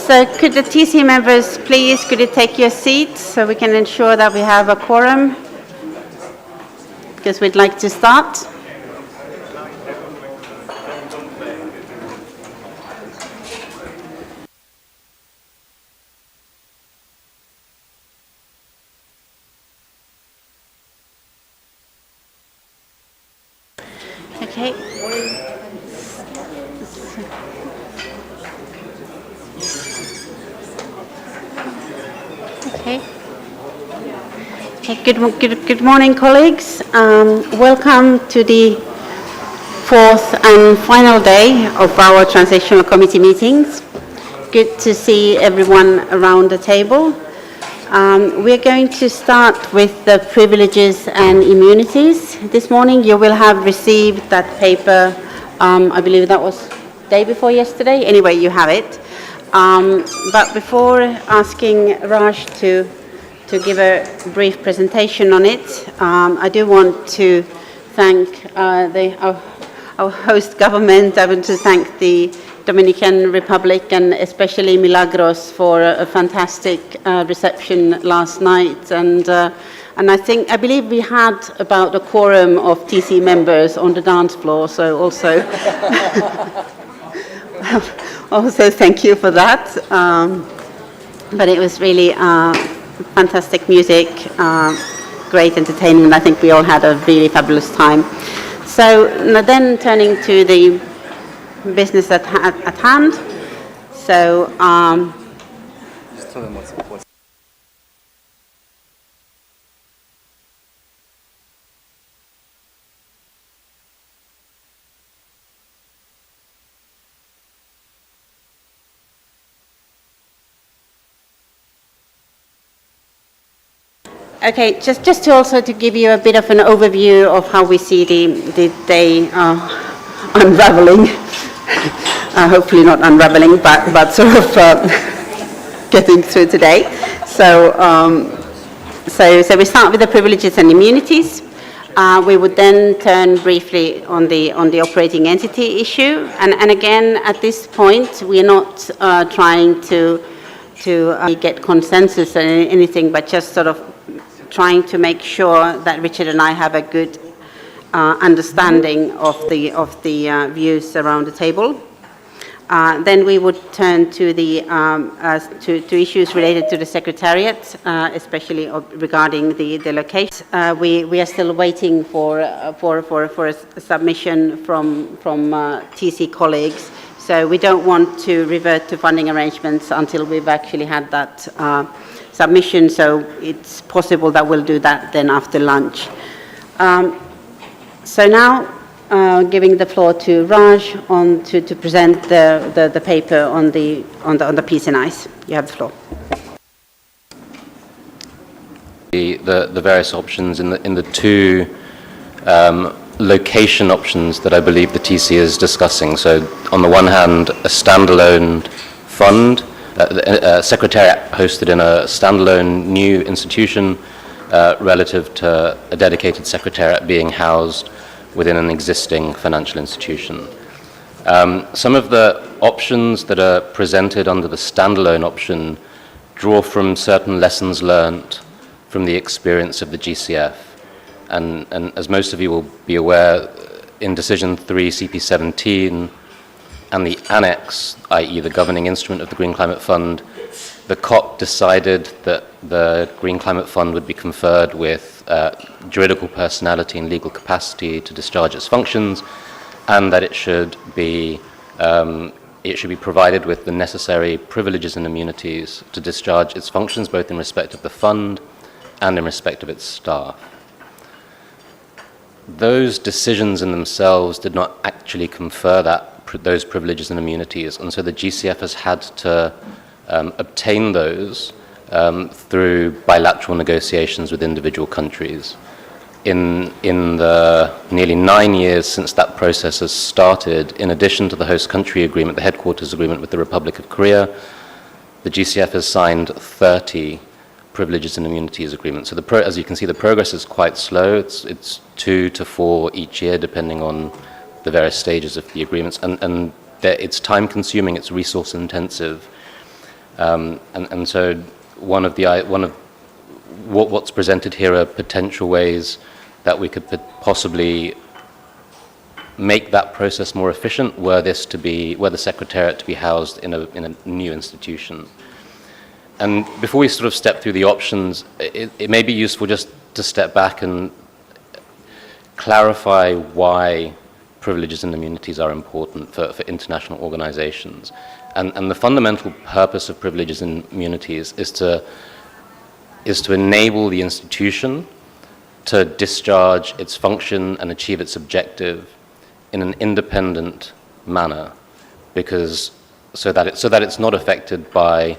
So could the TC members please, could you take your seats so we can ensure that we have a quorum? Because we'd like to start. Okay. Good morning, colleagues. Welcome to the fourth and final day of our Transitional Committee meetings. Good to see everyone around the table. We're going to start with the privileges and immunities. This morning you will have received that paper, I believe that was day before yesterday. Anyway, you have it. But before asking Raj to give a brief presentation on it, I do want to thank our host government. I want to thank the Dominican Republic and especially Milagros for a fantastic reception last night. And I believe we had about a quorum of TC members on the dance floor. So also, also thank you for that. But it was really fantastic music, great entertainment. I think we all had a really fabulous time. So then turning to the business at hand. So okay, just to also to give you a bit of an overview of how we see the day unraveling. Hopefully not unraveling, but sort of getting through today. So we start with the privileges and immunities. We would then turn briefly on the operating entity issue. And again, at this point, we are not trying to get consensus or anything, but just sort of trying to make sure that Richard and I have a good understanding of the views around the table. Then we would turn to the to issues related to the Secretariat, especially regarding the location. We are still waiting for a submission from TC colleagues. So we don't want to revert to funding arrangements until we've actually had that submission. So it's possible that we'll do that then after lunch. So now, giving the floor to Raj to present the paper on the peace and ice. You have the floor. The various options in the two location options that I believe the TC is discussing. So on the one hand, a standalone fund, a secretariat hosted in a standalone new institution relative to a dedicated secretariat being housed within an existing financial institution. Some of the options that are presented under the standalone option draw from certain lessons learned from the experience of the GCF. And as most of you will be aware, in Decision 3 CP17 and the annex, i.e. the governing instrument of the Green Climate Fund, the COP decided that the Green Climate Fund would be conferred with juridical personality and legal capacity to discharge its functions, and that it should be provided with the necessary privileges and immunities to discharge its functions, both in respect of the fund and in respect of its staff. Those decisions in themselves did not actually confer those privileges and immunities, and so the GCF has had to obtain those through bilateral negotiations with individual countries. In the nearly 9 years since that process has started, in addition to the host country agreement, the headquarters agreement with the Republic of Korea, the GCF has signed 30 privileges and immunities agreements. So as you can see, the progress is quite slow. It's 2 to 4 each year, depending on the various stages of the agreements, and it's time consuming, it's resource intensive. And so one of what's presented here are potential ways that we could possibly make that process more efficient were the Secretariat to be housed in a new institution. And before we sort of step through the options, it may be useful just to step back and clarify why privileges and immunities are important for international organizations. And the fundamental purpose of privileges and immunities is to enable the institution to discharge its function and achieve its objective in an independent manner, so that it's not affected by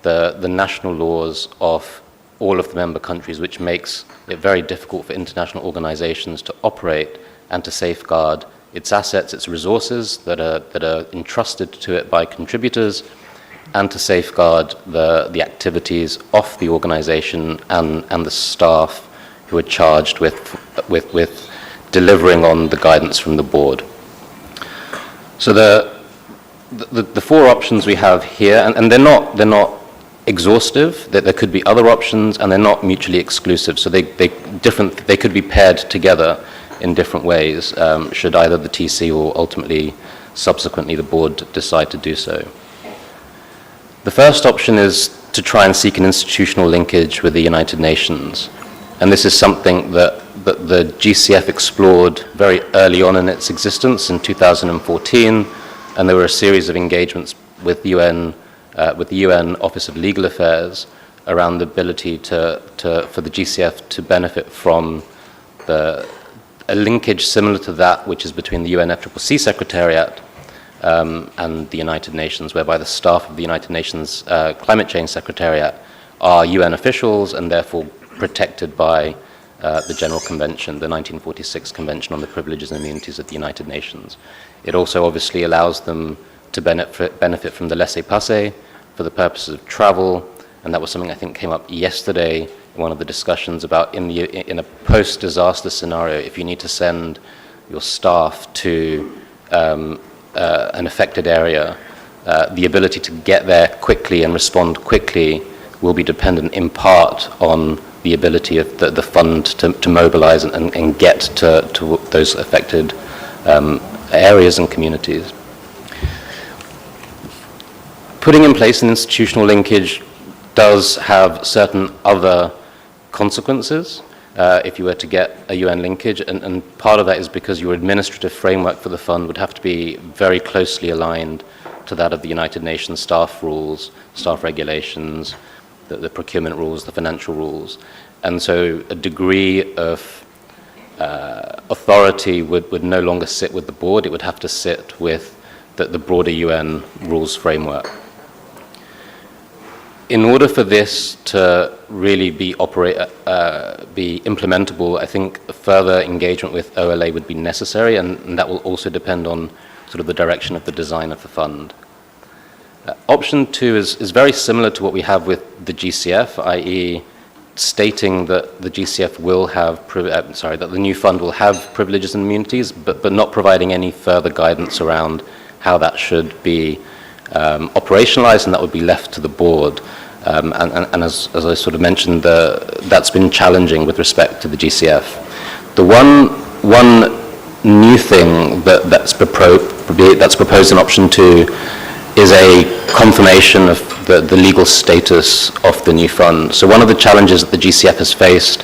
the national laws of all of the member countries, which makes it very difficult for international organizations to operate and to safeguard its assets, its resources that are entrusted to it by contributors, and to safeguard the activities of the organization and the staff who are charged with delivering on the guidance from the board. So the four options we have here, and they're not exhaustive, that there could be other options, and they're not mutually exclusive, so they could be paired together in different ways, should either the TC or ultimately subsequently the board decide to do so. The first option is to try and seek an institutional linkage with the United Nations, and this is something that the GCF explored very early on in its existence in 2014, and there were a series of engagements with the UN Office of Legal Affairs around the ability for the GCF to benefit from a linkage similar to that which is between the UNFCCC Secretariat and the United Nations, whereby the staff of the United Nations Climate Change Secretariat are UN officials and therefore protected by the General Convention, the 1946 Convention on the Privileges and Immunities of the United Nations. It also obviously allows them to benefit from the laissez-passer for the purposes of travel, and that was something I think came up yesterday in one of the discussions about in a post-disaster scenario, if you need to send your staff to an affected area, the ability to get there quickly and respond quickly will be dependent in part on the ability of the fund to mobilize and get to those affected areas and communities. Putting in place an institutional linkage does have certain other consequences if you were to get a UN linkage, and part of that is because your administrative framework for the fund would have to be very closely aligned to that of the United Nations staff rules, staff regulations, the procurement rules, the financial rules. And so a degree of authority would no longer sit with the board, it would have to sit with the broader UN rules framework. In order for this to really be implementable, I think further engagement with OLA would be necessary, and that will also depend on sort of the direction of the design of the fund. Option 2 is very similar to what we have with the GCF, i.e. stating that the GCF will have, that the new fund will have privileges and immunities, but not providing any further guidance around how that should be operationalized, and that would be left to the board. And as I sort of mentioned, that's been challenging with respect to the GCF. The one new thing that's proposed in option 2 is a confirmation of the legal status of the new fund. So one of the challenges that the GCF has faced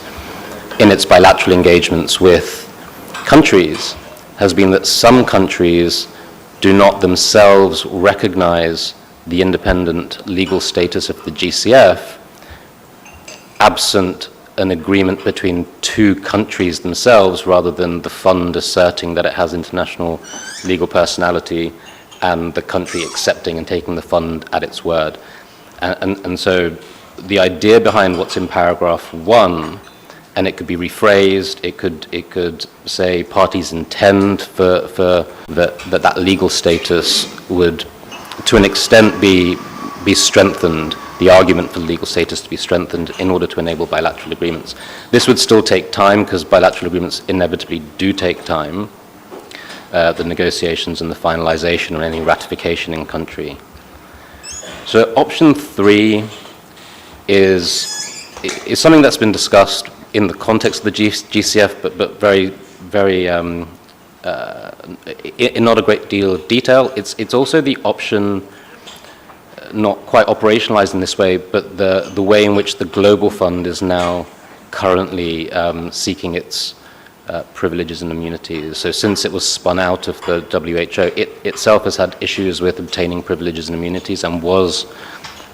in its bilateral engagements with countries has been that some countries do not themselves recognize the independent legal status of the GCF, absent an agreement between two countries themselves, rather than the fund asserting that it has international legal personality and the country accepting and taking the fund at its word. And so the idea behind what's in paragraph 1, and it could be rephrased, it could say parties intend for that legal status would to an extent be strengthened, the argument for legal status to be strengthened in order to enable bilateral agreements. This would still take time because bilateral agreements inevitably do take time, the negotiations and the finalization or any ratification in country. So option 3 is something that's been discussed in the context of the GCF, but very in not a great deal of detail. It's also the option, not quite operationalized in this way, but the way in which the Global Fund is now currently seeking its privileges and immunities. So since it was spun out of the WHO, it itself has had issues with obtaining privileges and immunities, and was,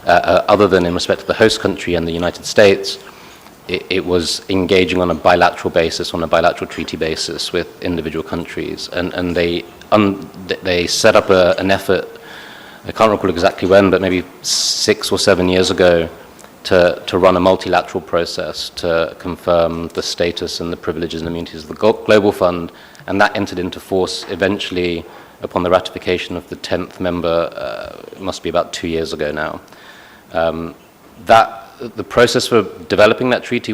other than in respect to the host country and the United States, it was engaging on a bilateral basis, on a bilateral treaty basis with individual countries. And they set up an effort, I can't recall exactly when, but maybe 6 or 7 years ago, to run a multilateral process to confirm the status and the privileges and immunities of the Global Fund, and that entered into force eventually upon the ratification of the 10th member, it must be about 2 years ago now. The process for developing that treaty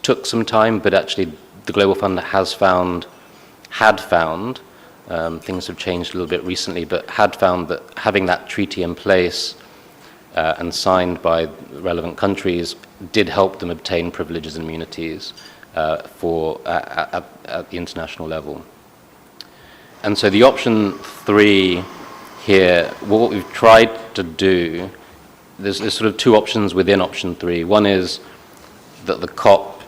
took some time, but actually the Global Fund had found, things have changed a little bit recently, but had found that having that treaty in place and signed by relevant countries did help them obtain privileges and immunities at the international level. And so the option 3 here, what we've tried to do, there's sort of 2 options within option 3. One is that the COP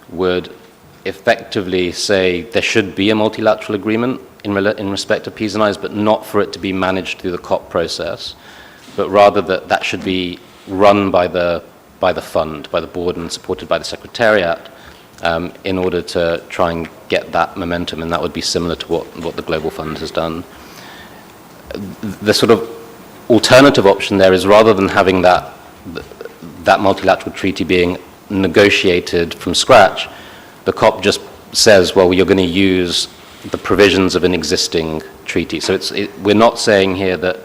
would effectively say there should be a multilateral agreement in respect to P's and I's, but not for it to be managed through the COP process, but rather that should be run by the fund, by the board, and supported by the Secretariat, in order to try and get that momentum, and that would be similar to what the Global Fund has done. The sort of alternative option there is, rather than having that multilateral treaty being negotiated from scratch, the COP just says, well, you're going to use the provisions of an existing treaty. So we're not saying here that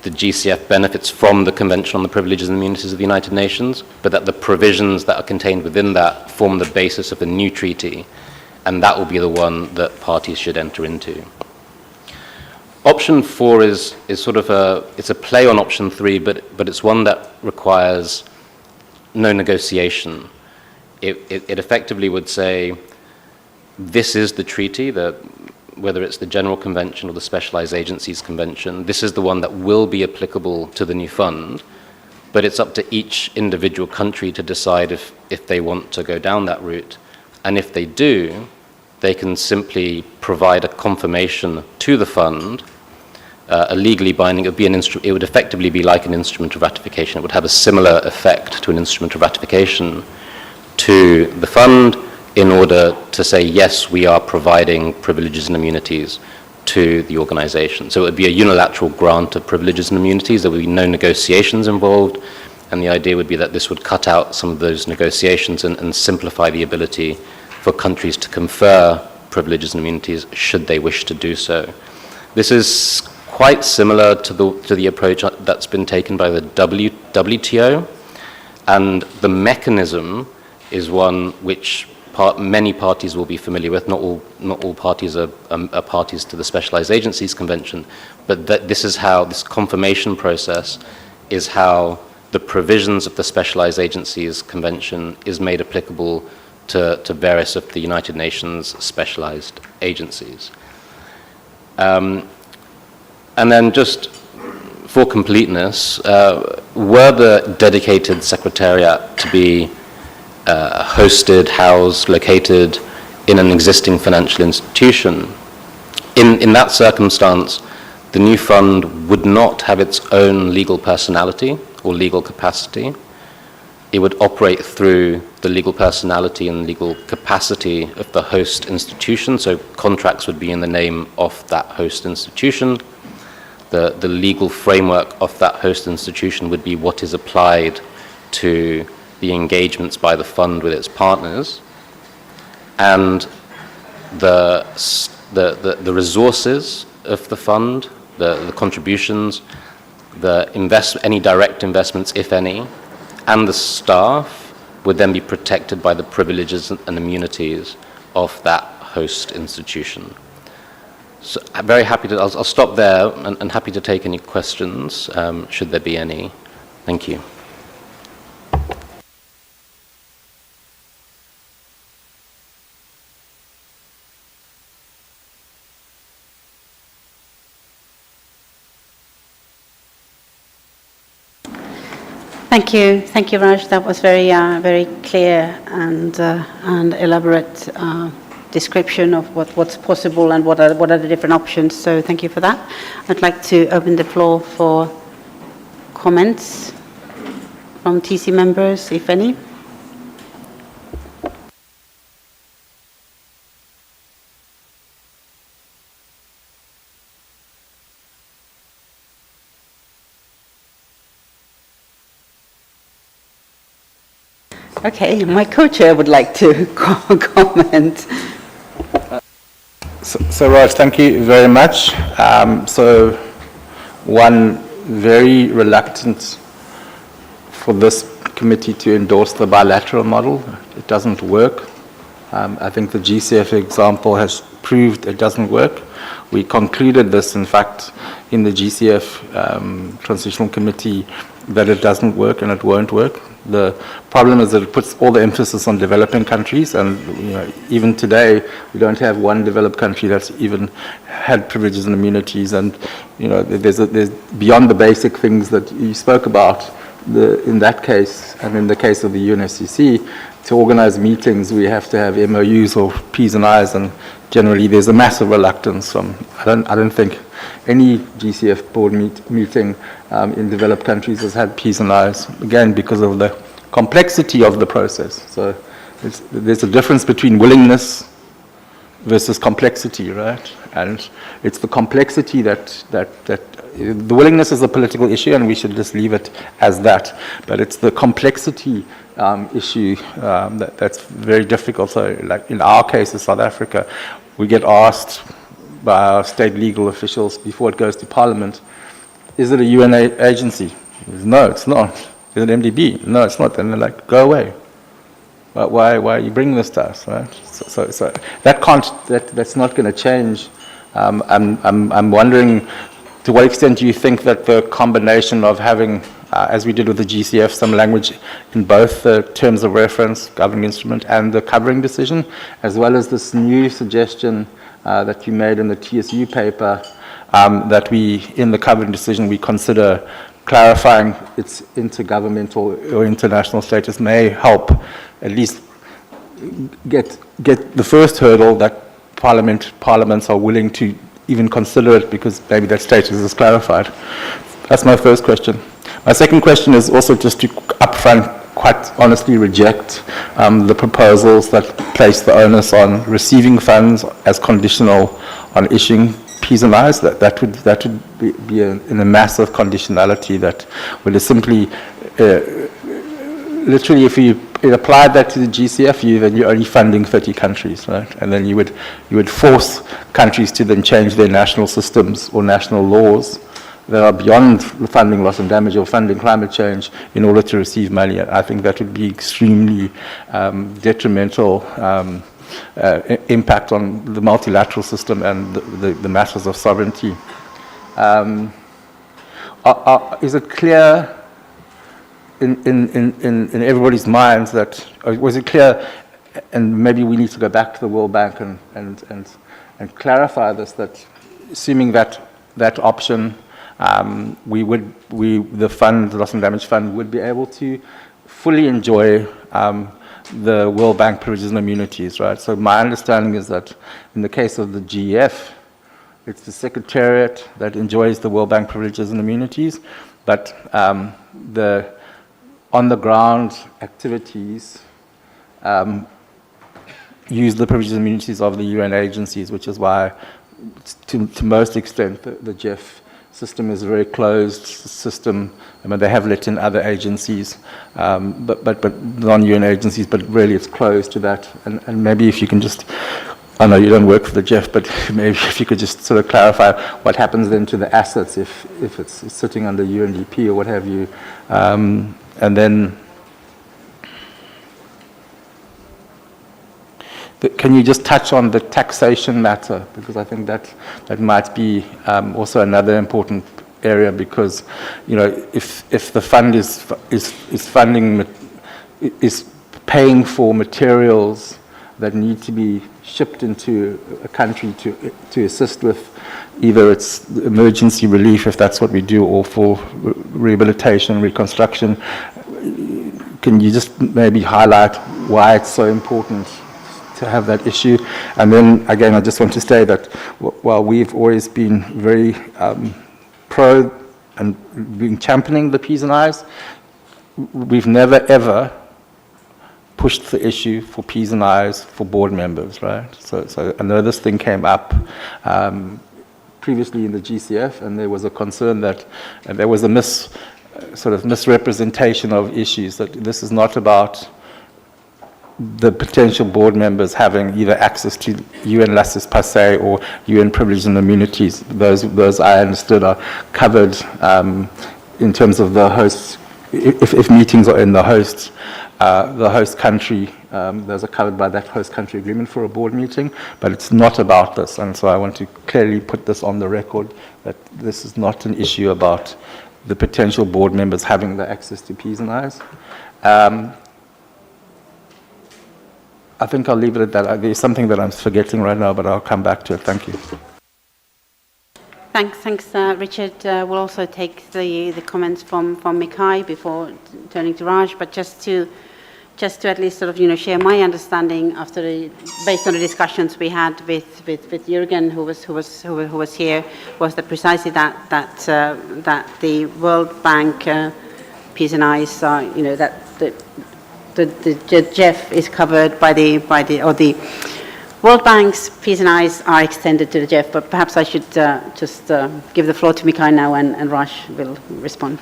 the GCF benefits from the Convention on the Privileges and Immunities of the United Nations, but that the provisions that are contained within that form the basis of a new treaty, and that will be the one that parties should enter into. Option 4 is sort of it's a play on option 3, but it's one that requires no negotiation. It effectively would say, this is the treaty, whether it's the General Convention or the Specialized Agencies Convention, this is the one that will be applicable to the new fund, but it's up to each individual country to decide if they want to go down that route. And if they do, they can simply provide a confirmation to the fund, a legally binding, it would effectively be like an instrument of ratification. It would have a similar effect to an instrument of ratification to the fund, in order to say, yes, we are providing privileges and immunities to the organization. So it would be a unilateral grant of privileges and immunities. There would be no negotiations involved, and the idea would be that this would cut out some of those negotiations and simplify the ability for countries to confer privileges and immunities should they wish to do so. This is quite similar to the approach that's been taken by the WTO, and the mechanism is one which many parties will be familiar with. Not all parties are parties to the Specialized Agencies Convention, but this confirmation process is how the provisions of the Specialized Agencies Convention is made applicable to various of the United Nations specialized agencies. And then just for completeness, were the dedicated secretariat to be hosted, housed, located in an existing financial institution, in that circumstance, the new fund would not have its own legal personality or legal capacity. It would operate through the legal personality and legal capacity of the host institution, so contracts would be in the name of that host institution. The legal framework of that host institution would be what is applied to the engagements by the fund with its partners, and the resources of the fund, the contributions, any direct investments, if any, and the staff would then be protected by the privileges and immunities of that host institution. So I'm very happy to, I'll stop there and happy to take any questions, should there be any. Thank you. Thank you, Raj. That was very clear and elaborate description of what's possible and what are the different options. So thank you for that. I'd like to open the floor for comments from TC members, if any. Okay, my co-chair would like to comment. So Raj, thank you very much. So one, very reluctant for this committee to endorse the bilateral model. It doesn't work. I think the GCF example has proved it doesn't work. We concluded this, in fact, in the GCF Transitional Committee, that it doesn't work and it won't work. The problem is that it puts all the emphasis on developing countries, and even today we don't have one developed country that's even had privileges and immunities. And there's beyond the basic things that you spoke about. In that case, and in the case of the UNFCCC, to organize meetings, we have to have MOUs or P's and I's, and generally there's a massive reluctance from. I don't think any GCF board meeting in developed countries has had P's and I's, again, because of the complexity of the process. So there's a difference between willingness versus complexity, right? And it's the complexity that the willingness is a political issue, and we should just leave it as that. But it's the complexity issue that's very difficult. So, like in our case in South Africa, we get asked by our state legal officials before it goes to Parliament, is it a UN agency? No, it's not. Is it MDB? No, it's not. And they're like, go away. But why are you bringing this to us, right? So that's not going to change. I'm wondering, to what extent do you think that the combination of having, as we did with the GCF, some language in both the terms of reference, governing instrument, and the covering decision, as well as this new suggestion that you made in the TSU paper, that in the covering decision, we consider clarifying its intergovernmental or international status, may help at least get the first hurdle that parliaments are willing to even consider it, because maybe that status is clarified. That's my first question. My second question is also just to upfront quite honestly reject the proposals that place the onus on receiving funds as conditional on issuing P's and I's. That would be in a massive conditionality that would simply, literally, if you applied that to the GCF, then you're only funding 30 countries, right? And then you would force countries to then change their national systems or national laws that are beyond funding loss and damage or funding climate change in order to receive money. I think that would be extremely detrimental impact on the multilateral system and the matters of sovereignty. Is it clear in everybody's minds that, was it clear, and maybe we need to go back to the World Bank and clarify this, that assuming that option, the fund, the Loss and Damage Fund, would be able to fully enjoy the World Bank privileges and immunities, right? So my understanding is that in the case of the GEF, it's the Secretariat that enjoys the World Bank privileges and immunities, but the on-the-ground activities use the privileges and immunities of the UN agencies, which is why, to most extent, the GEF system is a very closed system. I mean, they have let in other agencies, but non-UN agencies, but really it's closed to that. And maybe if you can just, I know you don't work for the GEF, but maybe if you could just sort of clarify what happens then to the assets if it's sitting under UNDP or what have you. And then can you just touch on the taxation matter? Because I think that might be also another important area, because, you know, if the fund is paying for materials that need to be shipped into a country to assist with either its emergency relief, if that's what we do, or for rehabilitation, reconstruction, can you just maybe highlight why it's so important to have that issue? And then again, I just want to say that while we've always been very pro and been championing the P's and I's, we've never ever pushed the issue for P's and I's for board members, right? So I know this thing came up previously in the GCF, and there was a concern that there was a misrepresentation of issues, that this is not about the potential board members having either access to UN laissez passer or UN privileges and immunities. Those I understood are covered in terms of the host. If meetings are in the host country, those are covered by that host country agreement for a board meeting, but it's not about this. And so I want to clearly put this on the record, that this is not an issue about the potential board members having the access to P's and I's. I think I'll leave it at that. There's something that I'm forgetting right now, but I'll come back to it. Thank you. Thanks, Richard. We'll also take the comments from Mikhail before turning to Raj, but just to at least sort of, you know, share my understanding based on the discussions we had with Jürgen, who was here, was that precisely that the World Bank P's and I's are, you know, that the GEF is covered by the World Bank's P's and I's are extended to the GEF, but perhaps I should just give the floor to Mikhail now, and Raj will respond.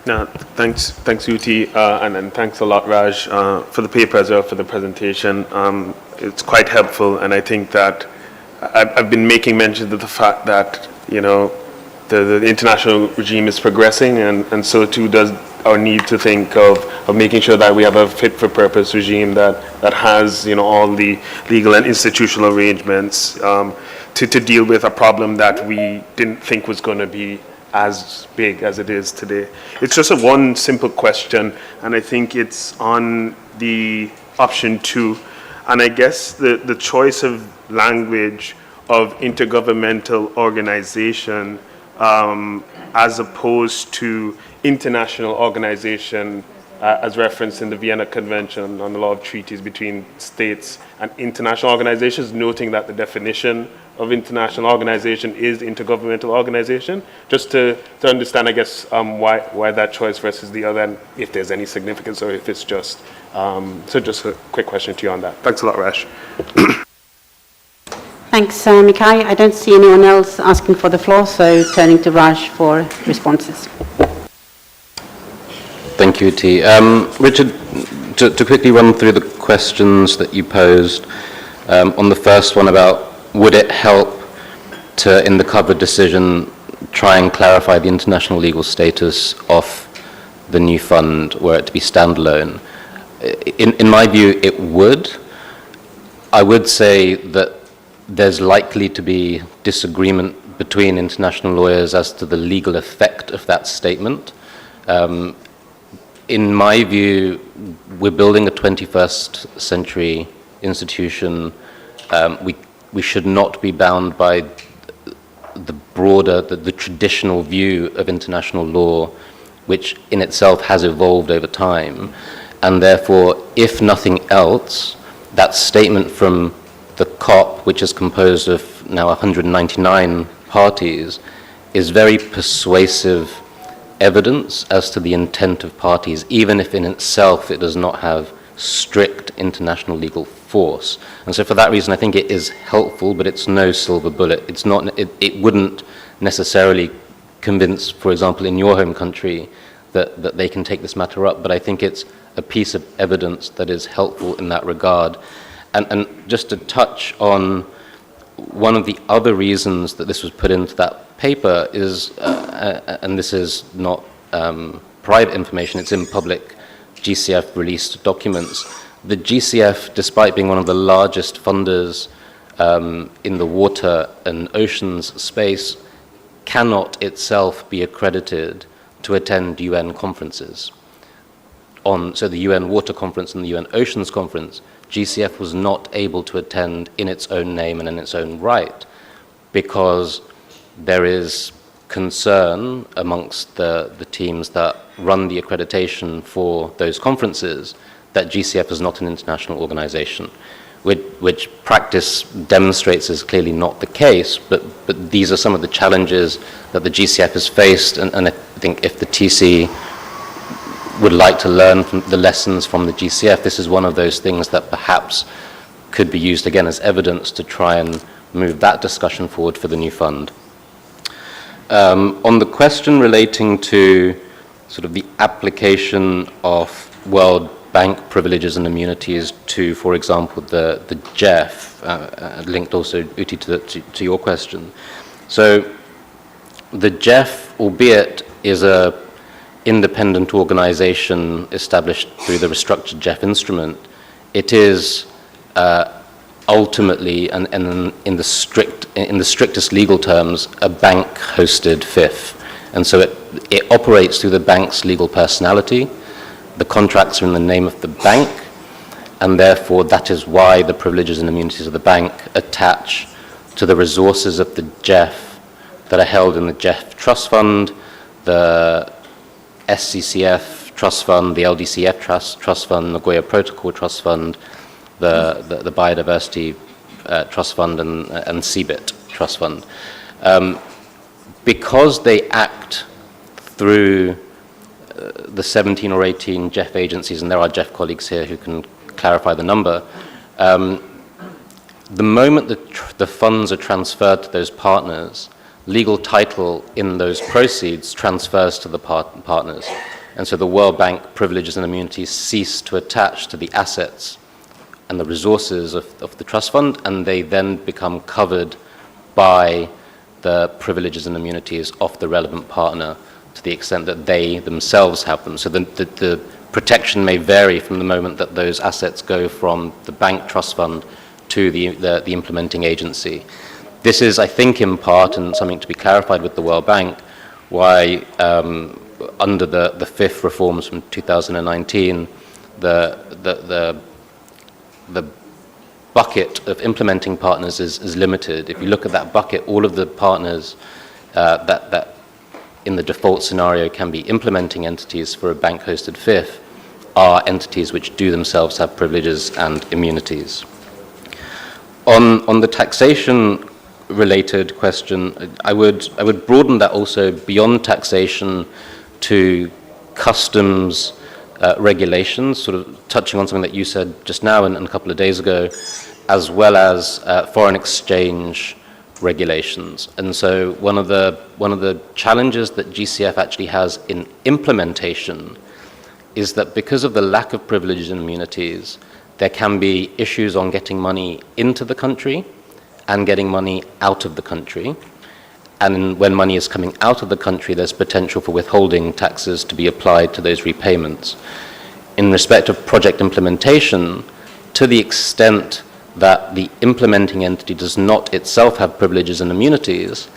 No, thanks, Uti, and thanks a lot, Raj, for the paper as well, for the presentation. It's quite helpful, and I think that I've been making mention of the fact that, you know, the international regime is progressing, and so too does our need to think of making sure that we have a fit-for-purpose regime that has, you know, all the legal and institutional arrangements to deal with a problem that we didn't think was going to be as big as it is today. It's just one simple question, and I think it's on the option 2, and I guess the choice of language of intergovernmental organization as opposed to international organization, as referenced in the Vienna Convention on the Law of Treaties between states and international organizations, noting that the definition of international organization is intergovernmental organization, just to understand, I guess, why that choice versus the other, and if there's any significance, or if it's just, so just a quick question to you on that. Thanks a lot, Rash. Thanks, Mikhail. I don't see anyone else asking for the floor, so turning to Raj for responses. Thank you, T. Richard, to quickly run through the questions that you posed, on the first one about would it help to, in the covered decision, try and clarify the international legal status of the new fund, were it to be standalone? In my view, it would. I would say that there's likely to be disagreement between international lawyers as to the legal effect of that statement. In my view, we're building a 21st century institution. We should not be bound by the broader, the traditional view of international law, which in itself has evolved over time. And therefore, if nothing else, that statement from the COP, which is composed of now 199 parties, is very persuasive evidence as to the intent of parties, even if in itself it does not have strict international legal force. And so for that reason, I think it is helpful, but it's no silver bullet. It's not, it wouldn't necessarily convince, for example, in your home country that they can take this matter up, but I think it's a piece of evidence that is helpful in that regard. And just to touch on one of the other reasons that this was put into that paper is, and this is not private information, it's in public GCF released documents. The GCF, despite being one of the largest funders in the water and oceans space, cannot itself be accredited to attend UN conferences. So the UN Water Conference and the UN Oceans Conference, GCF was not able to attend in its own name and in its own right, because there is concern amongst the teams that run the accreditation for those conferences that GCF is not an international organization, which practice demonstrates is clearly not the case, but these are some of the challenges that the GCF has faced, and I think if the TC would like to learn from the lessons from the GCF, this is one of those things that perhaps could be used again as evidence to try and move that discussion forward for the new fund. On the question relating to sort of the application of World Bank privileges and immunities to, for example, the GEF, linked also, Uti, to your question. So the GEF, albeit is a independent organization established through the restructured GEF instrument, it is ultimately, and in the strictest legal terms, a bank-hosted FIF. And so it operates through the bank's legal personality. The contracts are in the name of the bank, and therefore that is why the privileges and immunities of the bank attach to the resources of the GEF that are held in the GEF Trust Fund, the SCCF Trust Fund, the LDCF Trust Fund, Nagoya Protocol Trust Fund, the Biodiversity Trust Fund, and CBIT Trust Fund. Because they act through the 17 or 18 GEF agencies, and there are GEF colleagues here who can clarify the number, the moment that the funds are transferred to those partners, legal title in those proceeds transfers to the partners. And so the World Bank privileges and immunities cease to attach to the assets and the resources of the trust fund, and they then become covered by the privileges and immunities of the relevant partner to the extent that they themselves have them. So the protection may vary from the moment that those assets go from the bank trust fund to the implementing agency. This is, I think, in part, and something to be clarified with the World Bank, why under the fifth reforms from 2019, the bucket of implementing partners is limited. If you look at that bucket, all of the partners that in the default scenario can be implementing entities for a bank-hosted FIF are entities which do themselves have privileges and immunities. On the taxation-related question, I would broaden that also beyond taxation to customs regulations, sort of touching on something that you said just now and a couple of days ago, as well as foreign exchange regulations. And so one of the challenges that GCF actually has in implementation is that because of the lack of privileges and immunities, there can be issues on getting money into the country and getting money out of the country. And when money is coming out of the country, there's potential for withholding taxes to be applied to those repayments. In respect of project implementation, to the extent that the implementing entity does not itself have privileges and immunities,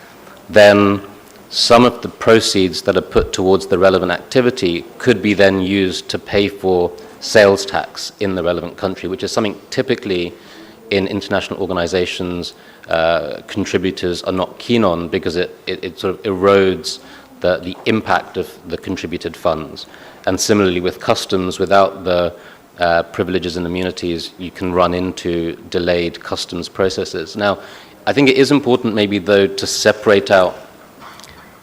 then some of the proceeds that are put towards the relevant activity could be then used to pay for sales tax in the relevant country, which is something typically in international organizations contributors are not keen on, because it sort of erodes the impact of the contributed funds. And similarly with customs, without the privileges and immunities, you can run into delayed customs processes. Now, I think it is important maybe though to separate out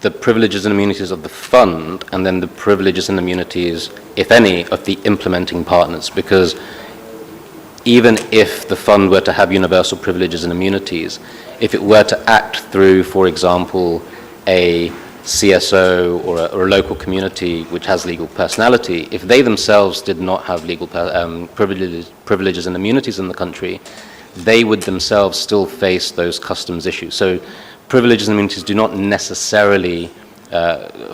the privileges and immunities of the fund and then the privileges and immunities, if any, of the implementing partners, because even if the fund were to have universal privileges and immunities, if it were to act through, for example, a CSO or a local community which has legal personality, if they themselves did not have legal privileges and immunities in the country, they would themselves still face those customs issues. So privileges and immunities do not necessarily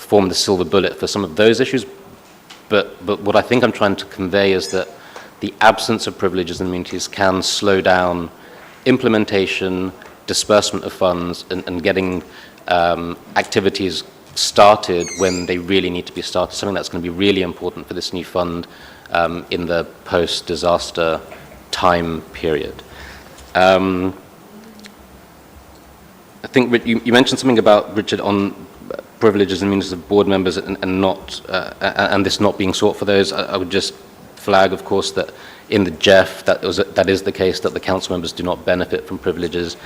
form the silver bullet for some of those issues, But what I think I'm trying to convey is that the absence of privileges and immunities can slow down implementation, disbursement of funds, and getting activities started when they really need to be started, something that's going to be really important for this new fund in the post-disaster time period. I think you mentioned something about, Richard, on privileges and immunities of board members and this not being sought for those. I would just flag, of course, that in the GEF, that is the case, that the council members do not benefit from privileges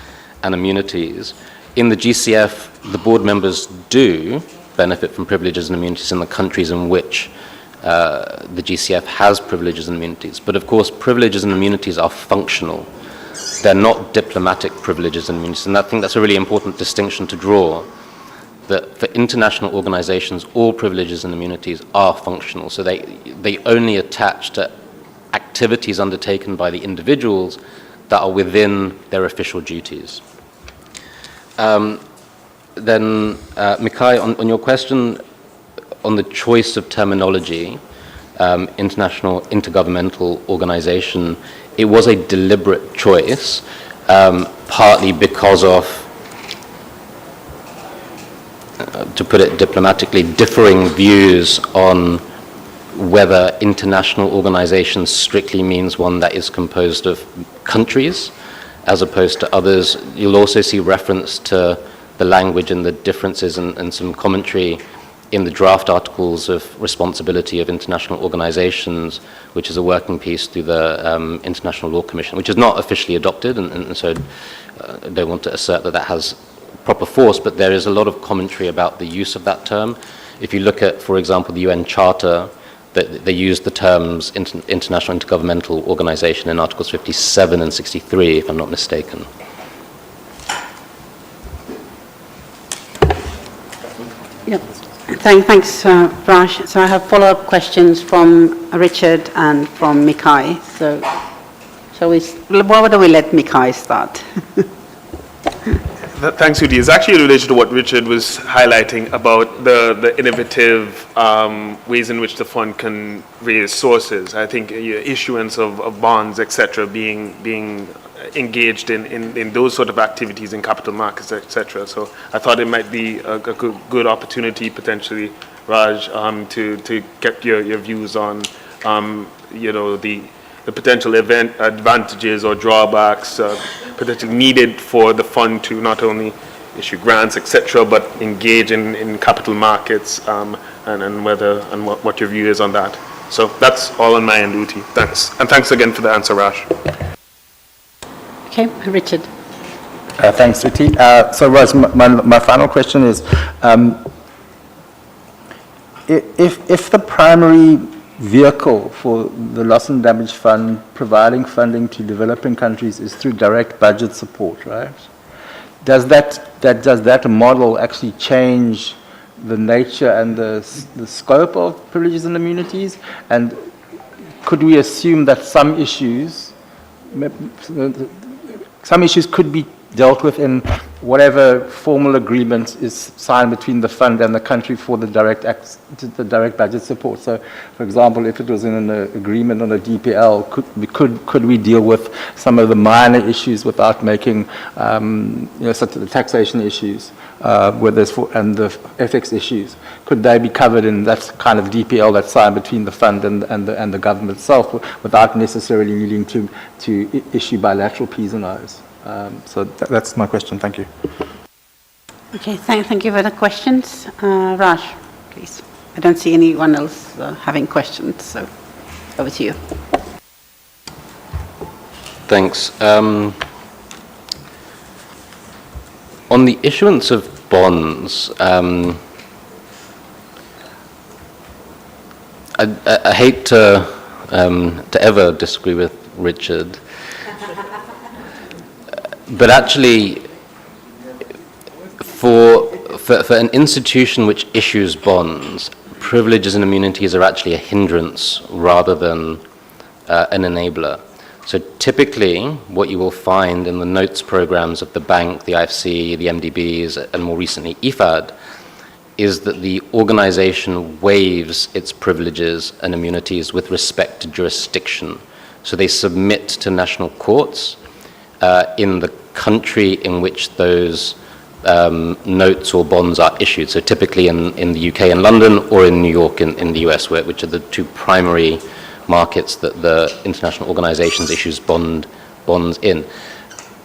and immunities. In the GCF, the board members do benefit from privileges and immunities in the countries in which the GCF has privileges and immunities. But of course, privileges and immunities are functional. They're not diplomatic privileges and immunities. And I think that's a really important distinction to draw, that for international organizations, all privileges and immunities are functional. So they only attach to activities undertaken by the individuals that are within their official duties. Then, Mikhail, on your question on the choice of terminology, international intergovernmental organization, it was a deliberate choice, partly because of, to put it diplomatically, differing views on whether international organizations strictly means one that is composed of countries as opposed to others. You'll also see reference to the language and the differences and some commentary in the draft articles of responsibility of international organizations, which is a working piece through the International Law Commission, which is not officially adopted, and so I don't want to assert that that has proper force, but there is a lot of commentary about the use of that term. If you look at, for example, the UN Charter, that they use the terms international intergovernmental organization in Articles 57 and 63, if I'm not mistaken. Yeah. Thanks, Raj. So I have follow-up questions from Richard and from Mikhail. So why don't we let Mikhail start? Thanks, Udi. It's actually related to what Richard was highlighting about the innovative ways in which the fund can raise sources. I think issuance of bonds, etc., being engaged in those sort of activities in capital markets, etc. So I thought it might be a good opportunity, potentially, Raj, to get your views on, the potential advantages or drawbacks potentially needed for the fund to not only issue grants, etc., but engage in capital markets, and what your view is on that. So that's all on my end, Uti. Thanks. And thanks again for the answer, Raj. Okay, Richard. Thanks, Uti. So, Raj, my final question is, if the primary vehicle for the loss and damage fund providing funding to developing countries is through direct budget support, right? Does that model actually change the nature and the scope of privileges and immunities? And could we assume that some issues could be dealt with in whatever formal agreement is signed between the fund and the country for the direct budget support? So, for example, if it was in an agreement on a DPL, could we deal with some of the minor issues without making, such as the taxation issues, and the FX issues? Could they be covered in that kind of DPL that's signed between the fund and the government itself, without necessarily needing to issue bilateral P's and O's? So that's my question. Thank you. Okay, thank you for the questions. Raj, please. I don't see anyone else having questions, so over to you. Thanks. On the issuance of bonds, I hate to ever disagree with Richard. But actually, for an institution which issues bonds, privileges and immunities are actually a hindrance rather than an enabler. So typically, what you will find in the notes programs of the bank, the IFC, the MDBs, and more recently IFAD, is that the organization waives its privileges and immunities with respect to jurisdiction. So they submit to national courts in the country in which those notes or bonds are issued. So typically in the UK and London, or in New York in the US, which are the two primary markets that the international organizations issues bonds in.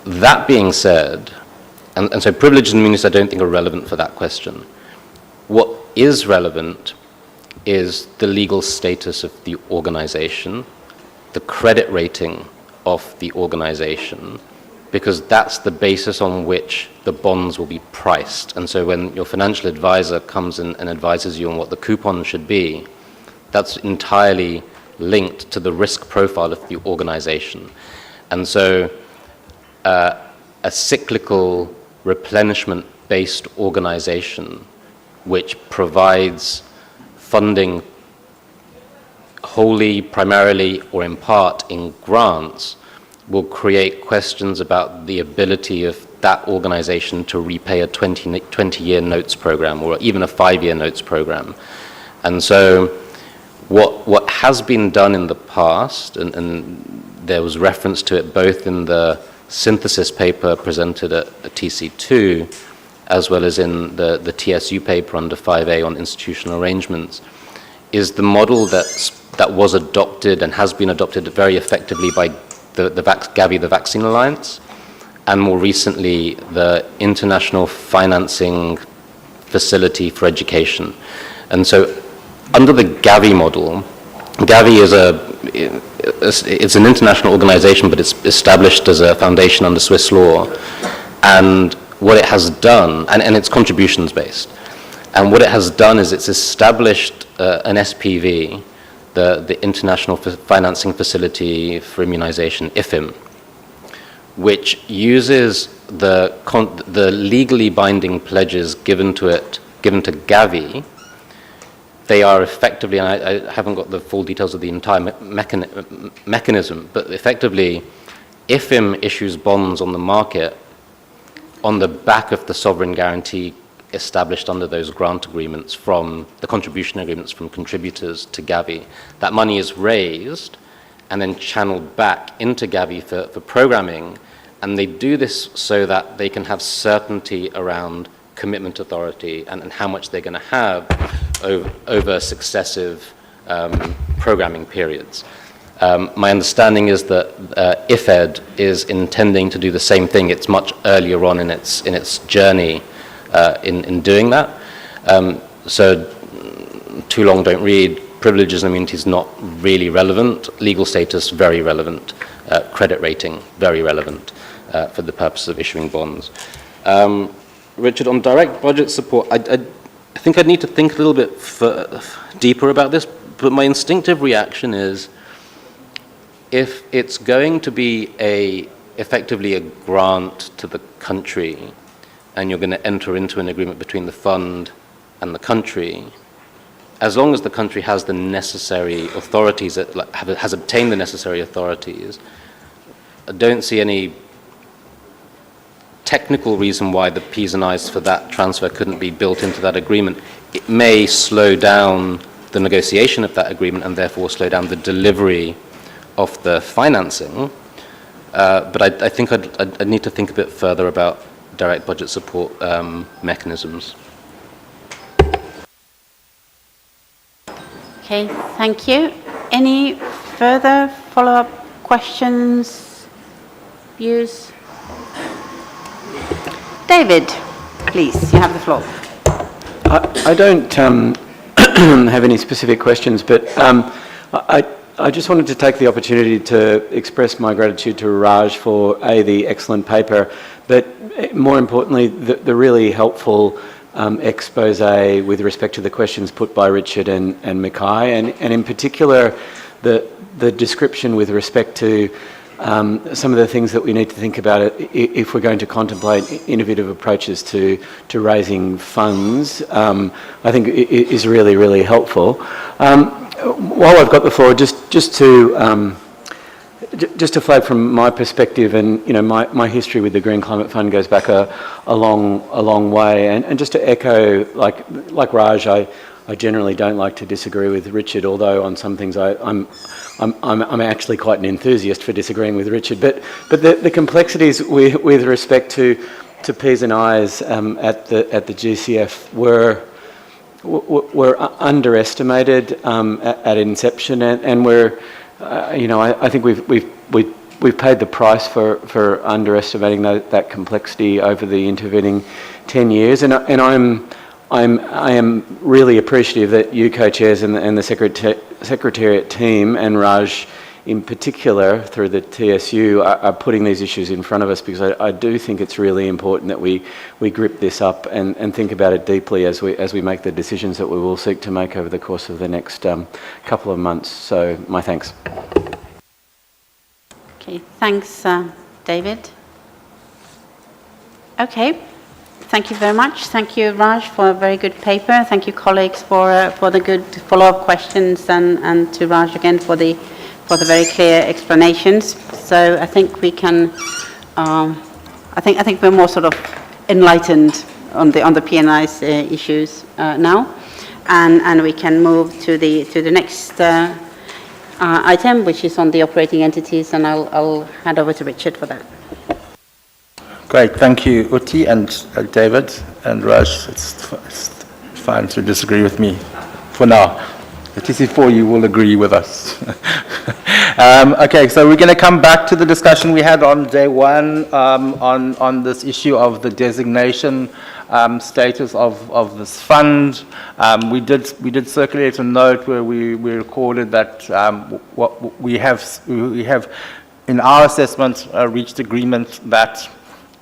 That being said, and so privileges and immunities I don't think are relevant for that question. What is relevant is the legal status of the organization, the credit rating of the organization, because that's the basis on which the bonds will be priced. And so when your financial advisor comes in and advises you on what the coupon should be, that's entirely linked to the risk profile of the organization. And so a cyclical replenishment-based organization which provides funding wholly, primarily, or in part in grants will create questions about the ability of that organization to repay a 20-year notes program or even a 5-year notes program. And so what has been done in the past, and there was reference to it both in the synthesis paper presented at TC2, as well as in the TSU paper under 5A on institutional arrangements, is the model that was adopted and has been adopted very effectively by the Gavi, the Vaccine Alliance, and more recently the International Financing Facility for Education. And so under the Gavi model, Gavi it's an international organization, but it's established as a foundation under Swiss law. And what it has done, and it's contributions based, and what it has done is it's established an SPV, the International Financing Facility for Immunization, IFIM, which uses the legally binding pledges given to Gavi. They are effectively, and I haven't got the full details of the entire mechanism, but effectively, IFIM issues bonds on the market on the back of the sovereign guarantee established under those grant agreements from the contribution agreements from contributors to Gavi. That money is raised and then channeled back into Gavi for programming, and they do this so that they can have certainty around commitment authority and how much they're going to have over successive programming periods. My understanding is that IFED is intending to do the same thing. It's much earlier on in its journey in doing that. So too long don't read. Privileges and immunities not really relevant. Legal status very relevant. Credit rating very relevant for the purpose of issuing bonds. Richard, on direct budget support, I think I'd need to think a little bit deeper about this, but my instinctive reaction is if it's going to be effectively a grant to the country and you're going to enter into an agreement between the fund and the country, as long as the country has the necessary authorities, has obtained the necessary authorities, I don't see any technical reason why the P's and I's for that transfer couldn't be built into that agreement. It may slow down the negotiation of that agreement and therefore slow down the delivery of the financing, but I think I'd need to think a bit further about direct budget support mechanisms. Okay, thank you. Any further follow-up questions, views? David, please, you have the floor. I don't have any specific questions, but I just wanted to take the opportunity to express my gratitude to Raj for the excellent paper, but more importantly, the really helpful expose with respect to the questions put by Richard and Mikhail, and in particular, the description with respect to some of the things that we need to think about if we're going to contemplate innovative approaches to raising funds, I think is really, really helpful. While I've got the floor, just to Just to flag from my perspective, and my history with the Green Climate Fund goes back a long way, and just to echo, like Raj, I generally don't like to disagree with Richard, although on some things I'm actually quite an enthusiast for disagreeing with Richard. But the complexities with respect to P's and I's at the GCF were underestimated at inception, and we're I think we've paid the price for underestimating that complexity over the intervening 10 years, and I am really appreciative that you co-chairs and the Secretariat team and Raj in particular through the TSU are putting these issues in front of us, because I do think it's really important that we grip this up and think about it deeply as we make the decisions that we will seek to make over the course of the next couple of months. So my thanks. Okay, thanks, David. Okay. Thank you very much. Thank you, Raj, for a very good paper. Thank you, colleagues, for the good follow-up questions, and to Raj again for the very clear explanations. So I think we can. I think we're more sort of enlightened on the P&I's issues now, and we can move to the next item, which is on the operating entities, and I'll hand over to Richard for that. Great, thank you, Uti and David and Raj. It's fine to disagree with me for now. The TC4, you will agree with us. Okay, so we're going to come back to the discussion we had on day one on this issue of the designation status of this fund. We did circulate a note where we recorded that what we have in our assessment reached agreement that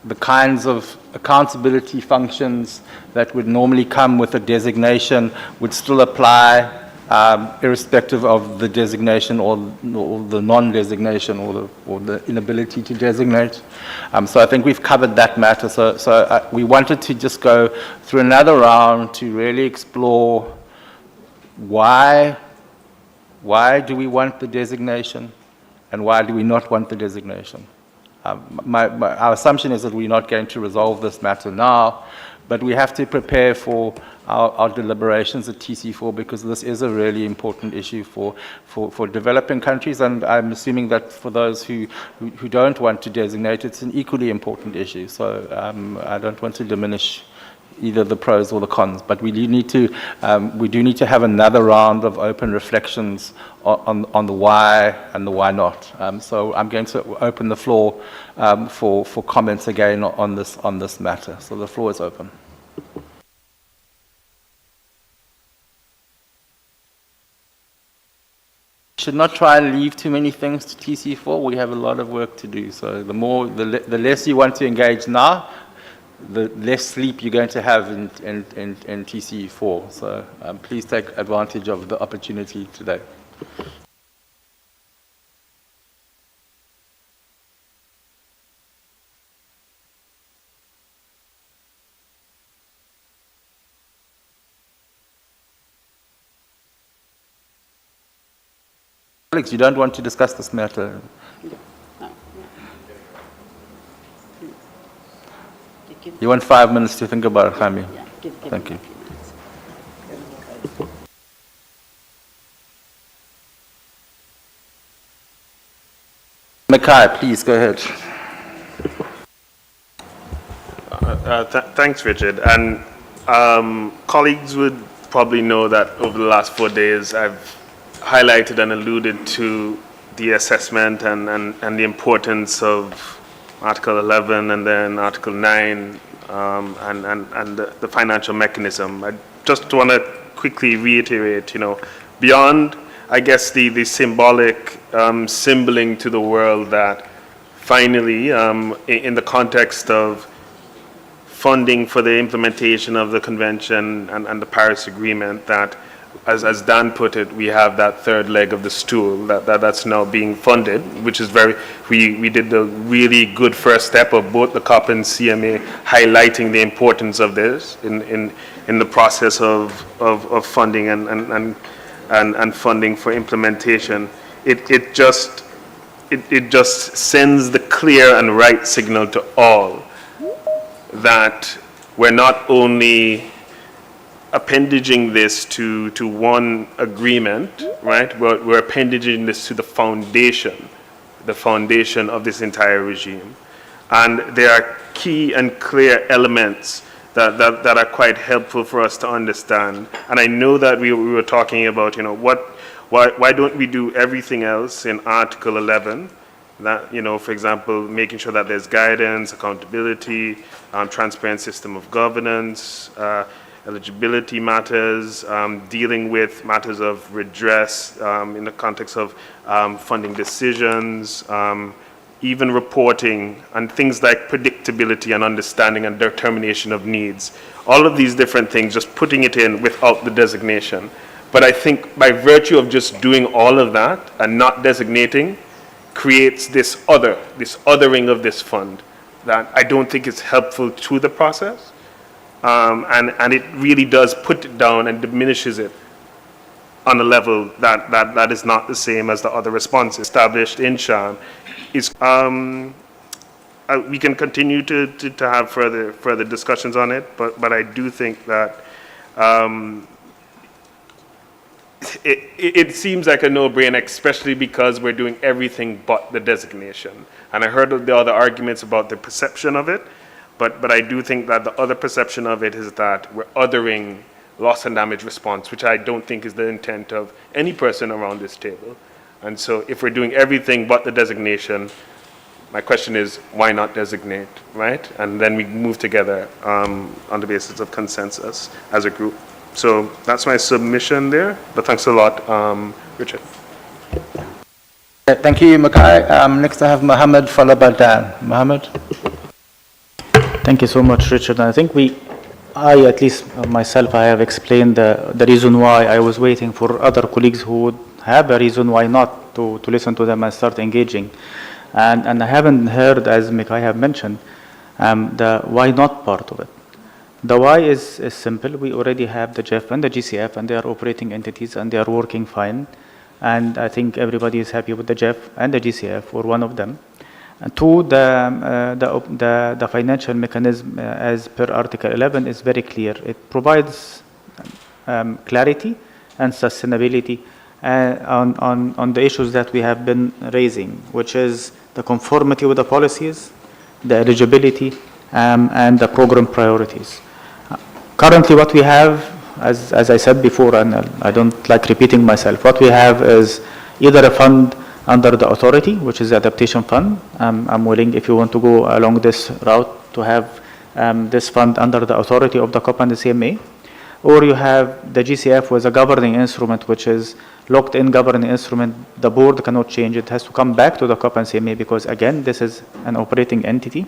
the kinds of accountability functions that would normally come with a designation would still apply, irrespective of the designation or the non-designation or the inability to designate. So I think we've covered that matter. So we wanted to just go through another round to really explore why do we want the designation and why do we not want the designation. Our assumption is that we're not going to resolve this matter now, but we have to prepare for our deliberations at TC4, because this is a really important issue for developing countries, and I'm assuming that for those who don't want to designate, it's an equally important issue. So I don't want to diminish either the pros or the cons, but we do need to have another round of open reflections on the why and the why not. So I'm going to open the floor for comments again on this matter. So the floor is open. Should not try and leave too many things to TC4. We have a lot of work to do. So the less you want to engage now, the less sleep you're going to have in TC4. So please take advantage of the opportunity today. Alex, you don't want to discuss this matter? You want 5 minutes to think about it, Jaime? Yeah, Thank you. Mackay, please go ahead. Thanks, Richard. And colleagues would probably know that over the last 4 days, I've highlighted and alluded to the assessment and the importance of Article 11 and then Article 9 and the financial mechanism. I just want to quickly reiterate, beyond, I guess, the symbolic symboling to the world that finally, in the context of funding for the implementation of the Convention and the Paris Agreement, that as Dan put it, we have that third leg of the stool that's now being funded, which is we did the really good first step of both the COP and CMA highlighting the importance of this in the process of funding and funding for implementation. It just it just sends the clear and right signal to all that we're not only appendaging this to one agreement, right? We're appendaging this to the foundation of this entire regime. And there are key and clear elements that are quite helpful for us to understand. And I know that we were talking about, why don't we do everything else in Article 11? That, for example, making sure that there's guidance, accountability, transparent system of governance, eligibility matters, dealing with matters of redress in the context of funding decisions, even reporting, and things like predictability and understanding and determination of needs. All of these different things, just putting it in without the designation. But I think by virtue of just doing all of that and not designating, creates this othering of this fund that I don't think is helpful to the process. And it really does put it down and diminishes it on a level that is not the same as the other responses established in Sham. We can continue to have further discussions on it, but I do think that it seems like a no-brainer, especially because we're doing everything but the designation. And I heard the other arguments about the perception of it, but I do think that the other perception of it is that we're othering loss and damage response, which I don't think is the intent of any person around this table. And so if we're doing everything but the designation, my question is, why not designate, right? And then we move together on the basis of consensus as a group. So that's my submission there, but thanks a lot, Richard. Thank you, Makai. Next I have Mohammed, followed by Dan. Mohammed? Thank you so much, Richard. I think I, at least myself, I have explained the reason why I was waiting for other colleagues who would have a reason why not to listen to them and start engaging. And I haven't heard, as Makai have mentioned, the why not part of it. The why is simple. We already have the GEF and the GCF, and they are operating entities, and they are working fine. And I think everybody is happy with the GEF and the GCF, or one of them. And two, the financial mechanism, as per Article 11, is very clear. It provides clarity and sustainability on the issues that we have been raising, which is the conformity with the policies, the eligibility, and the program priorities. Currently, what we have, as I said before, and I don't like repeating myself, what we have is either a fund under the authority, which is the adaptation fund. I'm willing, if you want to go along this route, to have this fund under the authority of the COP and the CMA. Or you have the GCF with a governing instrument, which is locked-in governing instrument. The board cannot change. It has to come back to the COP and CMA because, again, this is an operating entity.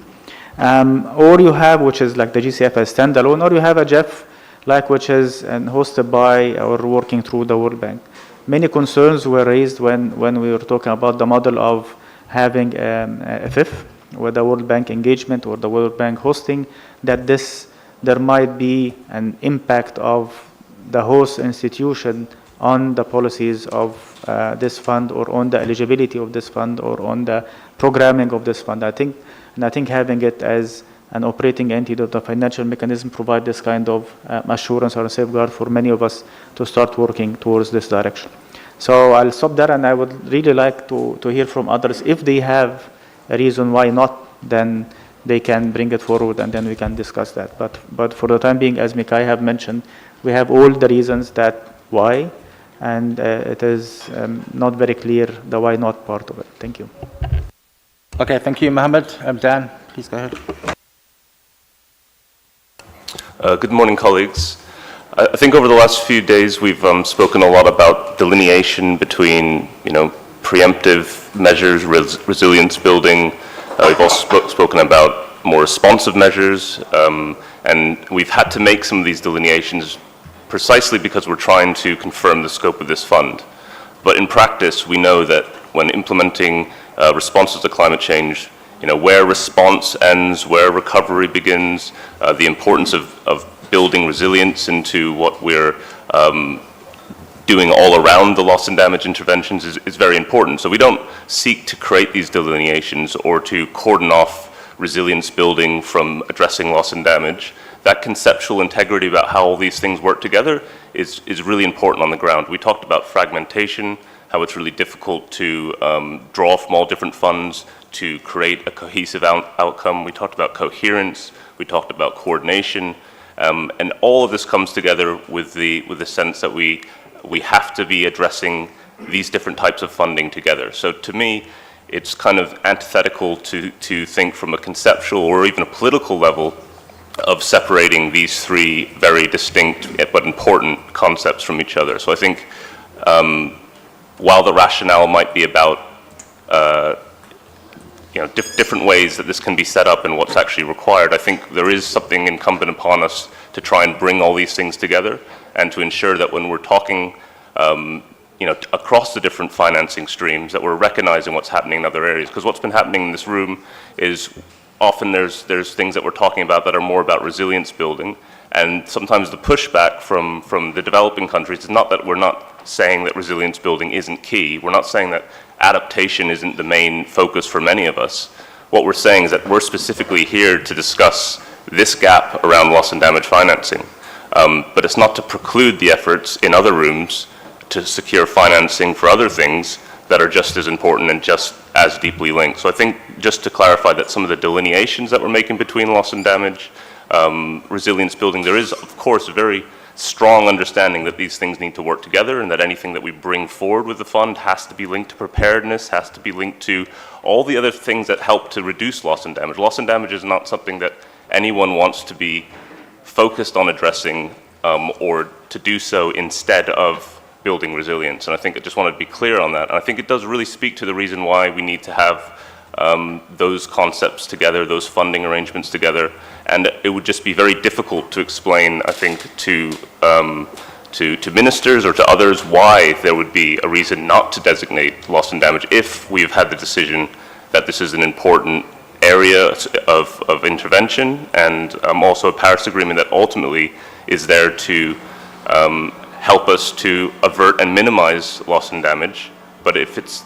Or you have, which is like the GCF as standalone, or you have a GEF, like which is hosted by or working through the World Bank. Many concerns were raised when we were talking about the model of having a FIF with the World Bank engagement or the World Bank hosting, that there might be an impact of the host institution on the policies of this fund, or on the eligibility of this fund, or on the programming of this fund. I think having it as an operating entity of the financial mechanism provide this kind of assurance or safeguard for many of us to start working towards this direction. So I'll stop there, and I would really like to hear from others. If they have a reason why not, then they can bring it forward, and then we can discuss that. But for the time being, as Mikai have mentioned, we have all the reasons that why, and it is not very clear the why not part of it. Thank you. Okay, thank you, Mohammed. Dan, please go ahead. Good morning, colleagues. I think over the last few days we've spoken a lot about delineation between, preemptive measures, resilience building. We've also spoken about more responsive measures, and we've had to make some of these delineations precisely because we're trying to confirm the scope of this fund. But in practice, we know that when implementing responses to climate change, where response ends, where recovery begins, the importance of building resilience into what we're doing all around the loss and damage interventions is very important. So we don't seek to create these delineations or to cordon off resilience building from addressing loss and damage. That conceptual integrity about how all these things work together is really important on the ground. We talked about fragmentation, how it's really difficult to draw from all different funds to create a cohesive outcome. We talked about coherence, we talked about coordination, and all of this comes together with the sense that we have to be addressing these different types of funding together. So to me, it's kind of antithetical to think from a conceptual or even a political level of separating these three very distinct but important concepts from each other. So I think while the rationale might be about different ways that this can be set up and what's actually required, I think there is something incumbent upon us to try and bring all these things together and to ensure that when we're talking across the different financing streams, that we're recognizing what's happening in other areas. Because what's been happening in this room is often there's things that we're talking about that are more about resilience building, and sometimes the pushback from the developing countries is not that we're not saying that resilience building isn't key. We're not saying that adaptation isn't the main focus for many of us. What we're saying is that we're specifically here to discuss this gap around loss and damage financing. But it's not to preclude the efforts in other rooms to secure financing for other things that are just as important and just as deeply linked. So I think just to clarify that some of the delineations that we're making between loss and damage, resilience building, there is of course a very strong understanding that these things need to work together and that anything that we bring forward with the fund has to be linked to preparedness, has to be linked to all the other things that help to reduce loss and damage. Loss and damage is not something that anyone wants to be focused on addressing or to do so instead of building resilience. And I think I just wanted to be clear on that. And I think it does really speak to the reason why we need to have those concepts together, those funding arrangements together. And it would just be very difficult to explain, I think, to ministers or to others why there would be a reason not to designate loss and damage if we've had the decision that this is an important area of intervention, and also a Paris Agreement that ultimately is there to help us to avert and minimize loss and damage. But if it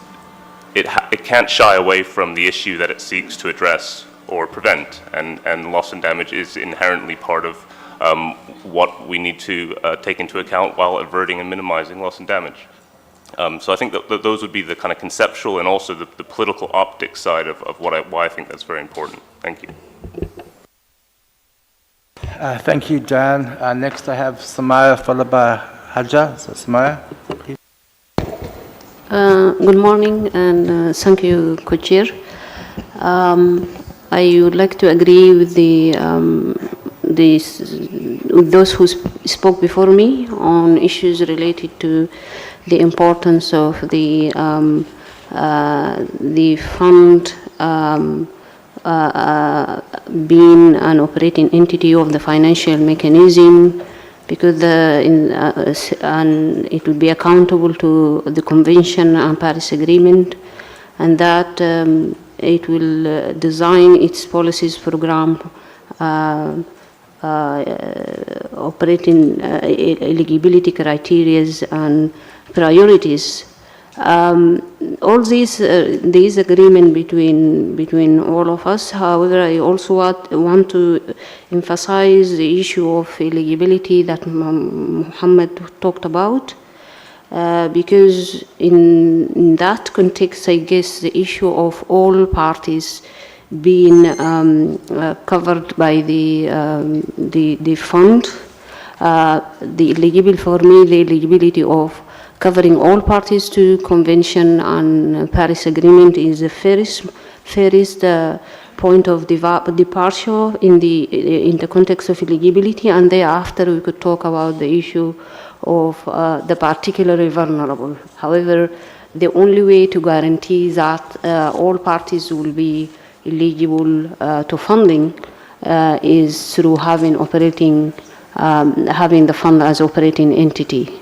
can't shy away from the issue that it seeks to address or prevent, and loss and damage is inherently part of what we need to take into account while averting and minimizing loss and damage. So I think that those would be the kind of conceptual and also the political optics side of why I think that's very important. Thank you. Thank you, Dan. Next I have Samaya followed by Haja. So Samaya, please. Good morning and thank you, Co-Chair. I would like to agree with with those who spoke before me on issues related to the importance of the fund being an operating entity of the financial mechanism, because and it will be accountable to the Convention and Paris Agreement, and that it will design its policies, program, operating eligibility criteria and priorities. All these agreement between all of us. However, I also want to emphasize the issue of eligibility that Mohammed talked about, because in that context, I guess the issue of all parties being covered by the fund, the eligibility of covering all parties to Convention and Paris Agreement is the fairest point of departure in the context of eligibility, and thereafter we could talk about the issue of the particularly vulnerable. However, the only way to guarantee that all parties will be eligible to funding is through having the fund as operating entity.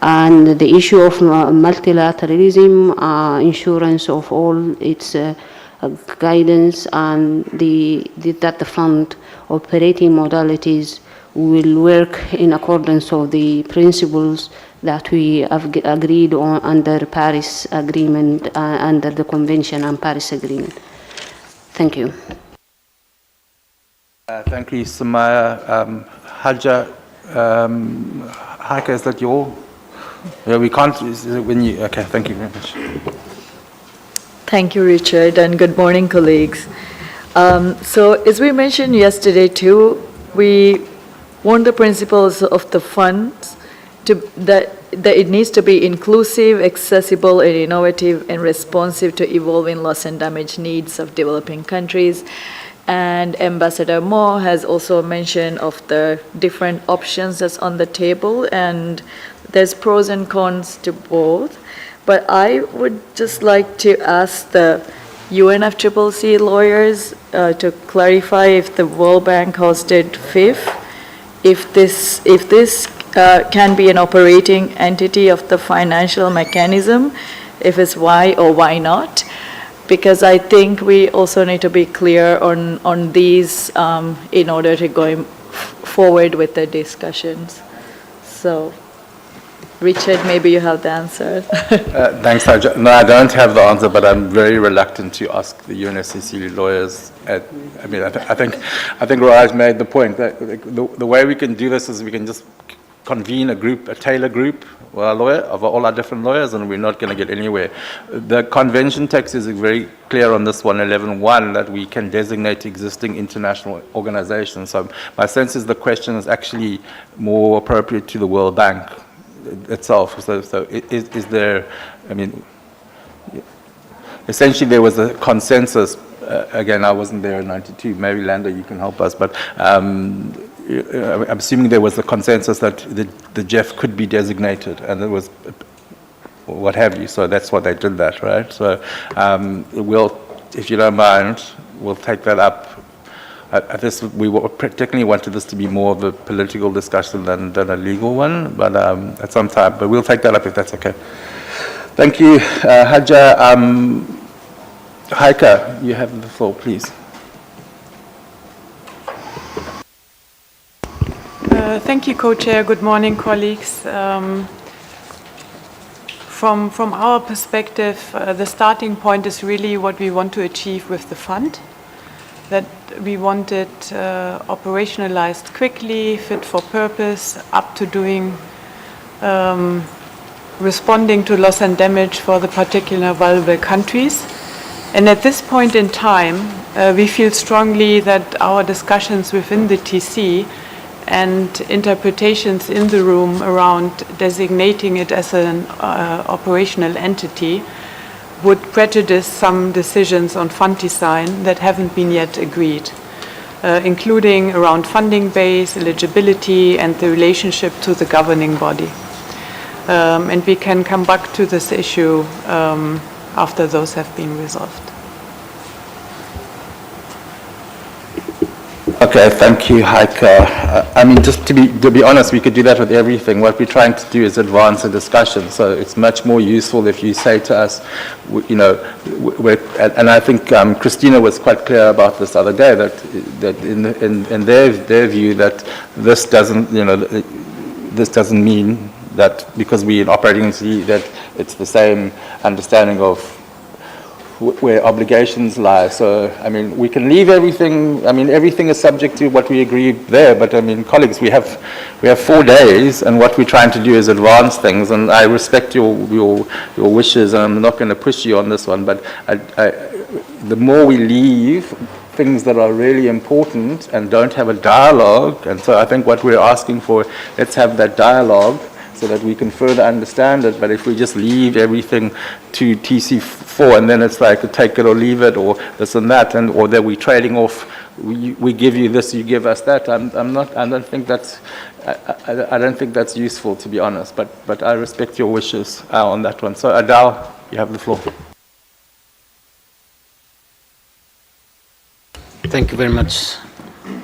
And the issue of multilateralism, insurance of all its guidance and that the fund operating modalities will work in accordance with the principles that we have agreed on under Paris Agreement, under the Convention and Paris Agreement. Thank you. Thank you, Samaya. Haja, Heike, is that your? Yeah, we can't, when you, okay, thank you very much. Thank you, Richard, and good morning, colleagues. So, as we mentioned yesterday too, we want the principles of the funds that it needs to be inclusive, accessible, and innovative, and responsive to evolving loss and damage needs of developing countries. And Ambassador Mo has also mentioned of the different options that's on the table, and there's pros and cons to both. But I would just like to ask the UNFCCC lawyers to clarify if the World Bank hosted FIF, if this can be an operating entity of the financial mechanism, if it's why or why not. Because I think we also need to be clear on these in order to go forward with the discussions. So, Richard, maybe you have the answer. Thanks, Haja. No, I don't have the answer, but I'm very reluctant to ask the UNFCCC lawyers. I think Raj made the point that the way we can do this is we can just convene a tailor group of all our different lawyers, and we're not going to get anywhere. The convention text is very clear on this 111.1 that we can designate existing international organizations. So my sense is the question is actually more appropriate to the World Bank itself. So is there, essentially there was a consensus, again, I wasn't there in 92, maybe Landa, you can help us, but I'm assuming there was a consensus that the JEF could be designated, and it was what have you, so that's why they did that, right? So we'll, if you don't mind, we'll take that up. We particularly wanted this to be more of a political discussion than a legal one, but at some time, but we'll take that up if that's okay. Thank you, Haja. Heike, you have the floor, please. Thank you, Co-Chair. Good morning, colleagues. From our perspective, the starting point is really what we want to achieve with the fund, that we want it operationalized quickly, fit for purpose, up to doing, responding to loss and damage for the particular vulnerable countries. And at this point in time, we feel strongly that our discussions within the TC and interpretations in the room around designating it as an operational entity would prejudice some decisions on fund design that haven't been yet agreed, including around funding base, eligibility, and the relationship to the governing body. And we can come back to this issue after those have been resolved. Okay, thank you, Heike. Just to be honest, we could do that with everything. What we're trying to do is advance a discussion. So it's much more useful if you say to us, and I think Christina was quite clear about this other day, that in their view that this doesn't mean that because we're an operating entity that it's the same understanding of where obligations lie. So, we can leave everything, everything is subject to what we agree there, but colleagues, we have 4 days, and what we're trying to do is advance things, and I respect your wishes, and I'm not going to push you on this one, but the more we leave things that are really important and don't have a dialogue, and so I think what we're asking for, let's have that dialogue, so that we can further understand it. But if we just leave everything to TC4 and then it's like a take it or leave it or this and that, or that we're trading off, we give you this, you give us that. I don't think that's useful, to be honest. But I respect your wishes on that one. So Adal, you have the floor. Thank you very much,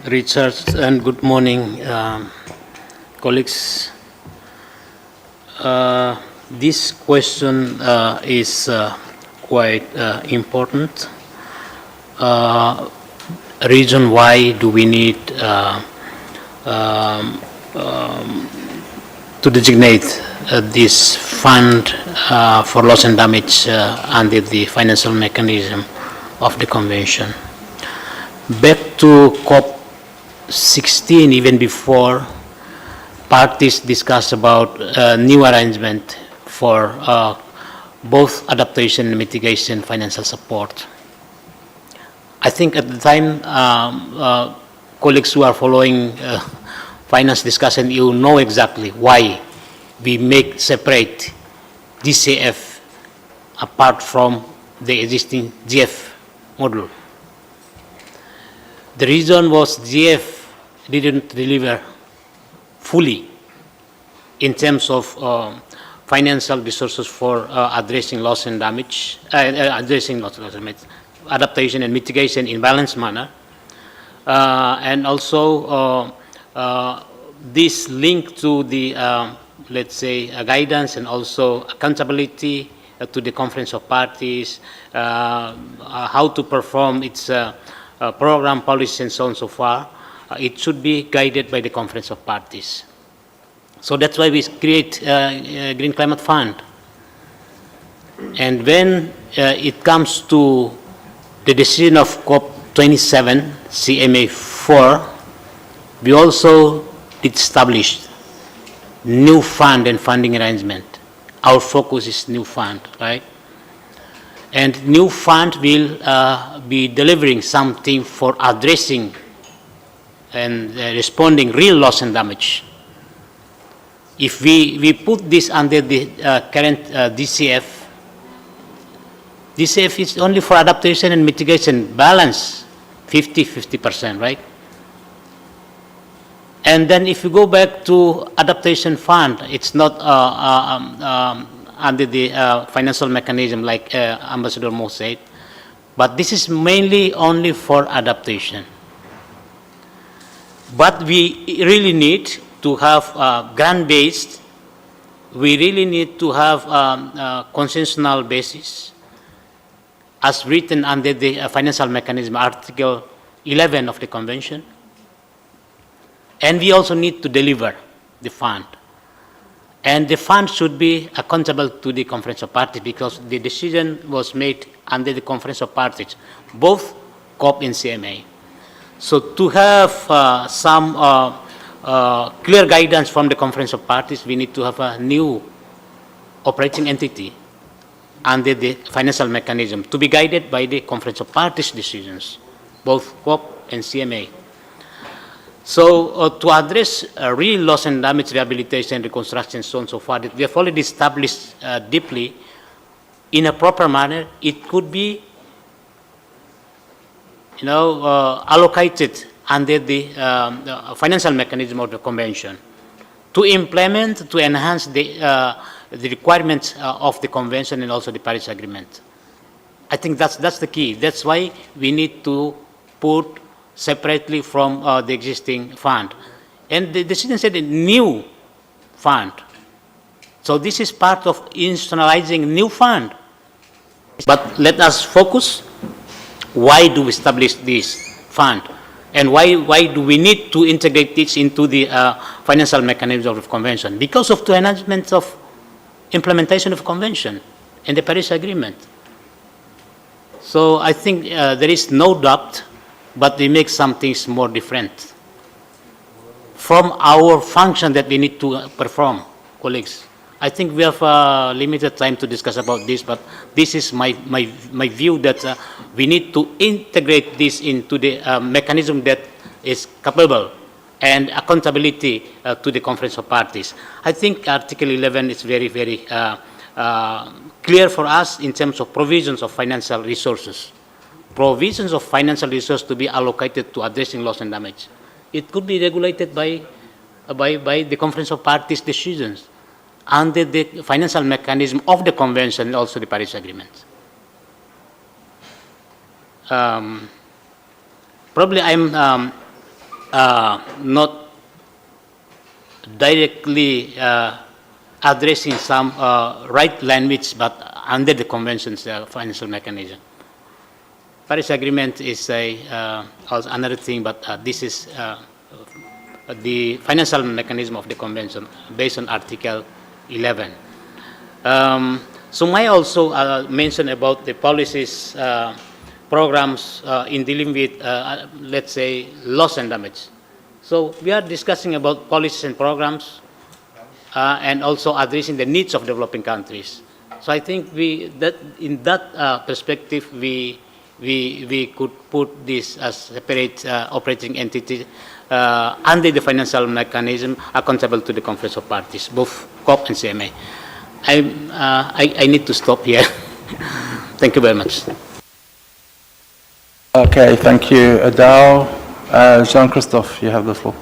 Richard, and good morning, colleagues. This question is quite important, reason why do we need to designate this fund for loss and damage under the financial mechanism of the convention. Back to COP16, even before, parties discussed about new arrangement for both adaptation and mitigation financial support. I think at the time, colleagues who are following finance discussion, you know exactly why we make separate DCF apart from the existing GF model. The reason was GF didn't deliver fully in terms of financial resources for addressing loss and damage, adaptation and mitigation in balanced manner, and also this link to the let's say guidance and also accountability to the Conference of Parties, how to perform its program, policy, and so on and so far. It should be guided by the Conference of Parties. So that's why we create a Green Climate Fund. And when it comes to the decision of COP27, CMA4, we also established new fund and funding arrangement. Our focus is new fund, right? And new fund will be delivering something for addressing and responding real loss and damage. If we put this under the current DCF is only for adaptation and mitigation, balance 50-50%, right? And then if you go back to adaptation fund, it's not under the financial mechanism like Ambassador Mo said, but this is mainly only for adaptation. But we really need to have grant-based, we really need to have consensual basis as written under the financial mechanism, Article 11 of the Convention. And we also need to deliver the fund. And the fund should be accountable to the Conference of Parties because the decision was made under the Conference of Parties, both COP and CMA. So to have some clear guidance from the Conference of Parties, we need to have a new operating entity under the financial mechanism to be guided by the Conference of Parties decisions, both COP and CMA. So to address real loss and damage rehabilitation, reconstruction, so on and so forth, we have already established deeply in a proper manner. It could be, allocated under the financial mechanism of the convention to implement, to enhance the requirements of the convention and also the Paris Agreement. I think that's the key. That's why we need to put separately from the existing fund. And the decision said a new fund. So this is part of institutionalizing new fund. But let us focus, why do we establish this fund? And why do we need to integrate this into the financial mechanism of the convention? Because of the enhancement of implementation of the convention and the Paris Agreement. So I think there is no doubt, but we make some things more different from our function that we need to perform, colleagues. I think we have limited time to discuss about this, but this is my view that we need to integrate this into the mechanism that is capable and accountability to the Conference of Parties. I think Article 11 is very, very clear for us in terms of provisions of financial resources. Provisions of financial resources to be allocated to addressing loss and damage. It could be regulated by the Conference of Parties decisions under the financial mechanism of the Convention and also the Paris Agreement. Probably I'm not directly addressing some right language, but under the Convention's financial mechanism. Paris Agreement is also another thing, but this is the financial mechanism of the convention based on Article 11. So may I also mention about the policies, programs in dealing with, let's say, loss and damage. So we are discussing about policies and programs and also addressing the needs of developing countries. So I think in that perspective, we could put this as separate operating entity under the financial mechanism accountable to the Conference of Parties, both COP and CMA. I need to stop here. Thank you very much. Okay, thank you, Adao. Jean-Christophe, you have the floor.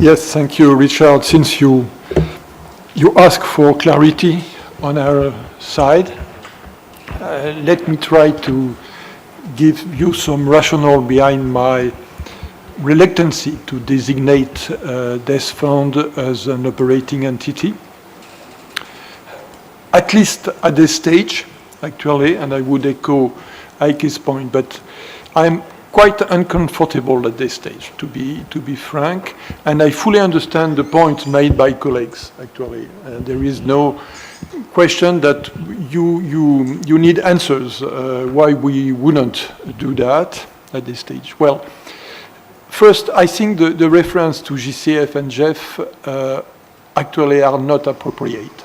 Yes, thank you, Richard. Since you ask for clarity on our side, let me try to give you some rationale behind my reluctancy to designate this fund as an operating entity. At least at this stage, actually, and I would echo Heike's point, but I'm quite uncomfortable at this stage, to be frank, and I fully understand the point made by colleagues, actually. There is no question that you need answers why we wouldn't do that at this stage. Well, first, I think the reference to GCF and GEF actually are not appropriate.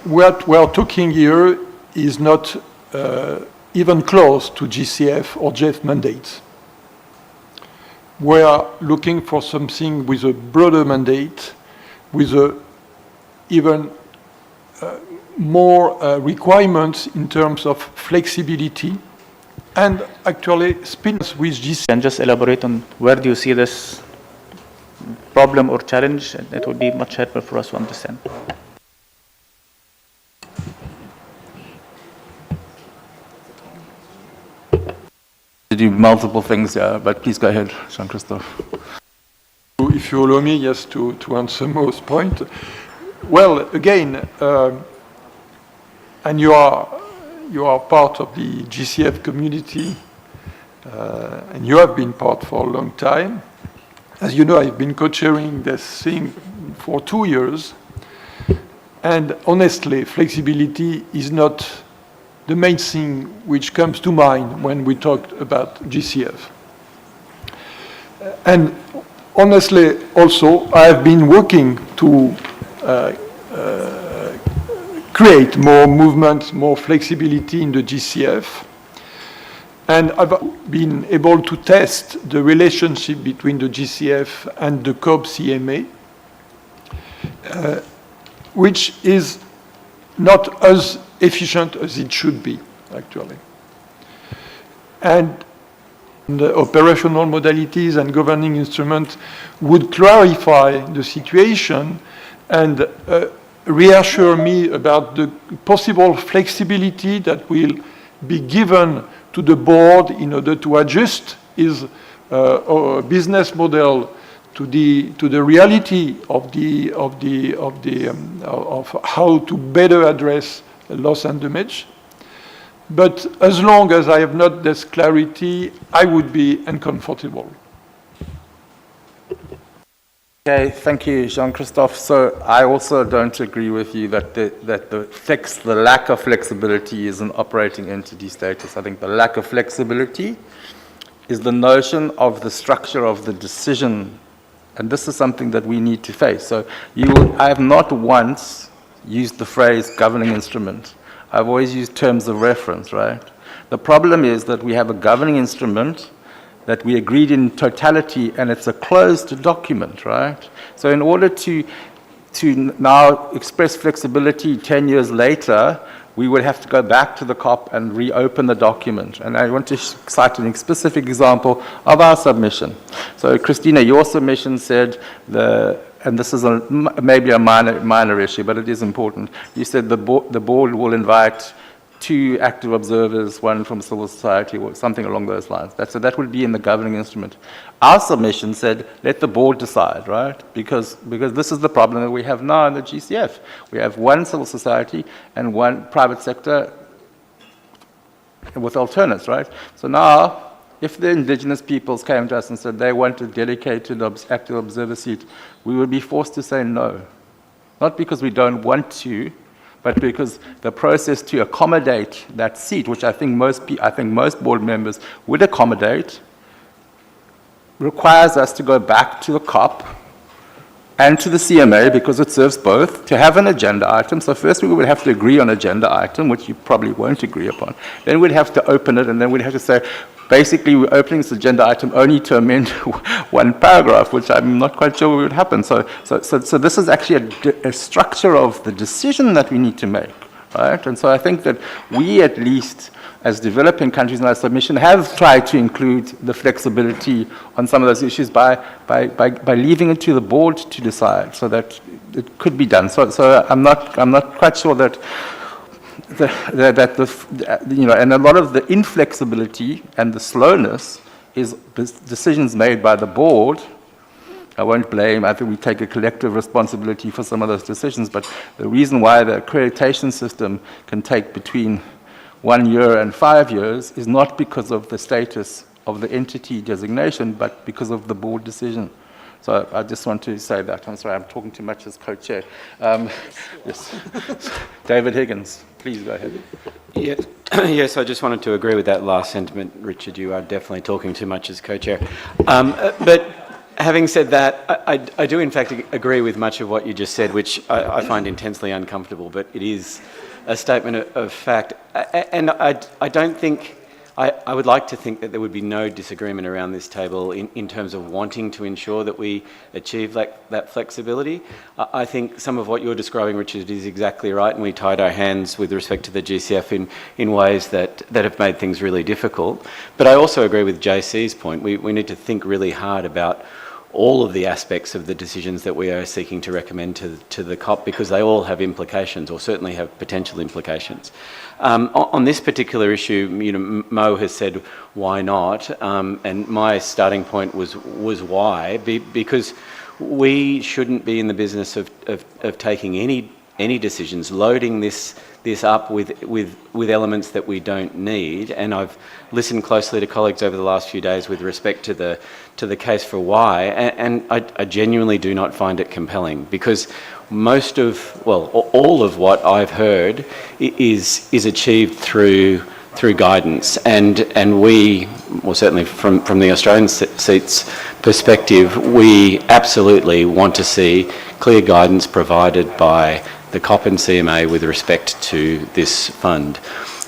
What we are talking here is not even close to GCF or GEF mandates. We are looking for something with a broader mandate, with even more requirements in terms of flexibility, and actually spins with GCF. And just elaborate on where do you see this problem or challenge? It would be much helpful for us to understand. To do multiple things, yeah, but please go ahead, Jean-Christophe. If you allow me, yes, to answer most point. Well, again, and you are part of the GCF community, and you have been part for a long time. As you know, I've been co-chairing this thing for 2 years, and honestly, flexibility is not the main thing which comes to mind when we talk about GCF. And honestly, also, I have been working to create more movement, more flexibility in the GCF. And I've been able to test the relationship between the GCF and the COP CMA, which is not as efficient as it should be, actually. And the operational modalities and governing instruments would clarify the situation and reassure me about the possible flexibility that will be given to the board in order to adjust its business model to the reality of how to better address loss and damage. But as long as I have not this clarity, I would be uncomfortable. Okay, thank you, Jean-Christophe. So I also don't agree with you that the lack of flexibility is an operating entity status. I think the lack of flexibility is the notion of the structure of the decision, and this is something that we need to face. So I have not once used the phrase governing instrument. I've always used terms of reference, right? The problem is that we have a governing instrument that we agreed in totality, and it's a closed document, right? So in order to now express flexibility 10 years later, we would have to go back to the COP and reopen the document. And I want to cite a specific example of our submission. So Christina, your submission said and this is maybe a minor issue, but it is important. You said the board will invite 2 active observers, 1 from civil society, or something along those lines. So that would be in the governing instrument. Our submission said, let the board decide, right? Because this is the problem that we have now in the GCF. We have 1 civil society and 1 private sector with alternates, right? So now, if the indigenous peoples came to us and said they want a dedicated active observer seat, we would be forced to say no. Not because we don't want to, but because the process to accommodate that seat, which I think most board members would accommodate, requires us to go back to the COP and to the CMA, because it serves both, to have an agenda item. So first we would have to agree on agenda item, which you probably won't agree upon. Then we'd have to open it, and then we'd have to say, basically, we're opening this agenda item only to amend one paragraph, which I'm not quite sure would happen. So this is actually a structure of the decision that we need to make, right? And so I think that we, at least as developing countries in our submission, have tried to include the flexibility on some of those issues by leaving it to the board to decide, so that it could be done. So I'm not quite sure that. And a lot of the inflexibility and the slowness is decisions made by the board. I won't blame, I think we take a collective responsibility for some of those decisions, but the reason why the accreditation system can take between 1 year and 5 years is not because of the status of the entity designation, but because of the board decision. So I just want to say that. I'm sorry, I'm talking too much as co-chair. Yes. David Higgins, please go ahead. Yes. Yes, I just wanted to agree with that last sentiment, Richard. You are definitely talking too much as co-chair. But having said that, I do in fact agree with much of what you just said, which I find intensely uncomfortable, but it is a statement of fact. And I don't think, I would like to think that there would be no disagreement around this table in terms of wanting to ensure that we achieve that flexibility. I think some of what you're describing, Richard, is exactly right, and we tied our hands with respect to the GCF in ways that have made things really difficult. But I also agree with JC's point. We need to think really hard about all of the aspects of the decisions that we are seeking to recommend to the COP, because they all have implications, or certainly have potential implications. On this particular issue, Mo has said, why not? And my starting point was why, because we shouldn't be in the business of taking any decisions, loading this up with elements that we don't need. And I've listened closely to colleagues over the last few days with respect to the case for why, and I genuinely do not find it compelling, because all of what I've heard is achieved through guidance, and we, well, certainly from the Australian seat's perspective, we absolutely want to see clear guidance provided by the COP and CMA with respect to this fund.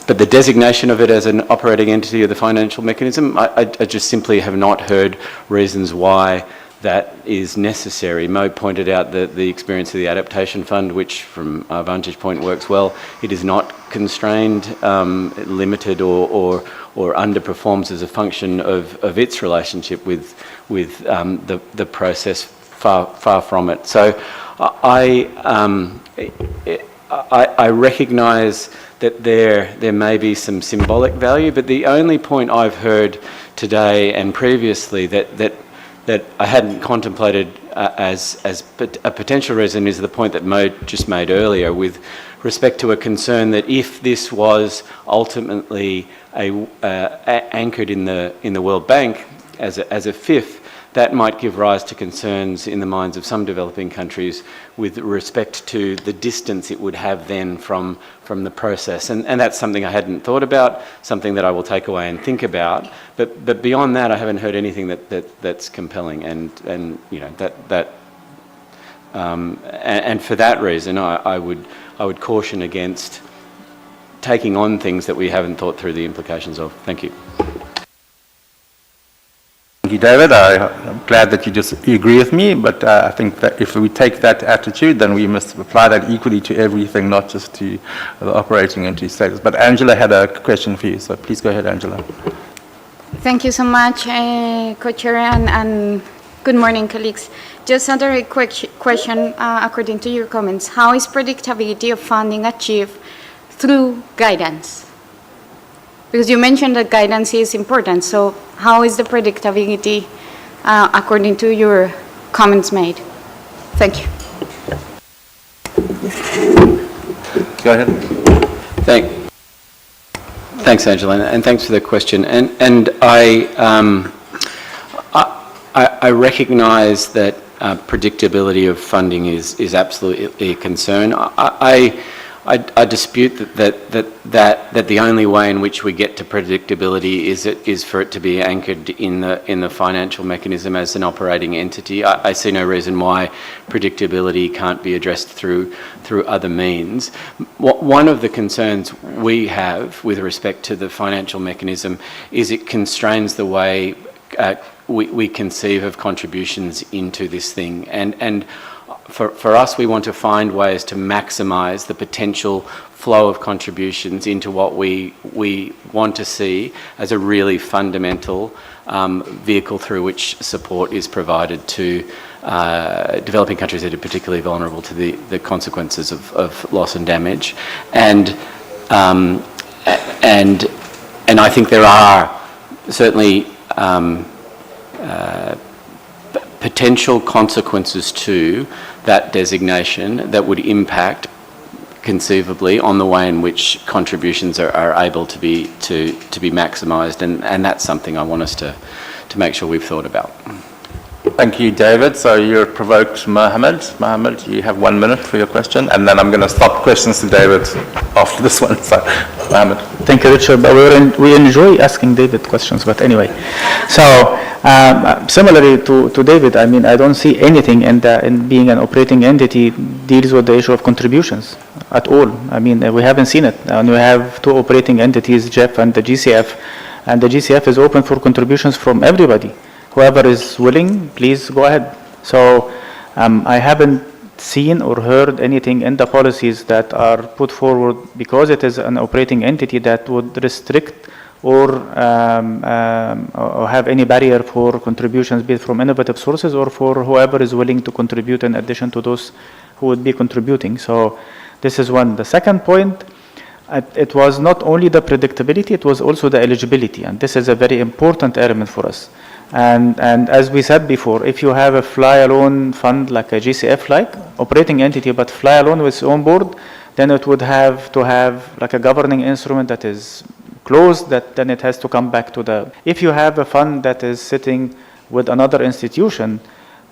But the designation of it as an operating entity of the financial mechanism, I just simply have not heard reasons why that is necessary. Mo pointed out the experience of the adaptation fund, which from our vantage point works well. It is not constrained, limited or underperforms as a function of its relationship with the process, far from it. So I recognise that there may be some symbolic value, but the only point I've heard today and previously that I hadn't contemplated as a potential reason is the point that Mo just made earlier with respect to a concern that if this was ultimately anchored in the World Bank as a fifth, that might give rise to concerns in the minds of some developing countries with respect to the distance it would have then from the process. And that's something I hadn't thought about, something that I will take away and think about. But beyond that, I haven't heard anything that's compelling. And for that reason, I would caution against taking on things that we haven't thought through the implications of. Thank you. Thank you, David. I'm glad that you agree with me, but I think that if we take that attitude, then we must apply that equally to everything, not just to the operating entity status. But Angela had a question for you, so please go ahead, Angela. Thank you so much, Co-Chair, and good morning, colleagues. Just another quick question, according to your comments. How is predictability of funding achieved through guidance? Because you mentioned that guidance is important, so how is the predictability according to your comments made? Thank you. Go ahead. Thanks, Angela, and thanks for the question. And I recognise that predictability of funding is absolutely a concern. I dispute that the only way in which we get to predictability is for it to be anchored in the financial mechanism as an operating entity. I see no reason why predictability can't be addressed through other means. One of the concerns we have with respect to the financial mechanism is it constrains the way we conceive of contributions into this thing, and for us, we want to find ways to maximise the potential flow of contributions into what we want to see as a really fundamental vehicle through which support is provided to developing countries that are particularly vulnerable to the consequences of loss and damage, and I think there are certainly potential consequences to that designation that would impact conceivably on the way in which contributions are able to be maximised, and that's something I want us to make sure we've thought about. Thank you, David. So you're provoked, Mohammed. Mohammed, you have 1 minute for your question, and then I'm going to stop questions to David after this one. So, Mohammed. Thank you, Richard. But we enjoy asking David questions, but anyway. So, similarly to David, I mean, I don't see anything in being an operating entity deals with the issue of contributions at all. I mean, we haven't seen it. And we have two operating entities, JEF and the GCF, and the GCF is open for contributions from everybody. Whoever is willing, please go ahead. So I haven't seen or heard anything in the policies that are put forward because it is an operating entity that would restrict or have any barrier for contributions, be it from innovative sources or for whoever is willing to contribute in addition to those who would be contributing. So this is one. The second point, it was not only the predictability, it was also the eligibility, and this is a very important element for us. And as we said before, if you have a fly-alone fund like a GCF-like operating entity, but fly-alone with its own board, then it would have to have like a governing instrument that is closed, that then it has to come back to the... If you have a fund that is sitting with another institution,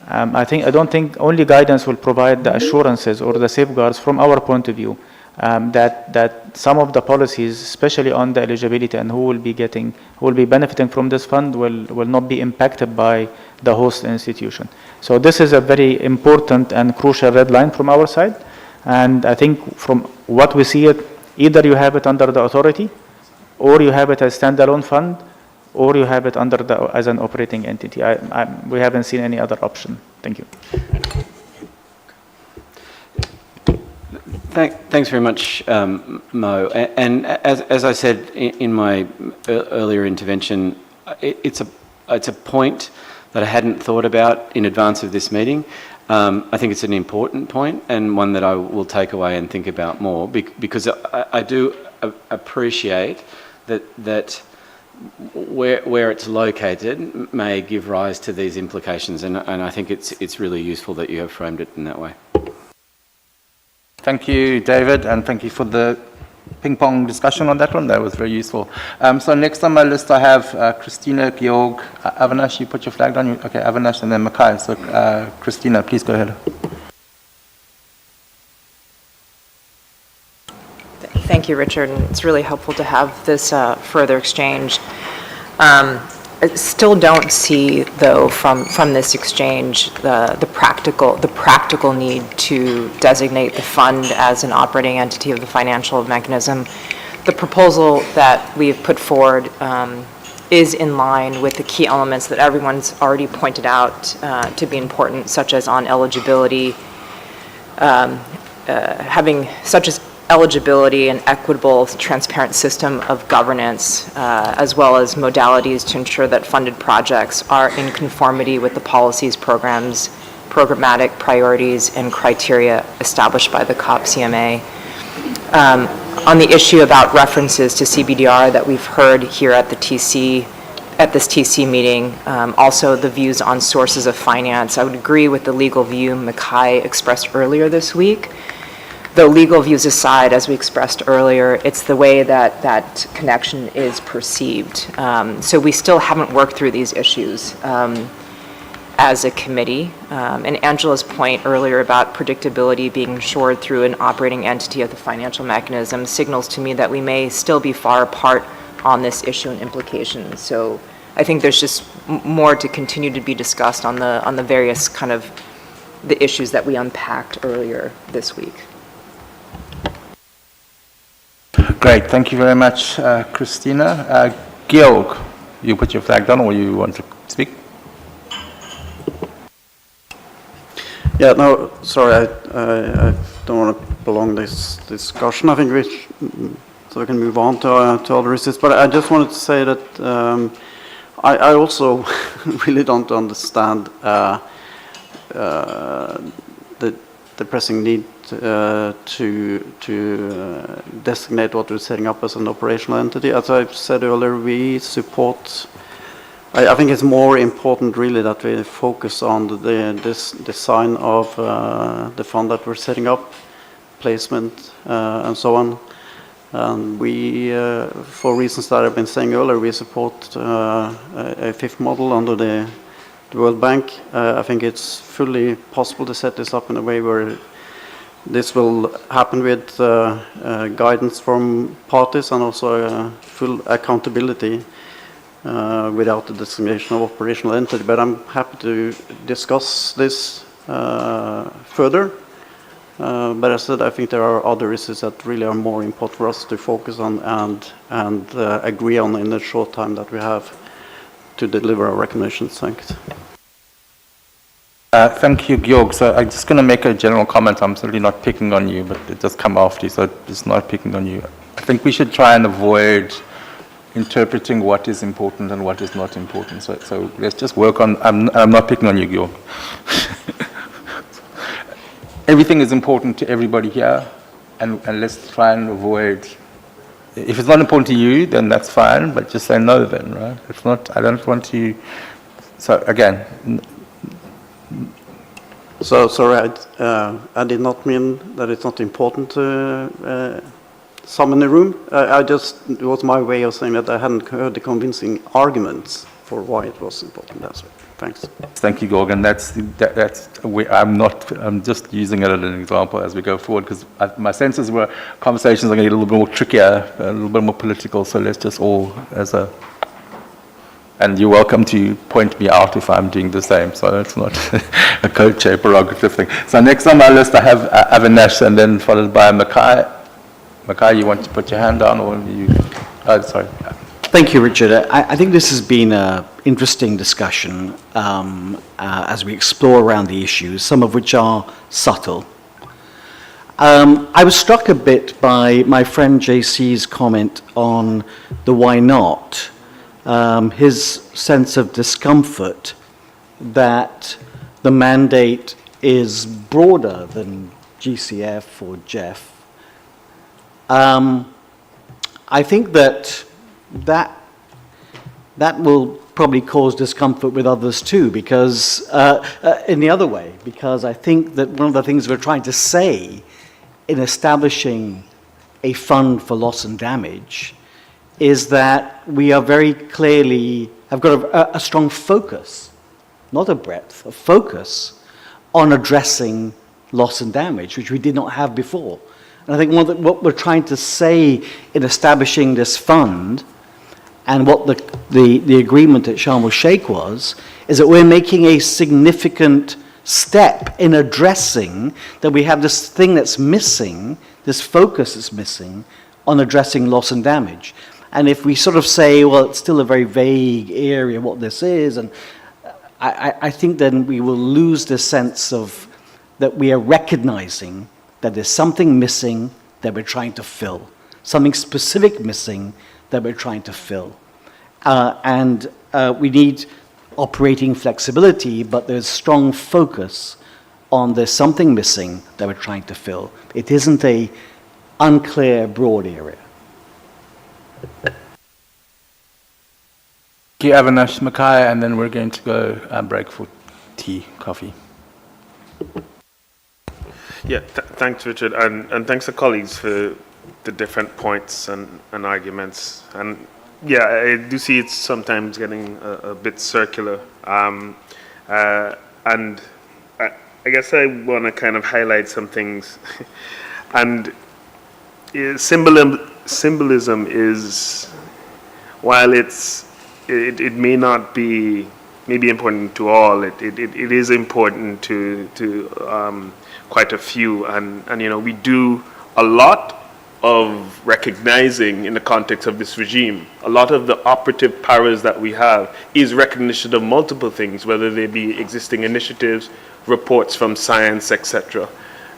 I don't think only guidance will provide the assurances or the safeguards from our point of view, that some of the policies, especially on the eligibility and who will be benefiting from this fund will not be impacted by the host institution. So this is a very important and crucial red line from our side. And I think from what we see it, either you have it under the authority, or you have it as standalone fund, or you have it as an operating entity. We haven't seen any other option. Thank you. Thanks very much, Mo. And as I said in my earlier intervention, it's a point that I hadn't thought about in advance of this meeting. I think it's an important point and one that I will take away and think about more because I do appreciate that where it's located may give rise to these implications, and I think it's really useful that you have framed it in that way. Thank you, David, and thank you for the ping-pong discussion on that one. That was very useful. So next on my list I have Christina, Georg, Avinash. You put your flag down? Okay, Avinash, and then Makai. So Christina, please go ahead. Thank you, Richard. And it's really helpful to have this further exchange. I still don't see, though, from this exchange the practical need to designate the fund as an operating entity of the financial mechanism. The proposal that we've put forward is in line with the key elements that everyone's already pointed out to be important, such as on eligibility, having such as eligibility and equitable, transparent system of governance, as well as modalities to ensure that funded projects are in conformity with the policies, programs, programmatic priorities, and criteria established by the COP-CMA. On the issue about references to CBDR that we've heard here at this TC meeting, also the views on sources of finance, I would agree with the legal view Makai expressed earlier this week. though legal views aside, as we expressed earlier, it's the way that that connection is perceived. So we still haven't worked through these issues as a committee. And Angela's point earlier about predictability being ensured through an operating entity of the financial mechanism signals to me that we may still be far apart on this issue and implications. So I think there's just more to continue to be discussed on the various kind of the issues that we unpacked earlier this week. Great, thank you very much, Christina. Georg, you put your flag down, or you want to speak? Yeah, no, sorry, I don't want to prolong this discussion. I think so we can move on to other issues. But I just wanted to say that I also really don't understand the pressing need to designate what we're setting up as an operational entity. As I said earlier, we support. I think it's more important really that we focus on this design of the fund that we're setting up, placement, and so on. And we, for reasons that I've been saying earlier, we support a fifth model under the World Bank. I think it's fully possible to set this up in a way where this will happen with guidance from parties and also full accountability without the designation of operational entity. But I'm happy to discuss this further. But as I said, I think there are other issues that really are more important for us to focus on and agree on in the short time that we have to deliver our recommendations. Thanks. Thank you, Georg. So I'm just going to make a general comment. I'm certainly not picking on you, but it does come after you, so it's not picking on you. I think we should try and avoid interpreting what is important and what is not important. So let's just work on, I'm not picking on you, Georg. Everything is important to everybody here, and let's try and avoid, if it's not important to you, then that's fine, but just say no then, right? It's not, I don't want to, so again. So sorry, I did not mean that it's not important to some in the room. It was my way of saying that I hadn't heard the convincing arguments for why it was important. That's it. Thanks. Thank you, Georg, and I'm just using it as an example as we go forward, because my senses were conversations are going to get a little bit more trickier, a little bit more political, so let's just all and you're welcome to point me out if I'm doing the same, so it's not a co-chair prerogative thing. So next on my list I have Avinash, and then followed by Mackay. Mackay, you want to put your hand down, or you, sorry. Thank you, Richard. I think this has been an interesting discussion as we explore around the issues, some of which are subtle. I was struck a bit by my friend JC's comment on the why not, his sense of discomfort that the mandate is broader than GCF or GEF. I think that will probably cause discomfort with others too, because in the other way, because I think that one of the things we're trying to say in establishing a fund for loss and damage is that we are very clearly, have got a strong focus, not a breadth, a focus on addressing loss and damage, which we did not have before. And I think what we're trying to say in establishing this fund, and what the agreement at Sharm el-Sheikh was, is that we're making a significant step in addressing that we have this thing that's missing, this focus that's missing on addressing loss and damage. And if we sort of say, well, it's still a very vague area what this is, and I think then we will lose the sense of that we are recognizing that there's something missing that we're trying to fill, something specific missing that we're trying to fill. We need operating flexibility, but there's strong focus on there's something missing that we're trying to fill. It isn't a unclear, broad area. Thank you, Avinash, Mackay, and then we're going to go break for tea, coffee. Yeah, thanks, Richard, and thanks to colleagues for the different points and arguments. And yeah, I do see it's sometimes getting a bit circular. And I guess I want to kind of highlight some things. And symbolism is, while it may not be maybe important to all, it is important to quite a few. And you know, we do a lot of recognizing in the context of this regime. A lot of the operative powers that we have is recognition of multiple things, whether they be existing initiatives, reports from science, etc.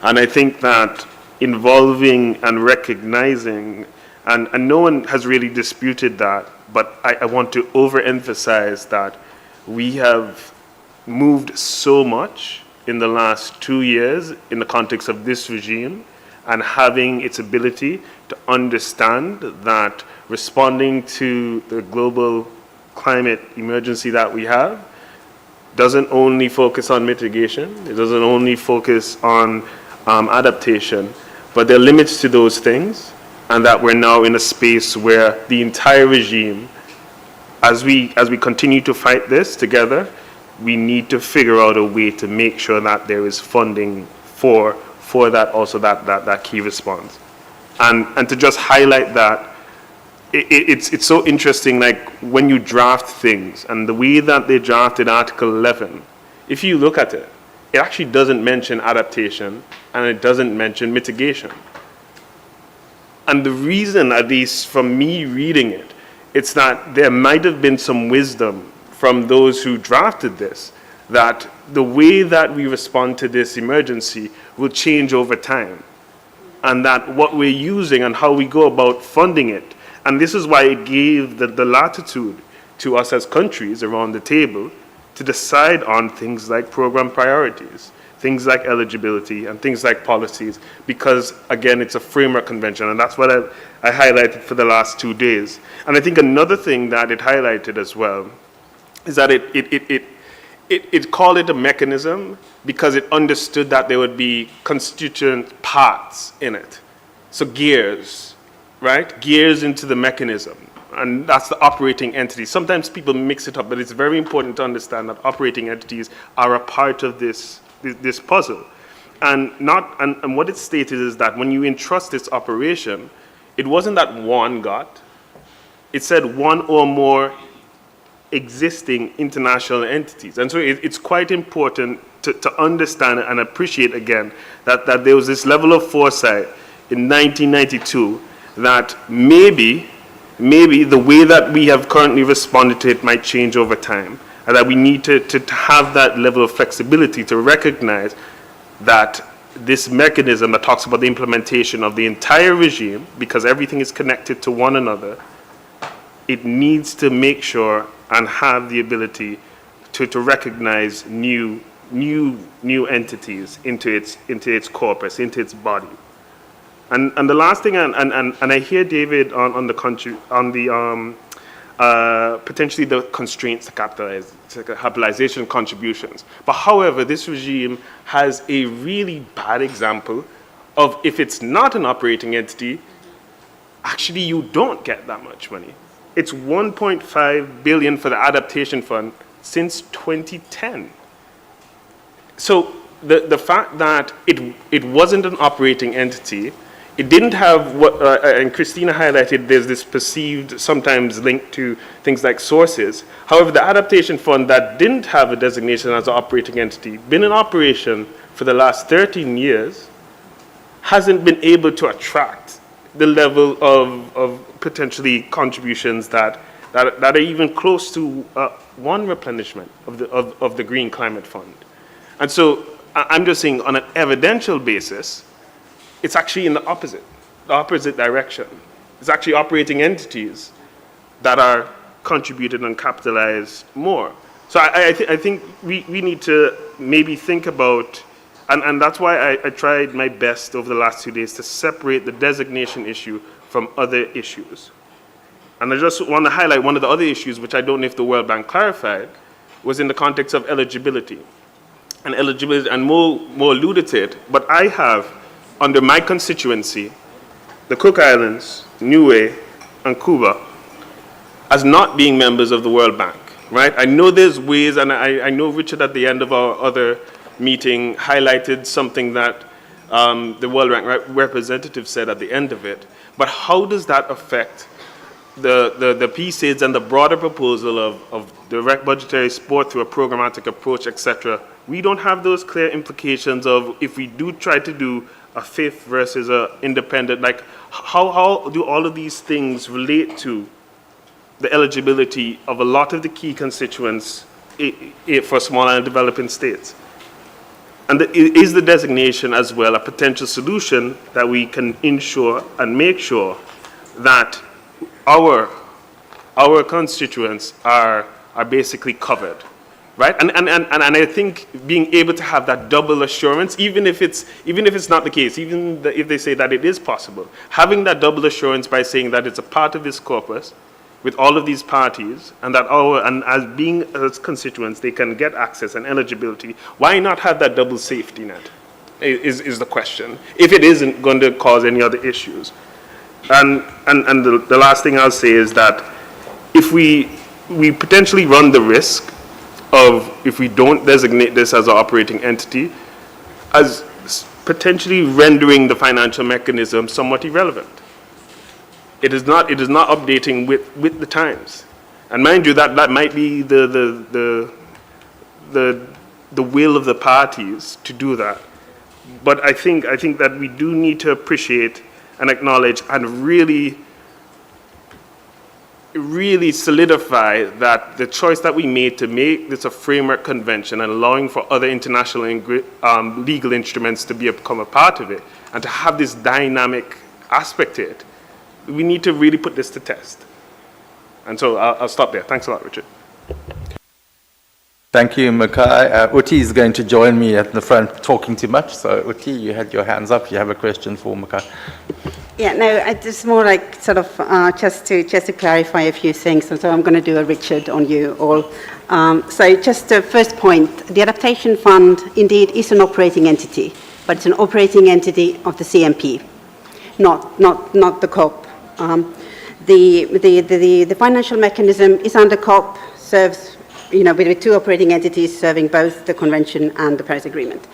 And I think that involving and recognizing, and no one has really disputed that, but I want to overemphasize that we have moved so much in the last 2 years in the context of this regime, and having its ability to understand that responding to the global climate emergency that we have doesn't only focus on mitigation, it doesn't only focus on adaptation, but there are limits to those things, and that we're now in a space where the entire regime, as we continue to fight this together, we need to figure out a way to make sure that there is funding for that, also that key response. And to just highlight that, it's so interesting, like when you draft things, and the way that they drafted Article 11, if you look at it, it actually doesn't mention adaptation, and it doesn't mention mitigation. And the reason, at least from me reading it, it's that there might have been some wisdom from those who drafted this, that the way that we respond to this emergency will change over time, and that what we're using and how we go about funding it, and this is why it gave the latitude to us as countries around the table to decide on things like program priorities, things like eligibility, and things like policies, because again, it's a framework convention, and that's what I highlighted for the last 2 days. And I think another thing that it highlighted as well is that it called it a mechanism because it understood that there would be constituent parts in it. So gears, right? Gears into the mechanism. And that's the operating entity. Sometimes people mix it up, but it's very important to understand that operating entities are a part of this puzzle. And what it stated is that when you entrust this operation, it wasn't that one got, it said one or more existing international entities. And so it's quite important to understand and appreciate again that there was this level of foresight in 1992 that maybe the way that we have currently responded to it might change over time, and that we need to have that level of flexibility to recognize that this mechanism that talks about the implementation of the entire regime, because everything is connected to one another, it needs to make sure and have the ability to recognize new entities into its corpus, into its body. And the last thing, and I hear David on the potentially the constraints to capitalization contributions. But however, this regime has a really bad example of, if it's not an operating entity, actually you don't get that much money. It's 1.5 billion for the adaptation fund since 2010. So the fact that it wasn't an operating entity, it didn't have what, and Christina highlighted, there's this perceived, sometimes linked to things like sources. However, the adaptation fund that didn't have a designation as an operating entity, been in operation for the last 13 years, hasn't been able to attract the level of potentially contributions that are even close to one replenishment of the Green Climate Fund. And so I'm just saying, on an evidential basis, it's actually in the opposite direction. It's actually operating entities that are contributed and capitalized more. So I think we need to maybe think about, and that's why I tried my best over the last 2 days to separate the designation issue from other issues. And I just want to highlight one of the other issues, which I don't know if the World Bank clarified, was in the context of eligibility. and eligibility, and Mo alluded to it, but I have, under my constituency, the Cook Islands, Niue, and Cuba, as not being members of the World Bank, right? I know there's ways, and I know Richard at the end of our other meeting highlighted something that the World Bank representative said at the end of it, but how does that affect the PSAIDs and the broader proposal of direct budgetary support through a programmatic approach, etc.? We don't have those clear implications of if we do try to do a fifth versus a independent, like how do all of these things relate to the eligibility of a lot of the key constituents for small and developing states? And is the designation as well a potential solution that we can ensure and make sure that our constituents are basically covered, right? And I think being able to have that double assurance, even if it's not the case, even if they say that it is possible, having that double assurance by saying that it's a part of this corpus with all of these parties, and that as constituents, they can get access and eligibility. Why not have that double safety net is the question, if it isn't going to cause any other issues. And the last thing I'll say is that if we potentially run the risk of, if we don't designate this as an operating entity, as potentially rendering the financial mechanism somewhat irrelevant. It is not updating with the times. And mind you, that might be the will of the parties to do that. But I think that we do need to appreciate and acknowledge and really solidify that the choice that we made to make this a framework convention and allowing for other international legal instruments to become a part of it, and to have this dynamic aspect to it, we need to really put this to test. And so I'll stop there. Thanks a lot, Richard. Thank you, Makai. Uti is going to join me at the front talking too much. So Uti, you had your hands up. You have a question for Makai. Yeah, no, it's more like sort of just to clarify a few things. And so I'm going to do a Richard on you all. So just the first point, the Adaptation Fund indeed is an operating entity, but it's an operating entity of the CMP, not the COP. The financial mechanism is under COP, serves, with two operating entities serving both the Convention and the Paris Agreement.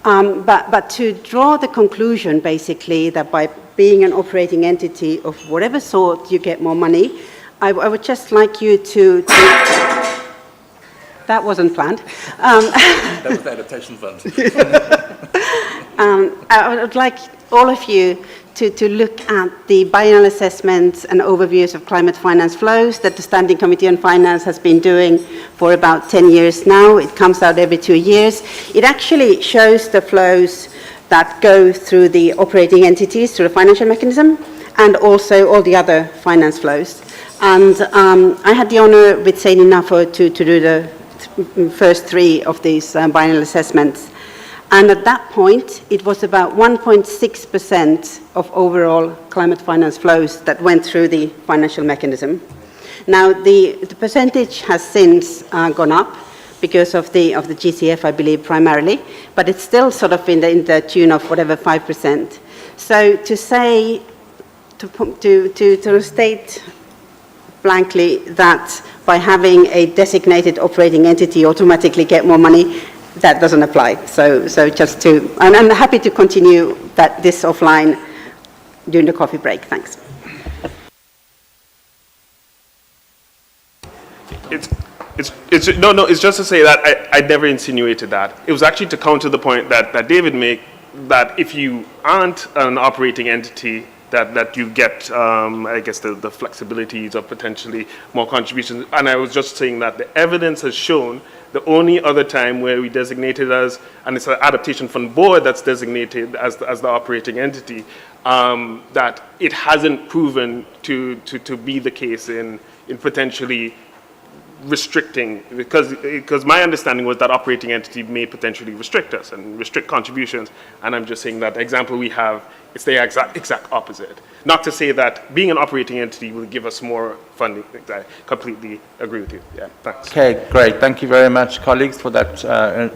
But to draw the conclusion, basically, that by being an operating entity of whatever sort you get more money, I would just like you to that wasn't planned. That was the Adaptation Fund. I would like all of you to look at the biennial assessments and overviews of climate finance flows that the Standing Committee on Finance has been doing for about 10 years now. It comes out every 2 years. It actually shows the flows that go through the operating entities, through the financial mechanism, and also all the other finance flows. And I had the honor with Saini Nafo to do the first three of these biennial assessments. And at that point, it was about 1.6% of overall climate finance flows that went through the financial mechanism. Now, the percentage has since gone up because of the GCF, I believe, primarily, but it's still sort of in the tune of whatever 5%. So to say, to state blankly that by having a designated operating entity automatically get more money, that doesn't apply. So just to, and I'm happy to continue this offline during the coffee break. Thanks. It's just to say that I never insinuated that. It was actually to counter the point that David made, that if you aren't an operating entity, that you get, I guess, the flexibilities of potentially more contributions. And I was just saying that the evidence has shown the only other time where we designated as, and it's an adaptation fund board that's designated as the operating entity, that it hasn't proven to be the case in potentially restricting, because my understanding was that operating entity may potentially restrict us and restrict contributions. And I'm just saying that the example we have It's the exact opposite. Not to say that being an operating entity will give us more funding. I completely agree with you. Yeah, thanks. Okay, great. Thank you very much, colleagues, for that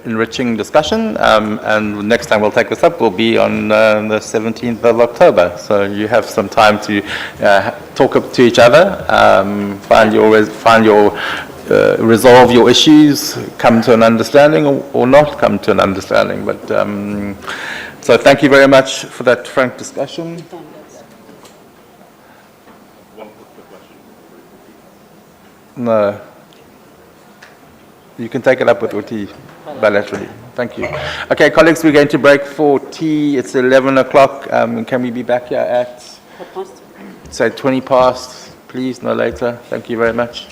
enriching discussion. And next time we'll take this up will be on the 17th of October. So you have some time to talk to each other, resolve your issues, come to an understanding, or not come to an understanding. But so thank you very much for that frank discussion. No. You can take it up with Uti bilaterally. Thank you. Okay, colleagues, we're going to break for tea. It's 11 o'clock. Can we be back here at, say, 20 past, please, no later? Thank you very much.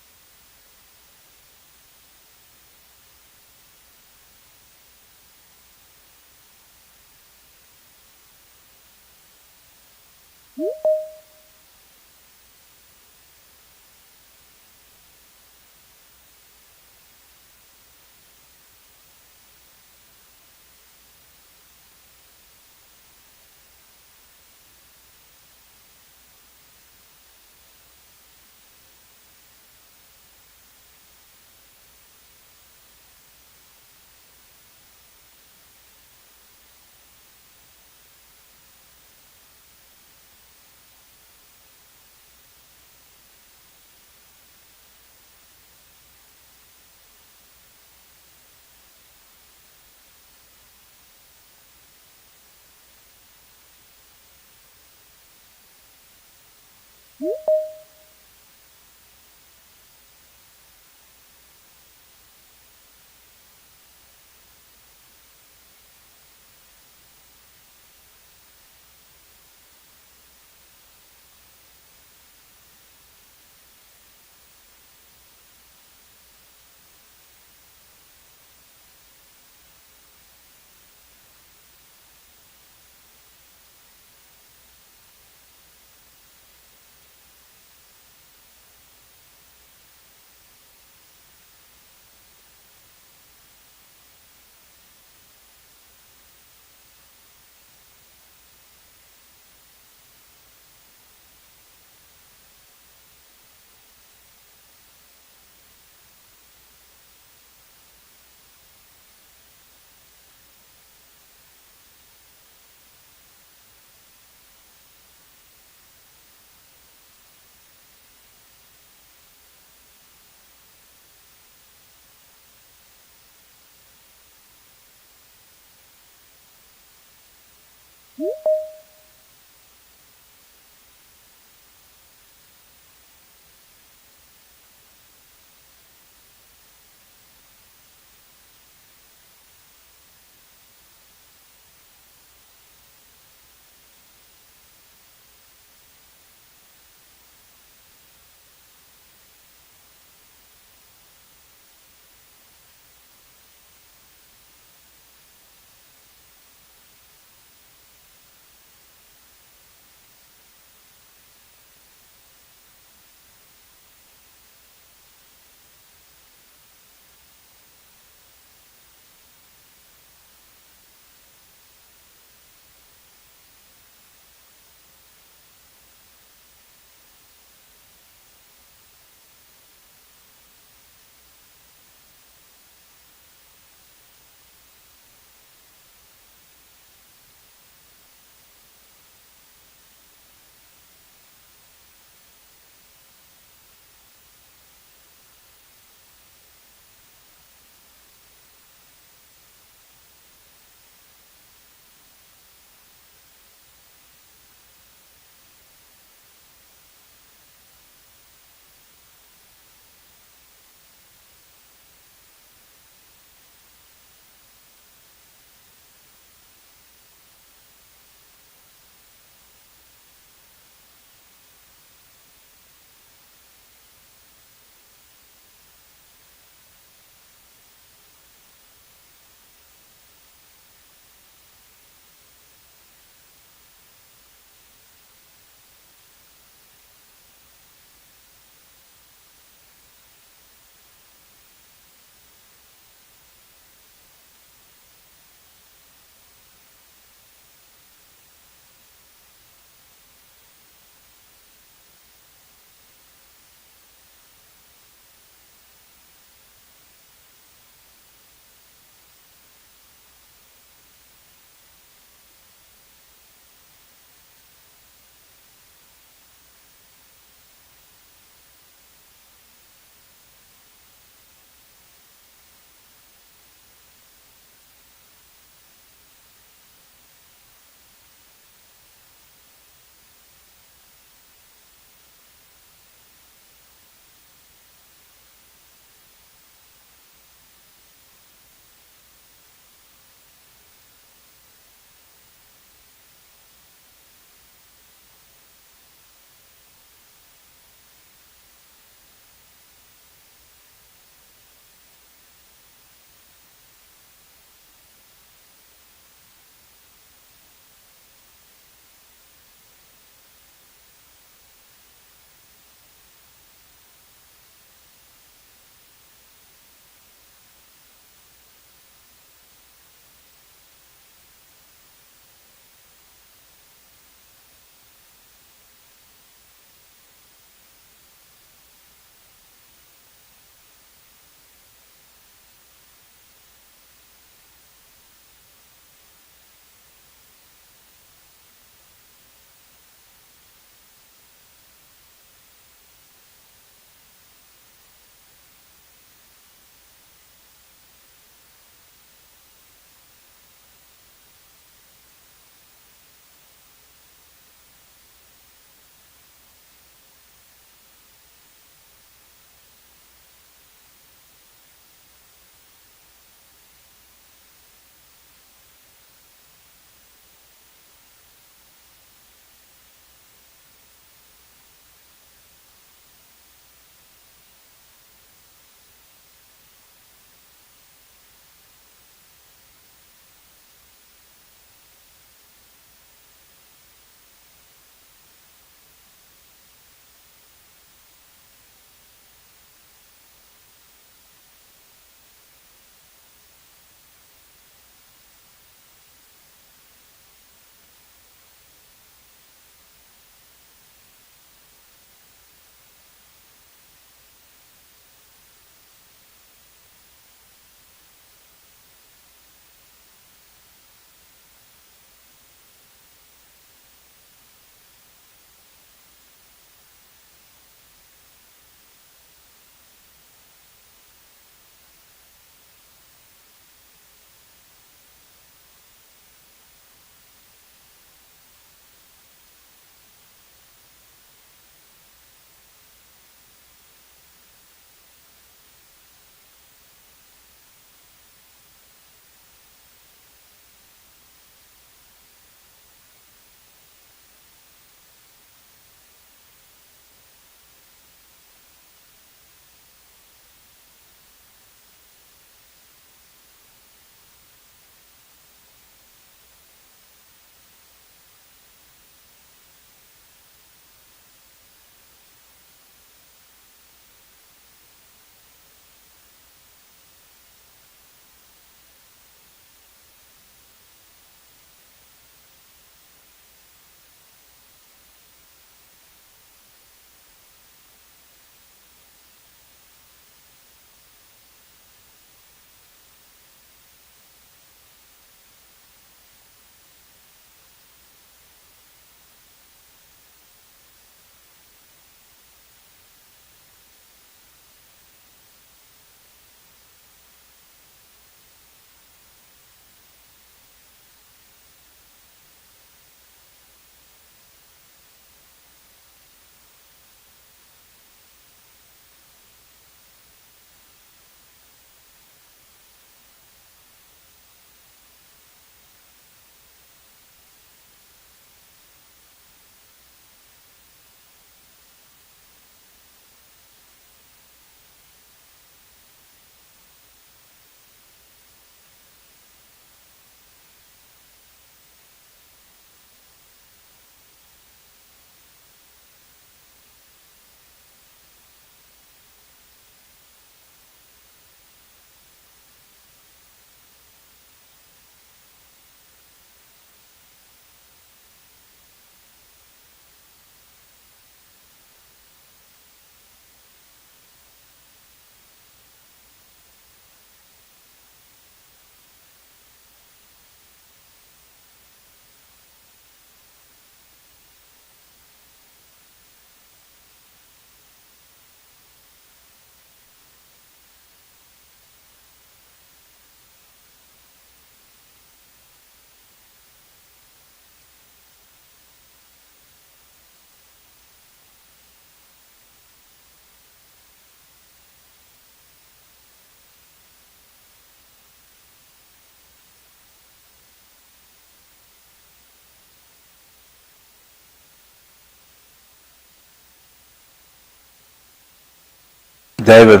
David,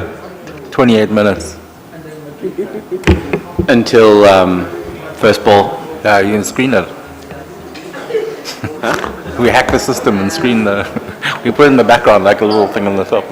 28 minutes. Until first ball. Yeah, you can screen it. We hack the system and screen the, we put it in the background like a little thing on the top.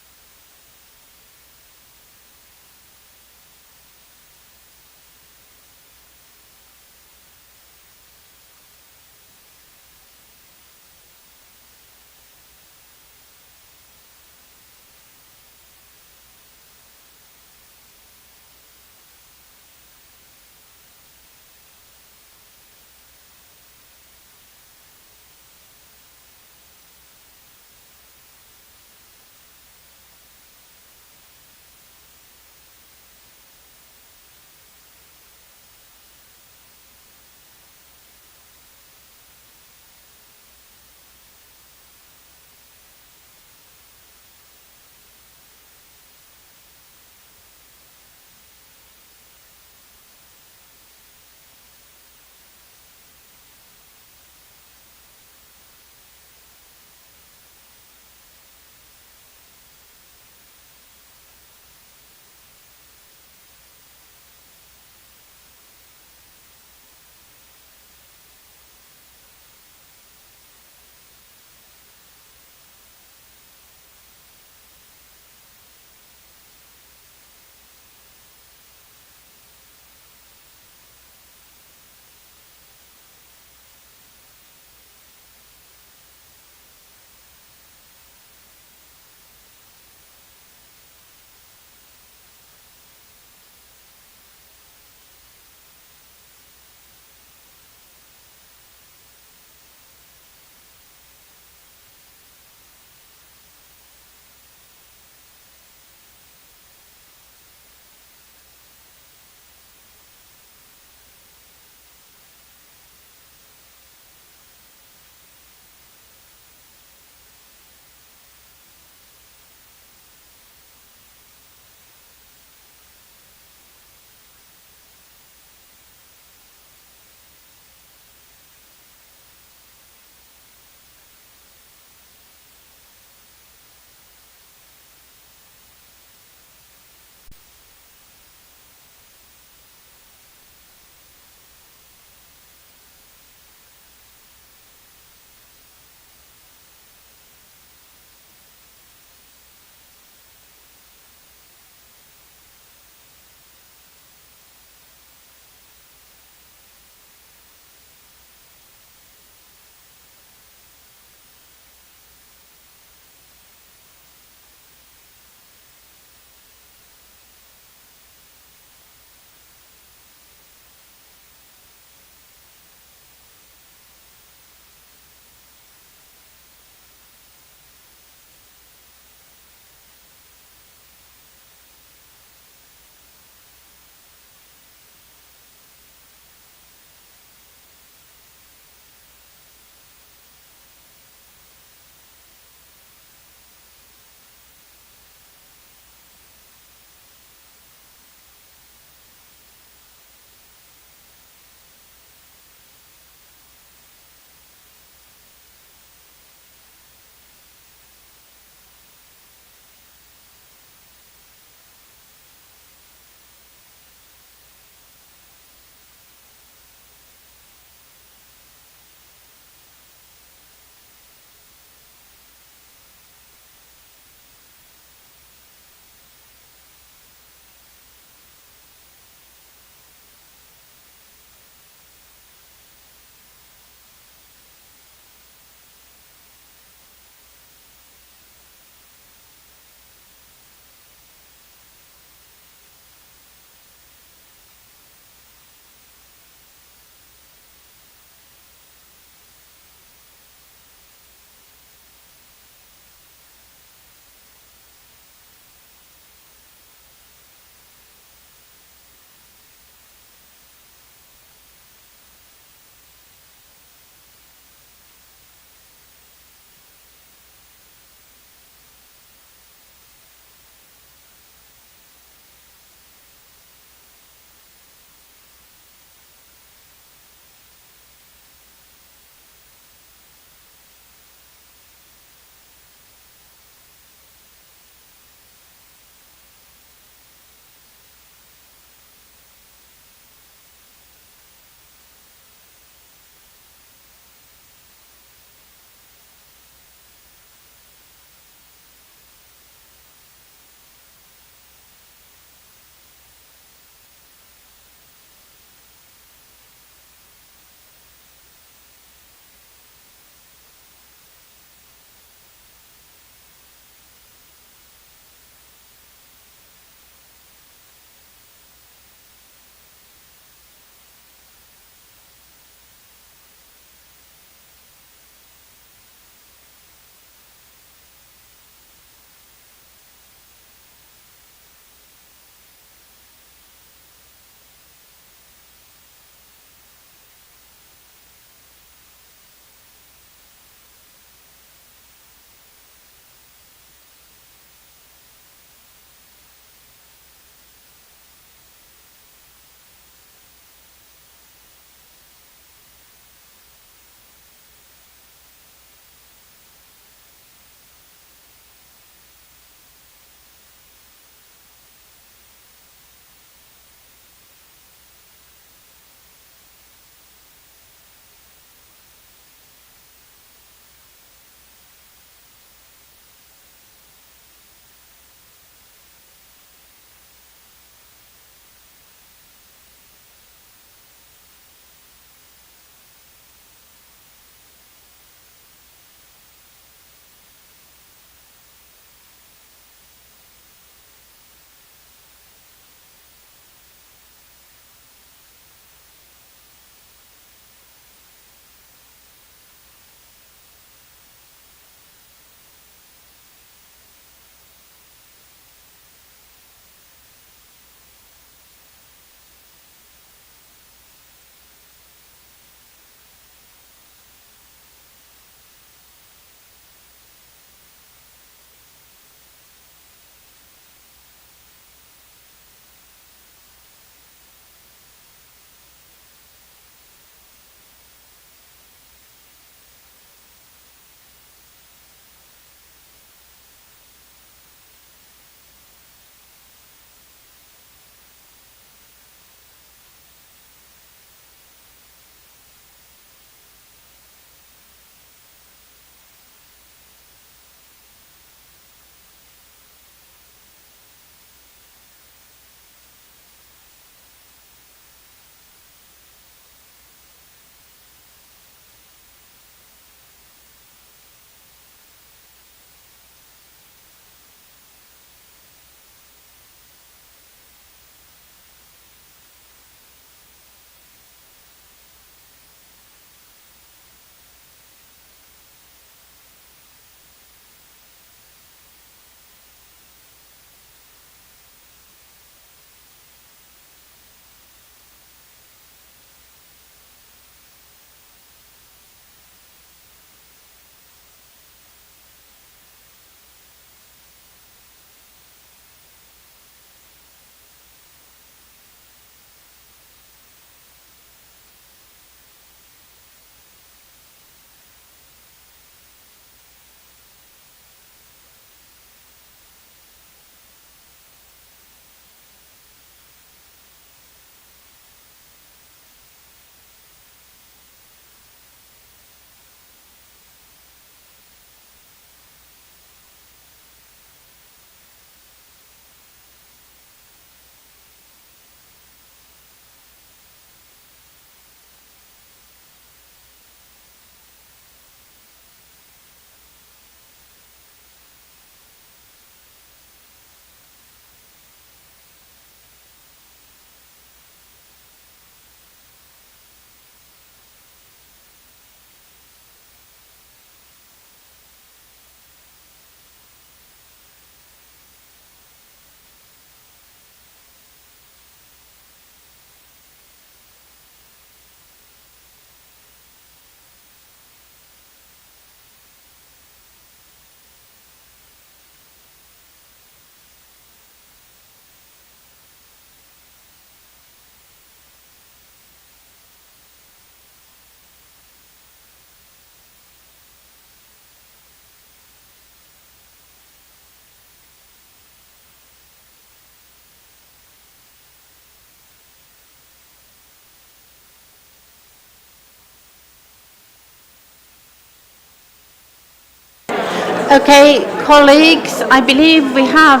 Okay, colleagues, I believe we have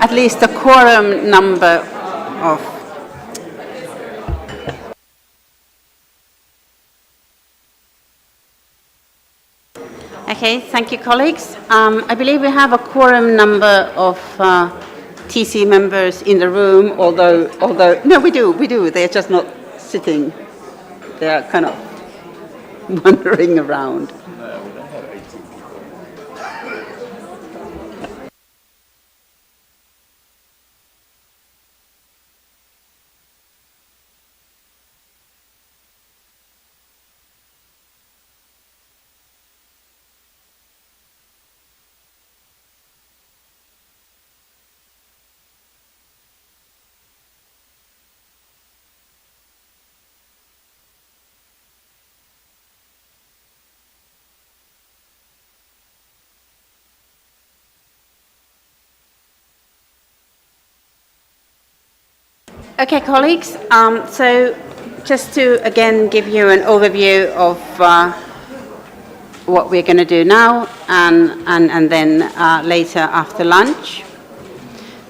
at least a quorum number of. Okay, thank you, colleagues. I believe we have a quorum number of TC members in the room, although, no, we do. They're just not sitting. They're kind of wandering around. Okay, colleagues, so just to again give you an overview of what we're going to do now and then later after lunch.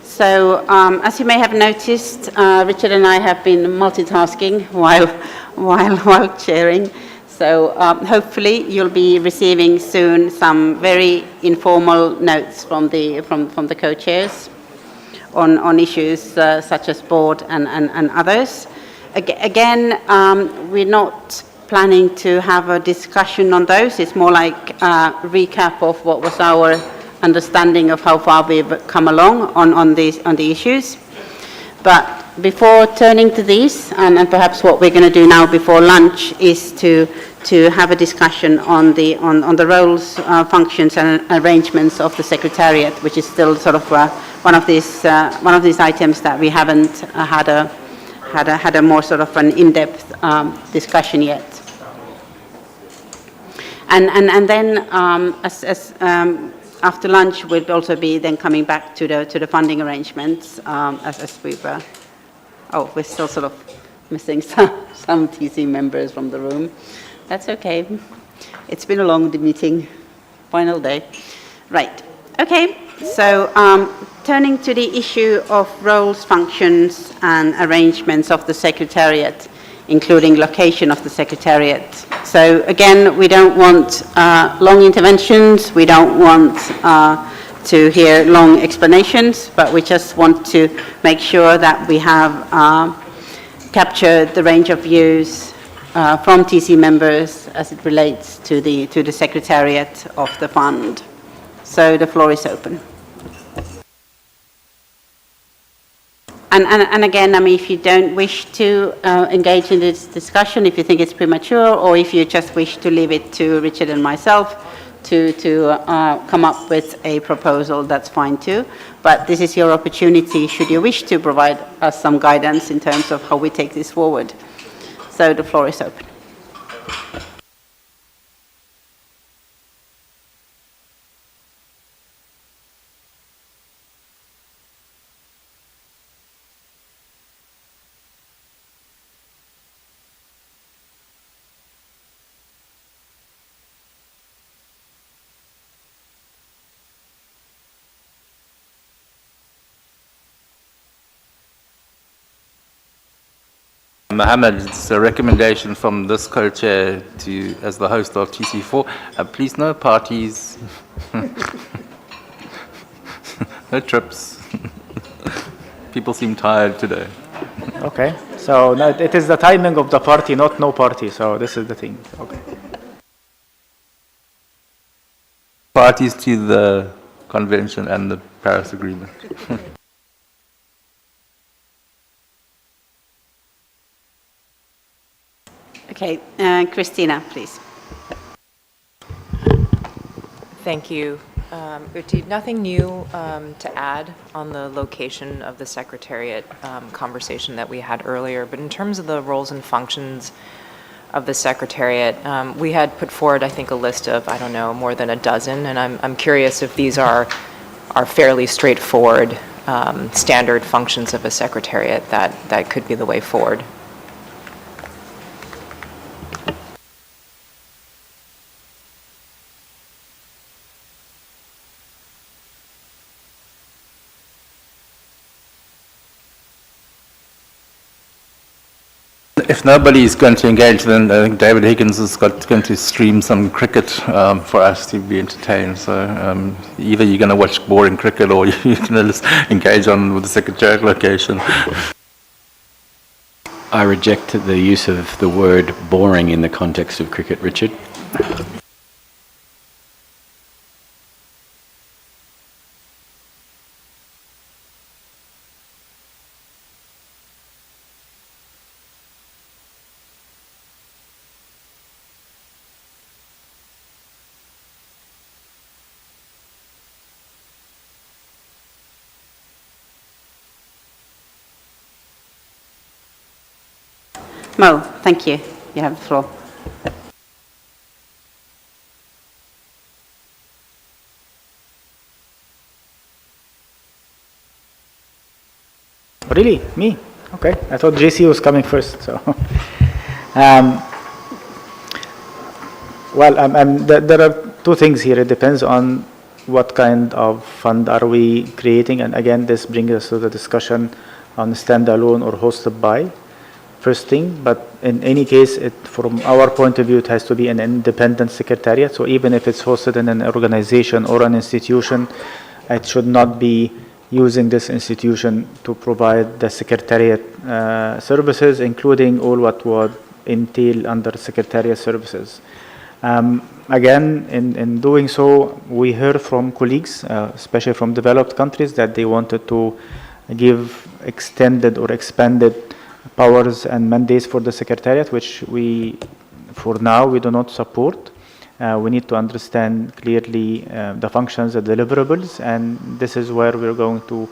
So as you may have noticed, Richard and I have been multitasking while chairing. So hopefully you'll be receiving soon some very informal notes from the co-chairs on issues such as board and others. Again, we're not planning to have a discussion on those. It's more like a recap of what was our understanding of how far we've come along on the issues. But before turning to these, and perhaps what we're going to do now before lunch is to have a discussion on the roles, functions, and arrangements of the Secretariat, which is still sort of one of these items that we haven't had a more sort of an in-depth discussion yet. And then after lunch, we'll also be then coming back to the funding arrangements as we've. We're still sort of missing some TC members from the room. That's okay. It's been a long meeting, final day. Right. Okay. So turning to the issue of roles, functions, and arrangements of the Secretariat, including location of the Secretariat. So again, we don't want long interventions. We don't want to hear long explanations, but we just want to make sure that we have captured the range of views from TC members as it relates to the Secretariat of the Fund. So the floor is open. And again, I mean, if you don't wish to engage in this discussion, if you think it's premature, or if you just wish to leave it to Richard and myself to come up with a proposal, that's fine too. But this is your opportunity, should you wish to provide us some guidance in terms of how we take this forward. So the floor is open. Mohammed, it's a recommendation from this co-chair to, as the host of TC4, please no parties, no trips. People seem tired today. Okay, so no, it is the timing of the party, not no party, so this is the thing. Okay. Parties to the convention and the Paris Agreement. Okay, Christina, please. Thank you. Uti, nothing new to add on the location of the Secretariat conversation that we had earlier, but in terms of the roles and functions of the Secretariat, we had put forward, I think, a list of, I don't know, more than a dozen, and I'm curious if these are fairly straightforward standard functions of a Secretariat that could be the way forward. if nobody is going to engage, then I think David Higgins is going to stream some cricket for us to be entertained. So either you're going to watch boring cricket or you're going to engage on with the secretariat location. I reject the use of the word boring in the context of cricket, Richard. Mo, thank you. You have the floor. Really? Me? Okay. I thought JC was coming first. So, there are two things here. It depends on what kind of fund are we creating, and again, this brings us to the discussion on standalone or hosted by. First thing, but in any case, from our point of view, it has to be an independent secretariat. So even if it's hosted in an organization or an institution, it should not be using this institution to provide the secretariat services, including all what would entail under secretariat services. Again, in doing so, we heard from colleagues, especially from developed countries, that they wanted to give extended or expanded powers and mandates for the secretariat, which we, for now, we do not support. We need to understand clearly the functions, the deliverables, and this is where we're going to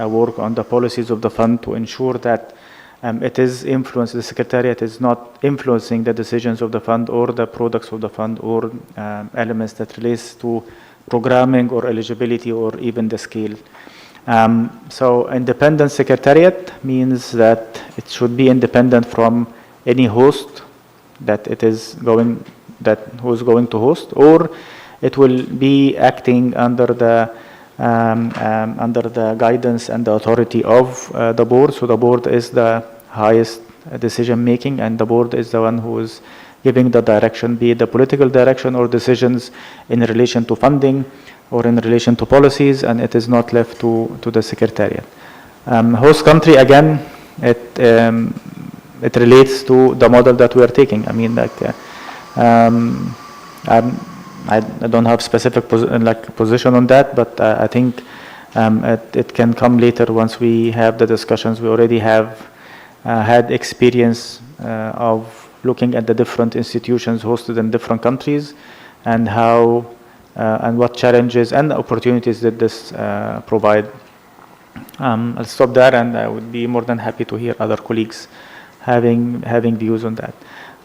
work on the policies of the fund to ensure that it is influenced, the secretariat is not influencing the decisions of the fund or the products of the fund or elements that relates to programming or eligibility or even the scale. So independent secretariat means that it should be independent from any host that it is going, that who is going to host, or it will be acting under the guidance and the authority of the board. So the board is the highest decision making, and the board is the one who is giving the direction, be it the political direction or decisions in relation to funding or in relation to policies, and it is not left to the secretariat. Host country, again, it relates to the model that we are taking. I mean, like, I don't have specific position on that, but I think it can come later once we have the discussions. We already have had experience of looking at the different institutions hosted in different countries and how and what challenges and opportunities did this provide. I'll stop there, and I would be more than happy to hear other colleagues having views on that.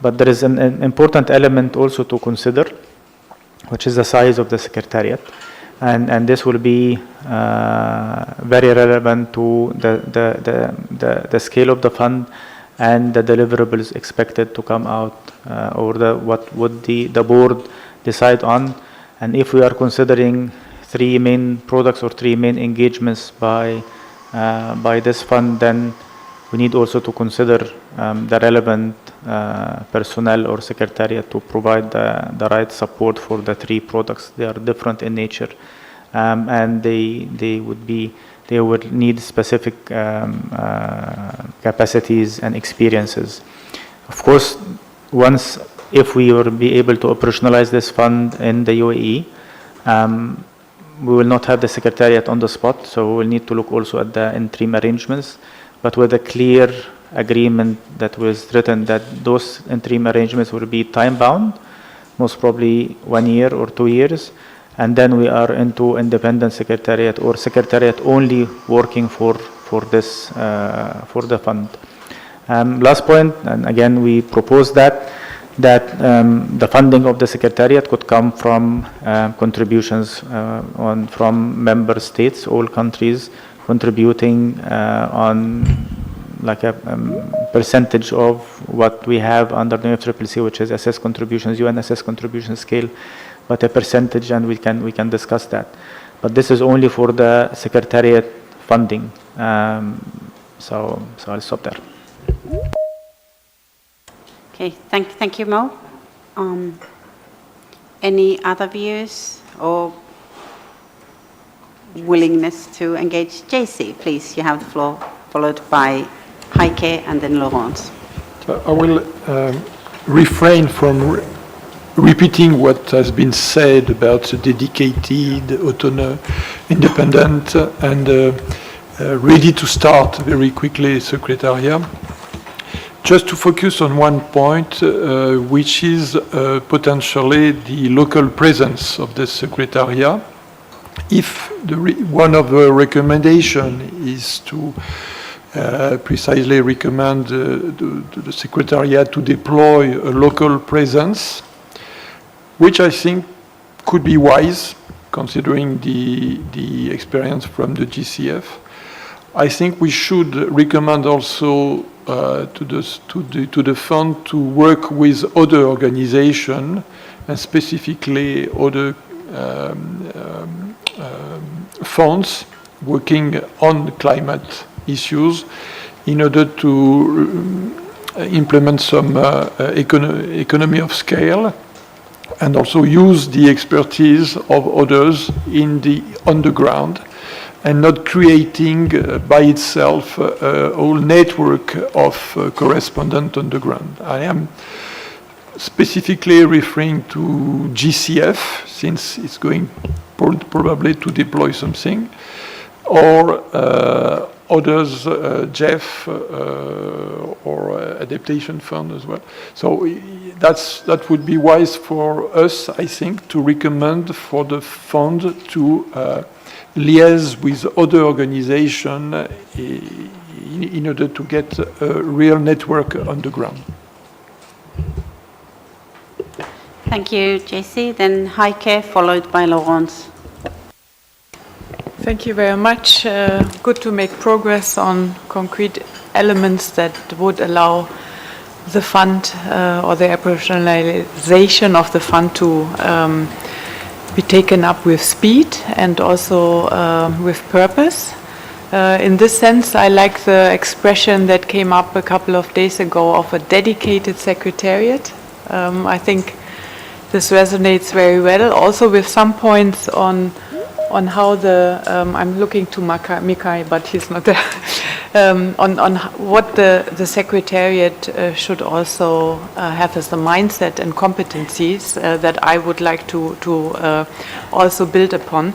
But there is an important element also to consider, which is the size of the secretariat, and this will be very relevant to the scale of the fund and the deliverables expected to come out, or what would the board decide on. And if we are considering 3 main products or 3 main engagements by this fund, then we need also to consider the relevant personnel or secretariat to provide the right support for the 3 products. They are different in nature, and they would need specific capacities and experiences. Of course, if we will be able to operationalize this fund in the UAE, we will not have the secretariat on the spot, so we will need to look also at the interim arrangements, but with a clear agreement that was written that those interim arrangements will be time-bound, most probably 1 year or 2 years, and then we are into independent secretariat or secretariat only working for this for the fund. Last point, and again we propose that the funding of the secretariat could come from contributions from member states, all countries contributing on like a percentage of what we have under the UNFCCC, which is assessed contributions, UN assessed contribution scale, but a percentage, and we can discuss that. But this is only for the secretariat funding. So I'll stop there. Okay, thank you, Mo. Any other views or willingness to engage? JC, please, you have the floor, followed by Heike and then Laurence. I will refrain from repeating what has been said about the dedicated, autonomous, independent, and ready to start very quickly Secretariat. Just to focus on one point, which is potentially the local presence of the Secretariat. If one of the recommendations is to precisely recommend the Secretariat to deploy a local presence, which I think could be wise, considering the experience from the GCF. I think we should recommend also to the fund to work with other organizations, and specifically other funds working on climate issues in order to implement some economy of scale and also use the expertise of others on the ground and not creating by itself a whole network of correspondents on the ground. I am specifically referring to GCF, since it's going probably to deploy something, or others, Jeff, or Adaptation Fund as well. So that would be wise for us, I think, to recommend for the fund to liaise with other organizations in order to get a real network on the ground. Thank you, JC. Then Heike, followed by Laurence. Thank you very much. Good to make progress on concrete elements that would allow the fund or the operationalization of the fund to be taken up with speed and also with purpose. In this sense, I like the expression that came up a couple of days ago of a dedicated secretariat. I think this resonates very well, also with some points on how the, I'm looking to Mikai, but he's not there, on what the Secretariat should also have as the mindset and competencies that I would like to also build upon.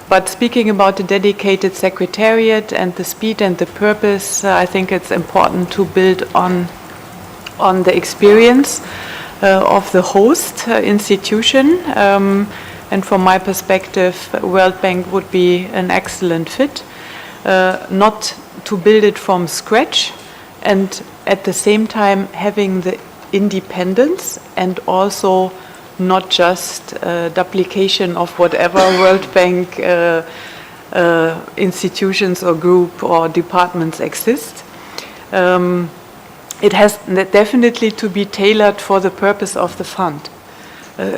But speaking about the dedicated Secretariat and the speed and the purpose, I think it's important to build on the experience of the host institution. And from my perspective, World Bank would be an excellent fit, not to build it from scratch, and at the same time having the independence and also not just duplication of whatever World Bank institutions or group or departments exist. It has definitely to be tailored for the purpose of the fund.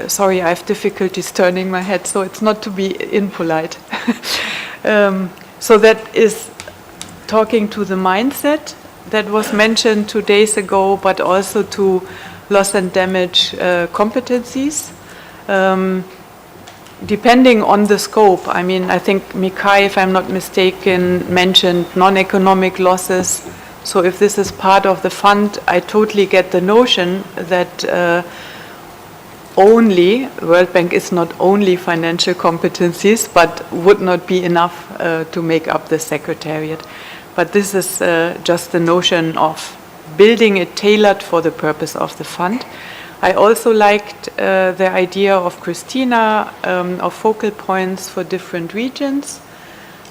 Sorry, I have difficulties turning my head, so it's not to be impolite. So that is talking to the mindset that was mentioned 2 days ago, but also to loss and damage competencies. Depending on the scope, I mean, I think Mikai, if I'm not mistaken, mentioned non-economic losses. So if this is part of the fund, I totally get the notion that World Bank is not only financial competencies, but would not be enough to make up the Secretariat. But this is just the notion of building it tailored for the purpose of the fund. I also liked the idea of Christina of focal points for different regions.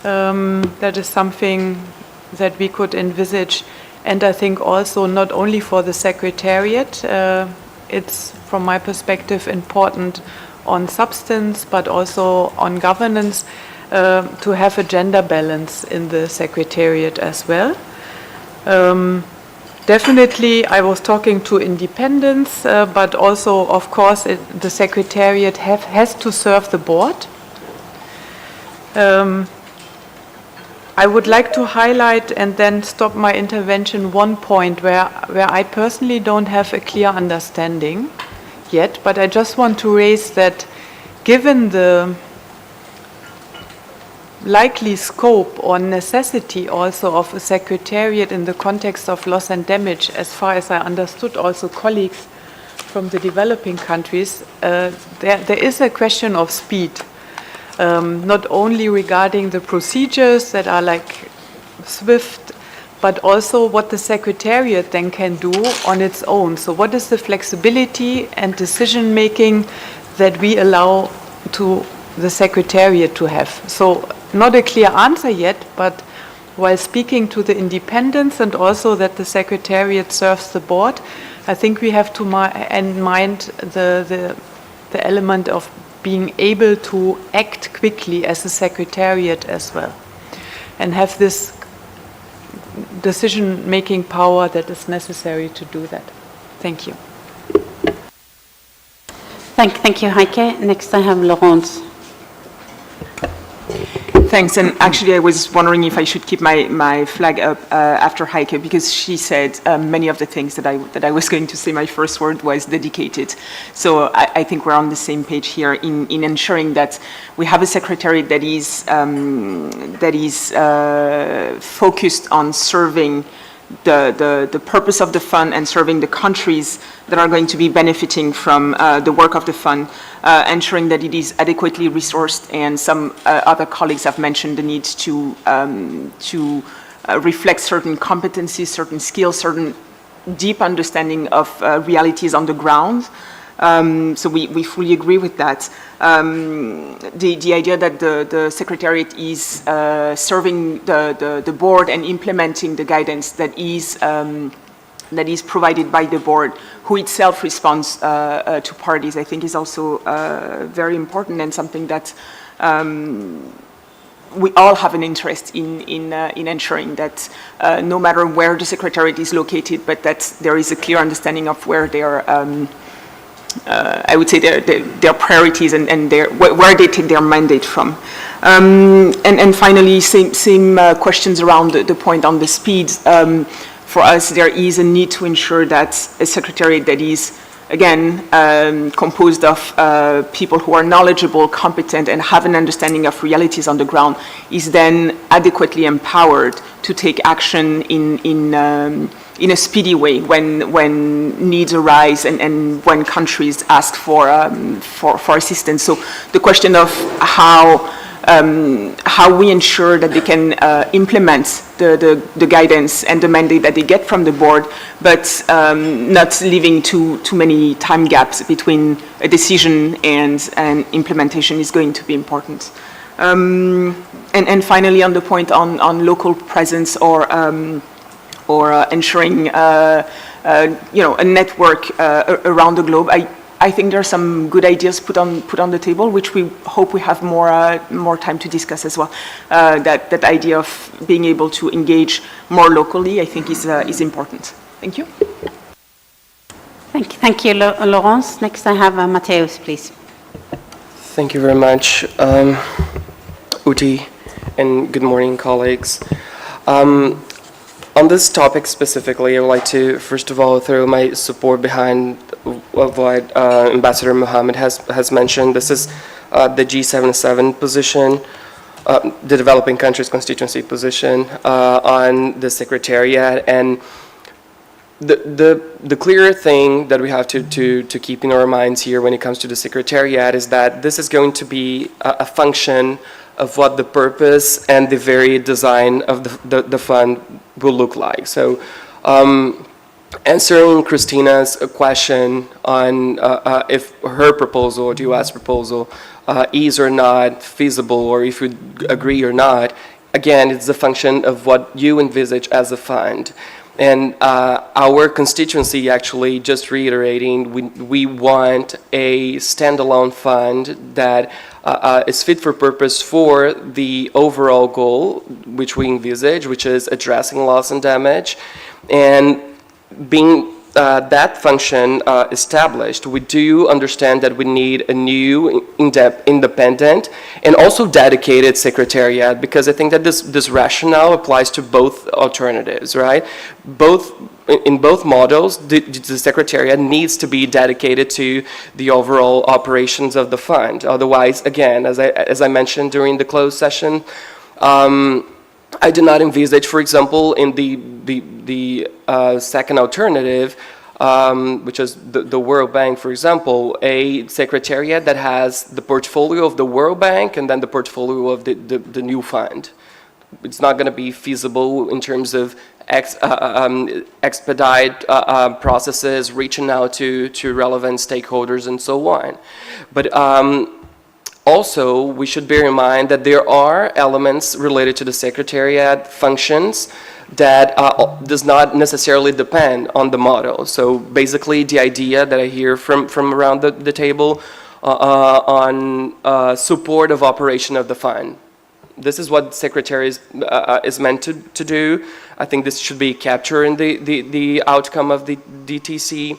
That is something that we could envisage. And I think also not only for the Secretariat, it's, from my perspective, important on substance, but also on governance, to have a gender balance in the Secretariat as well. Definitely, I was talking to independence, but also, of course, the Secretariat has to serve the board. I would like to highlight and then stop my intervention one point where I personally don't have a clear understanding yet, but I just want to raise that given the likely scope or necessity also of a secretariat in the context of loss and damage, as far as I understood also colleagues from the developing countries, there is a question of speed. Not only regarding the procedures that are like swift, but also what the Secretariat then can do on its own. So what is the flexibility and decision making that we allow to the Secretariat to have? So not a clear answer yet, but while speaking to the independence and also that the Secretariat serves the board, I think we have to mind the element of being able to act quickly as a secretariat as well, and have this decision-making power that is necessary to do that. Thank you. Thank you, Heike. Next I have Laurence. Thanks, and actually I was wondering if I should keep my flag up after Heike, because she said many of the things that I was going to say. My first word was dedicated. So I think we're on the same page here in ensuring that we have a secretariat that is focused on serving the purpose of the fund and serving the countries that are going to be benefiting from the work of the fund, ensuring that it is adequately resourced, and some other colleagues have mentioned the need to reflect certain competencies, certain skills, certain deep understanding of realities on the ground. So we fully agree with that. The idea that the Secretariat is serving the board and implementing the guidance that is provided by the board, who itself responds to parties, I think is also very important, and something that we all have an interest in ensuring that no matter where the Secretariat is located, but that there is a clear understanding of where they are. I would say their priorities and where they take their mandate from. And finally, same questions around the point on the speed. For us, there is a need to ensure that a secretariat that is, again, composed of people who are knowledgeable, competent, and have an understanding of realities on the ground is then adequately empowered to take action in a speedy way when needs arise and when countries ask for assistance. So the question of how we ensure that they can implement the guidance and the mandate that they get from the board, but not leaving too many time gaps between a decision and implementation is going to be important. And finally, on the point on local presence or ensuring a network around the globe, I think there are some good ideas put on the table, which we hope we have more time to discuss as well. That idea of being able to engage more locally, I think, is important. Thank you. Thank you, Laurence. Next, I have Mateusz, please. Thank you very much, Uti, and good morning, colleagues. On this topic specifically, I would like to, first of all, throw my support behind what Ambassador Mohammed has mentioned. This is the G77 position, the developing countries constituency position on the Secretariat. And the clear thing that we have to keep in our minds here when it comes to the Secretariat is that this is going to be a function of what the purpose and the very design of the fund will look like. So answering Christina's question on if her proposal, the US proposal, is or not feasible, or if you agree or not, again, it's a function of what you envisage as a fund. And our constituency, actually, just reiterating, we want a standalone fund that is fit for purpose for the overall goal, which we envisage, which is addressing loss and damage, and being that function established, we do understand that we need a new independent and also dedicated secretariat, because I think that this rationale applies to both alternatives, right? In both models, the secretariat needs to be dedicated to the overall operations of the fund. Otherwise, again, as I mentioned during the closed session, I do not envisage, for example, in the second alternative, which is the World Bank, for example, a secretariat that has the portfolio of the World Bank and then the portfolio of the new fund. It's not going to be feasible in terms of expedite processes, reaching out to relevant stakeholders and so on. But also, we should bear in mind that there are elements related to the secretariat functions that does not necessarily depend on the model. So basically, the idea that I hear from around the table on support of operation of the fund. This is what secretary is meant to do. I think this should be captured in the outcome of the DTC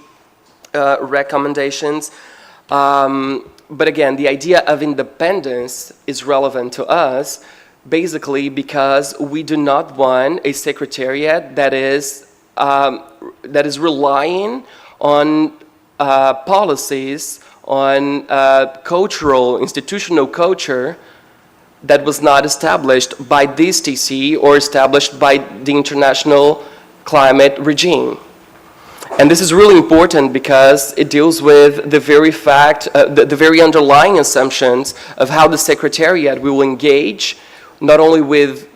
recommendations. But again, the idea of independence is relevant to us, basically because we do not want a secretariat that is relying on policies, on cultural, institutional culture that was not established by this TC or established by the international climate regime. And this is really important because it deals with the very fact, the very underlying assumptions of how the Secretariat will engage not only with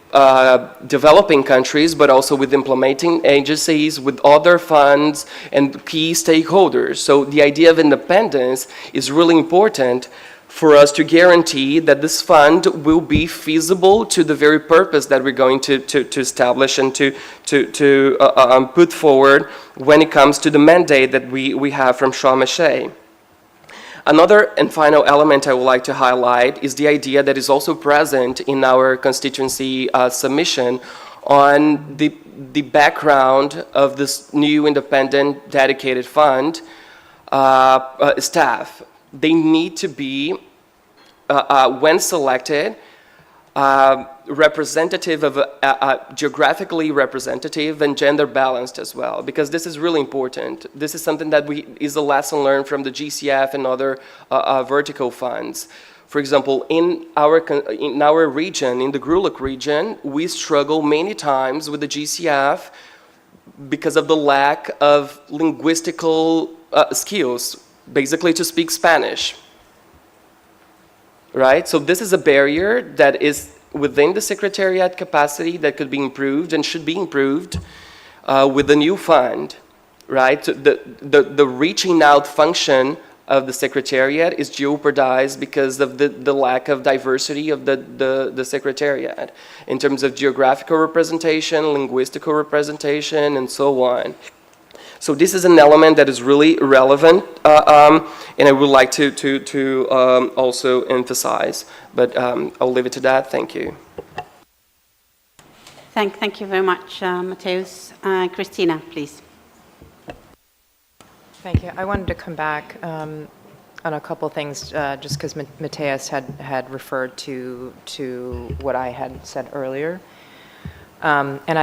developing countries, but also with implementing agencies, with other funds and key stakeholders. So the idea of independence is really important for us to guarantee that this fund will be feasible to the very purpose that we're going to establish and to put forward when it comes to the mandate that we have from Sharm el-Sheikh. Another and final element I would like to highlight is the idea that is also present in our constituency submission on the background of this new independent dedicated fund staff. They need to be, when selected, representative of geographically representative and gender balanced as well, because this is really important. This is something that is a lesson learned from the GCF and other vertical funds. For example, in our region, in the GRULIC region, we struggle many times with the GCF because of the lack of linguistical skills, basically to speak Spanish, right? So this is a barrier that is within the Secretariat capacity that could be improved and should be improved with the new fund, right? So the reaching out function of the Secretariat is jeopardized because of the lack of diversity of the Secretariat in terms of geographical representation, linguistical representation, and so on. So this is an element that is really relevant, and I would like to also emphasize, but I'll leave it to that. Thank you. Thank you very much, Mateus. Christina, please. Thank you. I wanted to come back on a couple things, just because Mateus had referred to what I had said earlier, and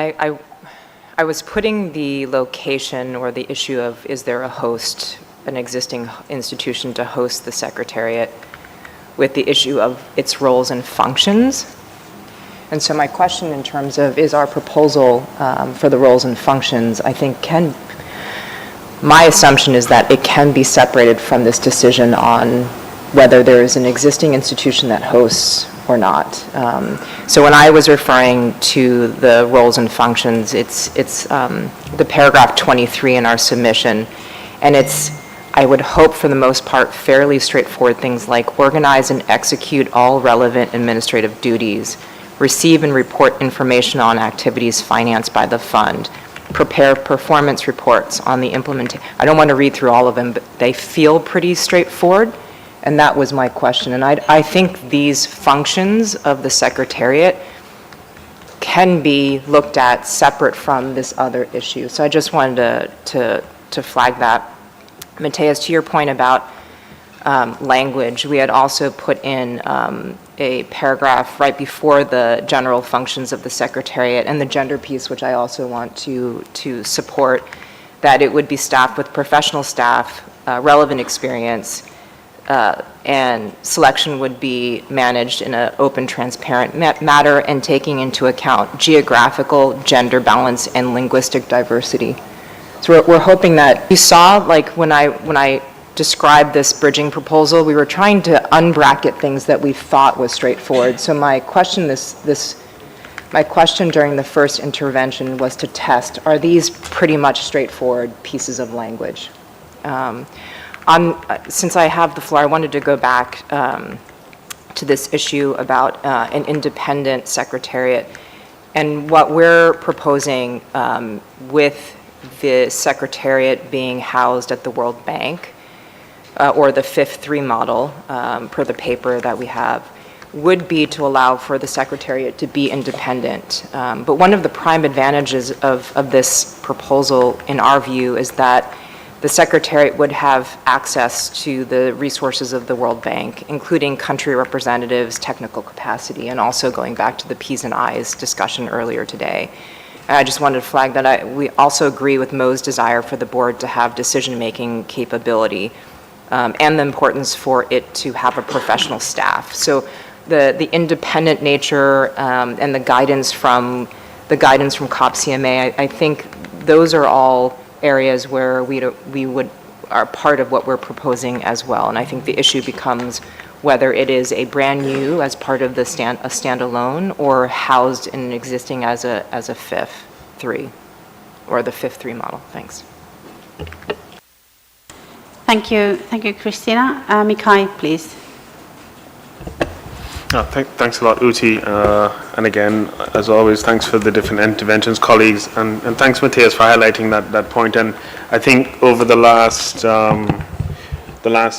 I was putting the location or the issue of is there a host, an existing institution to host the Secretariat, with the issue of its roles and functions. And so my question in terms of is our proposal for the roles and functions, I think my assumption is that it can be separated from this decision on whether there is an existing institution that hosts or not. So when I was referring to the roles and functions, it's the paragraph 23 in our submission, and it's, I would hope for the most part, fairly straightforward things like organize and execute all relevant administrative duties, receive and report information on activities financed by the fund, prepare performance reports on the implementation. I don't want to read through all of them, but they feel pretty straightforward. And that was my question. And I think these functions of the Secretariat can be looked at separate from this other issue. So I just wanted to to flag that. Mateus, to your point about language, we had also put in a paragraph right before the general functions of the Secretariat and the gender piece, which I also want to support, that it would be staffed with professional staff, relevant experience, and selection would be managed in an open, transparent manner and taking into account geographical, gender balance, and linguistic diversity. So we're hoping that you saw, like when I described this bridging proposal, we were trying to unbracket things that we thought was straightforward. So my question my question during the first intervention was to test, are these pretty much straightforward pieces of language? Since I have the floor, I wanted to go back to this issue about an independent secretariat and what we're proposing with the secretariat being housed at the World Bank or the FIF3 model per the paper that we have would be to allow for the secretariat to be independent. But one of the prime advantages of this proposal in our view is that the Secretariat would have access to the resources of the World Bank, including country representatives, technical capacity, and also going back to the P's and I's discussion earlier today. And I just wanted to flag that we also agree with Mo's desire for the board to have decision-making capability and the importance for it to have a professional staff. So the independent nature and the guidance from COP-CMA, I think those are all areas where we would are part of what we're proposing as well. And I think the issue becomes whether it is a brand new as part of the standalone or housed in existing as a FIF3 or the FIF3 model. Thanks. Thank you, Christina. Mikhail, please. Thanks a lot, Uti. And again, as always, thanks for the different interventions, colleagues, and thanks, Mateus, for highlighting that point. And I think over the last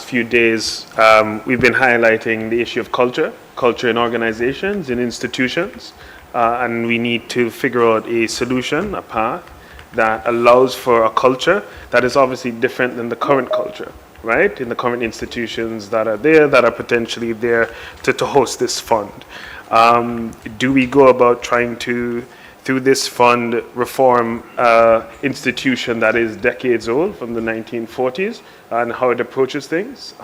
few days, we've been highlighting the issue of culture in organizations, in institutions, and we need to figure out a solution, a path that allows for a culture that is obviously different than the current culture, right, in the current institutions that are there, that are potentially there to host this fund. Do we go about trying to, through this fund, reform institution that is decades old, from the 1940s, and how it approaches things?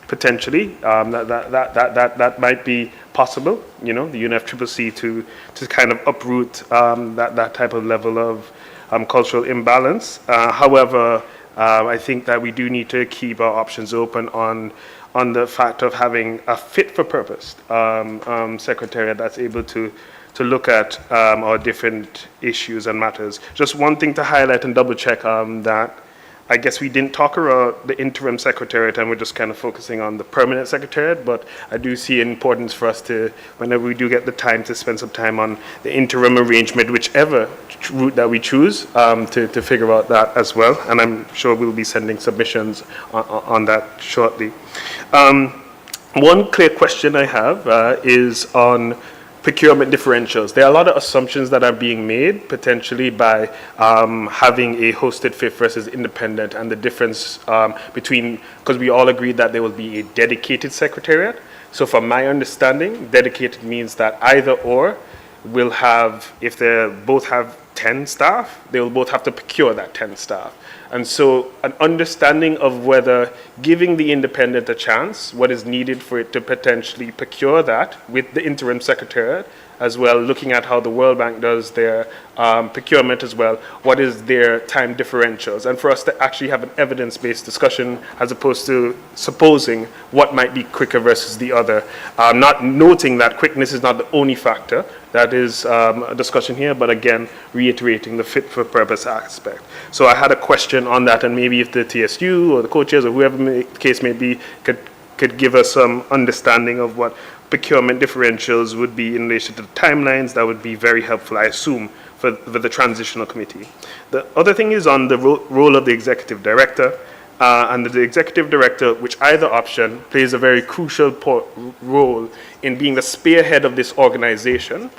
Potentially, that might be possible, you know, the UNFCCC to kind of uproot that type of level of cultural imbalance. However, I think that we do need to keep our options open on the fact of having a fit-for-purpose secretariat that's able to look at our different issues and matters. Just one thing to highlight and double-check that I guess we didn't talk about the interim secretariat, and we're just kind of focusing on the permanent secretariat, but I do see an importance for us to, whenever we do get the time, to spend some time on the interim arrangement, whichever route that we choose, to figure out that as well. And I'm sure we'll be sending submissions on that shortly. One clear question I have is on procurement differentials. There are a lot of assumptions that are being made potentially by having a hosted FIF versus independent, and the difference between, because we all agreed that there will be a dedicated secretariat. So from my understanding, dedicated means that either or will have, if they both have 10 staff, they will both have to procure that 10 staff. And so an understanding of whether giving the independent a chance, what is needed for it to potentially procure that with the interim secretariat, as well, looking at how the World Bank does their procurement as well, what is their time differentials, and for us to actually have an evidence-based discussion as opposed to supposing what might be quicker versus the other. Not noting that quickness is not the only factor, that is a discussion here, but again, reiterating the fit-for-purpose aspect. So I had a question on that, and maybe if the TSU or the co-chairs or whoever the case may be could give us some understanding of what procurement differentials would be in relation to the timelines, that would be very helpful, I assume, for the Transitional Committee. The other thing is on the role of the Executive Director, and the Executive Director, which either option plays a very crucial role in being the spearhead of this organization,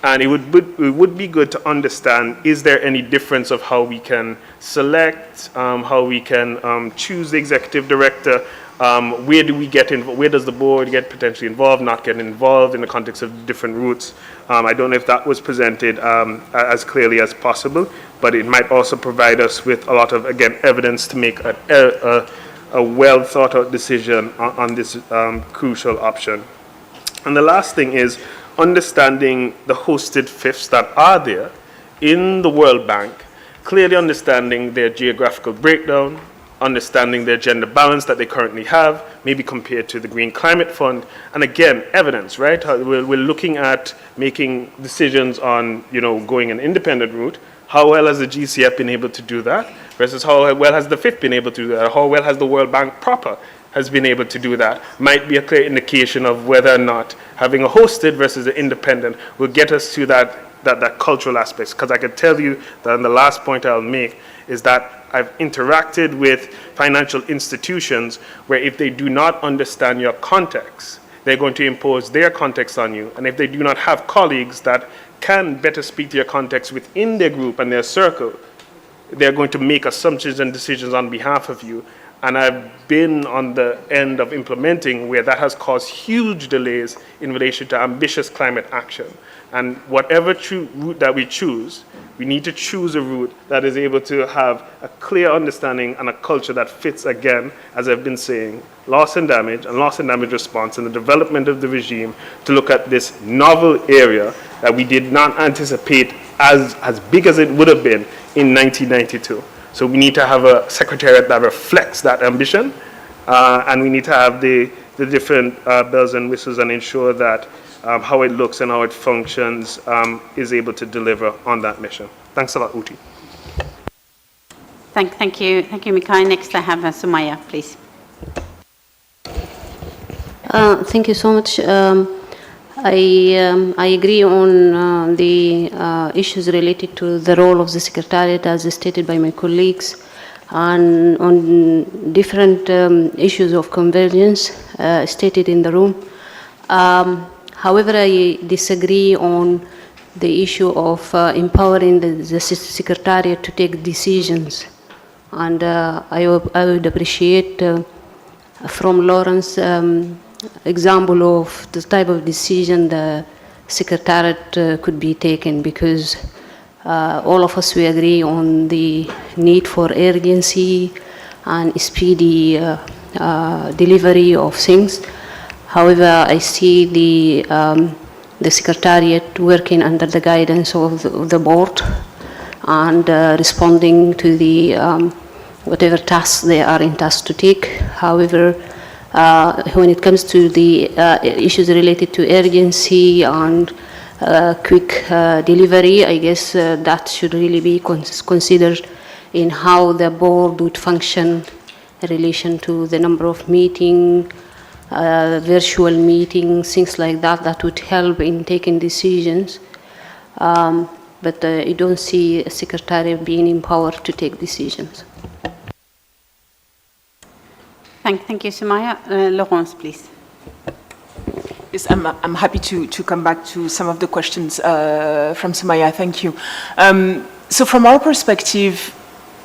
And it would be good to understand, is there any difference of how we can select, how we can choose the executive director, where do we get involved, where does the board get potentially involved, not get involved in the context of different routes. I don't know if that was presented as clearly as possible, but it might also provide us with a lot of, again, evidence to make a well thought out decision on this crucial option. And the last thing is understanding the hosted fifths that are there in the World Bank, clearly understanding their geographical breakdown, understanding their gender balance that they currently have, maybe compared to the Green Climate Fund, and again, evidence, right? We're looking at making decisions on, going an independent route. How well has the GCF been able to do that versus how well has the fifth been able to do that? How well has the World Bank proper has been able to do that? Might be a clear indication of whether or not having a hosted versus an independent will get us to that cultural aspect. Because I can tell you that, and the last point I'll make is that I've interacted with financial institutions where if they do not understand your context, they're going to impose their context on you. And if they do not have colleagues that can better speak to your context within their group and their circle, they're going to make assumptions and decisions on behalf of you. And I've been on the end of implementing where that has caused huge delays in relation to ambitious climate action. And whatever route that we choose, we need to choose a route that is able to have a clear understanding and a culture that fits, again, as I've been saying, loss and damage response and the development of the regime to look at this novel area that we did not anticipate as big as it would have been in 1992. So we need to have a secretariat that reflects that ambition, and we need to have the different bells and whistles and ensure that how it looks and how it functions is able to deliver on that mission. Thanks a lot, Uti. Thank you, Mikhail. Next I have Sumaya, please. Thank you so much. I agree on the issues related to the role of the Secretariat as stated by my colleagues, and on different issues of convergence stated in the room. However, I disagree on the issue of empowering the Secretariat to take decisions. And I would appreciate from Lawrence example of the type of decision the Secretariat could be taken, because all of us, we agree on the need for urgency and speedy delivery of things. However, I see the Secretariat working under the guidance of the board and responding to the whatever tasks they are in task to take. However, when it comes to the issues related to urgency and quick delivery, I guess that should really be considered in how the board would function in relation to the number of meetings, virtual meetings, things like that, that would help in taking decisions. But I don't see a Secretariat being empowered to take decisions. Thank you, Sumaya. Laurence, please. Yes, I'm happy to come back to some of the questions from Sumaya. Thank you. So from our perspective,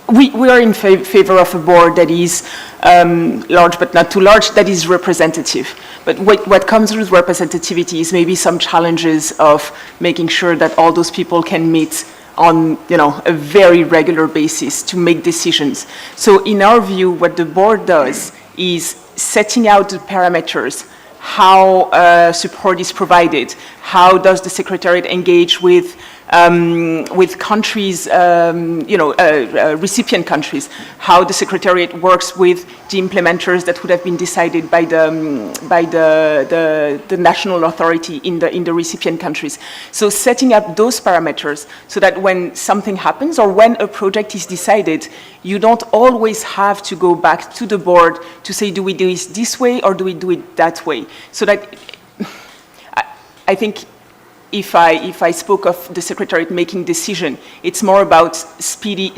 we are in favor of a board that is large but not too large, that is representative. But what comes with representativity is maybe some challenges of making sure that all those people can meet on a very regular basis to make decisions. So in our view, what the board does is setting out the parameters, how support is provided, how does the Secretariat engage with countries, recipient countries, how the Secretariat works with the implementers that would have been decided by the national authority in the recipient countries. So setting up those parameters so that when something happens or when a project is decided, you don't always have to go back to the board to say, do we do it this way or do we do it that way? So that I think if I spoke of the Secretariat making decision, it's more about speed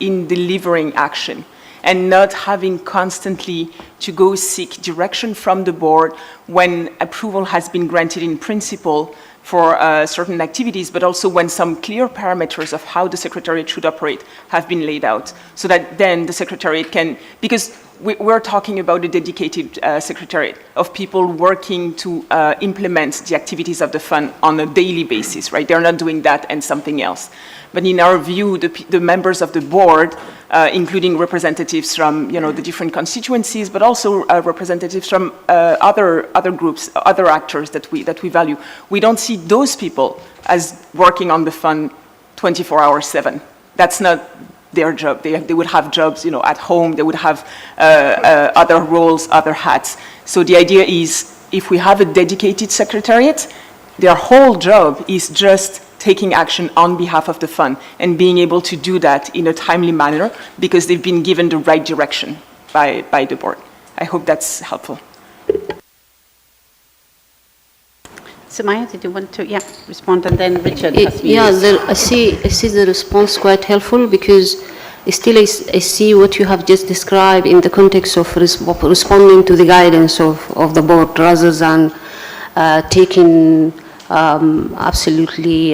in delivering action and not having constantly to go seek direction from the board when approval has been granted in principle for certain activities, but also when some clear parameters of how the Secretariat should operate have been laid out, so that then the Secretariat can, because we're talking about a dedicated Secretariat of people working to implement the activities of the fund on a daily basis, right? They're not doing that and something else. But in our view, the members of the board, including representatives from, you know, the different constituencies, but also representatives from other groups, other actors that we value, we don't see those people as working on the fund 24 hours 7. That's not their job. They would have jobs, you know, at home. They would have other roles, other hats. So the idea is, if we have a dedicated Secretariat, their whole job is just taking action on behalf of the fund and being able to do that in a timely manner because they've been given the right direction by the board. I hope that's helpful. So Maya, did you want to respond, and then Richard? I see the response quite helpful, because still I see what you have just described in the context of responding to the guidance of the board, rather than taking absolutely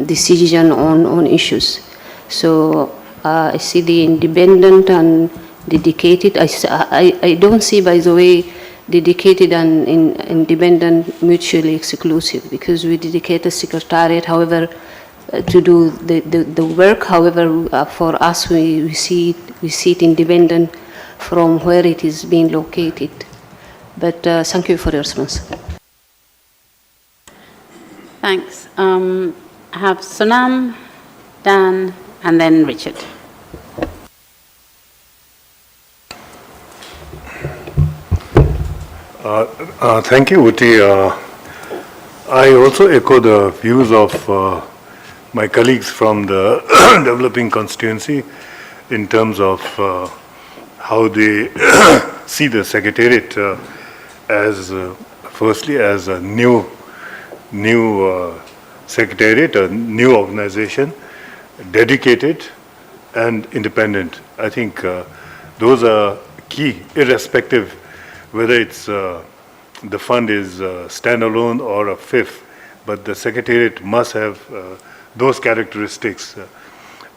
decision on issues. So I see the independent and dedicated. I don't see, by the way, dedicated and independent mutually exclusive, because we dedicate a Secretariat, however, to do the work. However, for us, we see it independent from where it is being located. But thank you for your response. Thanks. I have Sonam, Dan, and then Richard. Thank you, Uti. I also echo the views of my colleagues from the developing constituency in terms of how they see the Secretariat as, firstly, as a new Secretariat, a new organization, dedicated and independent. I think those are key, irrespective whether it's the fund is standalone or a fifth, but the Secretariat must have those characteristics.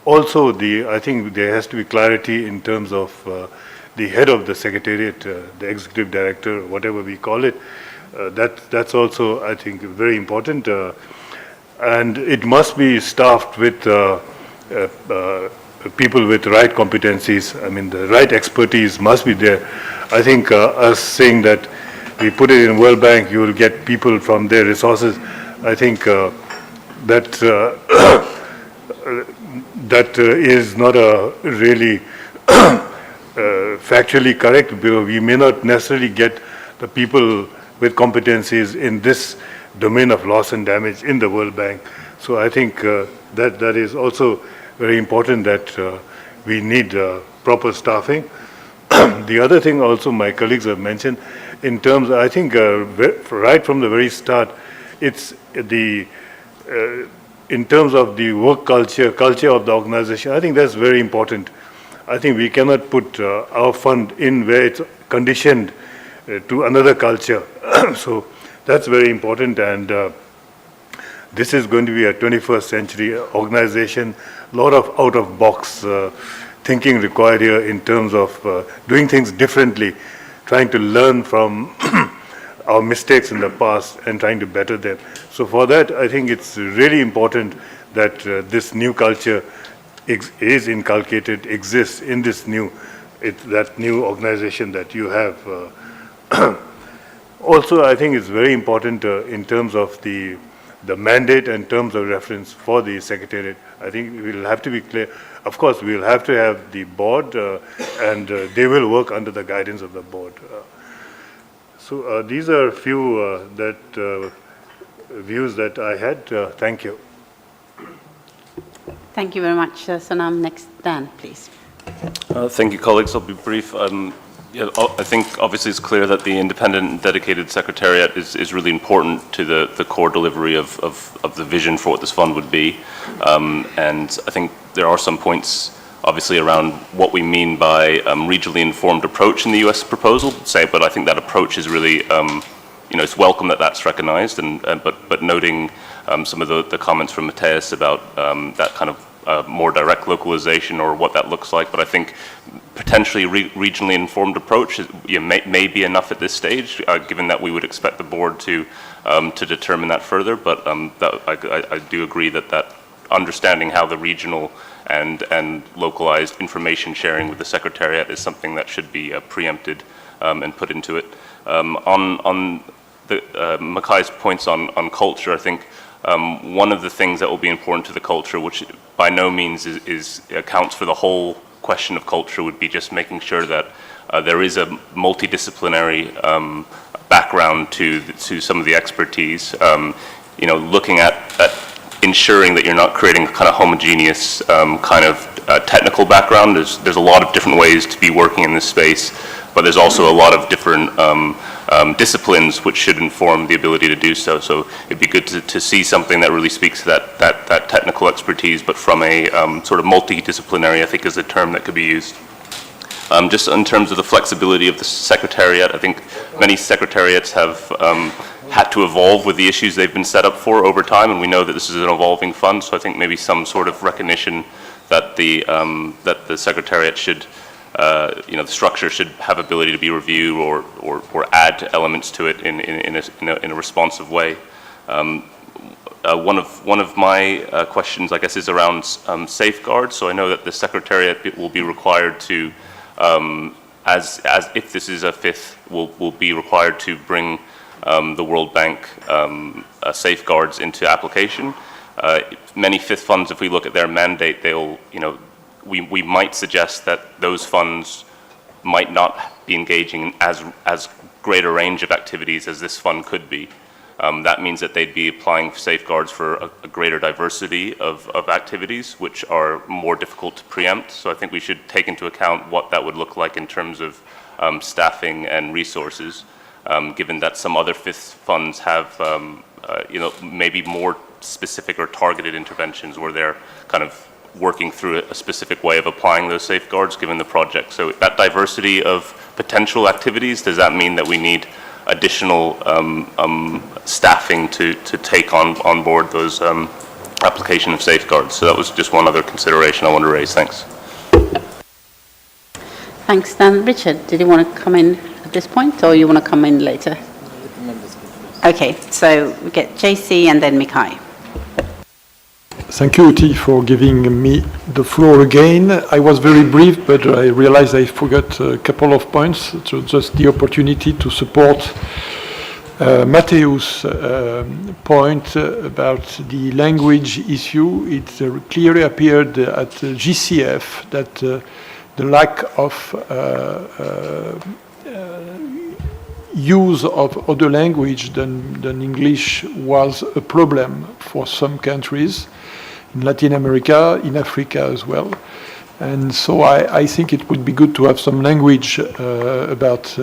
Also, I think there has to be clarity in terms of the head of the Secretariat, the executive director, whatever we call it. That's also, I think, very important. And it must be staffed with people with right competencies. I mean, the right expertise must be there. I think us saying that we put it in World Bank, you will get people from their resources. I think that is not a really factually correct, because we may not necessarily get the people with competencies in this domain of loss and damage in the World Bank. So I think that is also very important, that we need proper staffing. The other thing also my colleagues have mentioned, in terms, I think right from the very start, it's the, in terms of the work culture of the organization, I think that's very important. I think we cannot put our fund in where it's conditioned to another culture. So that's very important, and this is going to be a 21st century organization. A lot of out-of-box thinking required here in terms of doing things differently, trying to learn from our mistakes in the past and trying to better them. So for that, I think it's really important that this new culture is inculcated, exists in this that new organization that you have. Also, I think it's very important in terms of the mandate and terms of reference for the Secretariat. I think we will have to be clear. Of course, we will have to have the board, and they will work under the guidance of the board. So these are a few views that I had. Thank you. Thank you very much, Sonam. Next, Dan, please. Thank you, colleagues. I'll be brief. I think obviously it's clear that the independent and dedicated Secretariat is really important to the core delivery of the vision for what this fund would be. And I think there are some points obviously around what we mean by regionally informed approach in the US proposal, but I think that approach is really, it's welcome that that's recognized, but noting some of the comments from Matthias about that kind of more direct localization or what that looks like, but I think potentially regionally informed approach may be enough at this stage, given that we would expect the board to determine that further. But I do agree that understanding how the regional and localized information sharing with the Secretariat is something that should be preempted and put into it. On the Mackay's points on culture, I think one of the things that will be important to the culture, which by no means accounts for the whole question of culture, would be just making sure that there is a multidisciplinary background to some of the expertise. Looking at ensuring that you're not creating a kind of homogeneous kind of technical background. There's a lot of different ways to be working in this space, but there's also a lot of different disciplines which should inform the ability to do so. So it'd be good to see something that really speaks to that technical expertise, but from a sort of multidisciplinary, I think is a term that could be used. Just in terms of the flexibility of the Secretariat, I think many Secretariats have had to evolve with the issues they've been set up for over time, and we know that this is an evolving fund, so I think maybe some sort of recognition that the Secretariat should, the structure should have ability to be reviewed or add elements to it in a responsive way. One of my questions, I guess, is around safeguards. So I know that the Secretariat will be required to, as if this is a fifth, will be required to bring the World Bank safeguards into application. Many fifth funds, if we look at their mandate, we might suggest that those funds might not be engaging in as great a range of activities as this fund could be. That means that they'd be applying safeguards for a greater diversity of activities, which are more difficult to preempt. So I think we should take into account what that would look like in terms of staffing and resources, given that some other fifth funds have, maybe more specific or targeted interventions where they're kind of working through a specific way of applying those safeguards given the project. So that diversity of potential activities, does that mean that we need additional staffing to take on board those application of safeguards? So that was just one other consideration I wanted to raise. Thanks. Thanks, Dan. Richard, did you want to come in at this point, or you want to come in later? Okay, so we get JC and then Mikhail. Thank you, Uti, for giving me the floor again. I was very brief, but I realized I forgot a couple of points. So just the opportunity to support Matthew's point about the language issue. It clearly appeared at GCF that the lack of use of other language than English was a problem for some countries. In Latin America, in Africa as well. And so I think it would be good to have some language about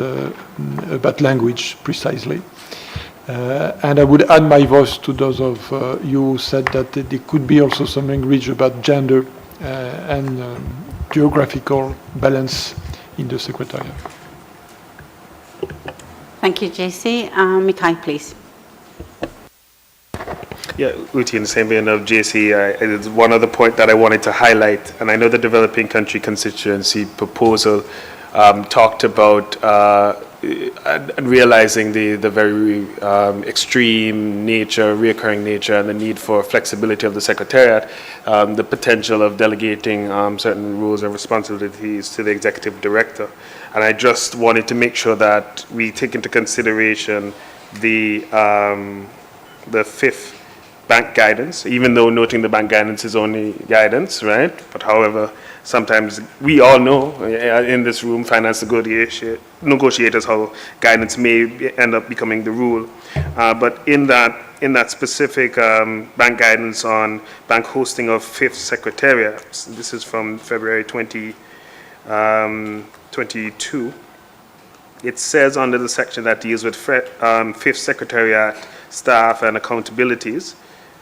language precisely. And I would add my voice to those of you who said that there could be also some language about gender and geographical balance in the Secretariat. Thank you, JC. Mikhail, please. Yeah, Uti, in the same vein of JC, it's one other point that I wanted to highlight, and I know the developing country constituency proposal talked about realizing the very extreme nature, reoccurring nature, and the need for flexibility of the Secretariat, the potential of delegating certain roles and responsibilities to the Executive Director. And I just wanted to make sure that we take into consideration the fifth bank guidance, even though noting the bank guidance is only guidance, right? But however, sometimes we all know in this room, finance negotiators, how guidance may end up becoming the rule. But in that specific bank guidance on bank hosting of fifth Secretariat, this is from February 2022, it says under the section that deals with fifth Secretariat staff and accountabilities,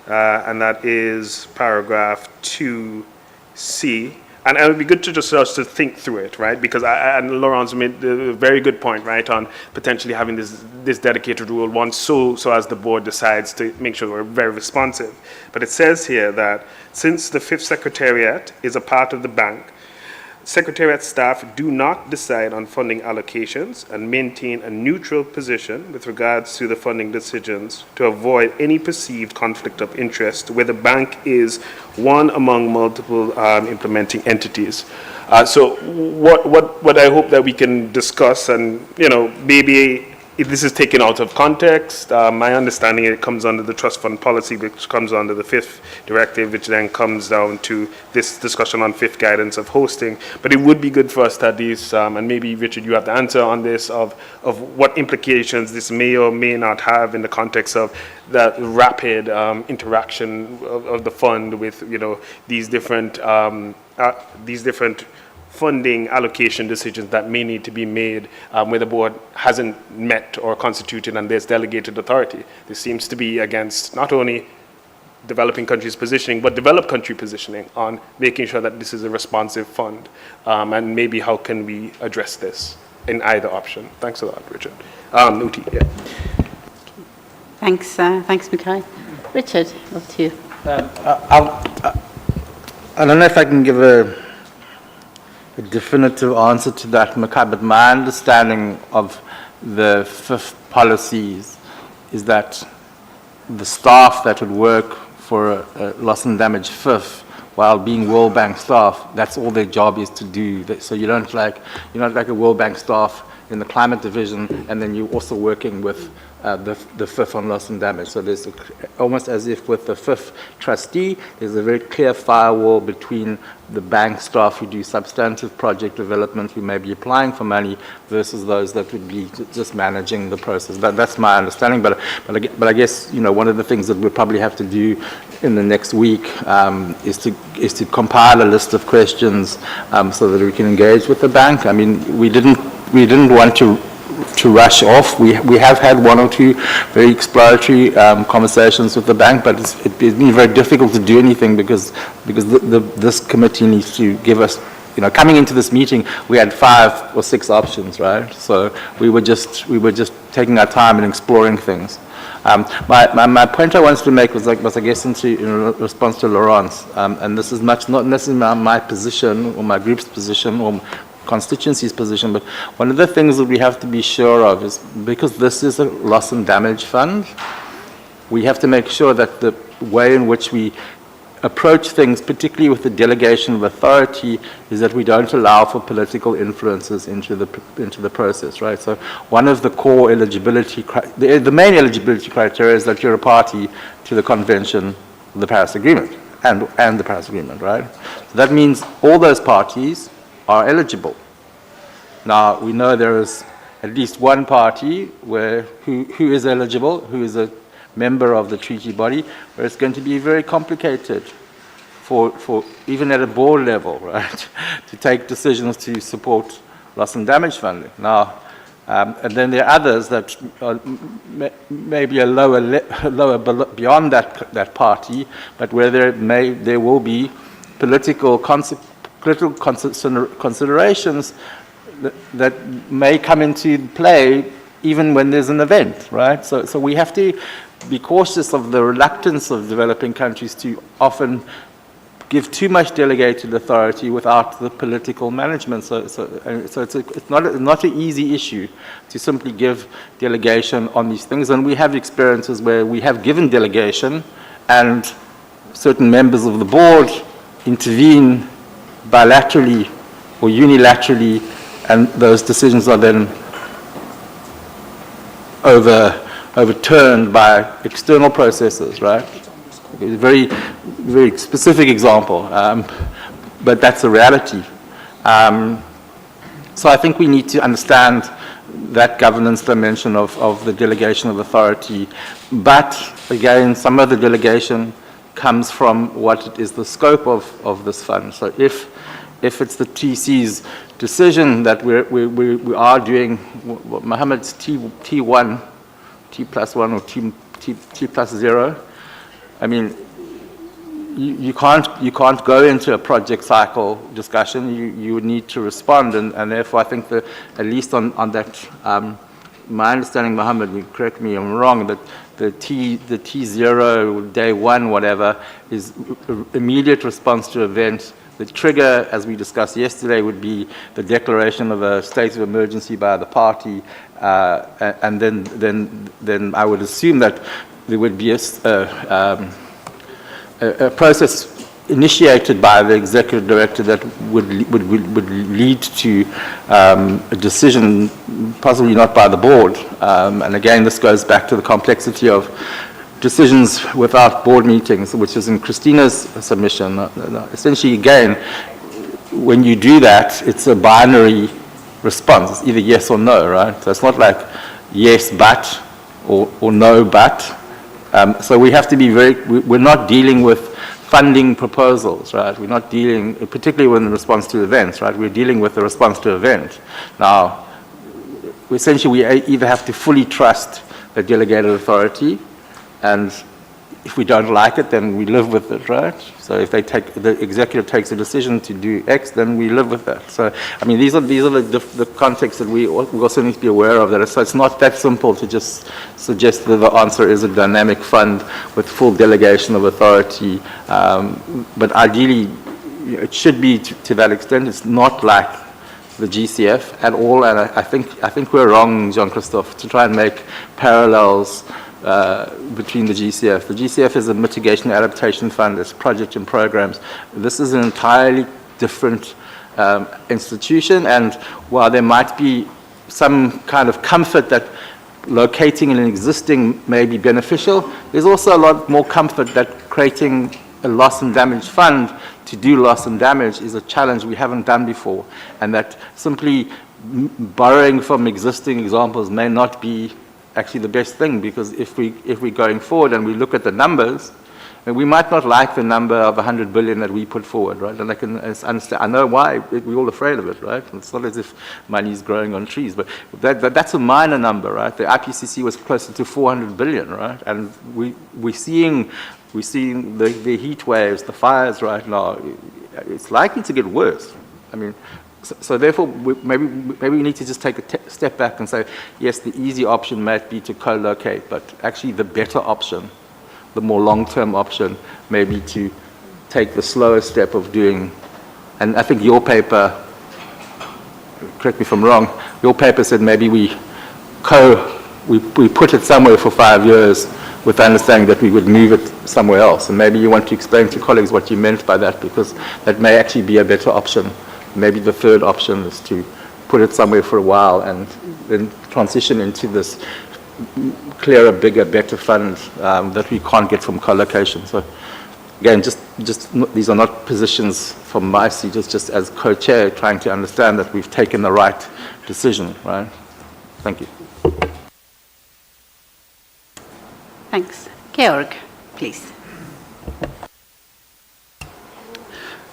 and that is paragraph 2C. And it would be good to just to think through it, right? Because and Laurence made a very good point, right, on potentially having this dedicated rule once so as the board decides to make sure we're very responsive. But it says here that since the fifth secretariat is a part of the bank, Secretariat staff do not decide on funding allocations and maintain a neutral position with regards to the funding decisions to avoid any perceived conflict of interest where the bank is one among multiple implementing entities. So what I hope that we can discuss, and maybe if this is taken out of context, my understanding it comes under the trust fund policy, which comes under the fifth directive, which then comes down to this discussion on fifth guidance of hosting. But it would be good for us to at least, and maybe Richard, you have the answer on this, of what implications this may or may not have in the context of that rapid interaction of the fund with these different funding allocation decisions that may need to be made where the board hasn't met or constituted and there's delegated authority. This seems to be against not only developing countries' positioning, but developed country positioning on making sure that this is a responsive fund. And maybe how can we address this in either option? Thanks a lot, Richard. Uti, yeah. Thanks, Mikhail. Richard, over to you. I don't know if I can give a definitive answer to that, Mikhail, but my understanding of the fifth policies is that the staff that would work for a loss and damage fifth while being World Bank staff, that's all their job is to do. So you're not like a World Bank staff in the climate division, and then you're also working with the fifth on loss and damage. So there's almost as if with the fifth trustee, there's a very clear firewall between the bank staff who do substantive project development, who may be applying for money, versus those that would be just managing the process. That's my understanding. But I guess one of the things that we'll probably have to do in the next week is to compile a list of questions so that we can engage with the bank. I mean, we didn't want to rush off. We have had one or two very exploratory conversations with the bank, but it's been very difficult to do anything because this committee needs to give us, coming into this meeting, we had 5 or 6 options, right? So we were just taking our time and exploring things. My point I wanted to make was I guess in response to Laurence, and this is not necessarily my position or my group's position or constituency's position, but one of the things that we have to be sure of is, because this is a loss and damage fund, we have to make sure that the way in which we approach things, particularly with the delegation of authority, is that we don't allow for political influences into the process, right? So one of the core eligibility, the main eligibility criteria is that you're a party to the Convention of the Paris Agreement and the Paris Agreement, right? So that means all those parties are eligible. Now, we know there is at least one party who is eligible, who is a member of the treaty body, where it's going to be very complicated for even at a board level, right, to take decisions to support loss and damage funding. Now, and then there are others that are maybe a lower beyond that party, but where there will be political considerations that may come into play even when there's an event, right? So we have to be cautious of the reluctance of developing countries to often give too much delegated authority without the political management. So it's not an easy issue to simply give delegation on these things. And we have experiences where we have given delegation and certain members of the board intervene bilaterally or unilaterally, and those decisions are then overturned by external processes, right? A very, very specific example, but that's a reality. So I think we need to understand that governance dimension of the delegation of authority. But again, some of the delegation comes from what is the scope of this fund. So if it's the TC's decision that we are doing what Mohammed's T1, T+1 or T+0, I mean, you can't go into a project cycle discussion. You would need to respond, and therefore I think that at least on that, my understanding, Mohammed, you correct me if I'm wrong, that the T0, day one, whatever, is immediate response to event. The trigger, as we discussed yesterday, would be the declaration of a state of emergency by the party, and then I would assume that there would be a process initiated by the executive director that would lead to a decision, possibly not by the board. And again, this goes back to the complexity of decisions without board meetings, which is in Christina's submission. Essentially, again, when you do that, it's a binary response. It's either yes or no, right? So it's not like yes but or no but. So we have to be we're not dealing with funding proposals, right? We're not dealing, particularly when in response to events, right? We're dealing with the response to event. Now, essentially, we either have to fully trust the delegated authority, and if we don't like it, then we live with it, right? So if the executive takes a decision to do X, then we live with that. So, I mean, these are the contexts that we also need to be aware of. So it's not that simple to just suggest that the answer is a dynamic fund with full delegation of authority. But ideally, it should be to that extent. It's not like the GCF at all, and I think we're wrong, Jean-Christophe, to try and make parallels between the GCF. The GCF is a mitigation adaptation fund. It's project and programs. This is an entirely different institution, and while there might be some kind of comfort that locating in an existing may be beneficial, there's also a lot more comfort that creating a loss and damage fund to do loss and damage is a challenge we haven't done before, and that simply borrowing from existing examples may not be actually the best thing, because if we're going forward and we look at the numbers, and we might not like the number of 100 billion that we put forward, right? And I can understand, I know why we're all afraid of it, right? It's not as if money is growing on trees, but that's a minor number, right? The IPCC was closer to 400 billion, right? And we're seeing the heat waves, the fires right now. It's likely to get worse. I mean, so therefore, maybe we need to just take a step back and say, yes, the easy option might be to co-locate, but actually the better option, the more long-term option, may be to take the slower step of doing, and I think your paper, correct me if I'm wrong, your paper said maybe we put it somewhere for 5 years with the understanding that we would move it somewhere else. And maybe you want to explain to colleagues what you meant by that, because that may actually be a better option. Maybe the third option is to put it somewhere for a while and then transition into this clearer, bigger, better fund that we can't get from co-location. So again, just these are not positions from my seat, just as co-chair trying to understand that we've taken the right decision, right? Thank you. Thanks. Georg, please.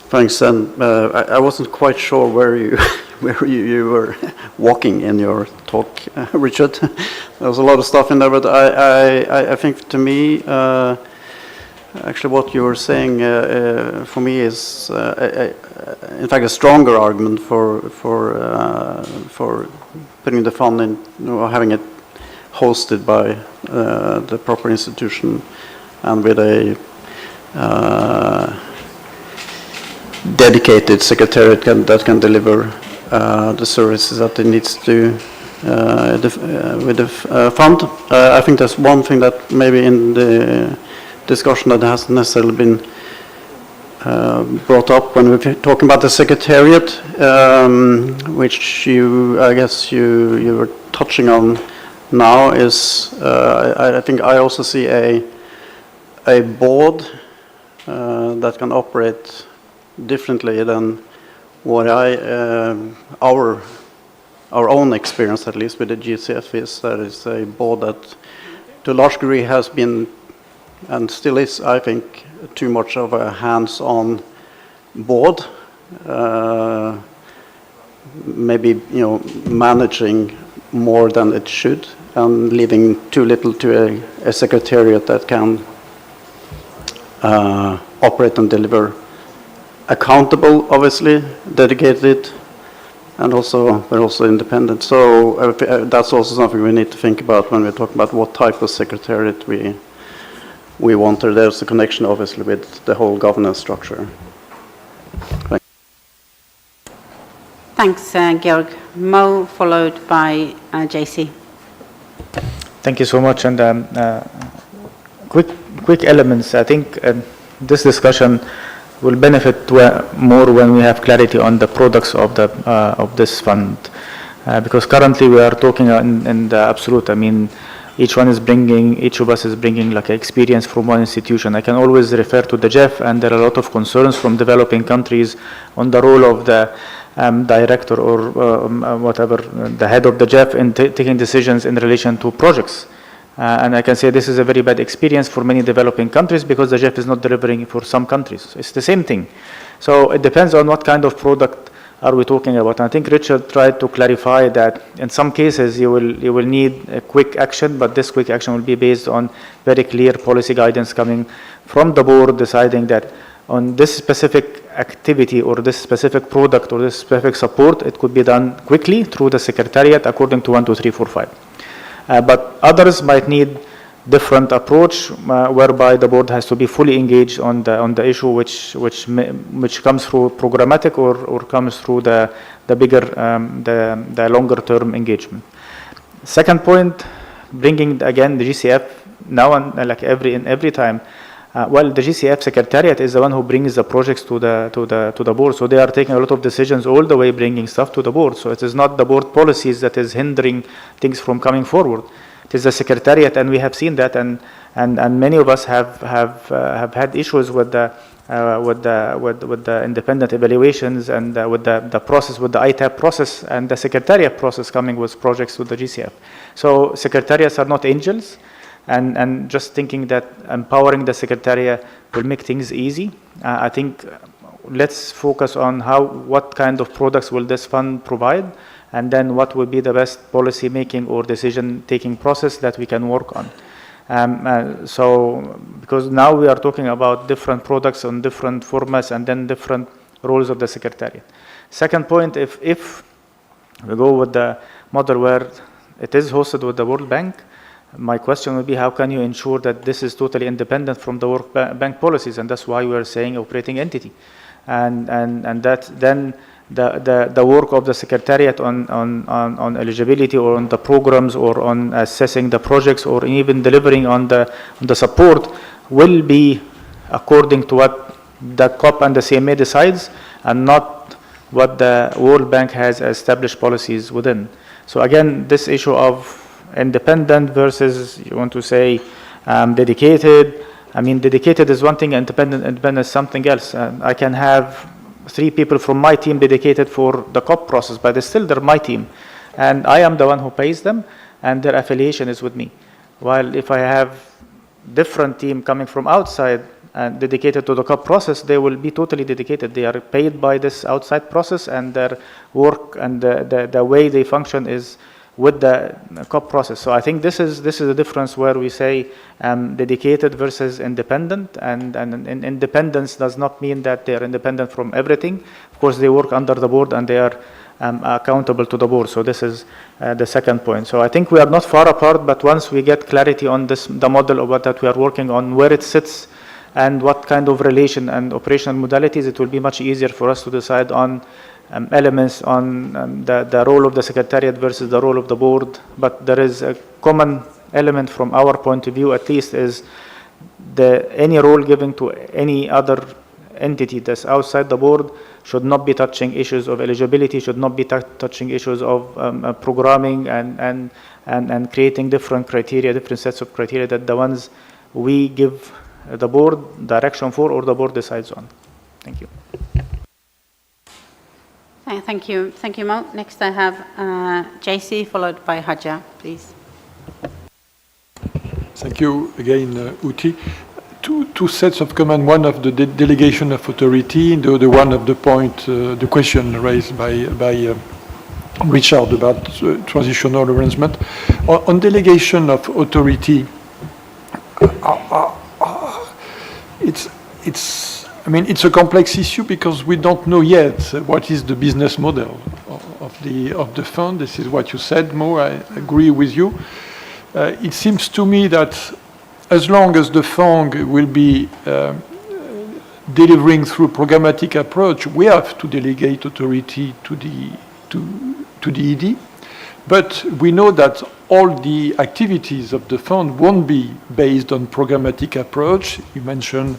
Thanks, and I wasn't quite sure where you were walking in your talk, Richard. There was a lot of stuff in there, but I think to me, actually what you were saying for me is, in fact, a stronger argument for putting the fund in, having it hosted by the proper institution and with a dedicated secretariat that can deliver the services that it needs to with the fund. I think there's one thing that maybe in the discussion that hasn't necessarily been brought up when we're talking about the secretariat, which I guess you were touching on now, is I think I also see a board that can operate differently than what our own experience, at least with the GCF, is that it's a board that to a large degree has been and still is, I think, too much of a hands-on board, maybe managing more than it should and leaving too little to a secretariat that can operate and deliver accountable, obviously, dedicated, and they're also independent. So that's also something we need to think about when we're talking about what type of secretariat we want. There's a connection, obviously, with the whole governance structure. Thanks, Georg. Mo, followed by JC. Thank you so much. And quick elements. I think this discussion will benefit more when we have clarity on the products of this fund, because currently we are talking in the absolute. I mean, each of us is bringing like experience from one institution. I can always refer to the JEF, and there are a lot of concerns from developing countries on the role of the director or whatever, the head of the JEF in taking decisions in relation to projects. And I can say this is a very bad experience for many developing countries because the JEF is not delivering for some countries. It's the same thing. So it depends on what kind of product are we talking about. And I think Richard tried to clarify that in some cases you will need a quick action, but this quick action will be based on very clear policy guidance coming from the board deciding that on this specific activity or this specific product or this specific support, it could be done quickly through the secretariat according to 1, 2, 3, 4, 5. But others might need different approach whereby the board has to be fully engaged on the issue, which comes through programmatic or comes through the bigger the longer term engagement. Second point, bringing again the GCF now and like every time. Well, the GCF secretariat is the one who brings the projects to the board, so they are taking a lot of decisions all the way, bringing stuff to the board. So it is not the board policies that is hindering things from coming forward. It is the secretariat, and we have seen that, and many of us have had issues with the independent evaluations and with the process, with the ITAP process and the secretariat process coming with projects with the GCF. So secretariats are not angels. And just thinking that empowering the secretariat will make things easy. I think let's focus on what kind of products will this fund provide, and then what will be the best policy making or decision taking process that we can work on. So because now we are talking about different products on different formats and then different roles of the secretariat. Second point, if we go with the model where it is hosted with the World Bank, my question would be, how can you ensure that this is totally independent from the World Bank policies? And that's why we are saying operating entity. And that then the work of the secretariat on eligibility or on the programs or on assessing the projects or even delivering on the support will be according to what the COP and the CMA decides and not what the World Bank has established policies within. So again, this issue of independent versus, you want to say, dedicated. I mean, dedicated is one thing, independent is something else. I can have 3 people from my team dedicated for the COP process, but they're my team. And I am the one who pays them, and their affiliation is with me. While if I have different team coming from outside and dedicated to the COP process, they will be totally dedicated. They are paid by this outside process, and their work and the way they function is with the COP process. So I think this is a difference where we say dedicated versus independent, and independence does not mean that they are independent from everything. Of course, they work under the board and they are accountable to the board. So this is the second point. So I think we are not far apart, but once we get clarity on the model of that we are working on, where it sits and what kind of relation and operational modalities, it will be much easier for us to decide on elements on the role of the secretariat versus the role of the board. But there is a common element from our point of view, at least, is any role given to any other entity that's outside the board should not be touching issues of eligibility, should not be touching issues of programming and creating different criteria, different sets of criteria that the ones we give the board direction for or the board decides on. Thank you. Thank you, Mo. Next I have JC, followed by Haja, please. Thank you again, Uti. Two sets of comment. One of the delegation of authority, the other one of the point, the question raised by Richard about transitional arrangement. On delegation of authority, it's a complex issue because we don't know yet what is the business model of the fund. This is what you said, Mo. I agree with you. It seems to me that as long as the fund will be delivering through programmatic approach, we have to delegate authority to the ED. But we know that all the activities of the fund won't be based on programmatic approach. You mentioned,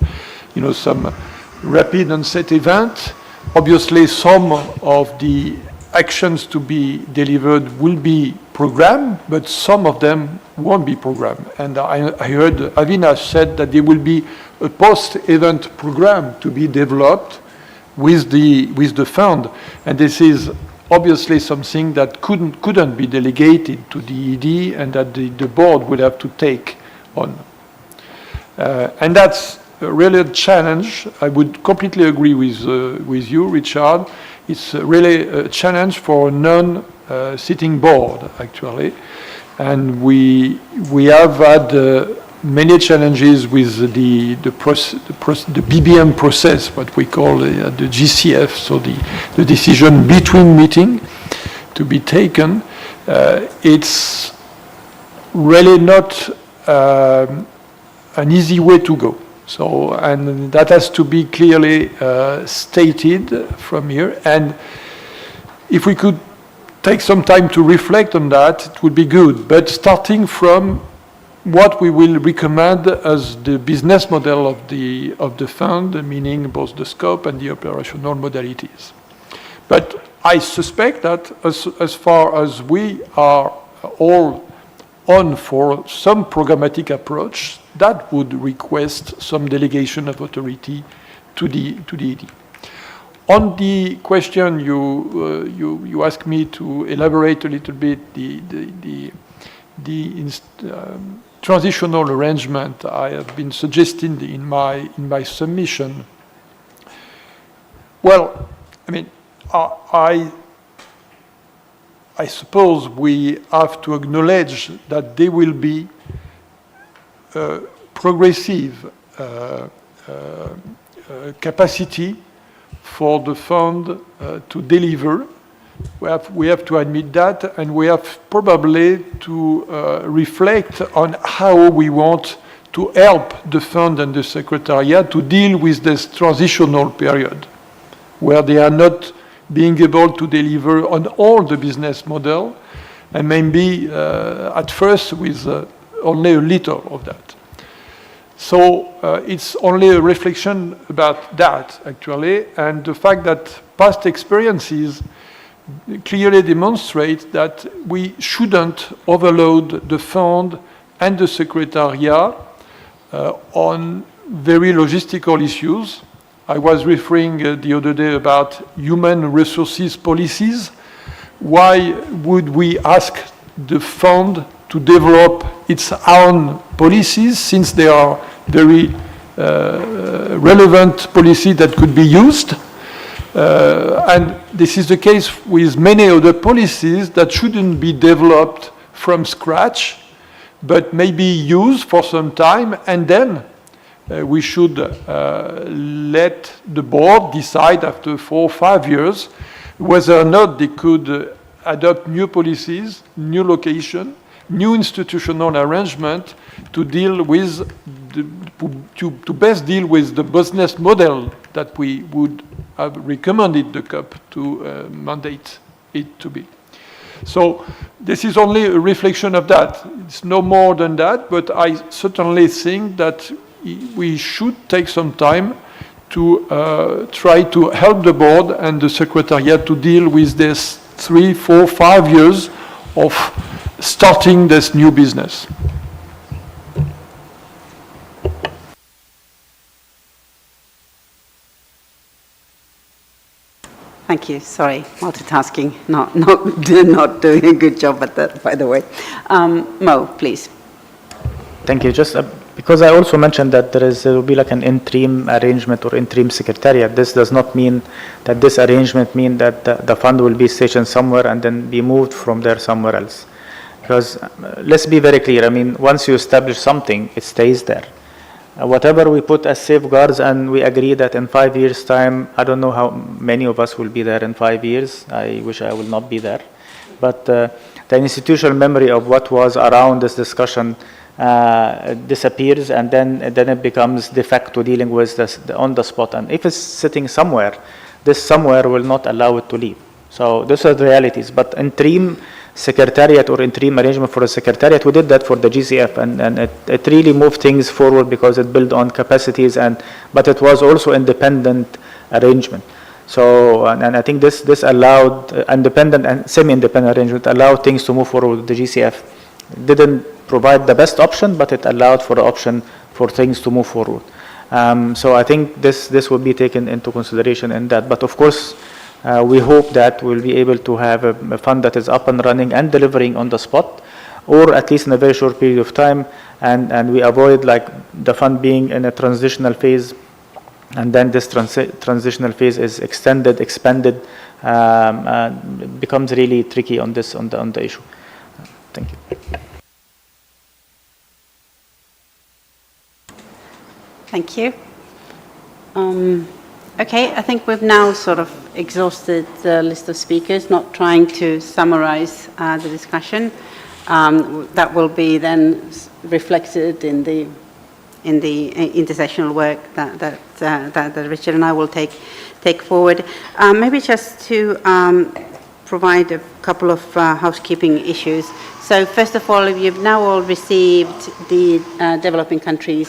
some rapid onset event. Obviously, some of the actions to be delivered will be programmed, but some of them won't be programmed. And I heard Avinash said that there will be a post-event program to be developed with the fund, and this is obviously something that couldn't be delegated to the ED and that the board would have to take on. And that's really a challenge. I would completely agree with you, Richard. It's really a challenge for a non-sitting board, actually. And we have had many challenges with the BBM process, what we call the GCF, so the decision between meeting to be taken. It's really not an easy way to go. So, and that has to be clearly stated from here. And if we could take some time to reflect on that, it would be good. But starting from what we will recommend as the business model of the fund, meaning both the scope and the operational modalities. But I suspect that as far as we are all on for some programmatic approach, that would request some delegation of authority to the ED. On the question you asked me to elaborate a little bit the transitional arrangement I have been suggesting in my submission. Well, I mean, I suppose we have to acknowledge that there will be progressive capacity for the fund to deliver. We have to admit that, and we have probably to reflect on how we want to help the fund and the Secretariat to deal with this transitional period, where they are not being able to deliver on all the business model, and maybe at first with only a little of that. So it's only a reflection about that, actually, and the fact that past experiences clearly demonstrate that we shouldn't overload the fund and the Secretariat on very logistical issues. I was referring the other day about human resources policies. Why would we ask the fund to develop its own policies, since they are very relevant policies that could be used? And this is the case with many other policies that shouldn't be developed from scratch, but maybe used for some time, and then we should let the board decide after 4 or 5 years whether or not they could adopt new policies, new location, new institutional arrangement to deal with to best deal with the business model that we would have recommended the CUP to mandate it to be. So this is only a reflection of that. It's no more than that, but I certainly think that we should take some time to try to help the board and the Secretariat to deal with this 3, 4, 5 years of starting this new business. Thank you. Sorry, multitasking. Not doing a good job at that, by the way. Mo, please. Thank you. Just because I also mentioned that there will be like an interim arrangement or interim secretariat. This does not mean that this arrangement means that the fund will be stationed somewhere and then be moved from there somewhere else. Because let's be very clear. I mean, once you establish something, it stays there. whatever we put as safeguards, and we agree that in 5 years' time, I don't know how many of us will be there in 5 years. I wish I will not be there. But the institutional memory of what was around this discussion disappears, and then it becomes de facto dealing with this on the spot. And if it's sitting somewhere, this somewhere will not allow it to leave. So those are the realities. But interim secretariat or interim arrangement for a secretariat, we did that for the GCF, and it really moved things forward because it built on capacities, but it was also independent arrangement. So, and I think this allowed independent and semi-independent arrangement allowed things to move forward with the GCF. It didn't provide the best option, but it allowed for the option for things to move forward. So I think this will be taken into consideration in that. But of course, we hope that we'll be able to have a fund that is up and running and delivering on the spot, or at least in a very short period of time, and we avoid like the fund being in a transitional phase, and then this transitional phase is extended, expanded, becomes really tricky on the issue. Thank you. Thank you. Okay, I think we've now sort of exhausted the list of speakers, not trying to summarize the discussion. That will be then reflected in the intersessional work that Richard and I will take forward. Maybe just to provide a couple of housekeeping issues. So first of all, you've now all received the developing countries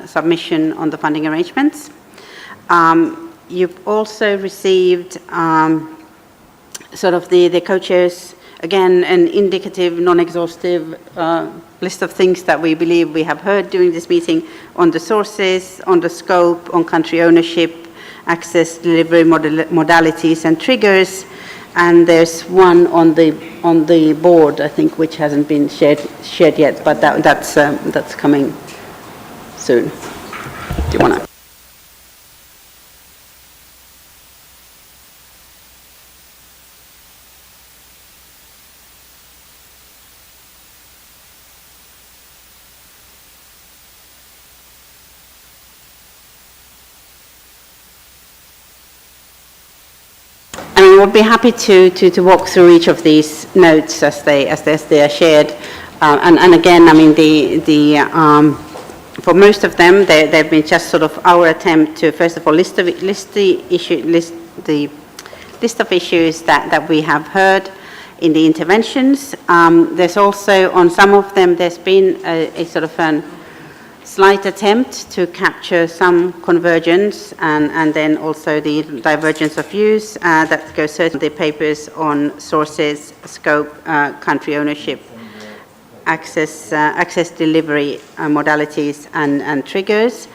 submission on the funding arrangements. You've also received sort of the co-chairs, again, an indicative, non-exhaustive list of things that we believe we have heard during this meeting on the sources, on the scope, on country ownership, access, delivery modalities and triggers. And there's one on the board, I think, which hasn't been shared yet, but that's coming soon. Do you want to? We'll be happy to walk through each of these notes as they are shared, and again, I mean for most of them they've been just sort of our attempt to first of all list the list of issues that we have heard in the interventions. There's also on some of them there's been a sort of an slight attempt to capture some convergence and then also the divergence of views that goes certainly papers on sources, scope, country ownership, access delivery modalities and triggers.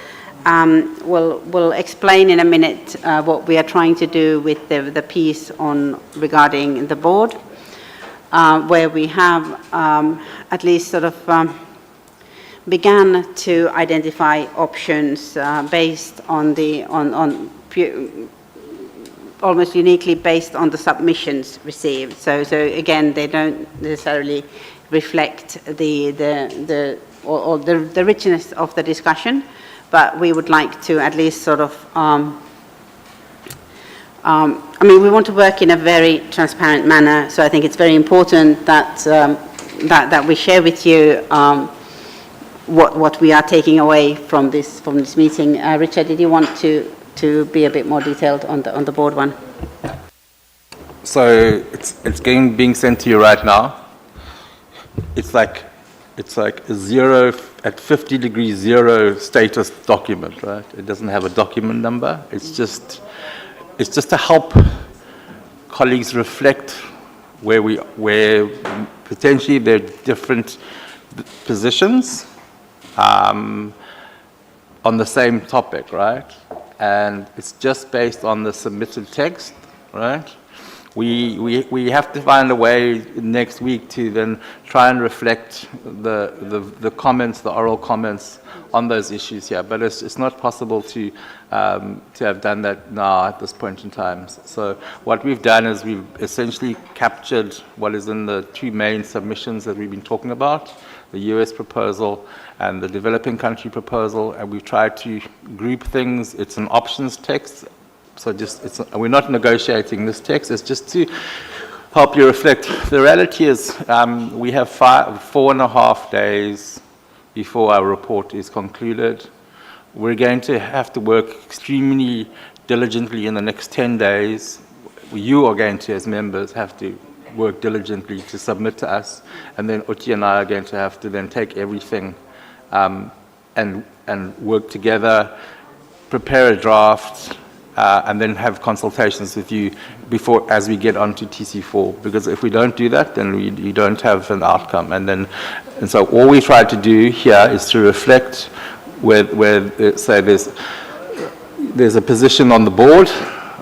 We'll explain in a minute what we are trying to do with the piece regarding the board, where we have at least sort of began to identify options based on almost uniquely based on the submissions received. So again, they don't necessarily reflect the richness of the discussion, but we would like to at least sort of I mean, we want to work in a very transparent manner, so I think it's very important that that we share with you what we are taking away from this meeting. Richard, did you want to be a bit more detailed on the board one? So it's being sent to you right now. It's like a zero at 50 degrees zero status document, right? It doesn't have a document number. It's just to help colleagues reflect where potentially there are different positions on the same topic, right? And it's just based on the submitted text, right? We have to find a way next week to then try and reflect the comments, the oral comments on those issues here. But it's not possible to have done that now at this point in time. So what we've done is we've essentially captured what is in the two main submissions that we've been talking about. the US proposal, and the developing country proposal, and we've tried to group things. It's an options text, so we're not negotiating this text, it's just to help you reflect. The reality is we have 4.5 days before our report is concluded. We're going to have to work extremely diligently in the next 10 days. You are going to, as members, have to work diligently to submit to us, and then Uti and I are going to have to then take everything and work together, prepare a draft, and then have consultations with you as we get onto TC4. Because if we don't do that, then we don't have an outcome. And so all we try to do here is to reflect where say there's a position on the board.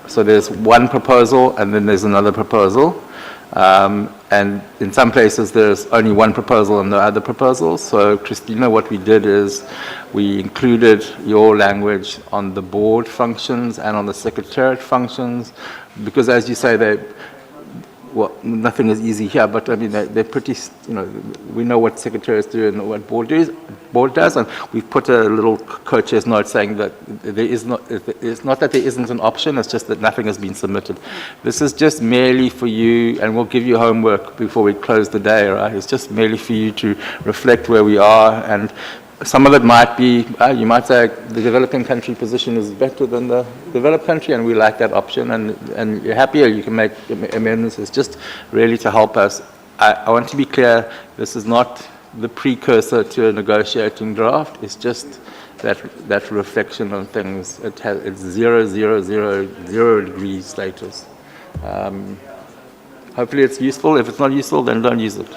So there's one proposal, and then there's another proposal. And in some places there's only one proposal and no other proposals. So Christina, what we did is we included your language on the board functions and on the secretariat functions, because as you say, nothing is easy here, but I mean, they're pretty, we know what secretariats do and what board does, and we've put a little co-chair's note saying that it's not that there isn't an option, it's just that nothing has been submitted. This is just merely for you, and we'll give you homework before we close the day, right? It's just merely for you to reflect where we are, and some of it might be, you might say the developing country position is better than the developed country, and we like that option, and you're happy, or you can make amendments. It's just really to help us. I want to be clear, this is not the precursor to a negotiating draft. It's just that reflection on things. It's 0 degree status. Hopefully it's useful. If it's not useful, then don't use it.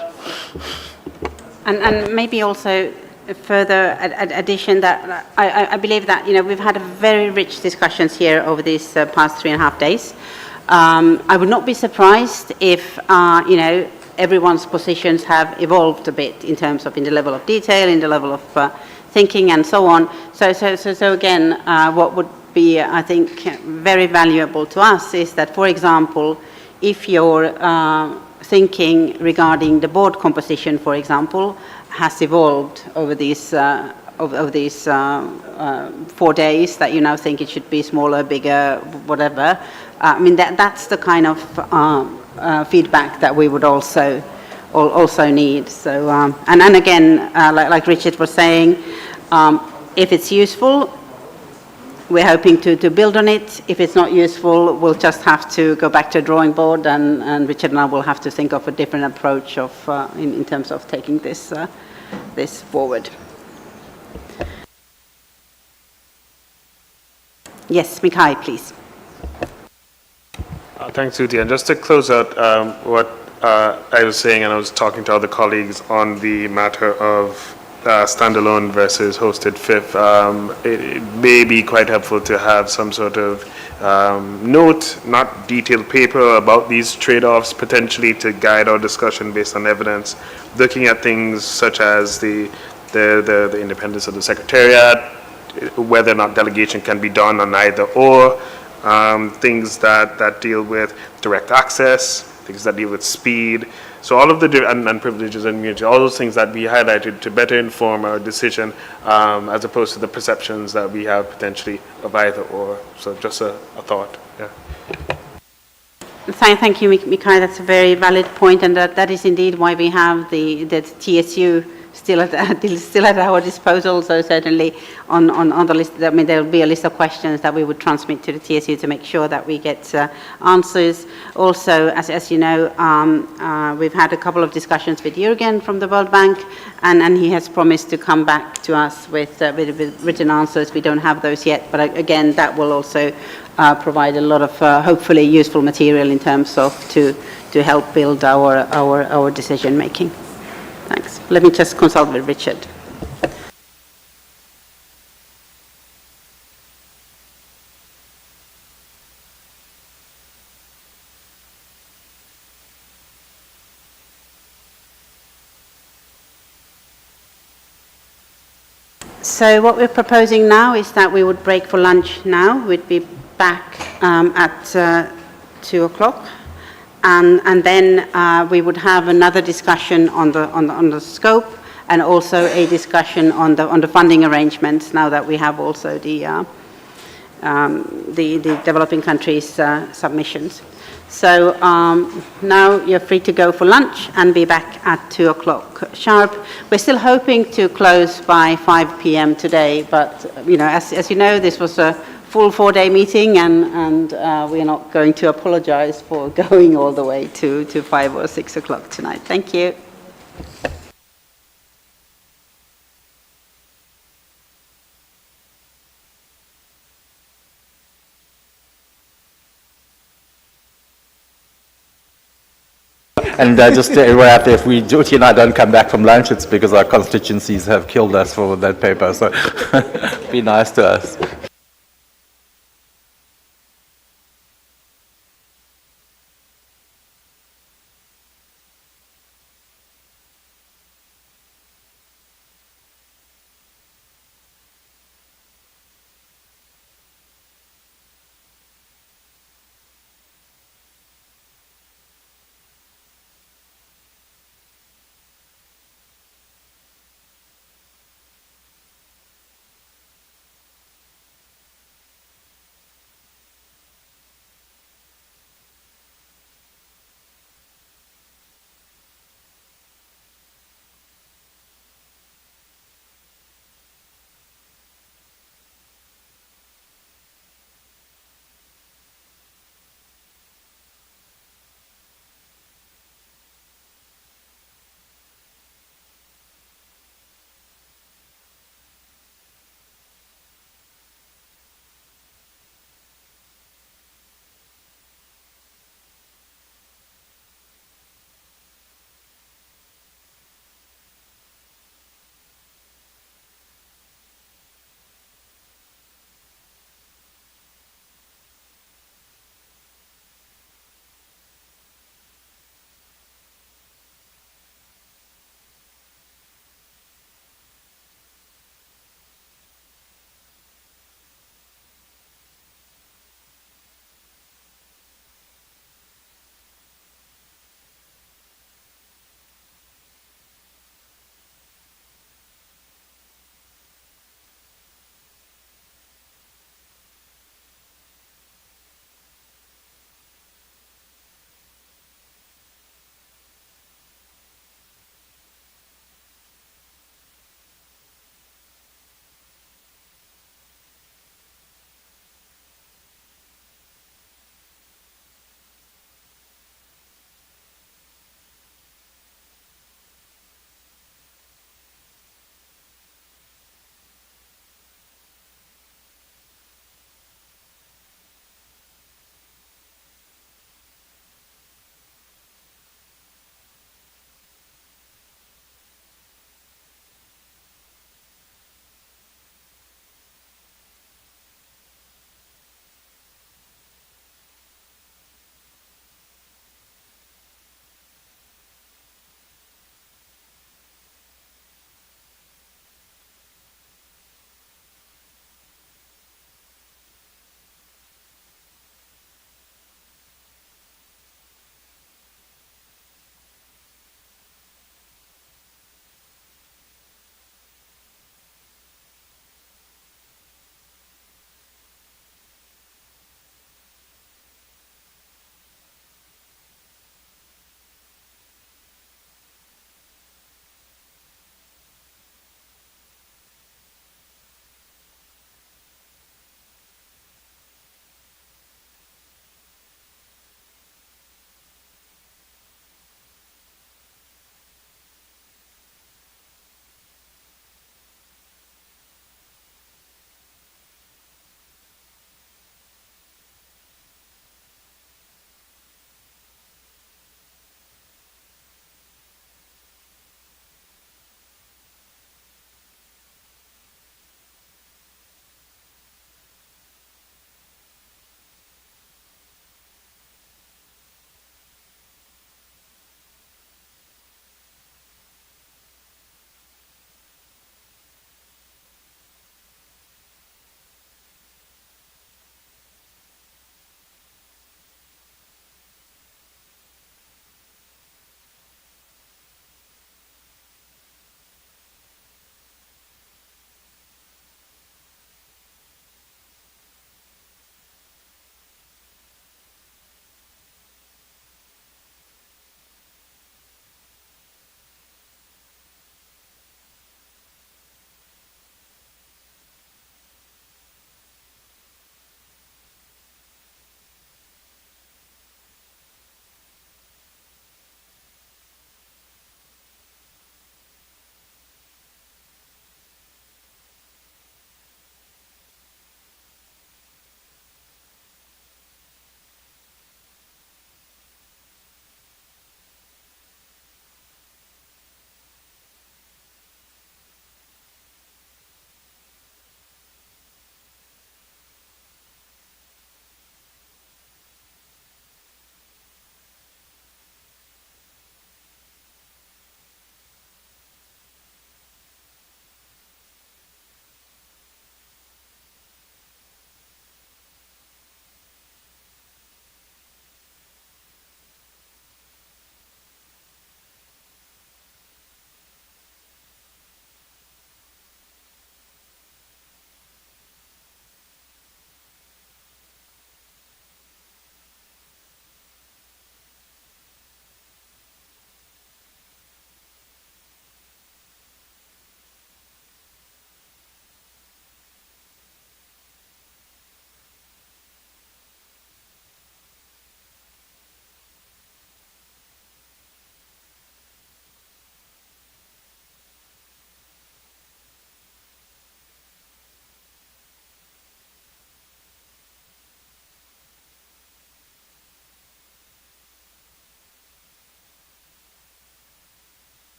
And maybe also a further addition that I believe that we've had a very rich discussions here over these past 3.5 days. I would not be surprised if everyone's positions have evolved a bit in terms of in the level of detail, in the level of thinking, and so on. So again, what would be I think very valuable to us is that, for example, if your thinking regarding the board composition, for example, has evolved over these 4 days, that you now think it should be smaller, bigger, whatever. I mean, that's the kind of feedback that we would also need. So, and again, like Richard was saying, if it's useful, we're hoping to build on it. If it's not useful, we'll just have to go back to the drawing board, and Richard and I will have to think of a different approach in terms of taking this forward. Yes, Mikhail, please. Thanks, Uti. And just to close out what I was saying, and I was talking to other colleagues on the matter of standalone versus hosted FIF, it may be quite helpful to have some sort of note, not detailed paper, about these trade-offs, potentially to guide our discussion based on evidence, looking at things such as the independence of the Secretariat, whether or not delegation can be done on either or, things that deal with direct access, things that deal with speed. So all of the and privileges and immunity, all those things that we highlighted to better inform our decision, as opposed to the perceptions that we have potentially of either or. So just a thought. Yeah. Thank you, Mikhail. That's a very valid point, and that is indeed why we have the TSU still at our disposal. So certainly on the list, I mean, there will be a list of questions that we would transmit to the TSU to make sure that we get answers. Also, as you know, we've had a couple of discussions with Jürgen from the World Bank, and he has promised to come back to us with written answers. We don't have those yet, but again, that will also provide a lot of hopefully useful material in terms of to help build our decision making. Thanks. Let me just consult with Richard. So what we're proposing now is that we would break for lunch now. We'd be back at 2 o'clock. And then we would have another discussion on the scope, and also a discussion on the funding arrangements now that we have also the developing countries submissions. So now you're free to go for lunch and be back at 2 o'clock sharp. We're still hoping to close by 5 p.m. today, but as you know, this was a full 4-day meeting, and we're not going to apologize for going all the way to 5 or 6 o'clock tonight. Thank you. And just right after, if Jyoti and I don't come back from lunch, it's because our constituencies have killed us for that paper. So be nice to us.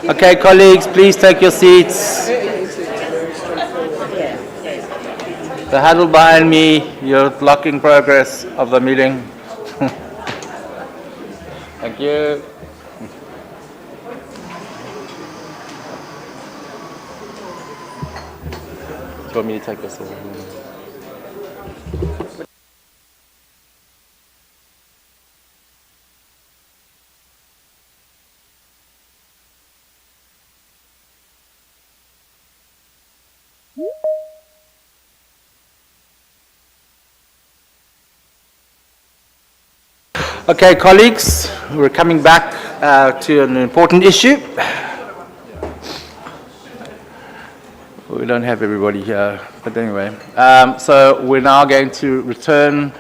Okay, colleagues, please take your seats. The huddle behind me, you're blocking progress of the meeting. Thank you. Do you want me to take this over? Okay, colleagues, we're coming back to an important issue. We don't have everybody here, but anyway. So we're now going to return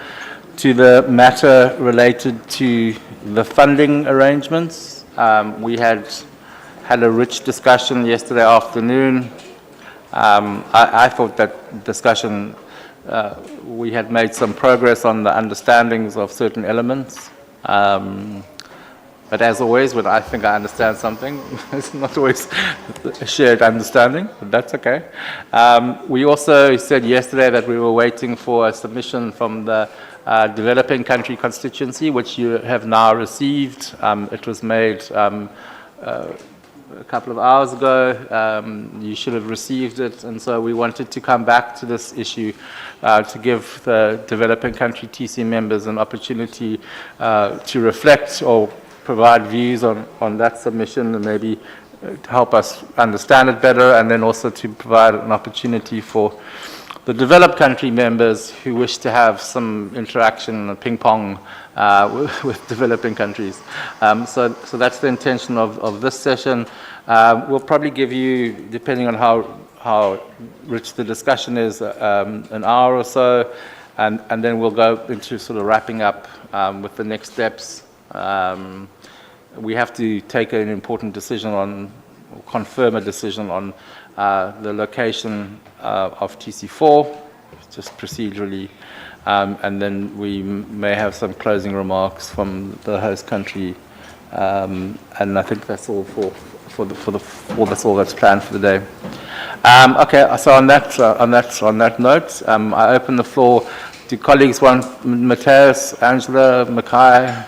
to the matter related to the funding arrangements. We had a rich discussion yesterday afternoon. I thought that discussion, we had made some progress on the understandings of certain elements. But as always, when I think I understand something, it's not always a shared understanding, but that's okay. We also said yesterday that we were waiting for a submission from the developing country constituency, which you have now received. It was made a couple of hours ago. You should have received it, and so we wanted to come back to this issue to give the developing country TC members an opportunity to reflect or provide views on that submission and maybe to help us understand it better, and then also to provide an opportunity for the developed country members who wish to have some interaction, ping pong with developing countries. So that's the intention of this session. We'll probably give you, depending on how rich the discussion is, an hour or so, and then we'll go into sort of wrapping up with the next steps. We have to take an important decision on, or confirm a decision on the location of TC4, just procedurally, and then we may have some closing remarks from the host country, and I think that's all that's all that's planned for the day. Okay, so on that note, I open the floor to colleagues. Mateus, Angela, Mackay.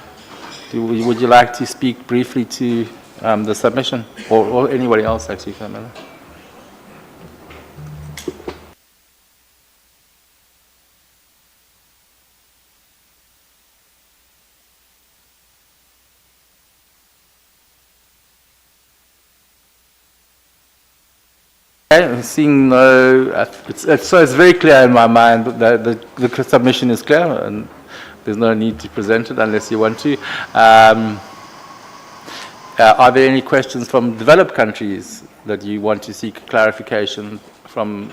Would you like to speak briefly to the submission, or anybody else actually? Seeing no, so it's very clear in my mind that the submission is clear, and there's no need to present it unless you want to. Are there any questions from developed countries that you want to seek clarification from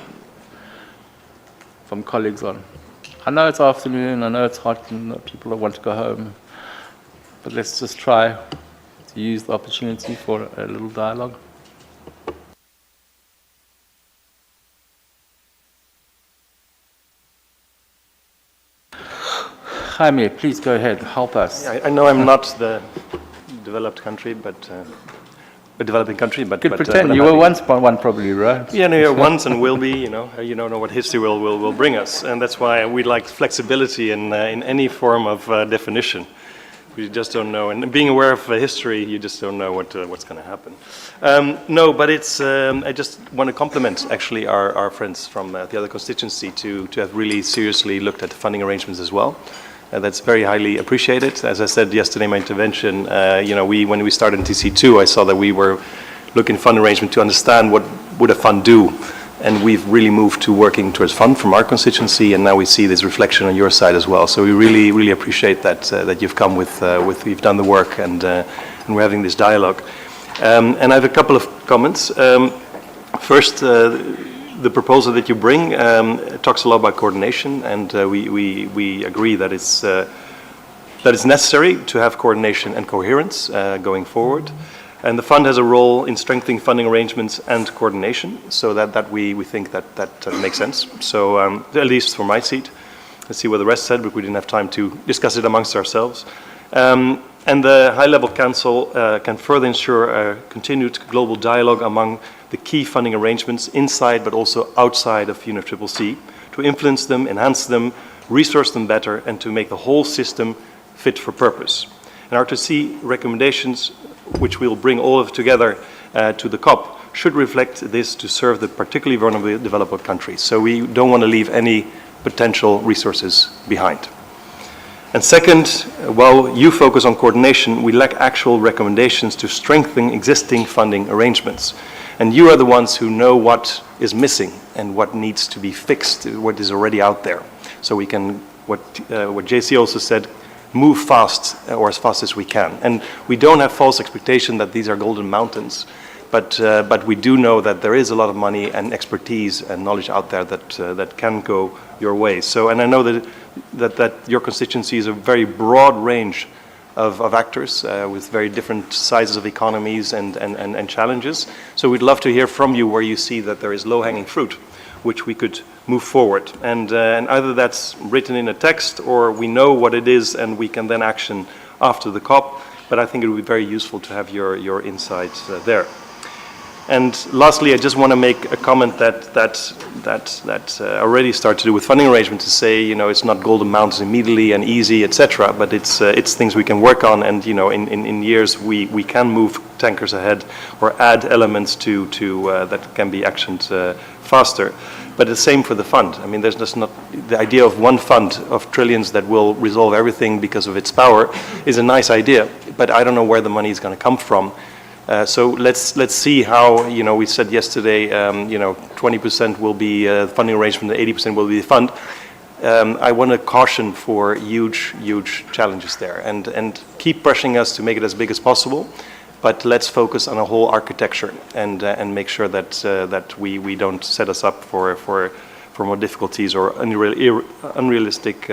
colleagues on? I know it's afternoon, I know it's hot, and people want to go home, but let's just try to use the opportunity for a little dialogue. Jaime, please go ahead, help us. Yeah, I know I'm not the developed country, but a developing country, but could pretend you were once one, probably, right? Yeah, no, you're once and will be. You don't know what history will bring us, and that's why we like flexibility in any form of definition. We just don't know, and being aware of history, you just don't know what's going to happen. No, but it's. I just want to compliment actually our friends from the other constituency to have really seriously looked at the funding arrangements as well. That's very highly appreciated. As I said yesterday in my intervention, when we started in TC2, I saw that we were looking fund arrangement to understand what would a fund do, and we've really moved to working towards fund from our constituency, and now we see this reflection on your side as well. So we really, really appreciate that you've come with you've done the work, and we're having this dialogue. And I have a couple of comments. First. The proposal that you bring talks a lot about coordination, and we agree that it's necessary to have coordination and coherence going forward. And the fund has a role in strengthening funding arrangements and coordination, so that we think that makes sense. So at least for my seat, let's see what the rest said, but we didn't have time to discuss it amongst ourselves. And And the High-Level Council can further ensure a continued global dialogue among the key funding arrangements inside but also outside of UNFCCC to influence them, enhance them, resource them better, and to make the whole system fit for purpose. And our TC recommendations, which we'll bring all of together to the COP, should reflect this to serve the particularly vulnerable developed countries. So we don't want to leave any potential resources behind. And second, while you focus on coordination, we lack actual recommendations to strengthen existing funding arrangements. And you are the ones who know what is missing and what needs to be fixed, what is already out there. So we can, what JC also said, move fast or as fast as we can. And we don't have false expectation that these are golden mountains, but we do know that there is a lot of money and expertise and knowledge out there that can go your way. So, and I know that your constituency is a very broad range of actors with very different sizes of economies and challenges. So we'd love to hear from you where you see that there is low-hanging fruit, which we could move forward. And either that's written in a text or we know what it is and we can then action after the COP. But I think it would be very useful to have your insights there. And lastly, I just want to make a comment that already started to do with funding arrangements to say, you know, it's not golden mountains immediately and easy, etc. But it's things we can work on, and you know, in years we can move tankers ahead or add elements to that can be actioned faster. But the same for the fund. I mean, there's just not the idea of one fund of trillions that will resolve everything because of its power is a nice idea, but I don't know where the money is going to come from. So let's see how, you know, we said yesterday, you know, 20% will be funding arrangement, 80% will be the fund. I want to caution for huge challenges there, and keep pushing us to make it as big as possible. But let's focus on a whole architecture and make sure that we don't set us up for more difficulties or unrealistic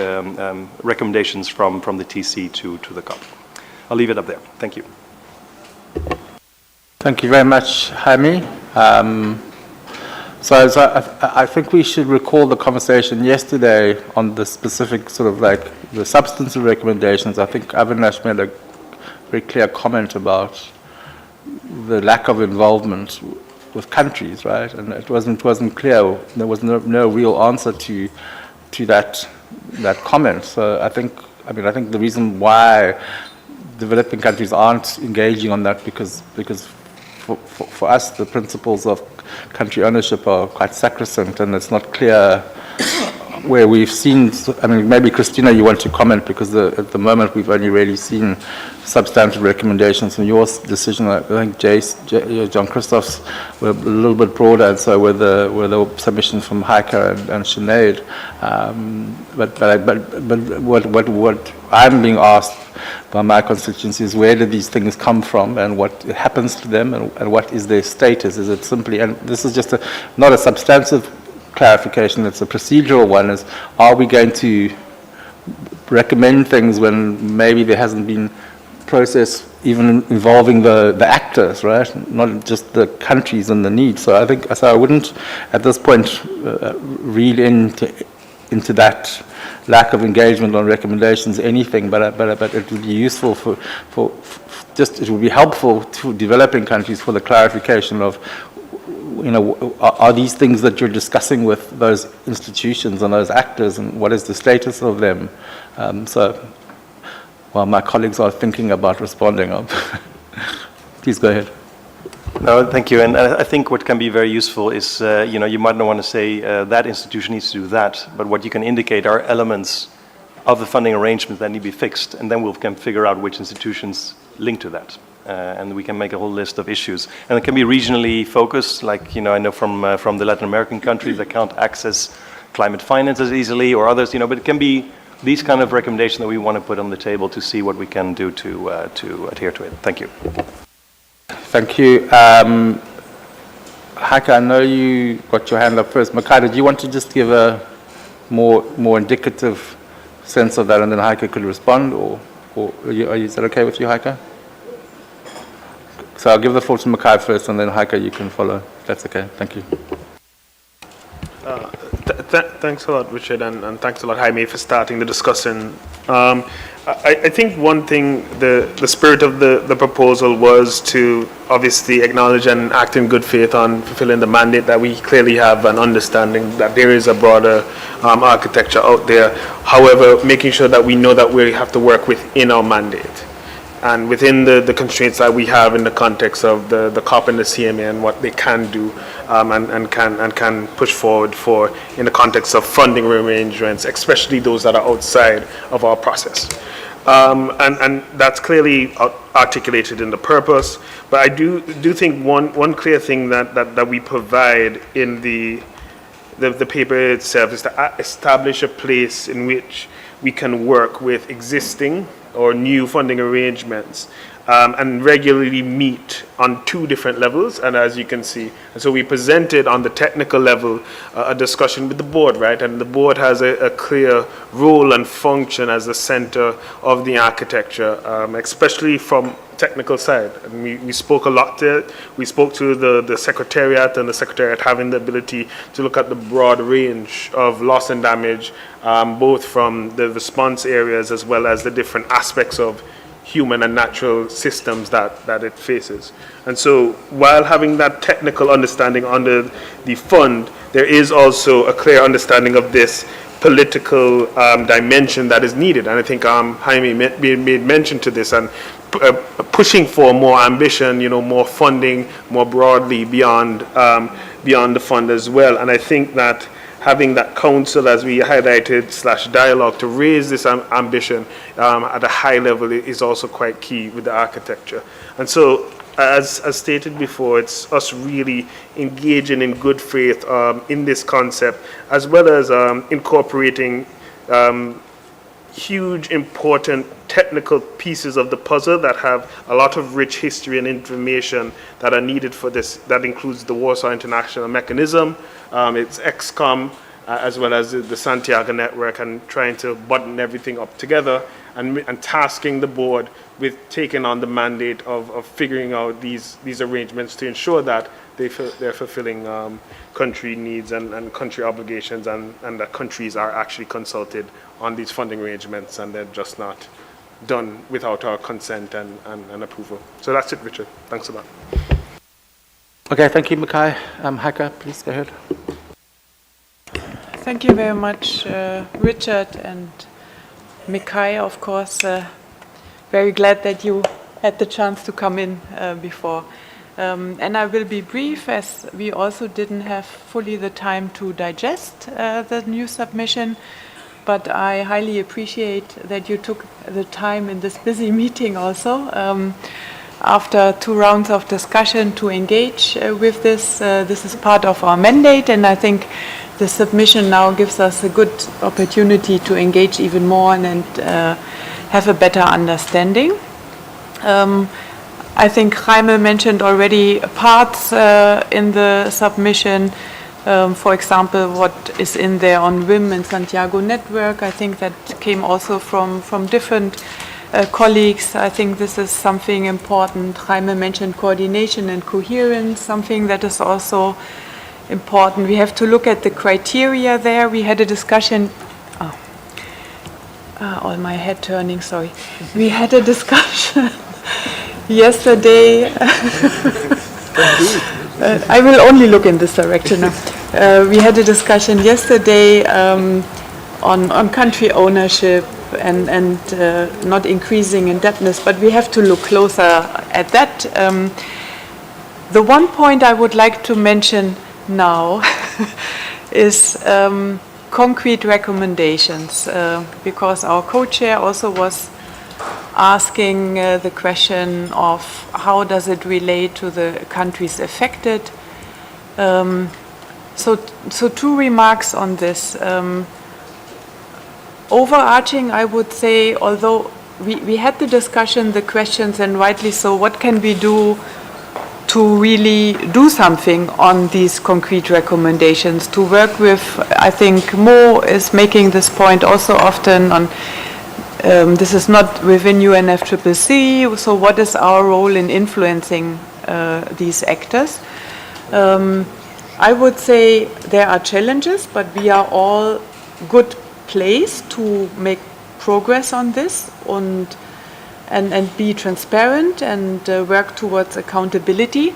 recommendations from the TC to the COP. I'll leave it up there. Thank you. Thank you very much, Jaime. So I think we should recall the conversation yesterday on the specific sort of like the substantive recommendations. I think Avinash made a very clear comment about the lack of involvement with countries, right? And it wasn't clear. There was no real answer to that comment. So I think the reason why developing countries aren't engaging on that because for us the principles of country ownership are quite sacrosanct, and it's not clear where we've seen. I mean, maybe Christina, you want to comment, because at the moment we've only really seen substantive recommendations from your decision. I think John Christoph's were a little bit broader, and so were the submissions from Heike and Sinead. But what I'm being asked by my constituency is, where do these things come from and what happens to them, and what is their status? Is it simply, and this is just not a substantive clarification, it's a procedural one, is are we going to recommend things when maybe there hasn't been process even involving the actors, right? Not just the countries and the needs. So I wouldn't at this point read into that lack of engagement on recommendations anything, but it would be useful it would be helpful to developing countries for the clarification of, you know, are these things that you're discussing with those institutions and those actors, and what is the status of them? So while my colleagues are thinking about responding, please go ahead. No, thank you. And I think what can be very useful is, you know, you might not want to say that institution needs to do that, but what you can indicate are elements of the funding arrangement that need to be fixed, and then we can figure out which institutions link to that. And we can make a whole list of issues. And it can be regionally focused, like, you know, I know from the Latin American countries that can't access climate finance as easily, or others, you know, but it can be these kind of recommendations that we want to put on the table to see what we can do to adhere to it. Thank you. Thank you. Heike, I know you got your hand up first. Makai, did you want to just give a more indicative sense of that, and then Heike could respond, or is that okay with you, Heike? So I'll give the floor to Makai first, and then Heike, you can follow. If that's okay. Thank you. Thanks a lot, Richard, and thanks a lot, Jaime, for starting the discussion. I think one thing, the spirit of the proposal was to obviously acknowledge and act in good faith on fulfilling the mandate that we clearly have an understanding that there is a broader architecture out there. However, making sure that we know that we have to work within our mandate and within the constraints that we have in the context of the COP and the CMA and what they can do and can push forward for in the context of funding arrangements, especially those that are outside of our process. And that's clearly articulated in the purpose. But I do think one clear thing that we provide in the paper itself is to establish a place in which we can work with existing or new funding arrangements and regularly meet on two different levels, and as you can see. And so we presented on the technical level a discussion with the board, right? And the board has a clear role and function as the center of the architecture, especially from technical side. And we spoke a lot to it. We spoke to the Secretariat, and the Secretariat having the ability to look at the broad range of loss and damage, both from the response areas as well as the different aspects of human and natural systems that it faces. And so while having that technical understanding under the fund, there is also a clear understanding of this political dimension that is needed. And I think Jaime made mention to this, and pushing for more ambition, more funding, more broadly beyond the fund as well. And I think that having that council, as we highlighted, / dialogue to raise this ambition at a high level is also quite key with the architecture. And so, as stated before, it's us really engaging in good faith in this concept, as well as incorporating huge, important technical pieces of the puzzle that have a lot of rich history and information that are needed for this. That includes the Warsaw International Mechanism, its XCOM, as well as the Santiago network, and trying to button everything up together and tasking the board with taking on the mandate of figuring out these arrangements to ensure that they're fulfilling country needs and country obligations, and that countries are actually consulted on these funding arrangements, and they're just not done without our consent and approval. So that's it, Richard. Thanks a lot. Okay, thank you, Mikhail. Haka, please go ahead. Thank you very much, Richard and Mikhail, of course. Very glad that you had the chance to come in before. And I will be brief, as we also didn't have fully the time to digest the new submission. But I highly appreciate that you took the time in this busy meeting also, after 2 rounds of discussion, to engage with this. This is part of our mandate, and I think the submission now gives us a good opportunity to engage even more and have a better understanding. I think Jaime mentioned already parts in the submission. For example, what is in there on WIM and Santiago network. I think that came also from different colleagues. I think this is something important. Jaime mentioned coordination and coherence, something that is also important. We have to look at the criteria there. We had a discussion, all my head turning, sorry. We had a discussion yesterday. I will only look in this direction now. We had a discussion yesterday on country ownership and not increasing indebtedness, but we have to look closer at that. The one point I would like to mention now is concrete recommendations, because our co-chair also was asking the question of how does it relate to the countries affected. So 2 remarks on this. Overarching, I would say, although we had the discussion, the questions, and rightly so, what can we do to really do something on these concrete recommendations, to work with? I think Mo is making this point also often on this is not within UNFCCC, so what is our role in influencing these actors? I would say there are challenges, but we are all good place to make progress on this and be transparent and work towards accountability.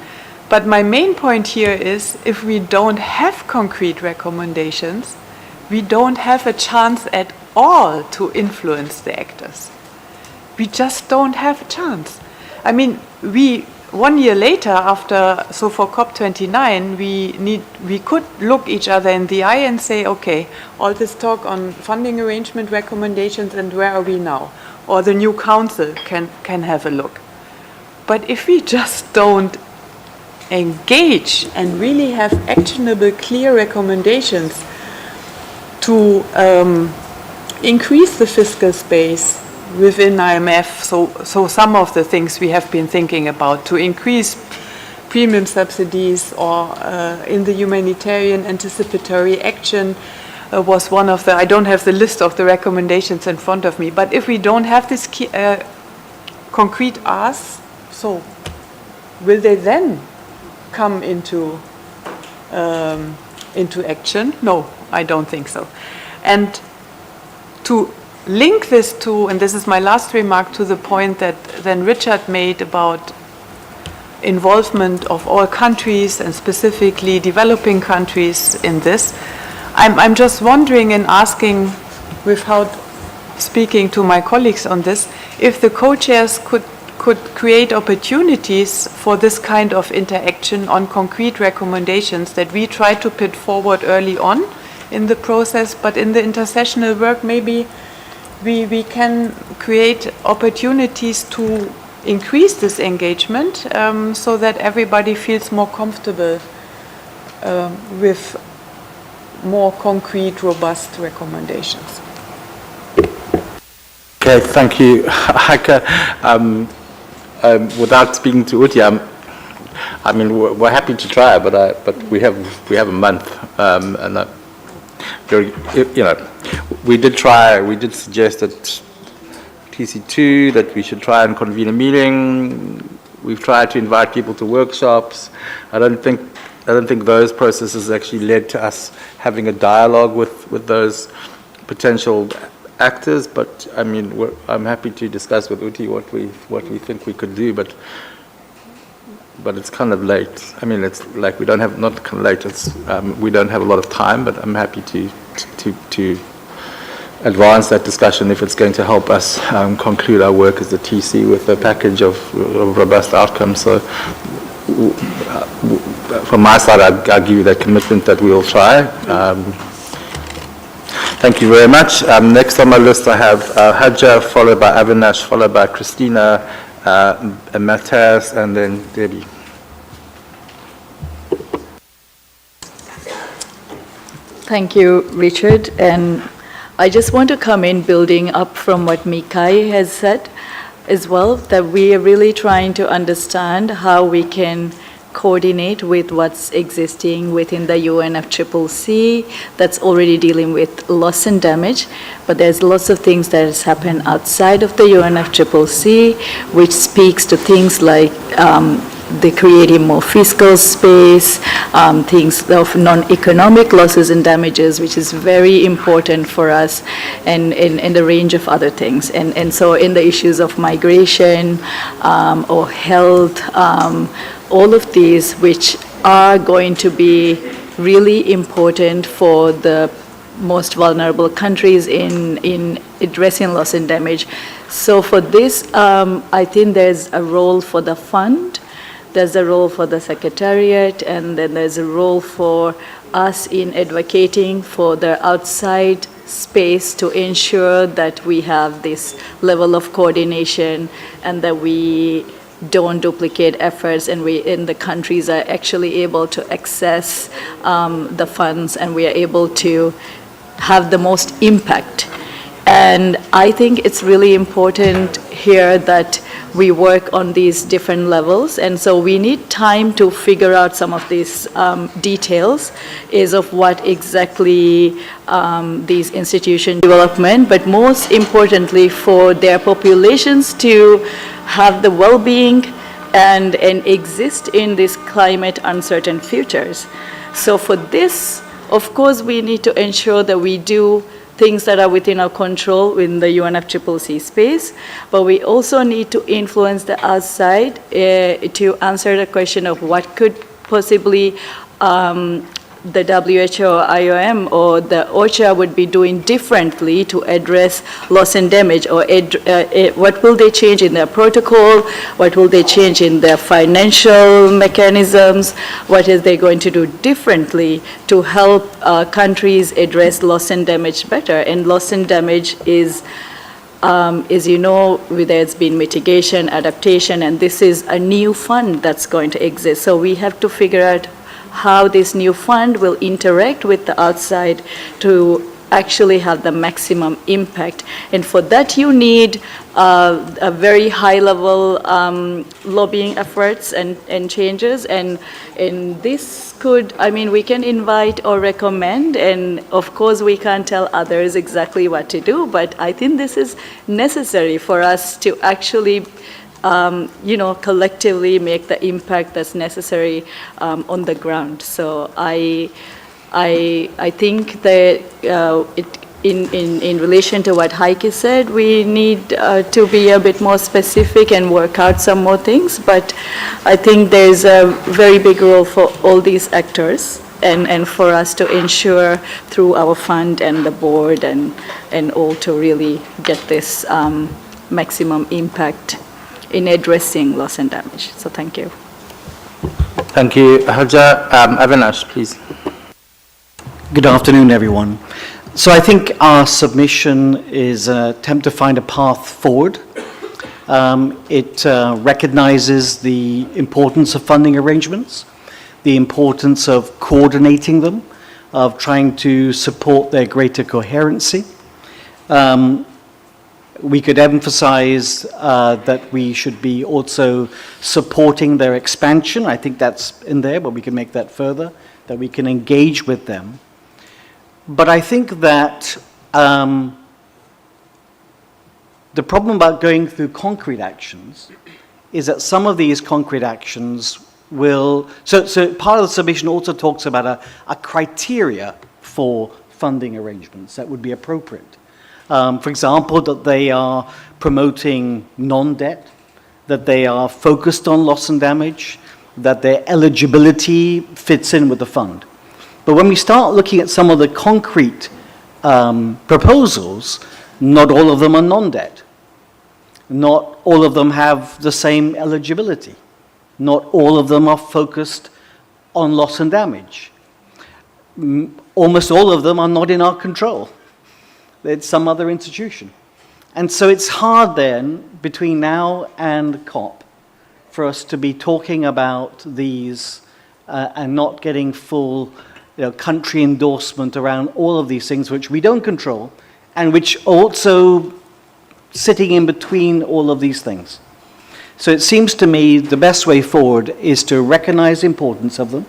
But my main point here is if we don't have concrete recommendations, we don't have a chance at all to influence the actors. We just don't have a chance. I mean, 1 year later, for COP29, we could look each other in the eye and say, okay, all this talk on funding arrangement recommendations, and where are we now? Or the new council can have a look. But if we just don't engage and really have actionable, clear recommendations to increase the fiscal space within IMF, so some of the things we have been thinking about, to increase premium subsidies or in the humanitarian anticipatory action was one of the, I don't have the list of the recommendations in front of me, but if we don't have this concrete asks, so will they then come into action? No, I don't think so. And to link this to, and this is my last remark, to the point that then Richard made about involvement of all countries and specifically developing countries in this, I'm just wondering and asking, without speaking to my colleagues on this, if the co-chairs could create opportunities for this kind of interaction on concrete recommendations that we try to put forward early on in the process, but in the intersessional work maybe we can create opportunities to increase this engagement so that everybody feels more comfortable with more concrete, robust recommendations. Okay, thank you, Heike. Without speaking to Uti, I mean, we're happy to try, but we have a month, and we did suggest at TC2 that we should try and convene a meeting. We've tried to invite people to workshops. I don't think those processes actually led to us having a dialogue with those potential actors. But I mean, I'm happy to discuss with Uti what we think we could do. But it's kind of late. I mean, it's like we don't have, not kind of late. It's we don't have a lot of time. But I'm happy to advance that discussion if it's going to help us conclude our work as a TC with a package of robust outcomes. So from my side, I'll give you that commitment that we will try. Thank you very much. Next on my list I have Hadja, followed by Avinash, followed by Christina, Matthias, and then Debbie. Thank you, Richard. And I just want to come in building up from what Mikai has said as well, that we are really trying to understand how we can coordinate with what's existing within the UNFCCC that's already dealing with loss and damage, but there's lots of things that has happened outside of the UNFCCC, which speaks to things like the creating more fiscal space, things of non-economic losses and damages, which is very important for us, and a range of other things. And so in the issues of migration or health, all of these which are going to be really important for the most vulnerable countries in addressing loss and damage. So for this, I think there's a role for the fund, there's a role for the Secretariat, and then there's a role for us in advocating for the outside space to ensure that we have this level of coordination and that we don't duplicate efforts, and the countries are actually able to access the funds, and we are able to have the most impact. And I think it's really important here that we work on these different levels, and so we need time to figure out some of these details is of what exactly these institution development, but most importantly for their populations to have the well-being and exist in these climate uncertain futures. So for this, of course, we need to ensure that we do things that are within our control in the UNFCCC space, but we also need to influence the outside to answer the question of what could possibly the WHO, IOM, or the OCHA would be doing differently to address loss and damage, or what will they change in their protocol, what will they change in their financial mechanisms, what is they going to do differently to help countries address loss and damage better. And loss and damage is, as you know, there's been mitigation, adaptation, and this is a new fund that's going to exist. So we have to figure out how this new fund will interact with the outside to actually have the maximum impact. And for that, you need a very high-level lobbying efforts and changes. And this could, I mean, we can invite or recommend, and of course, we can't tell others exactly what to do, but I think this is necessary for us to actually collectively make the impact that's necessary on the ground. So I think that in relation to what Heike said, we need to be a bit more specific and work out some more things. But I think there's a very big role for all these actors and for us to ensure through our fund and the board and all to really get this maximum impact in addressing loss and damage. So thank you. Thank you. Haja, Avinash, please. Good afternoon, everyone. So I think our submission is an attempt to find a path forward. It recognizes the importance of funding arrangements, the importance of coordinating them, of trying to support their greater coherency. We could emphasize that we should be also supporting their expansion. I think that's in there, but we can make that further, that we can engage with them. But I think that the problem about going through concrete actions is that some of these concrete actions will, so part of the submission also talks about a criteria for funding arrangements that would be appropriate. For example, that they are promoting non-debt, that they are focused on loss and damage, that their eligibility fits in with the fund. But when we start looking at some of the concrete proposals, not all of them are non-debt. Not all of them have the same eligibility. Not all of them are focused on loss and damage. Almost all of them are not in our control. It's some other institution. And so it's hard then, between now and COP, for us to be talking about these and not getting full country endorsement around all of these things which we don't control and which also sitting in between all of these things. So it seems to me the best way forward is to recognize the importance of them,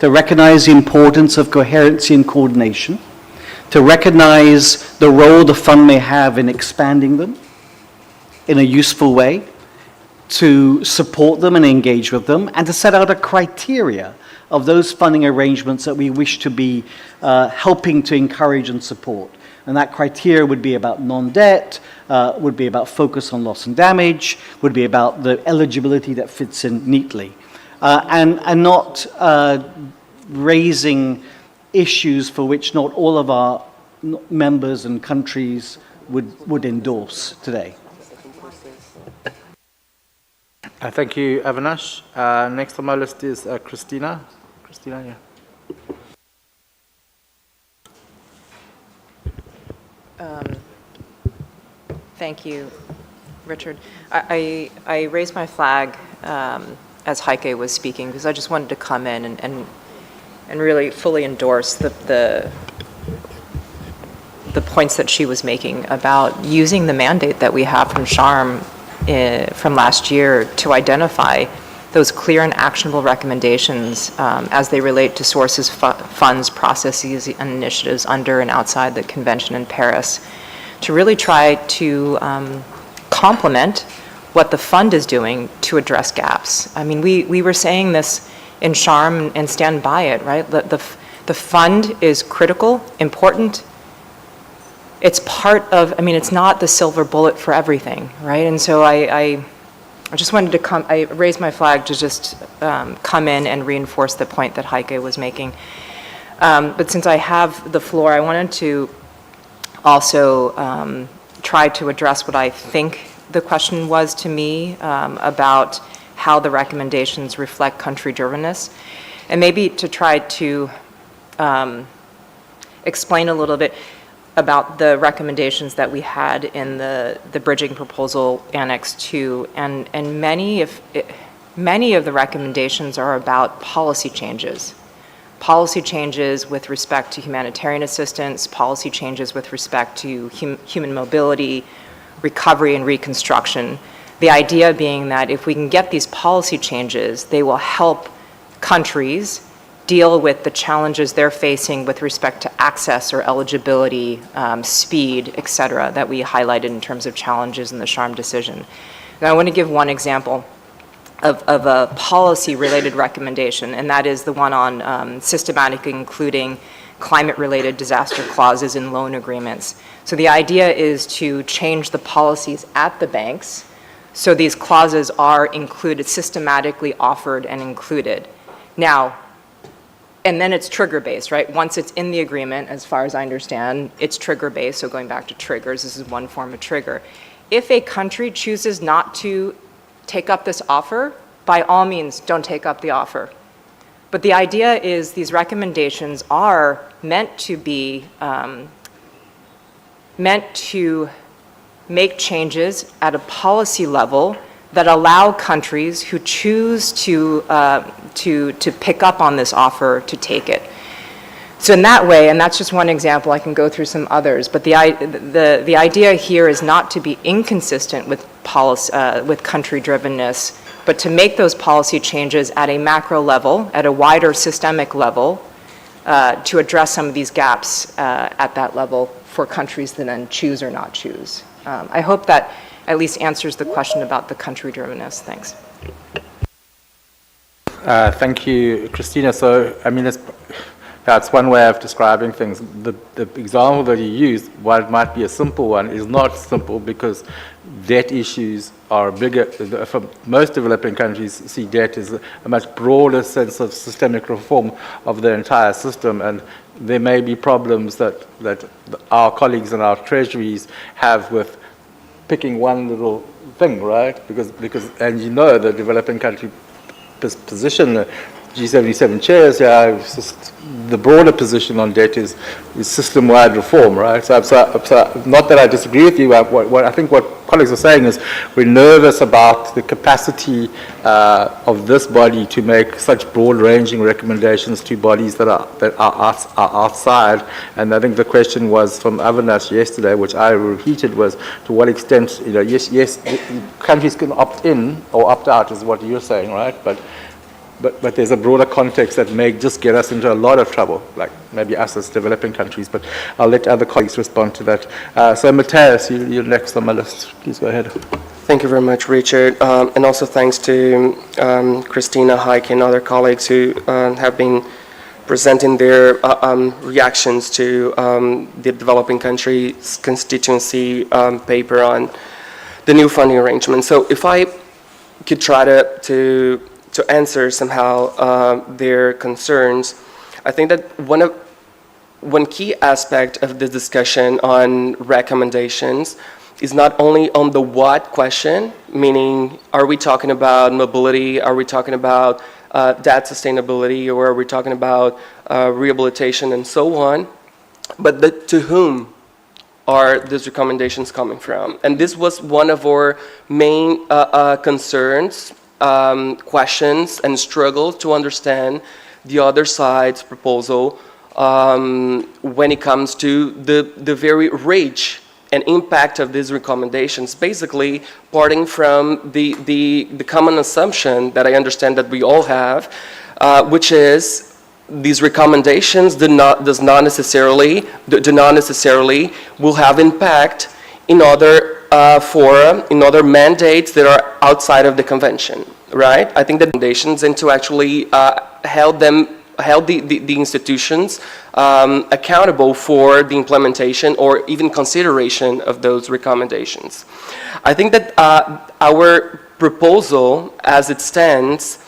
to recognize the importance of coherency and coordination, to recognize the role the fund may have in expanding them in a useful way, to support them and engage with them, and to set out a criteria of those funding arrangements that we wish to be helping to encourage and support. And that criteria would be about non-debt, would be about focus on loss and damage, would be about the eligibility that fits in neatly, and not raising issues for which not all of our members and countries would endorse today. Thank you, Avinash. Next on my list is Christina. Christina, yeah. Thank you, Richard. I raised my flag as Heike was speaking because I just wanted to come in and really fully endorse the points that she was making about using the mandate that we have from Sharm from last year to identify those clear and actionable recommendations as they relate to sources, funds, processes, and initiatives under and outside the convention in Paris, to really try to complement what the fund is doing to address gaps. I mean, we were saying this in Sharm and stand by it, right? The fund is critical, important. It's part of, I mean, it's not the silver bullet for everything, right? And so I just wanted to I raised my flag to just come in and reinforce the point that Heike was making. But since I have the floor, I wanted to also try to address what I think the question was to me about how the recommendations reflect country-drivenness, and maybe to try to explain a little bit about the recommendations that we had in the bridging proposal Annex 2, and many of the recommendations are about policy changes. Policy changes with respect to humanitarian assistance, policy changes with respect to human mobility, recovery and reconstruction. The idea being that if we can get these policy changes, they will help countries deal with the challenges they're facing with respect to access or eligibility, speed, et cetera, that we highlighted in terms of challenges in the Sharm decision. Now, I want to give one example of a policy-related recommendation, and that is the one on systematically including climate-related disaster clauses in loan agreements. So the idea is to change the policies at the banks so these clauses are included, systematically offered and included. Now, and then it's trigger-based, right? Once it's in the agreement, as far as I understand, it's trigger-based, so going back to triggers, this is one form of trigger. If a country chooses not to take up this offer, by all means, don't take up the offer. But the idea is these recommendations are meant to be, meant to make changes at a policy level that allow countries who choose to pick up on this offer to take it. So in that way, and that's just one example, I can go through some others, but the idea here is not to be inconsistent with policy, with country-drivenness, but to make those policy changes at a macro level, at a wider systemic level, to address some of these gaps at that level for countries to then choose or not choose. I hope that at least answers the question about the country-drivenness. Thanks. Thank you, Christina. So, I mean, that's one way of describing things. The example that you used, while it might be a simple one, is not simple because debt issues are bigger. For most developing countries, see debt as a much broader sense of systemic reform of the entire system, and there may be problems that our colleagues in our treasuries have with picking one little thing, right? Because and you know the developing country position, G77 chairs, the broader position on debt is system-wide reform, right? So not that I disagree with you. I think what colleagues are saying is we're nervous about the capacity of this body to make such broad-ranging recommendations to bodies that are outside. And I think the question was from Avinash yesterday, which I repeated, was to what extent, yes, countries can opt in or opt out is what you're saying, right? But there's a broader context that may just get us into a lot of trouble, like maybe us as developing countries, but I'll let other colleagues respond to that. So Matthias, you're next on my list. Please go ahead. Thank you very much, Richard. And also thanks to Christina, Heike, and other colleagues who have been presenting their reactions to the developing countries constituency paper on the new funding arrangement. So if I could try to answer somehow their concerns, I think that one key aspect of the discussion on recommendations is not only on the what question, meaning are we talking about mobility, are we talking about debt sustainability, or are we talking about rehabilitation and so on, but to whom are these recommendations coming from? And this was one of our main concerns, questions and struggles to understand the other side's proposal when it comes to the very reach and impact of these recommendations, basically parting from the common assumption that I understand that we all have, which is these recommendations do not necessarily will have impact in other forum, in other mandates that are outside of the convention, right? I think that recommendations and to actually held the institutions accountable for the implementation or even consideration of those recommendations. I think that our proposal, as it stands,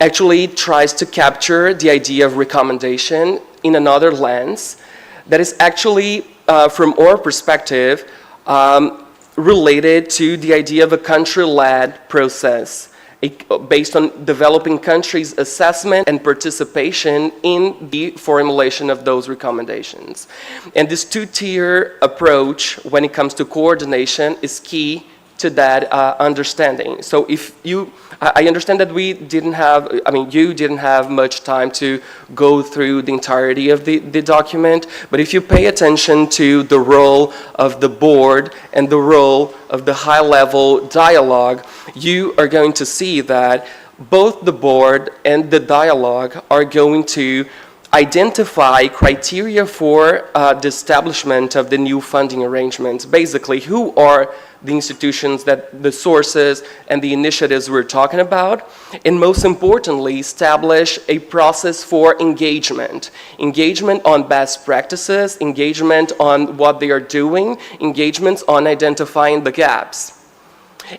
actually tries to capture the idea of recommendation in another lens that is actually, from our perspective, related to the idea of a country-led process based on developing countries' assessment and participation in the formulation of those recommendations. And this two-tier approach when it comes to coordination is key to that understanding. So if I understand that you didn't have much time to go through the entirety of the document, but if you pay attention to the role of the board and the role of the high-level dialogue, you are going to see that both the board and the dialogue are going to identify criteria for the establishment of the new funding arrangements. Basically, who are the institutions, that the sources and the initiatives we're talking about, and most importantly, establish a process for engagement on best practices, engagement on what they are doing, engagements on identifying the gaps.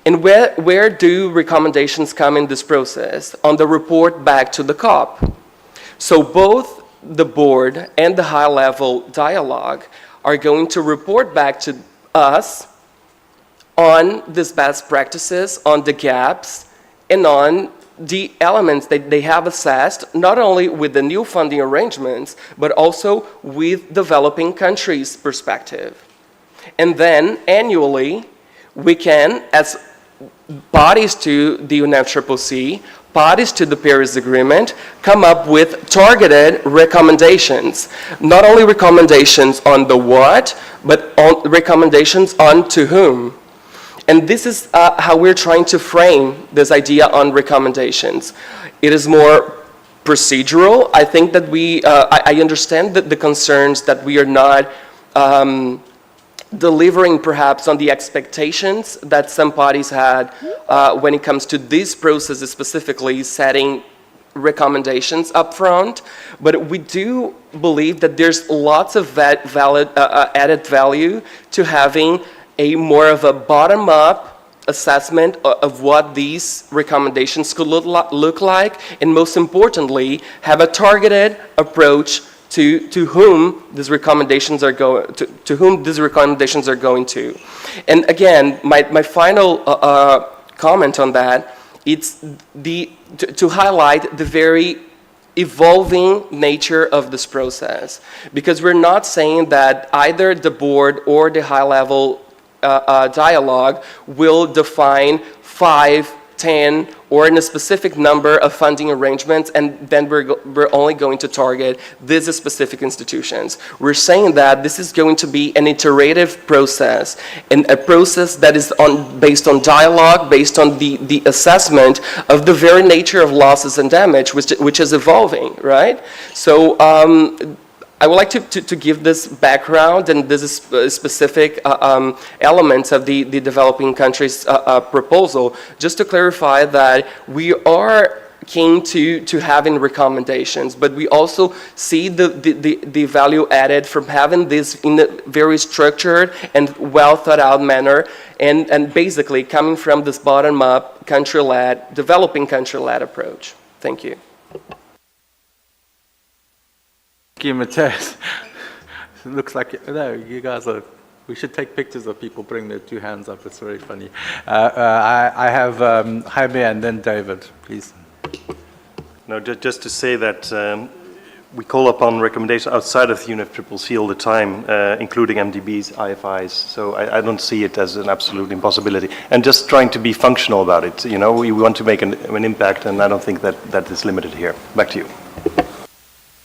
And where do recommendations come in this process? On the report back to the COP. So both the board and the high-level dialogue are going to report back to us on these best practices, on the gaps, and on the elements that they have assessed, not only with the new funding arrangements, but also with developing countries' perspective. And then, annually, we can, as parties to the UNFCCC, parties to the Paris Agreement, come up with targeted recommendations. Not only recommendations on the what, but on recommendations on to whom. And this is how we're trying to frame this idea on recommendations. It is more procedural. I think that I understand that the concerns that we are not delivering perhaps on the expectations that some parties had when it comes to this process, specifically setting recommendations up front. But we do believe that there's lots of added value to having a more of a bottom-up assessment of what these recommendations could look like, and most importantly, have a targeted approach to whom these recommendations are going to. And again, my final comment on that, it's to highlight the very evolving nature of this process, because we're not saying that either the board or the high-level dialogue will define 5, 10, or in a specific number of funding arrangements, and then we're only going to target these specific institutions. We're saying that this is going to be an iterative process, and a process that is based on dialogue, based on the assessment of the very nature of losses and damage, which is evolving, right? So I would like to give this background and this specific elements of the developing countries proposal, just to clarify that we are keen to having recommendations, but we also see the value added from having this in a very structured and well thought out manner, and basically coming from this bottom-up, country-led, developing country-led approach. Thank you. Thank you, Mateus. It looks like, you guys are, we should take pictures of people putting their two hands up. It's very funny. I have Jaime and then David, please. No, just to say that we call upon recommendations outside of the UNFCCC all the time, including MDBs, IFIs. So I don't see it as an absolute impossibility. And just trying to be functional about it. You know, we want to make an impact, and I don't think that is limited here. Back to you.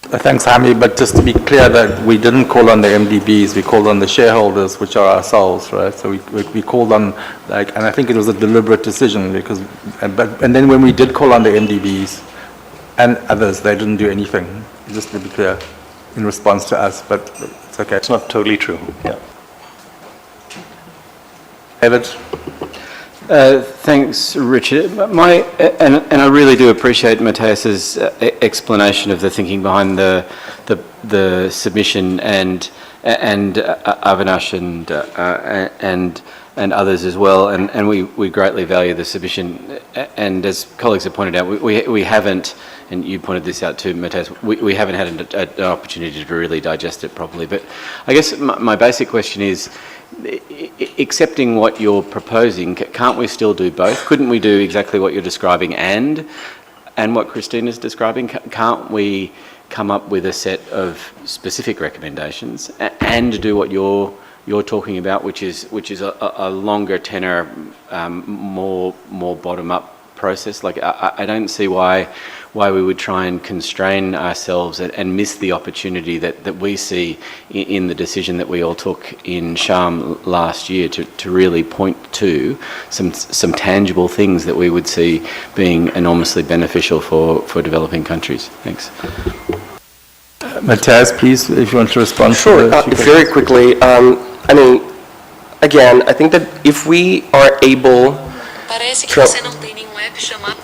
Thanks, Jaime, but just to be clear that we didn't call on the MDBs, we called on the shareholders, which are ourselves, right? So we called on, and I think it was a deliberate decision, because, and then when we did call on the MDBs and others, they didn't do anything, just to be clear, in response to us, but it's okay. It's not totally true, yeah. David? Thanks, Richard. And I really do appreciate Matthias's explanation of the thinking behind the submission and Avinash and others as well. And we greatly value the submission. And as colleagues have pointed out, we haven't, and you pointed this out too, Matthias, we haven't had an opportunity to really digest it properly. But I guess my basic question is, accepting what you're proposing, can't we still do both? Couldn't we do exactly what you're describing and what Christina's describing? Can't we come up with a set of specific recommendations and do what you're talking about, which is a longer tenor, more bottom-up process? Like I don't see why we would try and constrain ourselves and miss the opportunity that we see in the decision that we all took in Sharm last year to really point to some tangible things that we would see being enormously beneficial for developing countries. Thanks. Matthias, please, if you want to respond. Sure, very quickly. I mean, again, I think that if we are able... Parece que você não tem nenhum app chamado...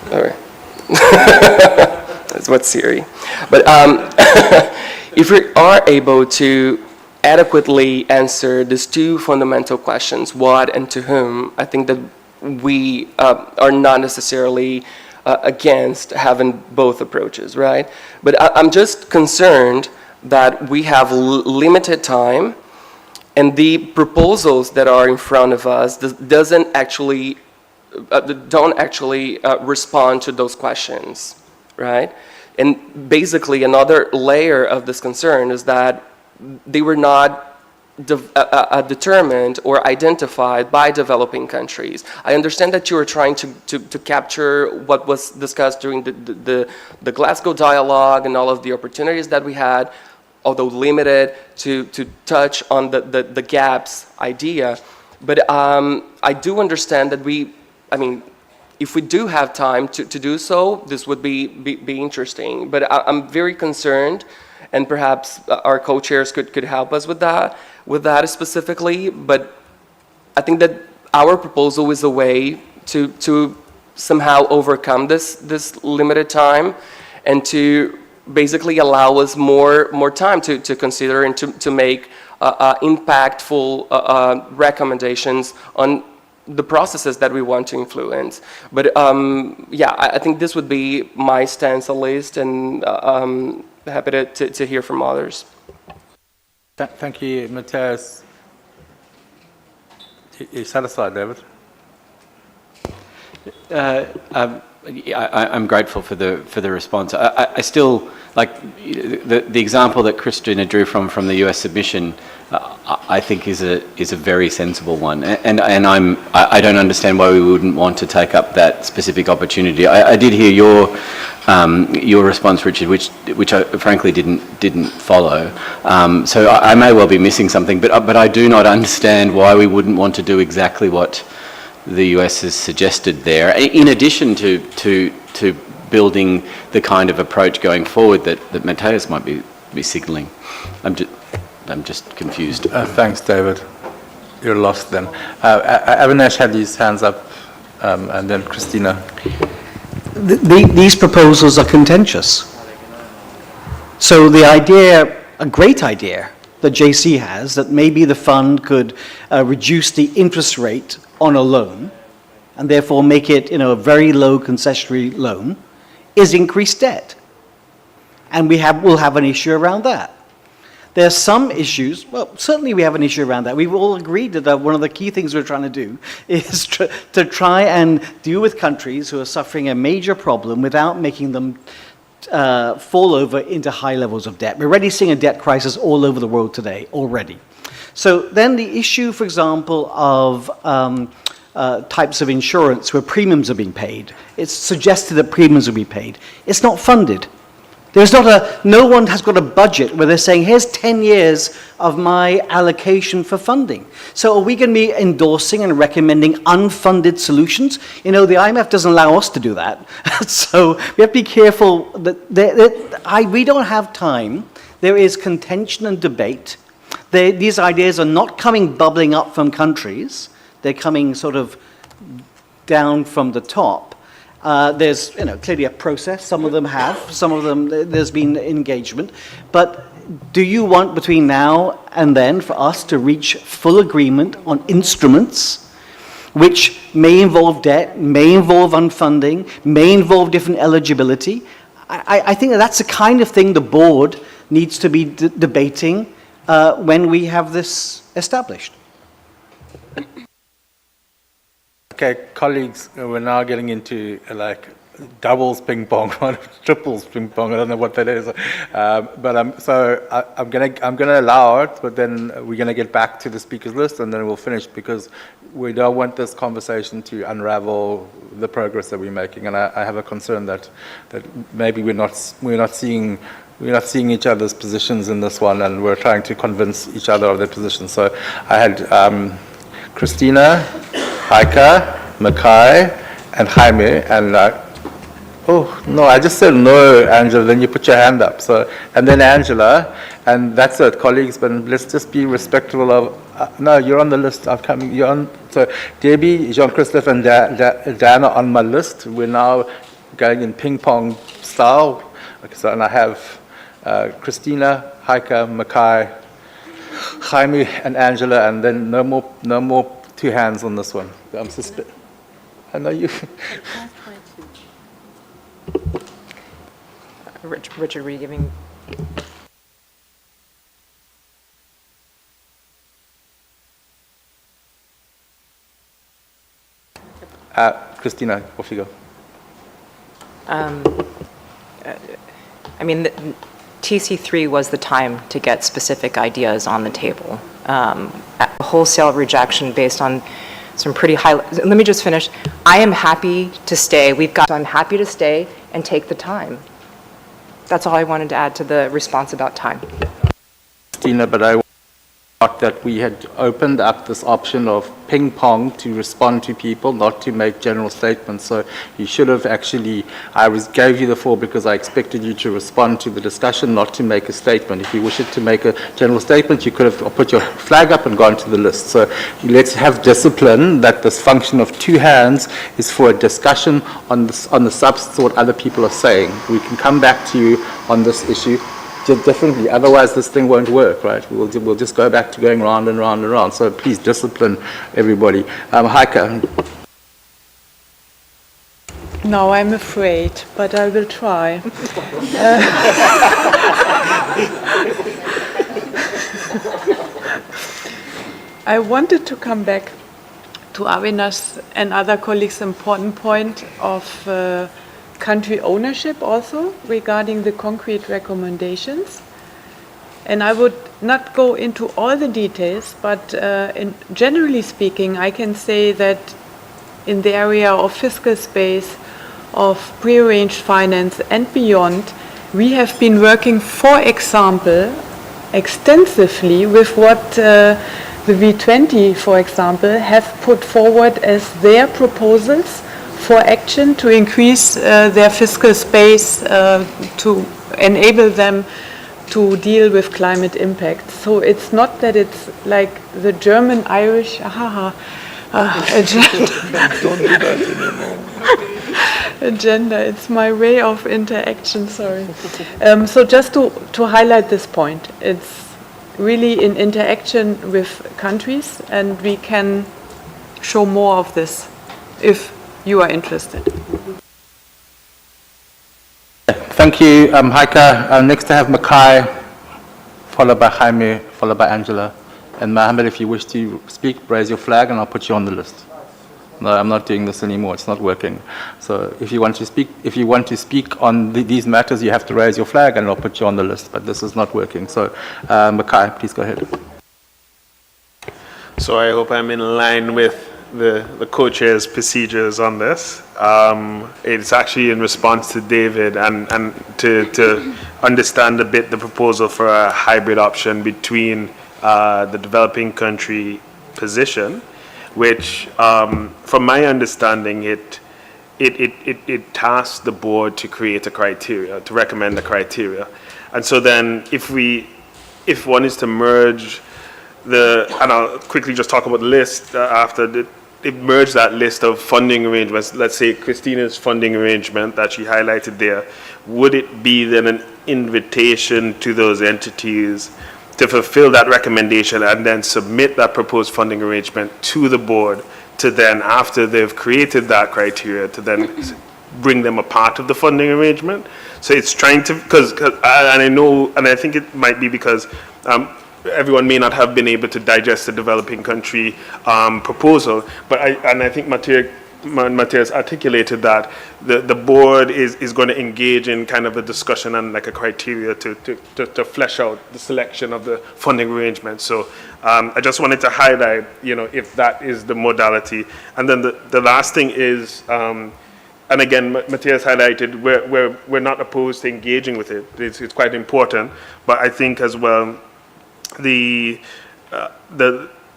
That's what Siri. But if we are able to adequately answer these two fundamental questions, what and to whom, I think that we are not necessarily against having both approaches, right? But I'm just concerned that we have limited time, and the proposals that are in front of us don't actually respond to those questions, right? And basically another layer of this concern is that they were not determined or identified by developing countries. I understand that you were trying to capture what was discussed during the Glasgow dialogue and all of the opportunities that we had, although limited, to touch on the gaps idea. But I do understand that if we do have time to do so, this would be interesting. But I'm very concerned, and perhaps our co-chairs could help us with that specifically. But I think that our proposal is a way to somehow overcome this limited time and to basically allow us more time to consider and to make impactful recommendations on the processes that we want to influence. But yeah, I think this would be my stance at least, and happy to hear from others. Thank you, Matthias. You satisfied, David? I'm grateful for the response. I still like the example that Christina drew from the US submission. I think is a very sensible one, and I don't understand why we wouldn't want to take up that specific opportunity. I did hear your response, Richard, which I frankly didn't follow. So I may well be missing something, but I do not understand why we wouldn't want to do exactly what the US has suggested there, in addition to building the kind of approach going forward that Matthias might be signalling. I'm just confused. Thanks, David. You're lost then. Avinash had his hands up, and then Christina. These proposals are contentious. So the idea, a great idea that JC has, that maybe the fund could reduce the interest rate on a loan and therefore make it a very low concessionary loan, is increased debt. And we'll have an issue around that. There are some issues, well, certainly we have an issue around that. We've all agreed that one of the key things we're trying to do is to try and deal with countries who are suffering a major problem without making them fall over into high levels of debt. We're already seeing a debt crisis all over the world today, already. So then the issue, for example, of types of insurance where premiums are being paid, it's suggested that premiums will be paid. It's not funded. No one has got a budget where they're saying, here's 10 years of my allocation for funding. So are we going to be endorsing and recommending unfunded solutions? The IMF doesn't allow us to do that. So we have to be careful that we don't have time. There is contention and debate. These ideas are not bubbling up from countries they're coming sort of down from the top. There's clearly a process. Some of them have, some of them there's been engagement. But do you want between now and then for us to reach full agreement on instruments which may involve debt, may involve unfunding, may involve different eligibility? I think that's the kind of thing the board needs to be debating when we have this established. Okay, colleagues, we're now getting into like doubles ping pong, triples ping pong. I don't know what that is, but I'm gonna allow it. But then we're gonna get back to the speakers list, and then we'll finish because we don't want this conversation to unravel the progress that we're making. And I have a concern that maybe we're not seeing each other's positions in this one, and we're trying to convince each other of their positions. So I had Christina, Heike, Makai, and Jaime, and oh no, I just said no, Angela. Then you put your hand up. So and then Angela, and that's it, colleagues. But let's just be respectful of. No, you're on the list. I'm coming. You're on. So Debbie, Jean-Christophe, and Dan are on my list. We're now going in ping pong style. Okay, so and I have Christina, Heike, Makai, Jaime, and Angela, and then no more two hands on this one. I know you. Richard, were you giving? Christina, off you go. I mean, TC3 was the time to get specific ideas on the table. Wholesale rejection based on some pretty high, let me just finish. I am happy to stay. I'm happy to stay and take the time. That's all I wanted to add to the response about time. Christina, but I thought that we had opened up this option of ping pong to respond to people, not to make general statements. So you should have actually, gave you the floor because I expected you to respond to the discussion, not to make a statement. If you wished to make a general statement, you could have put your flag up and gone to the list. So let's have discipline that this function of two hands is for a discussion on the substance of what other people are saying. We can come back to you on this issue differently. Otherwise, this thing won't work, right? We'll just go back to going round and round and round. So please discipline everybody. Heike. No, I'm afraid, but I will try. I wanted to come back to Avinash and other colleagues' important point of country ownership also regarding the concrete recommendations. And I would not go into all the details, but generally speaking, I can say that in the area of fiscal space, of prearranged finance and beyond, we have been working, for example, extensively with what the V20, for example, have put forward as their proposals for action to increase their fiscal space to enable them to deal with climate impact. So it's not that it's like the German-Irish agenda. Don't do that anymore. Agenda, it's my way of interaction, sorry. So just to highlight this point, it's really in interaction with countries, and we can show more of this if you are interested. Thank you, Heike. Next I have Makai, followed by Jaime, followed by Angela. And Mohammed, if you wish to speak, raise your flag and I'll put you on the list. No, I'm not doing this anymore. It's not working. So if you want to speak on these matters, you have to raise your flag and I'll put you on the list. But this is not working. So Makai, please go ahead. So I hope I'm in line with the co-chair's procedures on this. It's actually in response to David and to understand a bit the proposal for a hybrid option between the developing country position, which from my understanding it tasks the board to create a criteria, to recommend the criteria. And so then if one is to merge and I'll quickly just talk about the list after it merged that list of funding arrangements. Let's say Christina's funding arrangement that she highlighted there. Would it be then an invitation to those entities to fulfill that recommendation and then submit that proposed funding arrangement to the board to then, after they've created that criteria, to then bring them a part of the funding arrangement? So it's trying to, and I know, and I think it might be because everyone may not have been able to digest the developing country proposal, but I think Matthias articulated that the board is going to engage in kind of a discussion and like a criteria to flesh out the selection of the funding arrangement. So I just wanted to highlight, if that is the modality. And then the last thing is, and again, Matthias highlighted, we're not opposed to engaging with it. It's quite important, but I think as well, the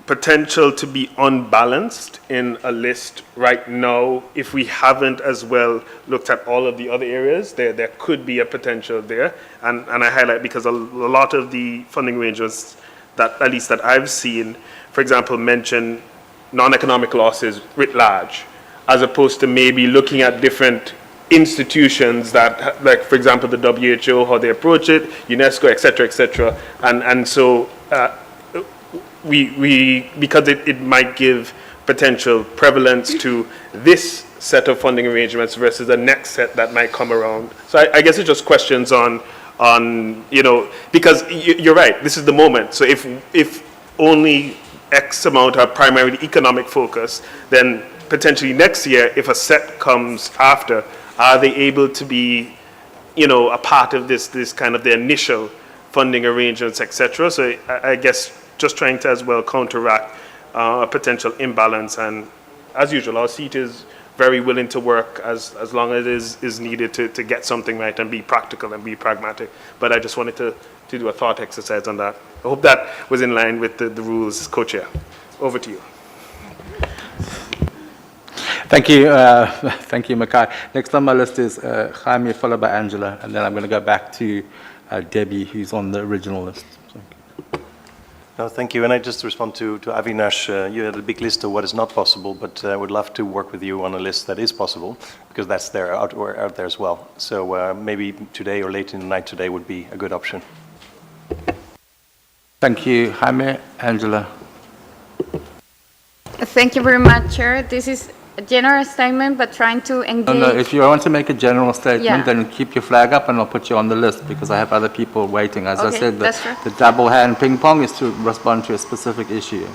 potential to be unbalanced in a list right now, if we haven't as well looked at all of the other areas, there could be a potential there. And I highlight because a lot of the funding arrangements that, at least that I've seen, for example, mention non-economic losses writ large, as opposed to maybe looking at different institutions that, like, for example, the WHO, how they approach it, UNESCO, et cetera, and so we because it might give potential prevalence to this set of funding arrangements versus the next set that might come around. So I guess it's just questions on because you're right, this is the moment. So if only X amount are primarily economic focus, then potentially next year, if a set comes after, are they able to be, a part of this kind of the initial funding arrangements, etc.? So I guess just trying to as well counteract a potential imbalance. And as usual, our seat is very willing to work as long as it is needed to get something right and be practical and be pragmatic. But I just wanted to do a thought exercise on that. I hope that was in line with the rules, Co-Chair. Over to you. Thank you, Makai. Next on my list is Jaime, followed by Angela, and then I'm going to go back to Debbie, who's on the original list. No, thank you. And I just respond to Avinash. You had a big list of what is not possible, but I would love to work with you on a list that is possible, because that's there out there as well. So maybe today or late in the night today would be a good option. Thank you, Jaime. Angela. Thank you very much, Chair. This is a general statement, but trying to engage. No, if you want to make a general statement, Yeah. then keep your flag up and I'll put you on the list because I have other people waiting. As I Okay, said, that's fair. the double hand ping pong is to respond to a specific issue.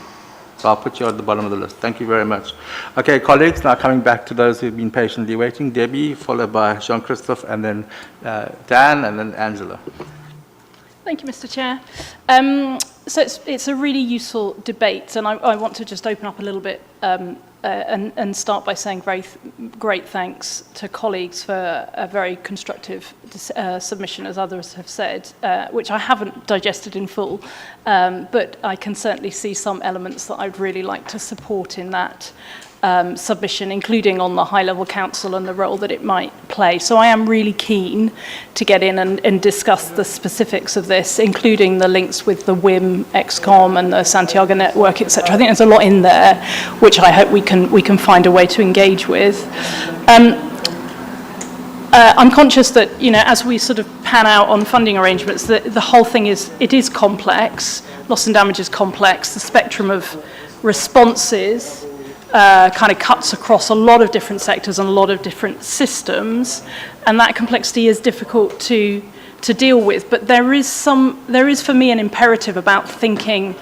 So I'll put you at the bottom of the list. Thank you very much. Okay, colleagues, now coming back to those who've been patiently waiting. Debbie, followed by Jean-Christophe, and then Dan, and then Angela. Thank you, Mr. Chair. So it's a really useful debate, and I want to just open up a little bit and start by saying great thanks to colleagues for a very constructive submission, as others have said, which I haven't digested in full, but I can certainly see some elements that I'd really like to support in that submission, including on the high-level council and the role that it might play. So I am really keen to get in and discuss the specifics of this, including the links with the WIM, XCOM, and the Santiago network, etc. I think there's a lot in there, which I hope we can find a way to engage with. I'm conscious that, as we sort of pan out on funding arrangements, the whole thing is complex. Loss and damage is complex. The spectrum of responses kind of cuts across a lot of different sectors and a lot of different systems, and that complexity is difficult to deal with. But there is for me an imperative about thinking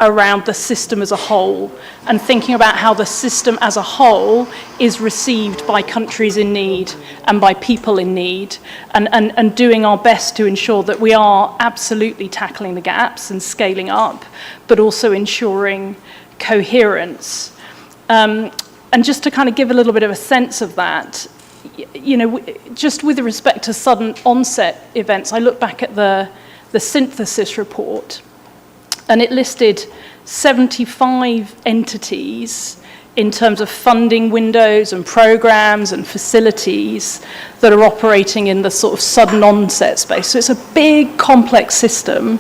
around the system as a whole and thinking about how the system as a whole is received by countries in need and by people in need, and doing our best to ensure that we are absolutely tackling the gaps and scaling up, but also ensuring coherence. And just to kind of give a little bit of a sense of that, just with respect to sudden onset events, I look back at the synthesis report, and it listed 75 entities in terms of funding windows and programs and facilities that are operating in the sort of sudden onset space. So it's a big, complex system,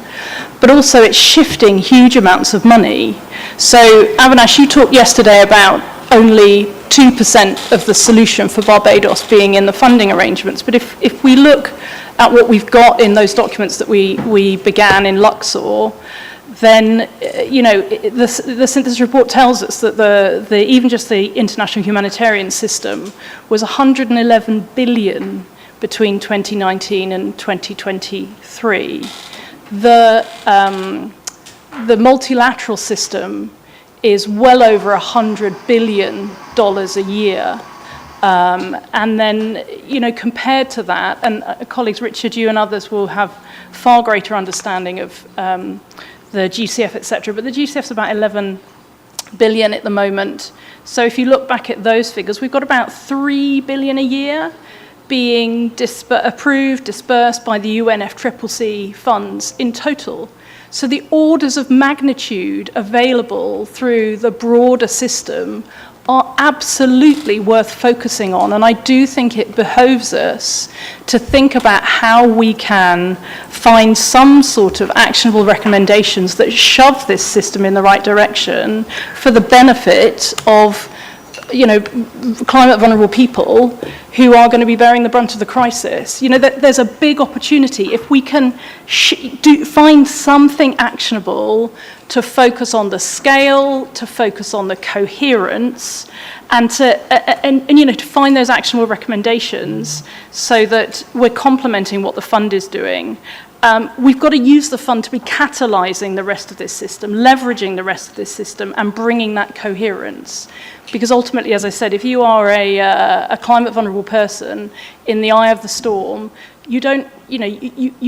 but also it's shifting huge amounts of money. So Avinash, you talked yesterday about only 2% of the solution for Barbados being in the funding arrangements. But if we look at what we've got in those documents that we began in Luxor, then the synthesis report tells us that even just the international humanitarian system was 111 billion between 2019 and 2023. The multilateral system is well over $100 billion a year. And then, compared to that, and colleagues, Richard, you and others will have far greater understanding of the GCF, etc. But the GCF's about 11 billion at the moment. So if you look back at those figures, we've got about 3 billion a year being approved, dispersed by the UNFCCC funds in total. So the orders of magnitude available through the broader system are absolutely worth focusing on. And I do think it behoves us to think about how we can find some sort of actionable recommendations that shove this system in the right direction for the benefit of climate vulnerable people who are going to be bearing the brunt of the crisis. There's a big opportunity if we can find something actionable to focus on the scale, to focus on the coherence, and to find those actionable recommendations so that we're complementing what the fund is doing. We've got to use the fund to be catalysing the rest of this system, leveraging the rest of this system, and bringing that coherence. Because ultimately, as I said, if you are a climate vulnerable person in the eye of the storm, you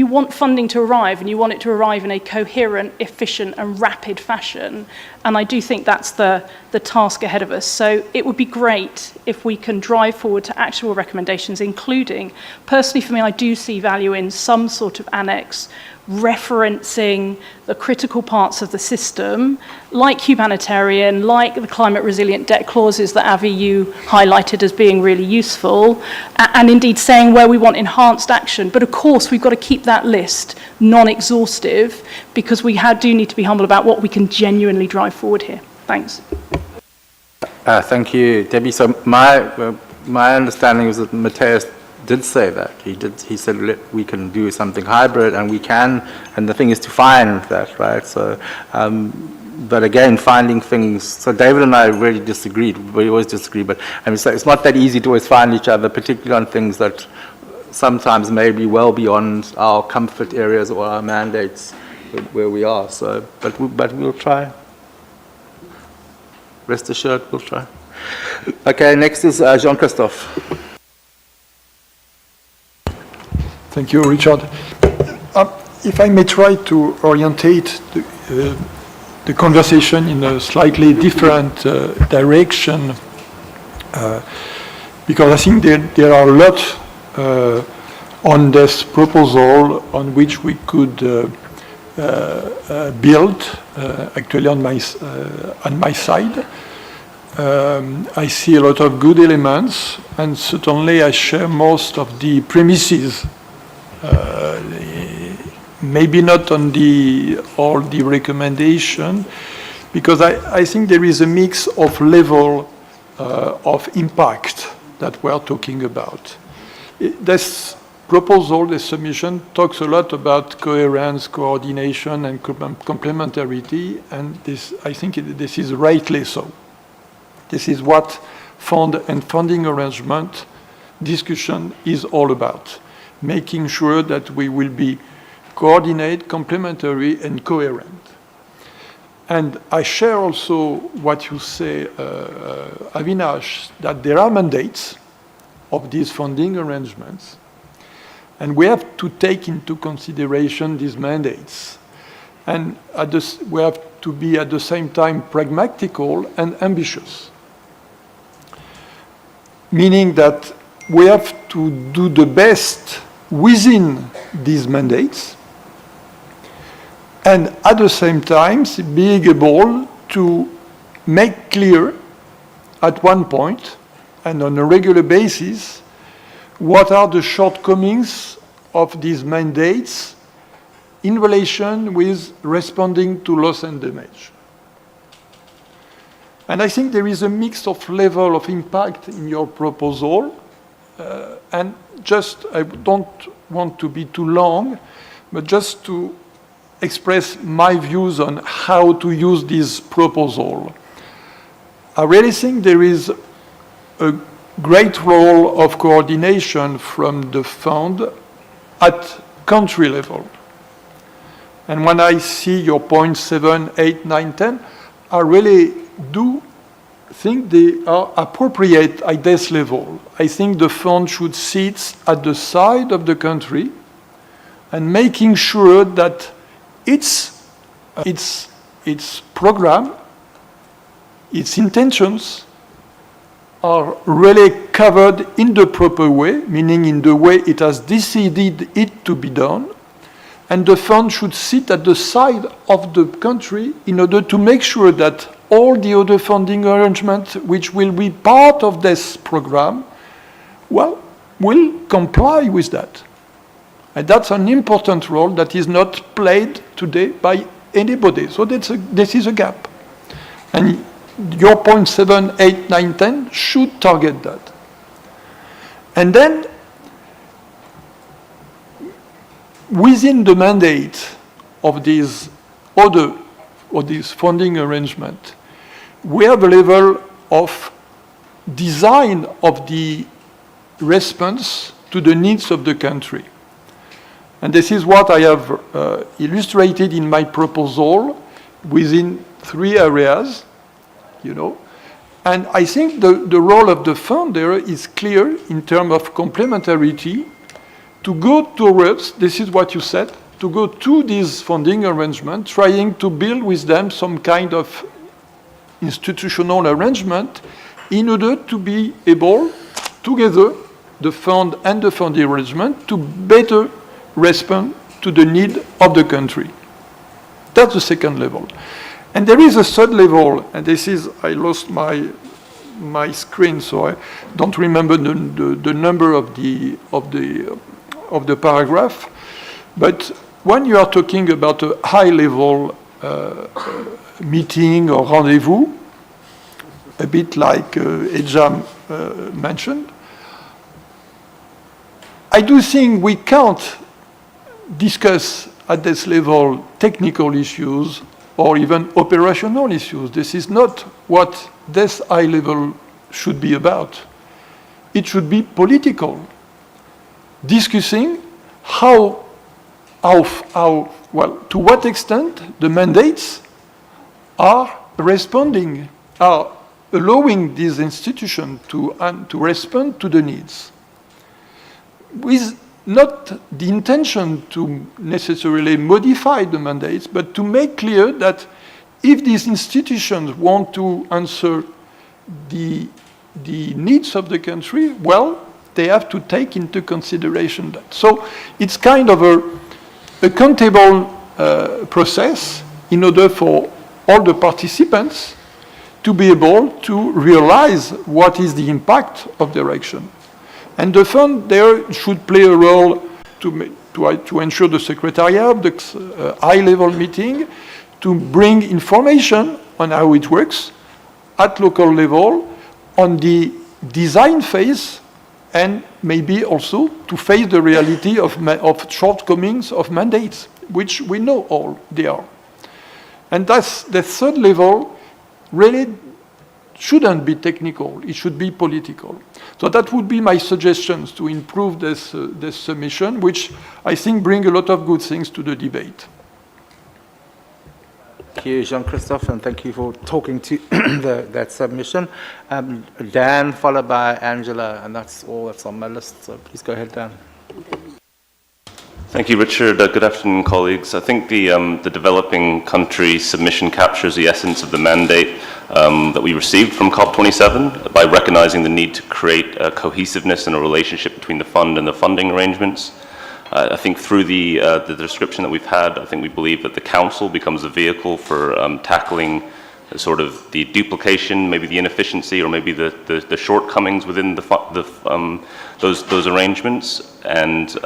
want funding to arrive, and you want it to arrive in a coherent, efficient, and rapid fashion. And I do think that's the task ahead of us. So it would be great if we can drive forward to actual recommendations, including, personally for me, I do see value in some sort of annex referencing the critical parts of the system, like humanitarian, like the climate resilient debt clauses that Avi, you highlighted as being really useful, and indeed saying where we want enhanced action. But of course, we've got to keep that list non-exhaustive, because we do need to be humble about what we can genuinely drive forward here. Thanks. Thank you, Debbie. So my understanding was that Matthias did say that. He said we can do something hybrid, and we can, and the thing is to find that, right? So, but again, finding things, so David and I really disagreed, we always disagree, but I mean, so it's not that easy to always find each other, particularly on things that sometimes may be well beyond our comfort areas or our mandates where we are. So, but we'll try. Rest assured, we'll try. Okay, next is Jean-Christophe. Thank you, Richard. If I may try to orientate the conversation in a slightly different direction, because I think there are a lot on this proposal on which we could build, actually on my side. I see a lot of good elements, and certainly I share most of the premises. Maybe not on all the recommendation, because I think there is a mix of level of impact that we're talking about. This proposal, this submission, talks a lot about coherence, coordination, and complementarity, and I think this is rightly so. This is what fund and funding arrangement discussion is all about. Making sure that we will be coordinate, complementary, and coherent. And I share also what you say, Avinash, that there are mandates of these funding arrangements, and we have to take into consideration these mandates. And we have to be at the same time pragmatical and ambitious, meaning that we have to do the best within these mandates, and at the same time being able to make clear at one point and on a regular basis what are the shortcomings of these mandates in relation with responding to loss and damage. And I think there is a mix of level of impact in your proposal. And just, I don't want to be too long, but just to express my views on how to use this proposal. I really think there is a great role of coordination from the fund at country level. And when I see your points 7, 8, 9, 10, I really do think they are appropriate at this level. I think the fund should sit at the side of the country and making sure that its program, its intentions are really covered in the proper way, meaning in the way it has decided it to be done. And the fund should sit at the side of the country in order to make sure that all the other funding arrangements which will be part of this program, well, will comply with that. And that's an important role that is not played today by anybody. So this is a gap. And your point 7, 8, 9, 10 should target that. And then, within the mandate of these other, or this funding arrangement, we have a level of design of the response to the needs of the country. And this is what I have illustrated in my proposal within 3 areas, you know. And I think the role of the fund there is clear in terms of complementarity to go towards, this is what you said, to go to this funding arrangement, trying to build with them some kind of institutional arrangement in order to be able, together, the fund and the funding arrangement, to better respond to the need of the country. That's the second level. And there is a third level, and this is, I lost my screen, so I don't remember the number of the paragraph. But when you are talking about a high-level meeting or rendezvous, a bit like Ejam mentioned, I do think we can't discuss at this level technical issues or even operational issues. This is not what this high level should be about. It should be political, discussing how well, to what extent the mandates are responding, are allowing these institutions to respond to the needs, with not the intention to necessarily modify the mandates, but to make clear that if these institutions want to answer the needs of the country, well, they have to take into consideration that. So it's kind of a countable process in order for all the participants to be able to realize what is the impact of their action. And the fund there should play a role to ensure the secretariat of the high-level meeting, to bring information on how it works at local level, on the design phase, and maybe also to face the reality of shortcomings of mandates, which we know all they are. And that's the third level really shouldn't be technical, it should be political. So that would be my suggestions to improve this submission, which I think bring a lot of good things to the debate. Thank you, Jean-Christophe, and thank you for talking to that submission. Dan, followed by Angela, and that's all that's on my list, so please go ahead, Dan. Thank you, Richard. Good afternoon, colleagues. I think the developing country submission captures the essence of the mandate that we received from COP27 by recognizing the need to create a cohesiveness and a relationship between the fund and the funding arrangements. I think through the description that we've had, I think we believe that the Council becomes a vehicle for tackling sort of the duplication, maybe the inefficiency, or maybe the shortcomings within those arrangements, and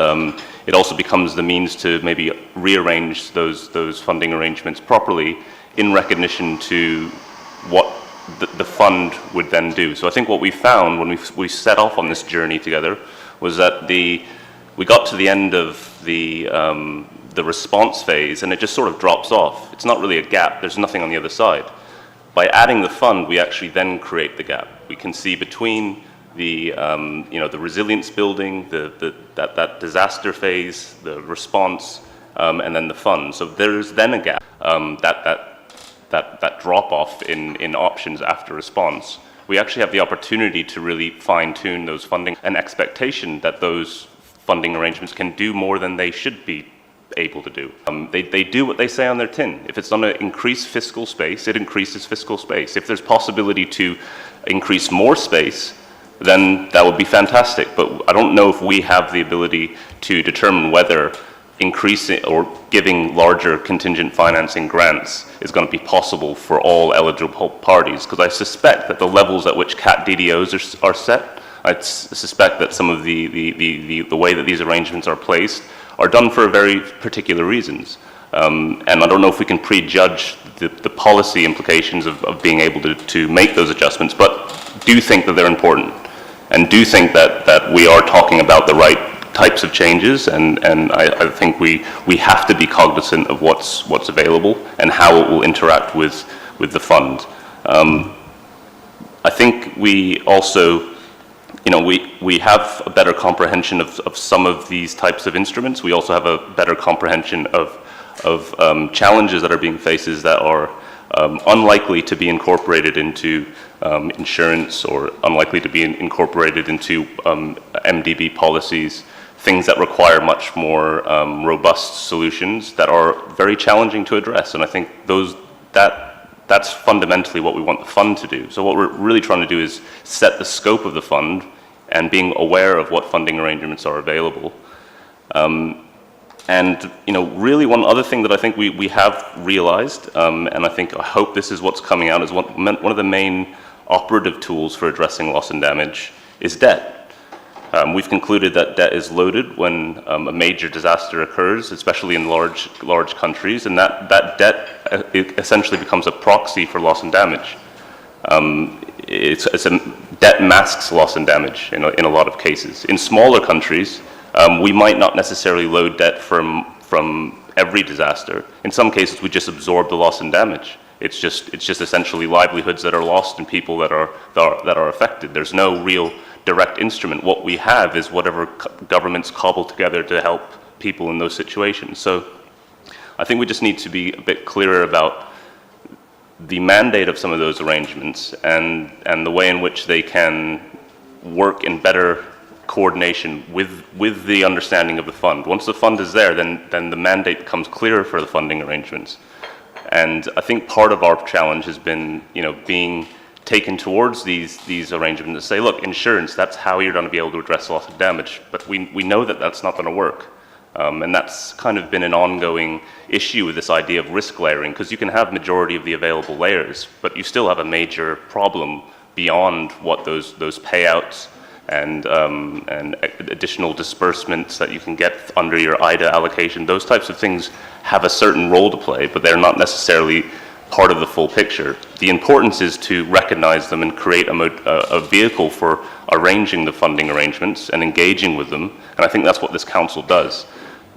it also becomes the means to maybe rearrange those funding arrangements properly in recognition to what the fund would then do. So I think what we found when we set off on this journey together was that we got to the end of the response phase, and it just sort of drops off. It's not really a gap. There's nothing on the other side. By adding the fund, we actually then create the gap. We can see between the the resilience building, that disaster phase, the response, and then the fund. So there's then a gap, that drop off in options after response. We actually have the opportunity to really fine tune those funding and expectation that those funding arrangements can do more than they should be able to do. They do what they say on their tin. If it's going to increase fiscal space, it increases fiscal space. If there's possibility to increase more space, then that would be fantastic. But I don't know if we have the ability to determine whether increasing or giving larger contingent financing grants is going to be possible for all eligible parties, because I suspect that the levels at which CAT DDOs are set, I suspect that some of the way that these arrangements are placed are done for very particular reasons. And I don't know if we can prejudge the policy implications of being able to make those adjustments, but do think that they're important, and do think that we are talking about the right types of changes, and I think we have to be cognizant of what's available and how it will interact with the fund. I think we also, we have a better comprehension of some of these types of instruments. We also have a better comprehension of challenges that are being faced that are unlikely to be incorporated into insurance, or unlikely to be incorporated into MDB policies, things that require much more robust solutions that are very challenging to address. And I think that's fundamentally what we want the fund to do. So what we're really trying to do is set the scope of the fund and being aware of what funding arrangements are available. And really one other thing that I think we have realized, and I hope this is what's coming out, is one of the main operative tools for addressing loss and damage is debt. We've concluded that debt is loaded when a major disaster occurs, especially in large countries, and that debt essentially becomes a proxy for loss and damage. Debt masks loss and damage in a lot of cases. In smaller countries, we might not necessarily load debt from every disaster. In some cases, we just absorb the loss and damage. It's just essentially livelihoods that are lost and people that are affected. There's no real direct instrument. What we have is whatever governments cobble together to help people in those situations. So I think we just need to be a bit clearer about the mandate of some of those arrangements and the way in which they can work in better coordination with the understanding of the fund. Once the fund is there, then the mandate becomes clearer for the funding arrangements. And I think part of our challenge has been, being taken towards these arrangements to say, look, insurance, that's how you're going to be able to address loss of damage. But we know that that's not going to work. And that's kind of been an ongoing issue with this idea of risk layering, because you can have majority of the available layers, but you still have a major problem beyond what those payouts and additional disbursements that you can get under your IDA allocation. Those types of things have a certain role to play, but they're not necessarily part of the full picture. The importance is to recognize them and create a vehicle for arranging the funding arrangements and engaging with them, and I think that's what this council does.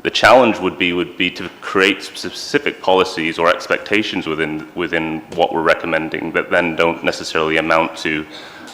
The challenge would be to create specific policies or expectations within what we're recommending that then don't necessarily amount to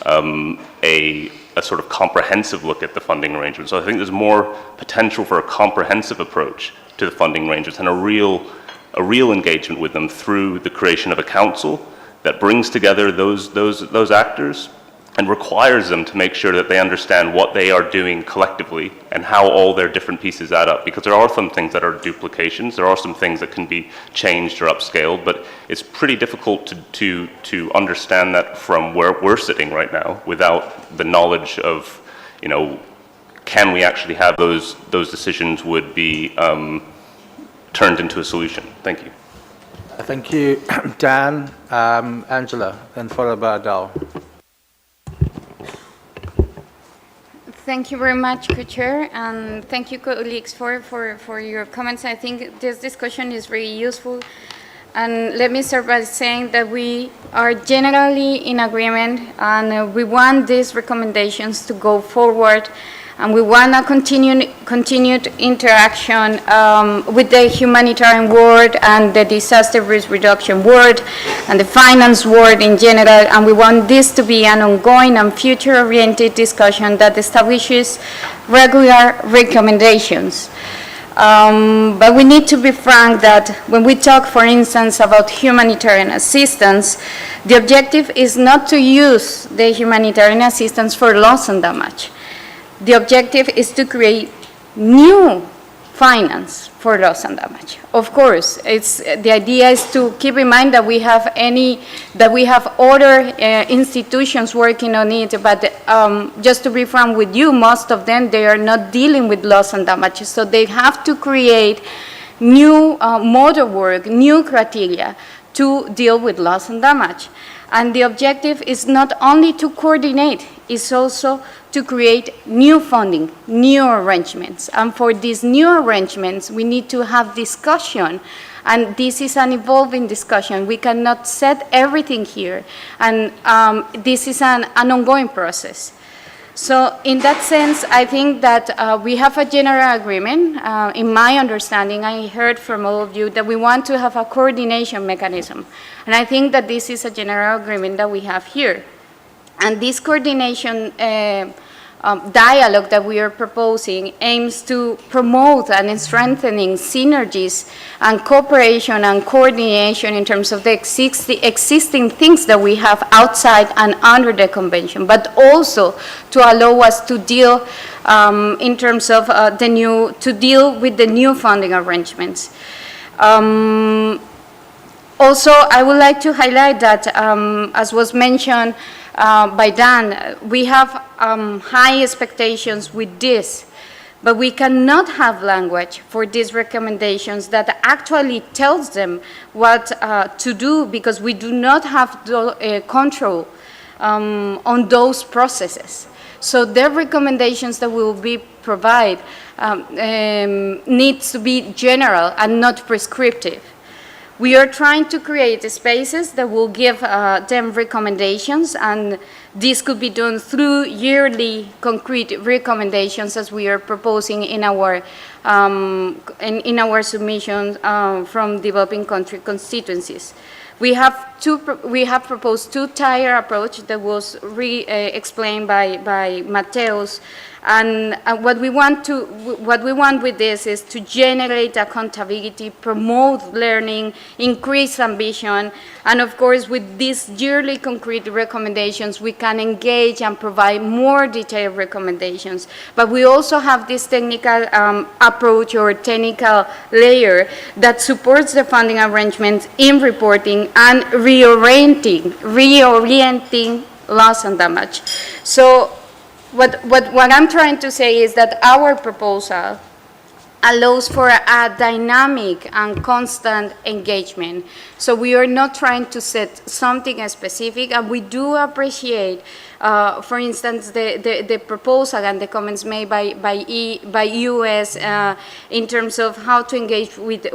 a sort of comprehensive look at the funding arrangements. So I think there's more potential for a comprehensive approach to the funding arrangements and a real engagement with them through the creation of a council that brings together those actors and requires them to make sure that they understand what they are doing collectively and how all their different pieces add up. Because there are some things that are duplications, there are some things that can be changed or upscaled, but it's pretty difficult to understand that from where we're sitting right now without the knowledge of, can we actually have those decisions would be turned into a solution. Thank you. Thank you, Dan. Angela, then followed by Adele. Thank you very much, Co-Chair, and thank you, colleagues, for your comments. I think this discussion is very useful. And let me start by saying that we are generally in agreement, and we want these recommendations to go forward, and we want a continued interaction with the humanitarian world and the disaster risk reduction world and the finance world in general, and we want this to be an ongoing and future-oriented discussion that establishes regular recommendations. But we need to be frank that when we talk, for instance, about humanitarian assistance, the objective is not to use the humanitarian assistance for loss and damage. The objective is to create new finance for loss and damage. Of course, the idea is to keep in mind that we have other institutions working on it, but just to be frank with you, most of them, they are not dealing with loss and damage. So they have to create new model work, new criteria to deal with loss and damage. And the objective is not only to coordinate, it's also to create new funding, new arrangements. And for these new arrangements, we need to have discussion. And this is an evolving discussion. We cannot set everything here. And this is an ongoing process. So in that sense, I think that we have a general agreement. In my understanding, I heard from all of you that we want to have a coordination mechanism. And I think that this is a general agreement that we have here. And this coordination dialogue that we are proposing aims to promote and strengthening synergies and cooperation and coordination in terms of the existing things that we have outside and under the convention, but also to allow us to deal in terms of to deal with the new funding arrangements. Also, I would like to highlight that, as was mentioned by Dan, we have high expectations with this, but we cannot have language for these recommendations that actually tells them what to do, because we do not have control on those processes. So the recommendations that we will be provide needs to be general and not prescriptive. We are trying to create spaces that will give them recommendations, and this could be done through yearly concrete recommendations, as we are proposing in our submission from developing country constituencies. We have proposed two-tier approach that was explained by Mateus. And what we want with this is to generate accountability, promote learning, increase ambition, and of course with these yearly concrete recommendations we can engage and provide more detailed recommendations. But we also have this technical approach or technical layer that supports the funding arrangements in reporting and reorienting loss and damage. So what I'm trying to say is that our proposal allows for a dynamic and constant engagement. So we are not trying to set something specific, and we do appreciate, for instance, the proposal and the comments made by US in terms of how to engage with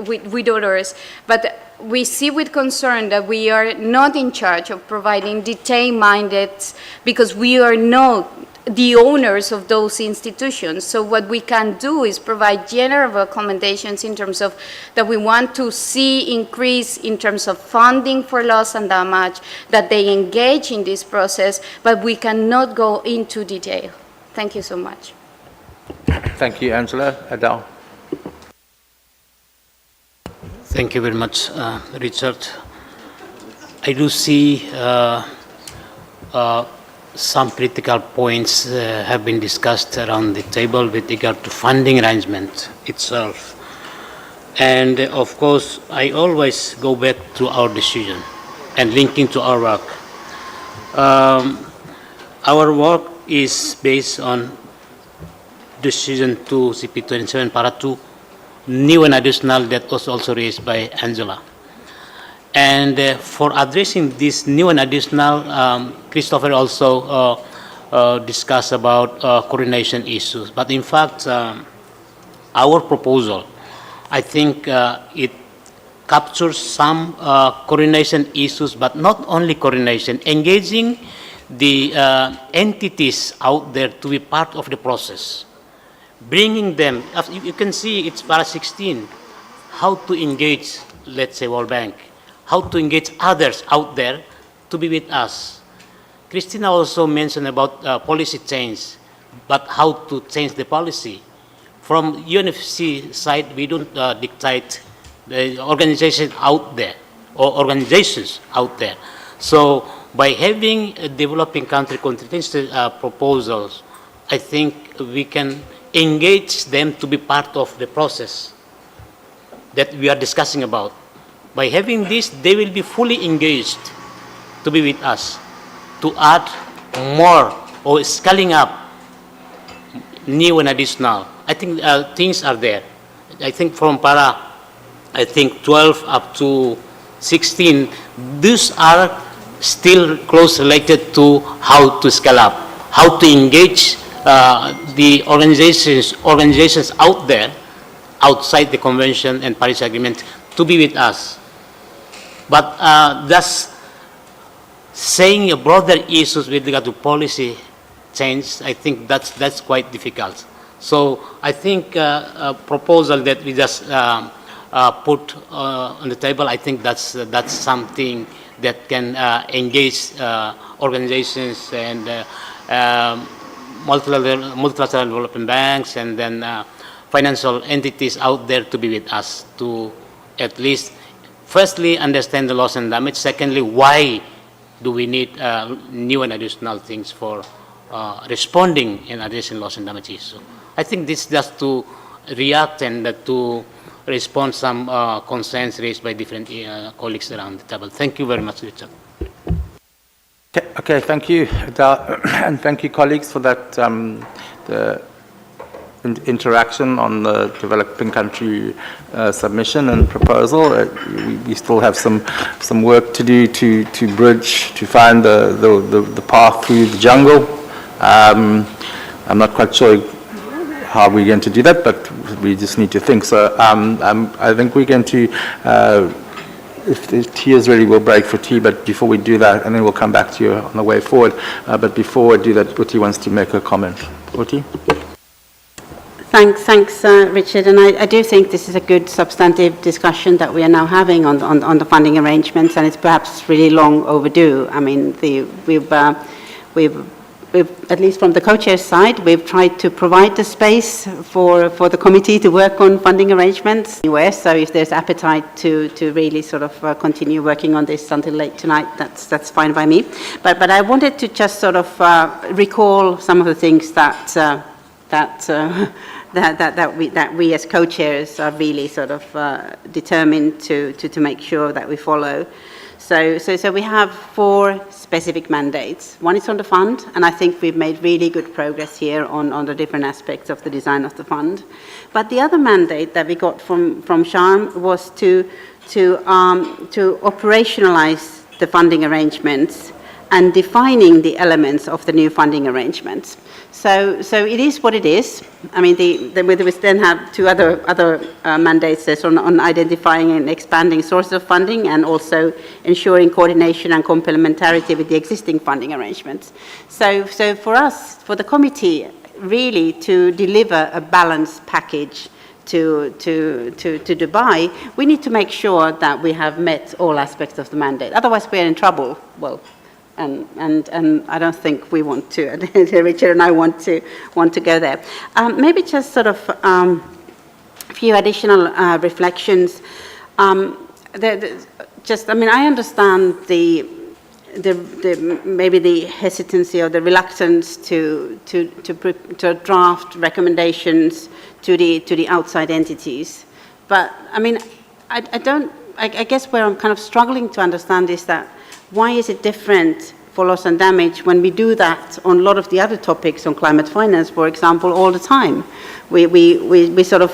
others. But we see with concern that we are not in charge of providing detail-minded, because we are not the owners of those institutions. So what we can do is provide general recommendations in terms of that we want to see increase in terms of funding for loss and damage, that they engage in this process, but we cannot go into detail. Thank you so much. Thank you, Angela. Adele. Thank you very much, Richard. I do see some critical points have been discussed around the table with regard to funding arrangement itself. And of course, I always go back to our decision and linking to our work. Our work is based on decision 2 CP27 para 2, new and additional, that was also raised by Angela. And for addressing this new and additional, Christopher also discussed about coordination issues. But in fact, our proposal, I think it captures some coordination issues, but not only coordination, engaging the entities out there to be part of the process, bringing them, as you can see, it's para 16, how to engage, let's say, World Bank, how to engage others out there to be with us. Christina also mentioned about policy change, but how to change the policy. From UNFC side, we don't dictate the organization out there, or organizations out there. So by having developing country contingency proposals, I think we can engage them to be part of the process that we are discussing about. By having this, they will be fully engaged to be with us, to add more or scaling up new and additional. I think things are there. I think from para, 12 up to 16, these are still close related to how to scale up, how to engage the organizations out there, outside the Convention and Paris Agreement, to be with us. But just saying a broader issues with regard to policy change, I think that's quite difficult. So I think a proposal that we just put on the table, I think that's something that can engage organizations and multilateral development banks and then financial entities out there to be with us, to at least firstly understand the loss and damage, secondly why do we need new and additional things for responding in addressing loss and damage issue. I think this is just to react and to respond some concerns raised by different colleagues around the table. Thank you very much, Richard. Okay, thank you, and thank you, colleagues, for that the interaction on the developing country submission and proposal. We still have some work to do to bridge, to find the path through the jungle. I'm not quite sure how we're going to do that, but we just need to think. So I think we're going to, if the tea is ready, we'll break for tea, but before we do that, and then we'll come back to you on the way forward. But before we do that, Uti wants to make a comment. Uti? Thanks, Richard. And I do think this is a good substantive discussion that we are now having on the funding arrangements, and it's perhaps really long overdue. I mean, we've at least from the co-chair's side, we've tried to provide the space for the committee to work on funding arrangements. So if there's appetite to really sort of continue working on this until late tonight, that's fine by me. But I wanted to just sort of recall some of the things that we as co-chairs are really sort of determined to make sure that we follow. So we have 4 specific mandates. One is on the fund, and I think we've made really good progress here on the different aspects of the design of the fund. But the other mandate that we got from Sharm was to operationalize the funding arrangements and defining the elements of the new funding arrangements. So it is what it is. I mean, we then have 2 other mandates. There's on identifying and expanding sources of funding, and also ensuring coordination and complementarity with the existing funding arrangements. So for us, for the committee, really to deliver a balanced package to Dubai, we need to make sure that we have met all aspects of the mandate. Otherwise, we're in trouble. Well. And I don't think we want to. Richard and I want to go there. Maybe just sort of a few additional reflections. I mean, I understand maybe the hesitancy or the reluctance to draft recommendations to the outside entities. But I mean, I guess where I'm kind of struggling to understand is that, why is it different for loss and damage when we do that on a lot of the other topics on climate finance, for example, all the time? We sort of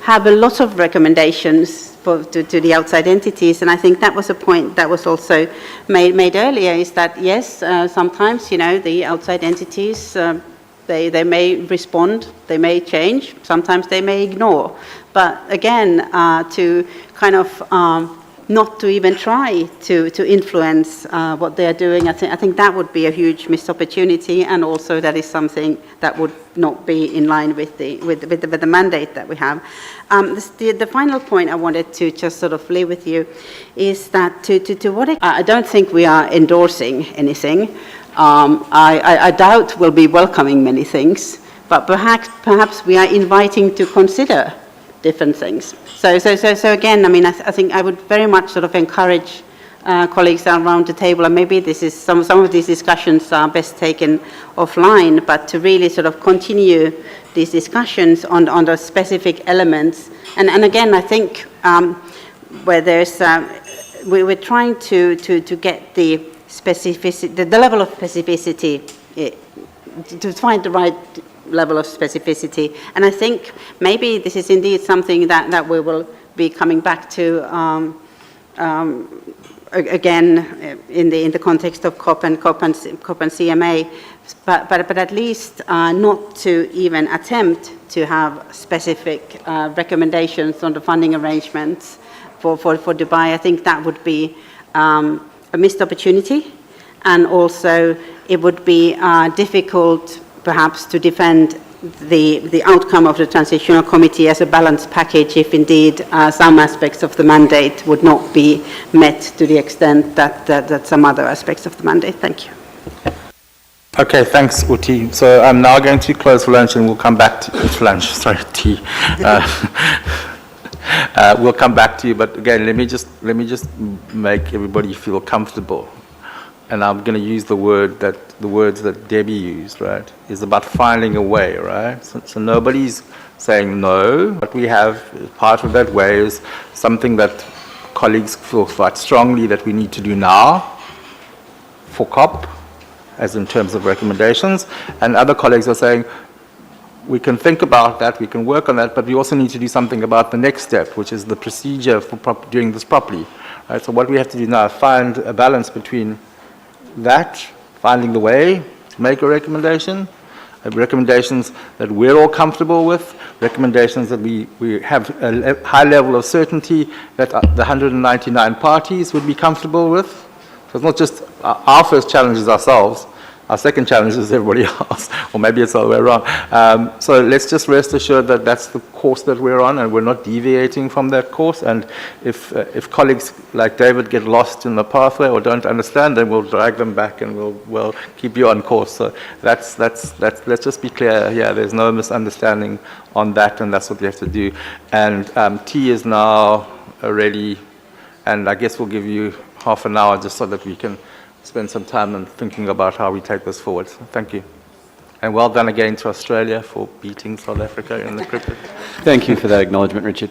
have a lot of recommendations to the outside entities, and I think that was a point that was also made earlier, is that yes, sometimes, the outside entities, they may respond, they may change, sometimes they may ignore. But again, to kind of not to even try to influence what they are doing, I think that would be a huge missed opportunity, and also that is something that would not be in line with the mandate that we have. The final point I wanted to just sort of leave with you is that to what I don't think we are endorsing anything. I doubt we'll be welcoming many things, but perhaps we are inviting to consider different things. So again, I mean, I think I would very much sort of encourage colleagues around the table, and maybe this is some of these discussions are best taken offline, but to really sort of continue these discussions on the specific elements. And again, I think where there's we're trying to get the specificity, the level of specificity, to find the right level of specificity. And I think maybe this is indeed something that we will be coming back to again in the context of COP and CMA, but at least not to even attempt to have specific recommendations on the funding arrangements for Dubai. I think that would be a missed opportunity, and also it would be difficult perhaps to defend the outcome of the Transitional Committee as a balanced package if indeed some aspects of the mandate would not be met to the extent that some other aspects of the mandate. Thank you. Okay, thanks, Uti. So I'm now going to close for lunch, and we'll come back to tea. We'll come back to you, but again, let me just make everybody feel comfortable. And I'm going to use the words that Debbie used, right? Is about finding a way, right? So nobody's saying no. What we have, part of that way, is something that colleagues feel quite strongly that we need to do now for COP, as in terms of recommendations. And other colleagues are saying, we can think about that, we can work on that, but we also need to do something about the next step, which is the procedure for doing this properly. Right? So what we have to do now is find a balance between that, finding the way to make a recommendation, recommendations that we're all comfortable with, recommendations that we have a high level of certainty that the 199 parties would be comfortable with. So it's not just our first challenge is ourselves, our second challenge is everybody else, or maybe it's the other way around. So let's just rest assured that that's the course that we're on, and we're not deviating from that course. And if colleagues like David get lost in the pathway or don't understand, then we'll drag them back and we'll keep you on course. So let's just be clear. Yeah, there's no misunderstanding on that, and that's what we have to do. And tea is now ready, and I guess we'll give you half an hour just so that we can spend some time on thinking about how we take this forward. So thank you. And well done again to Australia for beating South Africa in the cricket. Thank you for that acknowledgement, Richard.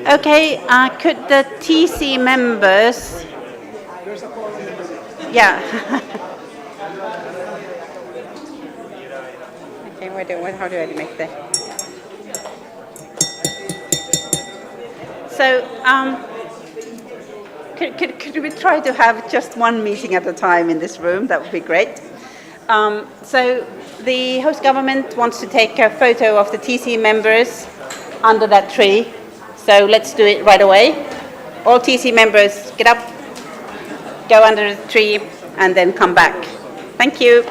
Okay, could the TC members... Yeah. Okay, how do I make that? So, could we try to have just one meeting at a time in this room? That would be great. So, the host government wants to take a photo of the TC members under that tree. So let's do it right away. All TC members, get up, go under the tree, and then come back. Thank you.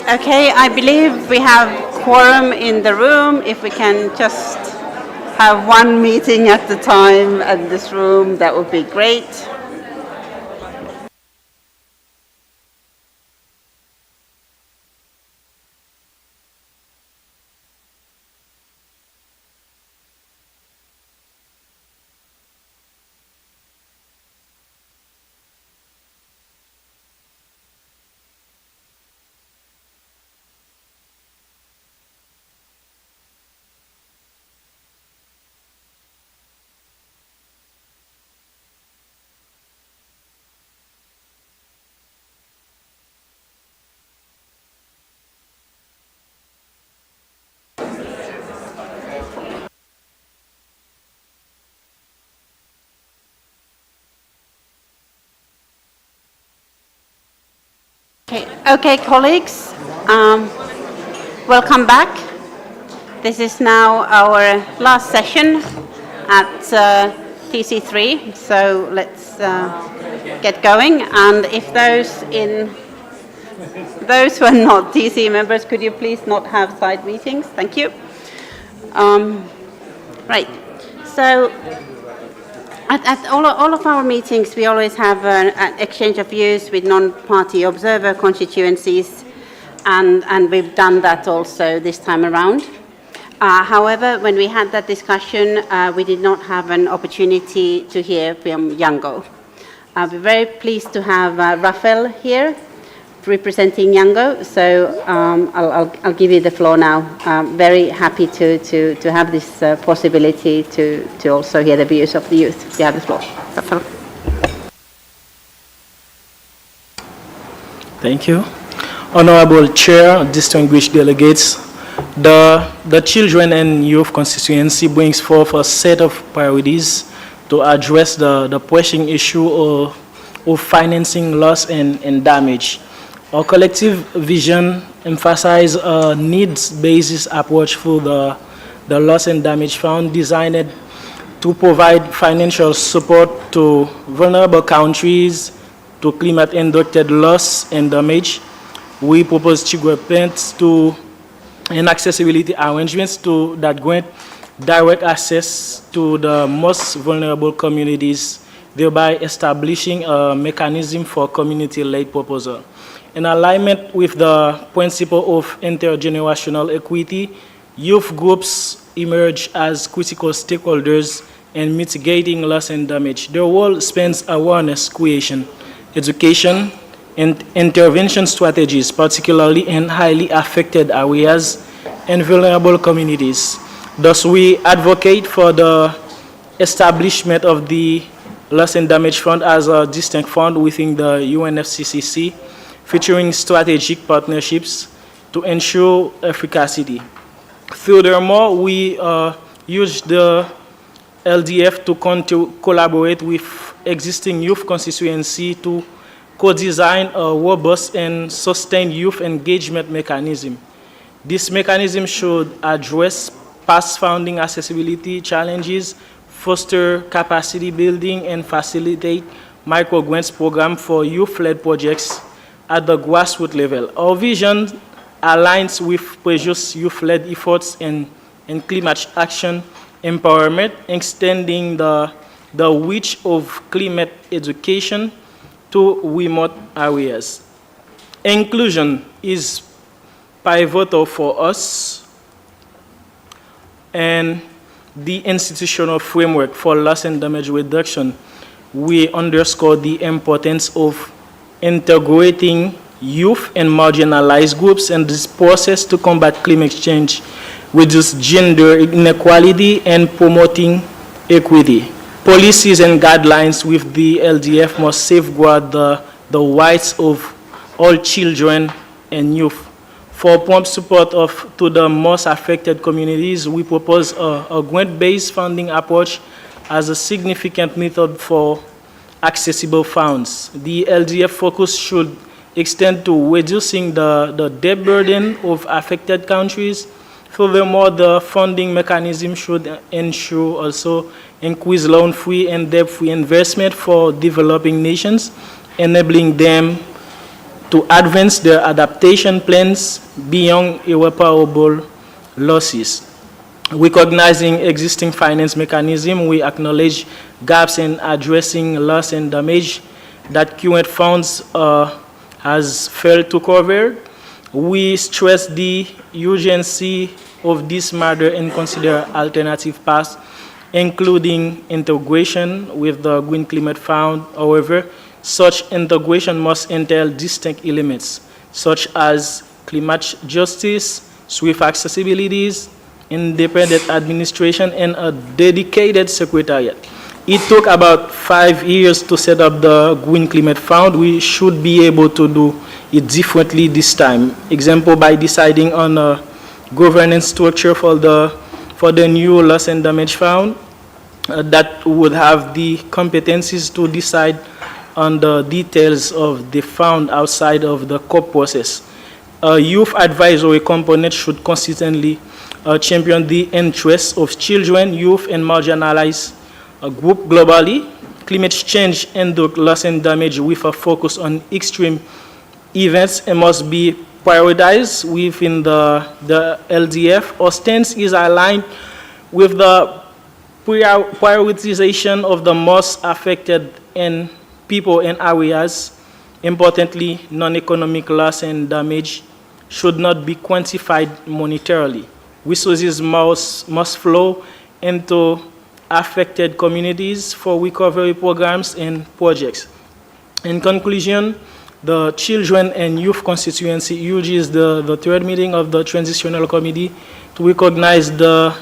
Okay, I believe we have quorum in the room. If we can just have one meeting at a time in this room, that would be great. Okay, colleagues, welcome back. This is now our last session at TC3, so let's get going. And if those who are not TC members, could you please not have side meetings? Thank you. Right, so at all of our meetings, we always have an exchange of views with non-party observer constituencies, and we've done that also this time around. However, when we had that discussion, we did not have an opportunity to hear from Yango. We're very pleased to have Rafael here representing Yango, so I'll give you the floor now. Very happy to have this possibility to also hear the views of the youth. You have the floor. Rafael. Thank you. Honorable Chair, distinguished delegates, the Children and Youth Constituency brings forth a set of priorities to address the pressing issue of financing loss and damage. Our collective vision emphasizes a needs-based approach for the Loss and Damage Fund designed to provide financial support to vulnerable countries to climate-induced loss and damage. We propose payments to and accessibility arrangements that grant direct access to the most vulnerable communities, thereby establishing a mechanism for community-led proposal. In alignment with the principle of intergenerational equity, youth groups emerge as critical stakeholders in mitigating loss and damage. Their role spans awareness creation, education, and intervention strategies, particularly in highly affected areas and vulnerable communities. Thus, we advocate for the establishment of the Loss and Damage Fund as a distinct fund within the UNFCCC, featuring strategic partnerships to ensure efficacy. Furthermore, we use the LDF to collaborate with existing youth constituency to co-design a robust and sustained youth engagement mechanism. This mechanism should address past funding accessibility challenges, foster capacity building, and facilitate microgrants program for youth-led projects at the grassroots level. Our vision aligns with previous youth-led efforts in climate action empowerment, extending the reach of climate education to remote areas. Inclusion is pivotal for us, and the institutional framework for loss and damage reduction, we underscore the importance of integrating youth and marginalized groups in this process to combat climate change, reduce gender inequality, and promoting equity. Policies and guidelines with the LDF must safeguard the rights of all children and youth. For prompt support to the most affected communities, we propose a grant-based funding approach as a significant method for accessible funds. The LDF focus should extend to reducing the debt burden of affected countries. Furthermore, the funding mechanism should ensure also increased loan-free and debt-free investment for developing nations, enabling them to advance their adaptation plans beyond irreparable losses. Recognizing existing finance mechanism, we acknowledge gaps in addressing loss and damage that current funds has failed to cover. We stress the urgency of this matter and consider alternative paths, including integration with the Green Climate Fund. However, such integration must entail distinct elements, such as climate justice, swift accessibilities, independent administration, and a dedicated secretariat. It took about 5 years to set up the Green Climate Fund. We should be able to do it differently this time. Example, by deciding on a governance structure for the new loss and damage fund that would have the competencies to decide on the details of the fund outside of the COP process. A youth advisory component should consistently champion the interests of children, youth, and marginalized groups globally. Climate change and the loss and damage with a focus on extreme events and must be prioritized within the LDF. Our stance is aligned with the prioritization of the most affected people in areas. Importantly, non-economic loss and damage should not be quantified monetarily. Resources must flow into affected communities for recovery programs and projects. In conclusion, the Children and Youth Constituency urges the third meeting of the Transitional Committee to recognize the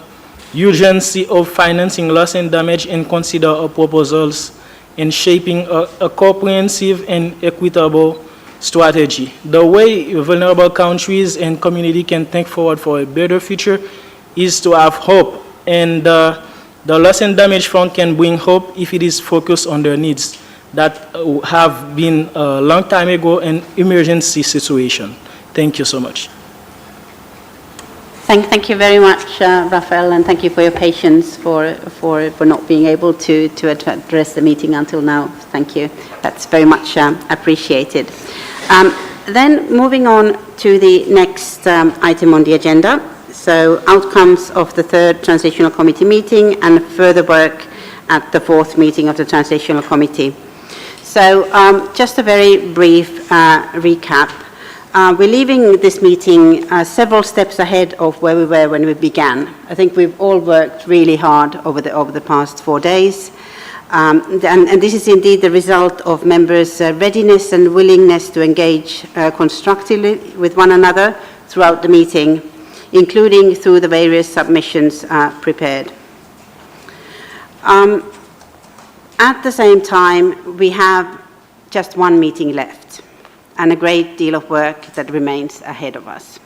urgency of financing loss and damage and consider our proposals in shaping a comprehensive and equitable strategy. The way vulnerable countries and community can think forward for a better future is to have hope, and the loss and damage fund can bring hope if it is focused on their needs that have been a long time ago an emergency situation. Thank you so much. Thank you very much, Raphael, and thank you for your patience for not being able to address the meeting until now. Thank you. That's very much appreciated. Then moving on to the next item on the agenda. So outcomes of the third Transitional Committee meeting and further work at the fourth meeting of the Transitional Committee. So just a very brief recap. We're leaving this meeting several steps ahead of where we were when we began. I think we've all worked really hard over the past 4 days. And this is indeed the result of members' readiness and willingness to engage constructively with one another throughout the meeting, including through the various submissions prepared. At the same time, we have just one meeting left and a great deal of work that remains ahead of us.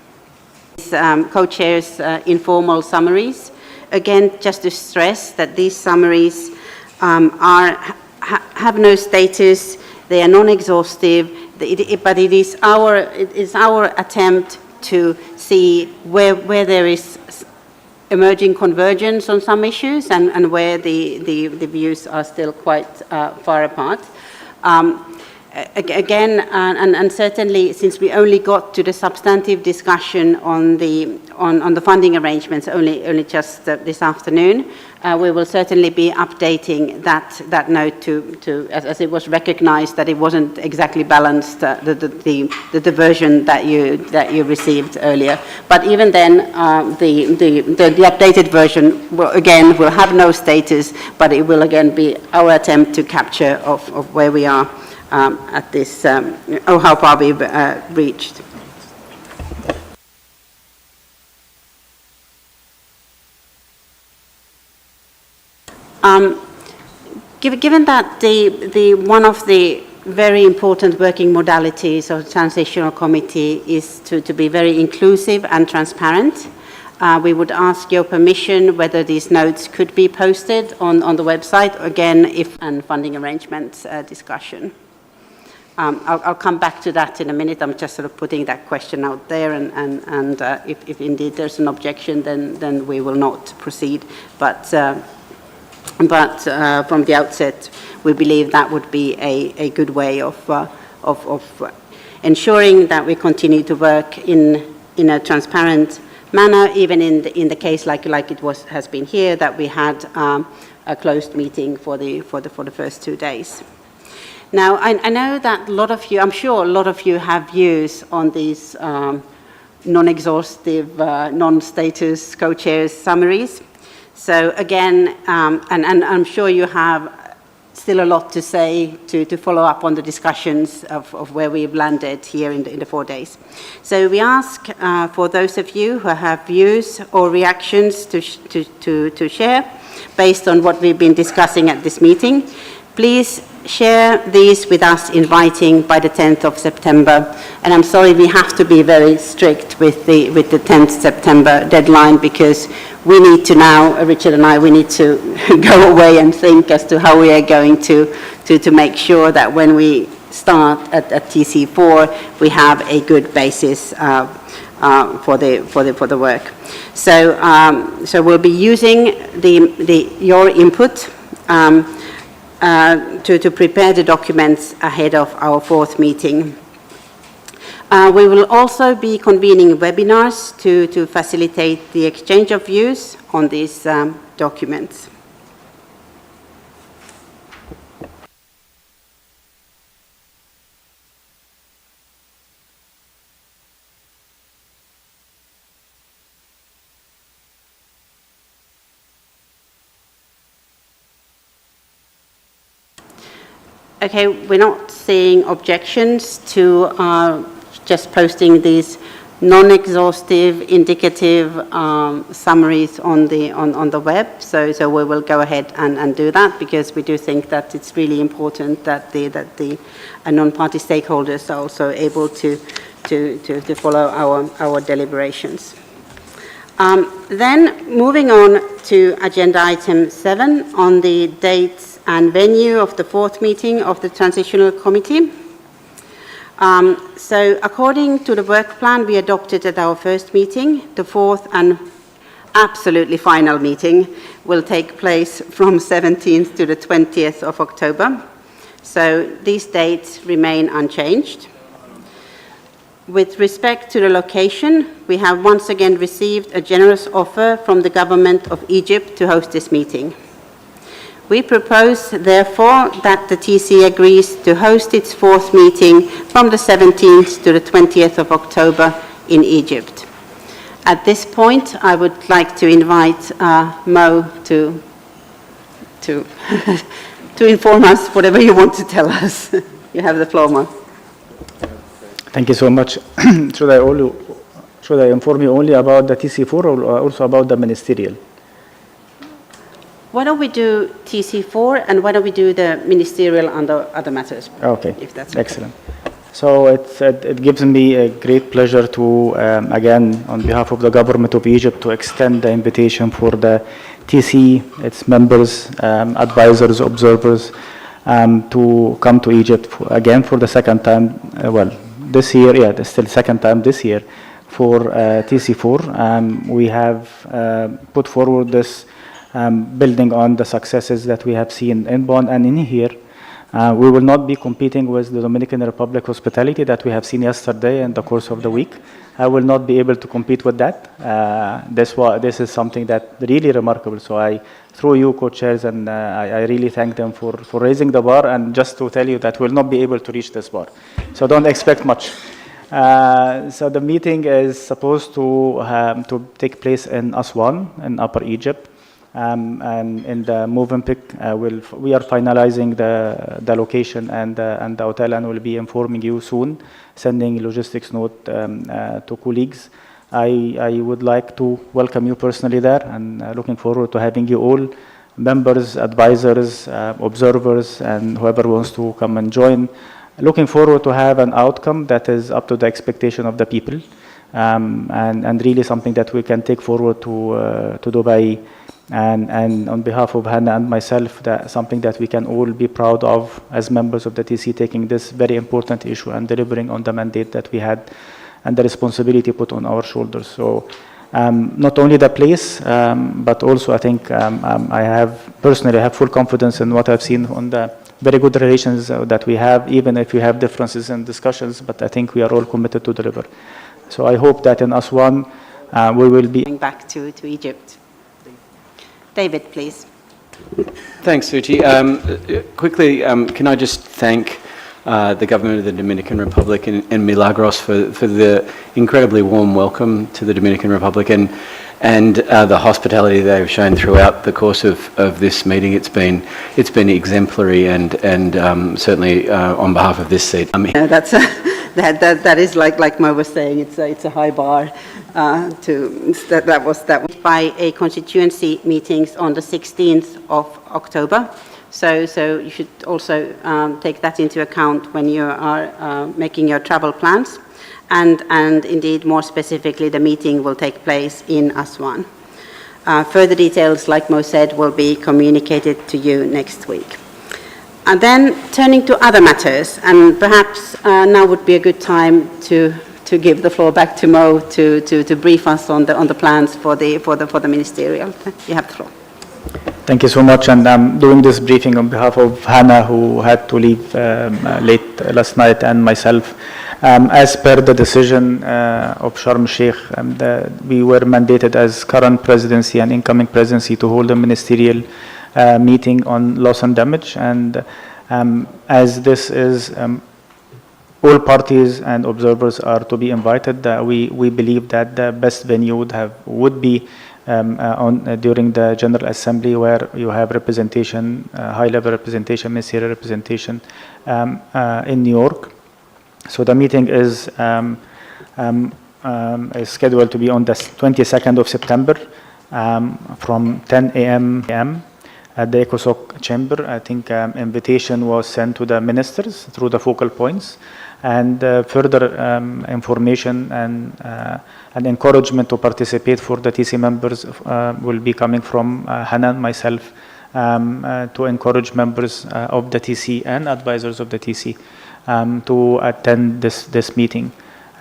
Co-chairs' informal summaries. Again, just to stress that these summaries have no status, they are non-exhaustive, but it is our attempt to see where there is emerging convergence on some issues and where the views are still quite far apart. Again, and certainly since we only got to the substantive discussion on the funding arrangements only just this afternoon, we will certainly be updating that note to as it was recognized that it wasn't exactly balanced, the version that you received earlier. But even then, the updated version will have no status, but it will again be our attempt to capture of where we are at this, how far we've reached. Given that one of the very important working modalities of the Transitional Committee is to be very inclusive and transparent, we would ask your permission whether these notes could be posted on the website, again, and funding arrangements discussion. I'll come back to that in a minute. I'm just sort of putting that question out there, and if indeed there's an objection, then we will not proceed. But from the outset, we believe that would be a good way of ensuring that we continue to work in a transparent manner, even in the case like it has been here, that we had a closed meeting for the first 2 days. Now, I know that a lot of you, I'm sure a lot of you have views on these non-exhaustive, non-status co-chairs summaries. So again, and I'm sure you have still a lot to say to follow up on the discussions of where we've landed here in the 4 days. So we ask for those of you who have views or reactions to share based on what we've been discussing at this meeting, please share these with us in writing by the 10th of September. And I'm sorry, we have to be very strict with the 10th September deadline, because we need to now, Richard and I, we need to go away and think as to how we are going to make sure that when we start at TC4, we have a good basis for the work. So we'll be using your input to prepare the documents ahead of our 4th meeting. We will also be convening webinars to facilitate the exchange of views on these documents. Okay, we're not seeing objections to just posting these non-exhaustive, indicative summaries on the web. So we will go ahead and do that, because we do think that it's really important that the non-party stakeholders are also able to follow our deliberations. Then moving on to agenda item 7 on the dates and venue of the 4th meeting of the Transitional Committee. So according to the work plan we adopted at our first meeting, the 4th and absolutely final meeting will take place from 17th to the 20th of October. So these dates remain unchanged. With respect to the location, we have once again received a generous offer from the government of Egypt to host this meeting. We propose, therefore, that the TC agrees to host its 4th meeting from the 17th to the 20th of October in Egypt. At this point, I would like to invite Mo to inform us whatever you want to tell us. You have the floor, Mo. Thank you so much. Should I inform you only about the TC4 or also about the ministerial? Why don't we do TC4 and why don't we do the ministerial and the other matters? Okay, if that's okay. Excellent. So it gives me a great pleasure to, again, on behalf of the government of Egypt, to extend the invitation for the TC, its members, advisors, observers, to come to Egypt again for the second time, this year, it's still second time this year, for TC4. We have put forward this building on the successes that we have seen in Bonn and in here. We will not be competing with the Dominican Republic hospitality that we have seen yesterday in the course of the week. I will not be able to compete with that. This is something that really remarkable. So through you, co-chairs, and I really thank them for raising the bar, and just to tell you that we'll not be able to reach this bar. So don't expect much. So the meeting is supposed to take place in Aswan, in Upper Egypt. And in the Movenpick, we are finalizing the location and the hotel, and will be informing you soon, sending logistics note to colleagues. I would like to welcome you personally there, and looking forward to having you all, members, advisors, observers, and whoever wants to come and join. Looking forward to have an outcome that is up to the expectation of the people, and really something that we can take forward to Dubai. And on behalf of Hannah and myself, that's something that we can all be proud of as members of the TC, taking this very important issue and delivering on the mandate that we had and the responsibility put on our shoulders. So not only the place, but also I think I have personally full confidence in what I've seen on the very good relations that we have, even if we have differences in discussions, but I think we are all committed to deliver. So I hope that in Aswan, we will be going back to Egypt. David, please. Thanks, Suchi. Quickly, can I just thank the government of the Dominican Republic and Milagros for the incredibly warm welcome to the Dominican Republic and the hospitality they've shown throughout the course of this meeting. It's been exemplary and certainly on behalf of this seat. That is like Mo was saying, it's a high bar that was by a constituency meetings on the 16th of October. So you should also take that into account when you are making your travel plans. And indeed, more specifically, the meeting will take place in Aswan. Further details, like Mo said, will be communicated to you next week. And then turning to other matters, and perhaps now would be a good time to give the floor back to Mo to brief us on the plans for the ministerial. You have the floor. Thank you so much, and I'm doing this briefing on behalf of Hannah, who had to leave late last night, and myself. As per the decision of Sharm el-Sheikh, we were mandated as current presidency and incoming presidency to hold a ministerial meeting on loss and damage, and as this is all parties and observers are to be invited, we believe that the best venue would be during the General Assembly, where you have representation, high-level representation, ministerial representation in New York. So the meeting is scheduled to be on the 22nd of September from 10 a.m. at the ECOSOC chamber. I think invitation was sent to the ministers through the focal points, and further information and encouragement to participate for the TC members will be coming from Hannah and myself to encourage members of the TC and advisors of the TC to attend this meeting.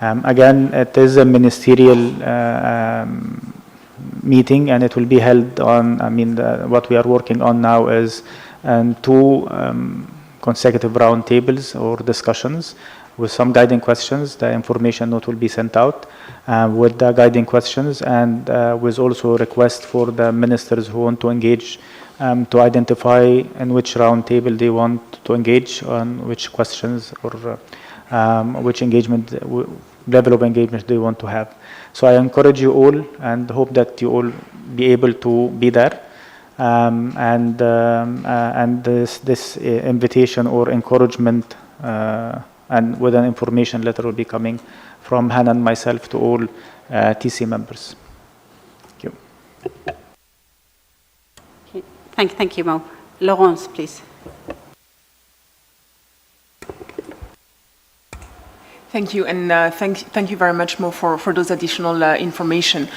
Again, it is a ministerial meeting, and it will be held on, what we are working on now is 2 consecutive roundtables or discussions with some guiding questions. The information note will be sent out with the guiding questions, and with also request for the ministers who want to engage to identify in which roundtable they want to engage, on which questions or which level of engagement they want to have. So I encourage you all and hope that you all be able to be there. And this invitation or encouragement and with an information letter will be coming from Hannah and myself to all TC members. Thank you. Okay. Thank you, Mo. Laurence, please. Thank you, and thank you very much, Mo, for those additional information.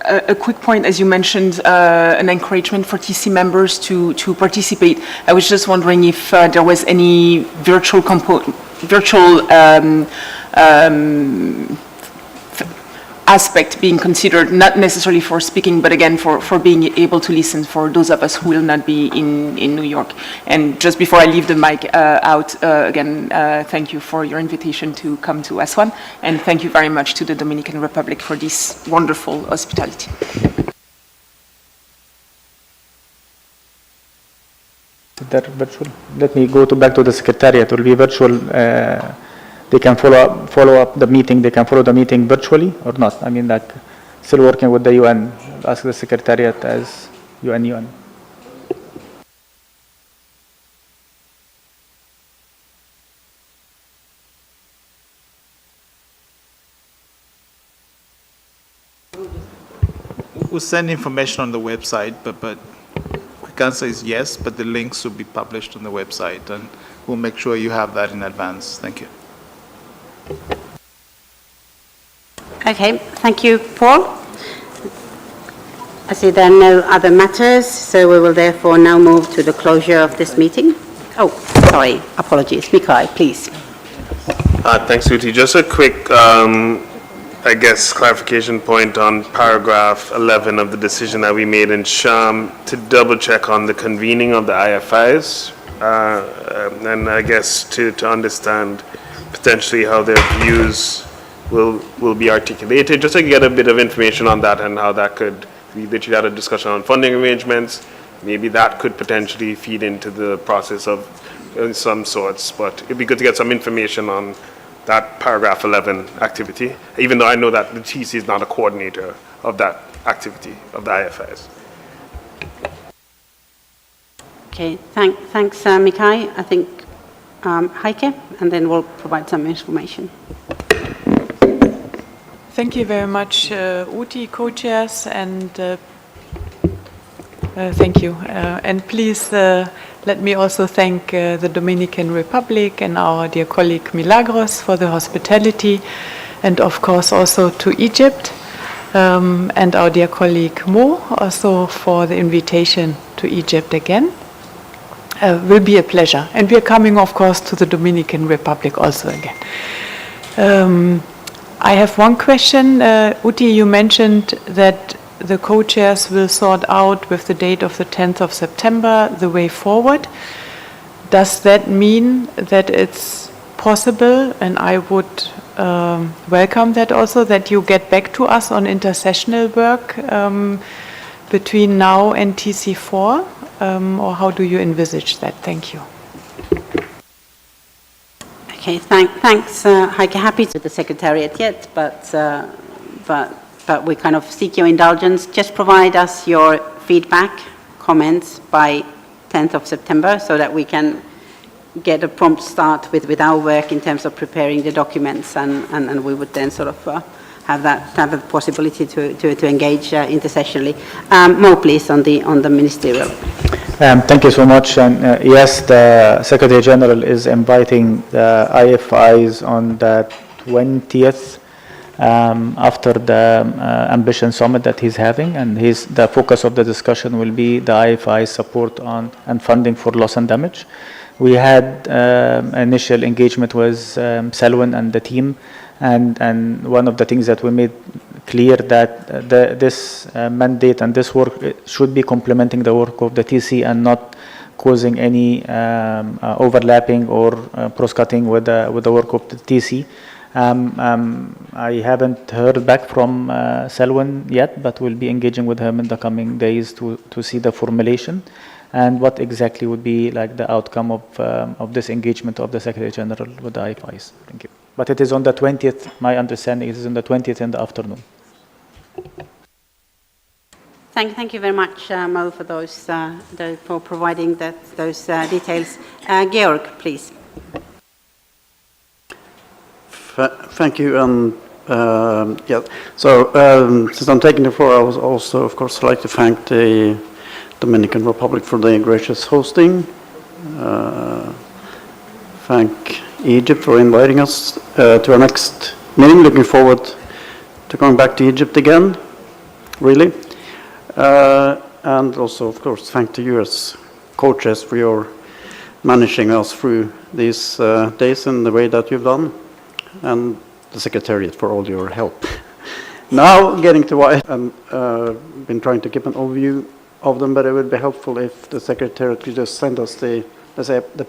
A quick point, as you mentioned, an encouragement for TC members to participate. I was just wondering if there was any virtual aspect being considered, not necessarily for speaking, but again for being able to listen for those of us who will not be in New York. And just before I leave the mic out, again, thank you for your invitation to come to Aswan, and thank you very much to the Dominican Republic for this wonderful hospitality. Is that virtual? Let me go back to the secretariat. It will be virtual. They can follow up the meeting. They can follow the meeting virtually or not. Still working with the UN. Ask the secretariat as UN. We'll send information on the website, but quick answer is yes, but the links will be published on the website, and we'll make sure you have that in advance. Thank you. Okay, thank you, Paul. I see there are no other matters, so we will therefore now move to the closure of this meeting. Oh, sorry, apologies. Mikhail, please. Thanks, Uti. Just a quick, clarification point on paragraph 11 of the decision that we made in Sham to double check on the convening of the IFIs. and I guess to understand potentially how their views will be articulated, just to get a bit of information on that and how that could, we literally had a discussion on funding arrangements, maybe that could potentially feed into the process of in some sorts, but it'd be good to get some information on that paragraph 11 activity, even though I know that the TC is not a coordinator of that activity, of the IFIs. Okay, thanks, Mikhail. I think Heike, and then we'll provide some information. Thank you very much, Uti, co-chairs, and thank you. And please let me also thank the Dominican Republic and our dear colleague Milagros for the hospitality, and of course also to Egypt, and our dear colleague Mo also for the invitation to Egypt again. Will be a pleasure. And we are coming, of course, to the Dominican Republic also again. I have one question. Uti, you mentioned that the co-chairs will sort out with the date of the 10th of September the way forward. Does that mean that it's possible, and I would welcome that also, that you get back to us on intersessional work between now and TC4? Or how do you envisage that? Thank you. Okay, thanks, Heike. Happy to the Secretariat yet, but we kind of seek your indulgence. Just provide us your feedback, comments by 10th of September so that we can get a prompt start with our work in terms of preparing the documents, and we would then sort of have the possibility to engage intersessionally. More, please, on the ministerial. Thank you so much. And yes, the Secretary General is inviting the IFIs on the 20th after the Ambition Summit that he's having, and the focus of the discussion will be the IFI support on and funding for loss and damage. We had initial engagement with Selwyn and the team, and one of the things that we made clear that this mandate and this work should be complementing the work of the TC and not causing any overlapping or cross-cutting with the work of the TC. I haven't heard back from Selwyn yet, but we'll be engaging with him in the coming days to see the formulation and what exactly would be like the outcome of this engagement of the Secretary General with the IFIs. Thank you. But it is on the 20th, my understanding is on the 20th in the afternoon. Thank you very much, Mo, for for providing those details. Georg, please. Thank you. Yeah. So since I'm taking the floor, I would also, of course, like to thank the Dominican Republic for the gracious hosting. Thank Egypt for inviting us to our next meeting. Looking forward to going back to Egypt again, really. And also, of course, thank to you as co-chairs for your managing us through these days in the way that you've done, and the Secretariat for all your help. Now, getting to why I've been trying to keep an overview of them, but it would be helpful if the Secretariat could just send us the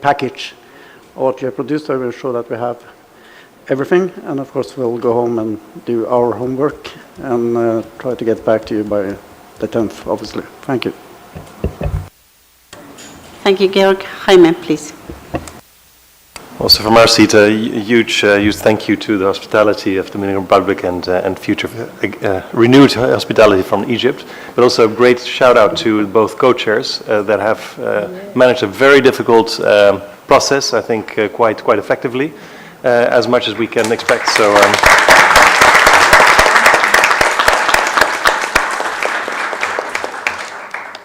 package of what you have produced. I will show that we have everything, and of course we'll go home and do our homework and try to get back to you by the 10th, obviously. Thank you. Thank you, Georg. Jaime, please. Also from our seat, a huge thank you to the hospitality of the Dominican Republic and future renewed hospitality from Egypt, but also a great shout out to both co-chairs that have managed a very difficult process, I think quite effectively, as much as we can expect. So.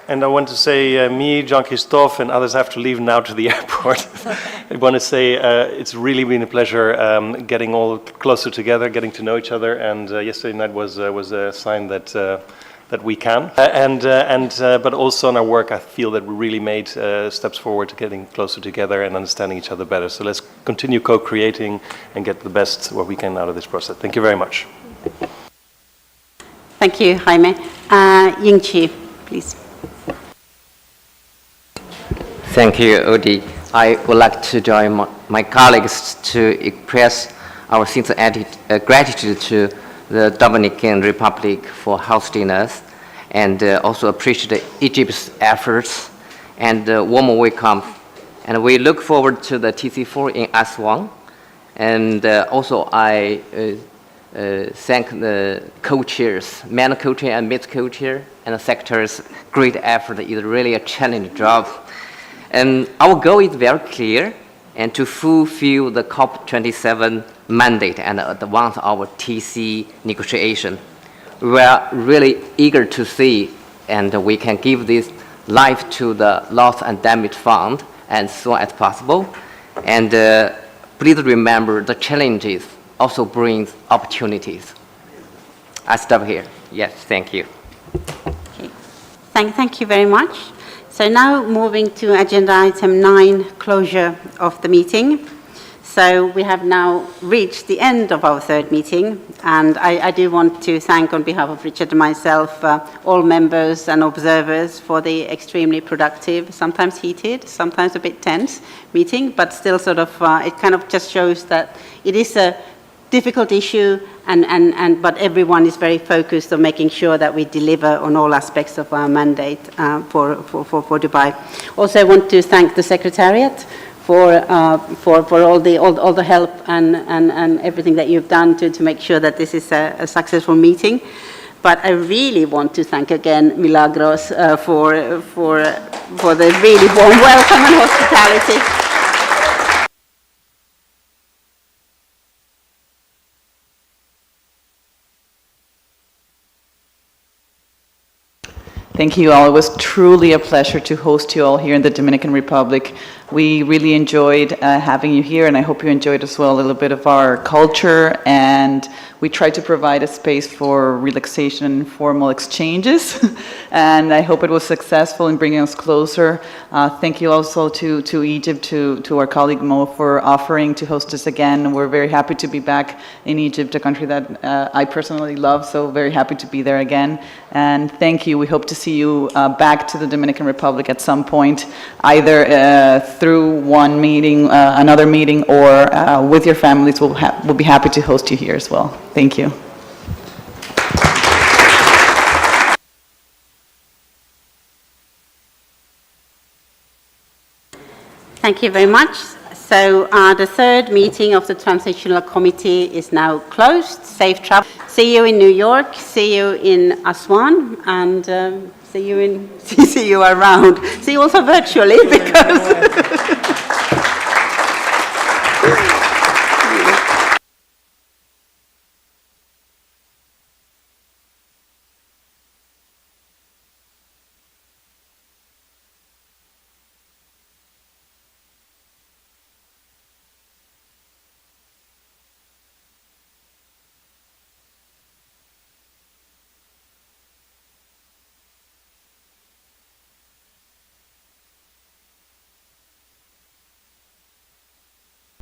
And I want to say, me, Jean-Christophe, and others have to leave now to the airport. I want to say it's really been a pleasure getting all closer together, getting to know each other, and yesterday night was a sign that we can. But also in our work, I feel that we really made steps forward to getting closer together and understanding each other better. So let's continue co-creating and get the best what we can out of this process. Thank you very much. Thank you, Jaime. Ying-Chi, please. Thank you, Odi. I would like to join my colleagues to express our sincere gratitude to the Dominican Republic for hosting us, and also appreciate Egypt's efforts and warm welcome. And we look forward to the TC4 in Aswan. And also I thank the co-chairs, man co-chair and mid co-chair, and the secretary's great effort. It's really a challenging job. And our goal is very clear, and to fulfill the COP27 mandate and advance our TC negotiation. We are really eager to see, and we can give this life to the Loss and Damage Fund as soon as possible. And please remember, the challenges also brings opportunities. I stop here. Yes, thank you. Okay. Thank you very much. So now moving to agenda item 9, closure of the meeting. So we have now reached the end of our third meeting, and I do want to thank, on behalf of Richard and myself, all members and observers for the extremely productive, sometimes heated, sometimes a bit tense meeting, but still sort of, it kind of just shows that it is a difficult issue, but everyone is very focused on making sure that we deliver on all aspects of our mandate for Dubai. Also, I want to thank the Secretariat for all the help and everything that you've done to make sure that this is a successful meeting. But I really want to thank again Milagros for the really warm welcome and hospitality. Thank you all. It was truly a pleasure to host you all here in the Dominican Republic. We really enjoyed having you here, and I hope you enjoyed as well a little bit of our culture, and we tried to provide a space for relaxation and informal exchanges, and I hope it was successful in bringing us closer. Thank you also to Egypt, to our colleague Mo, for offering to host us again. We're very happy to be back in Egypt, a country that I personally love, so very happy to be there again. And thank you. We hope to see you back to the Dominican Republic at some point, either through one meeting, another meeting, or with your families. We'll be happy to host you here as well. Thank you. Thank you very much. So the third meeting of the Transitional Committee is now closed. Safe travel. See you in New York, see you in Aswan, and see you around. See you also virtually, because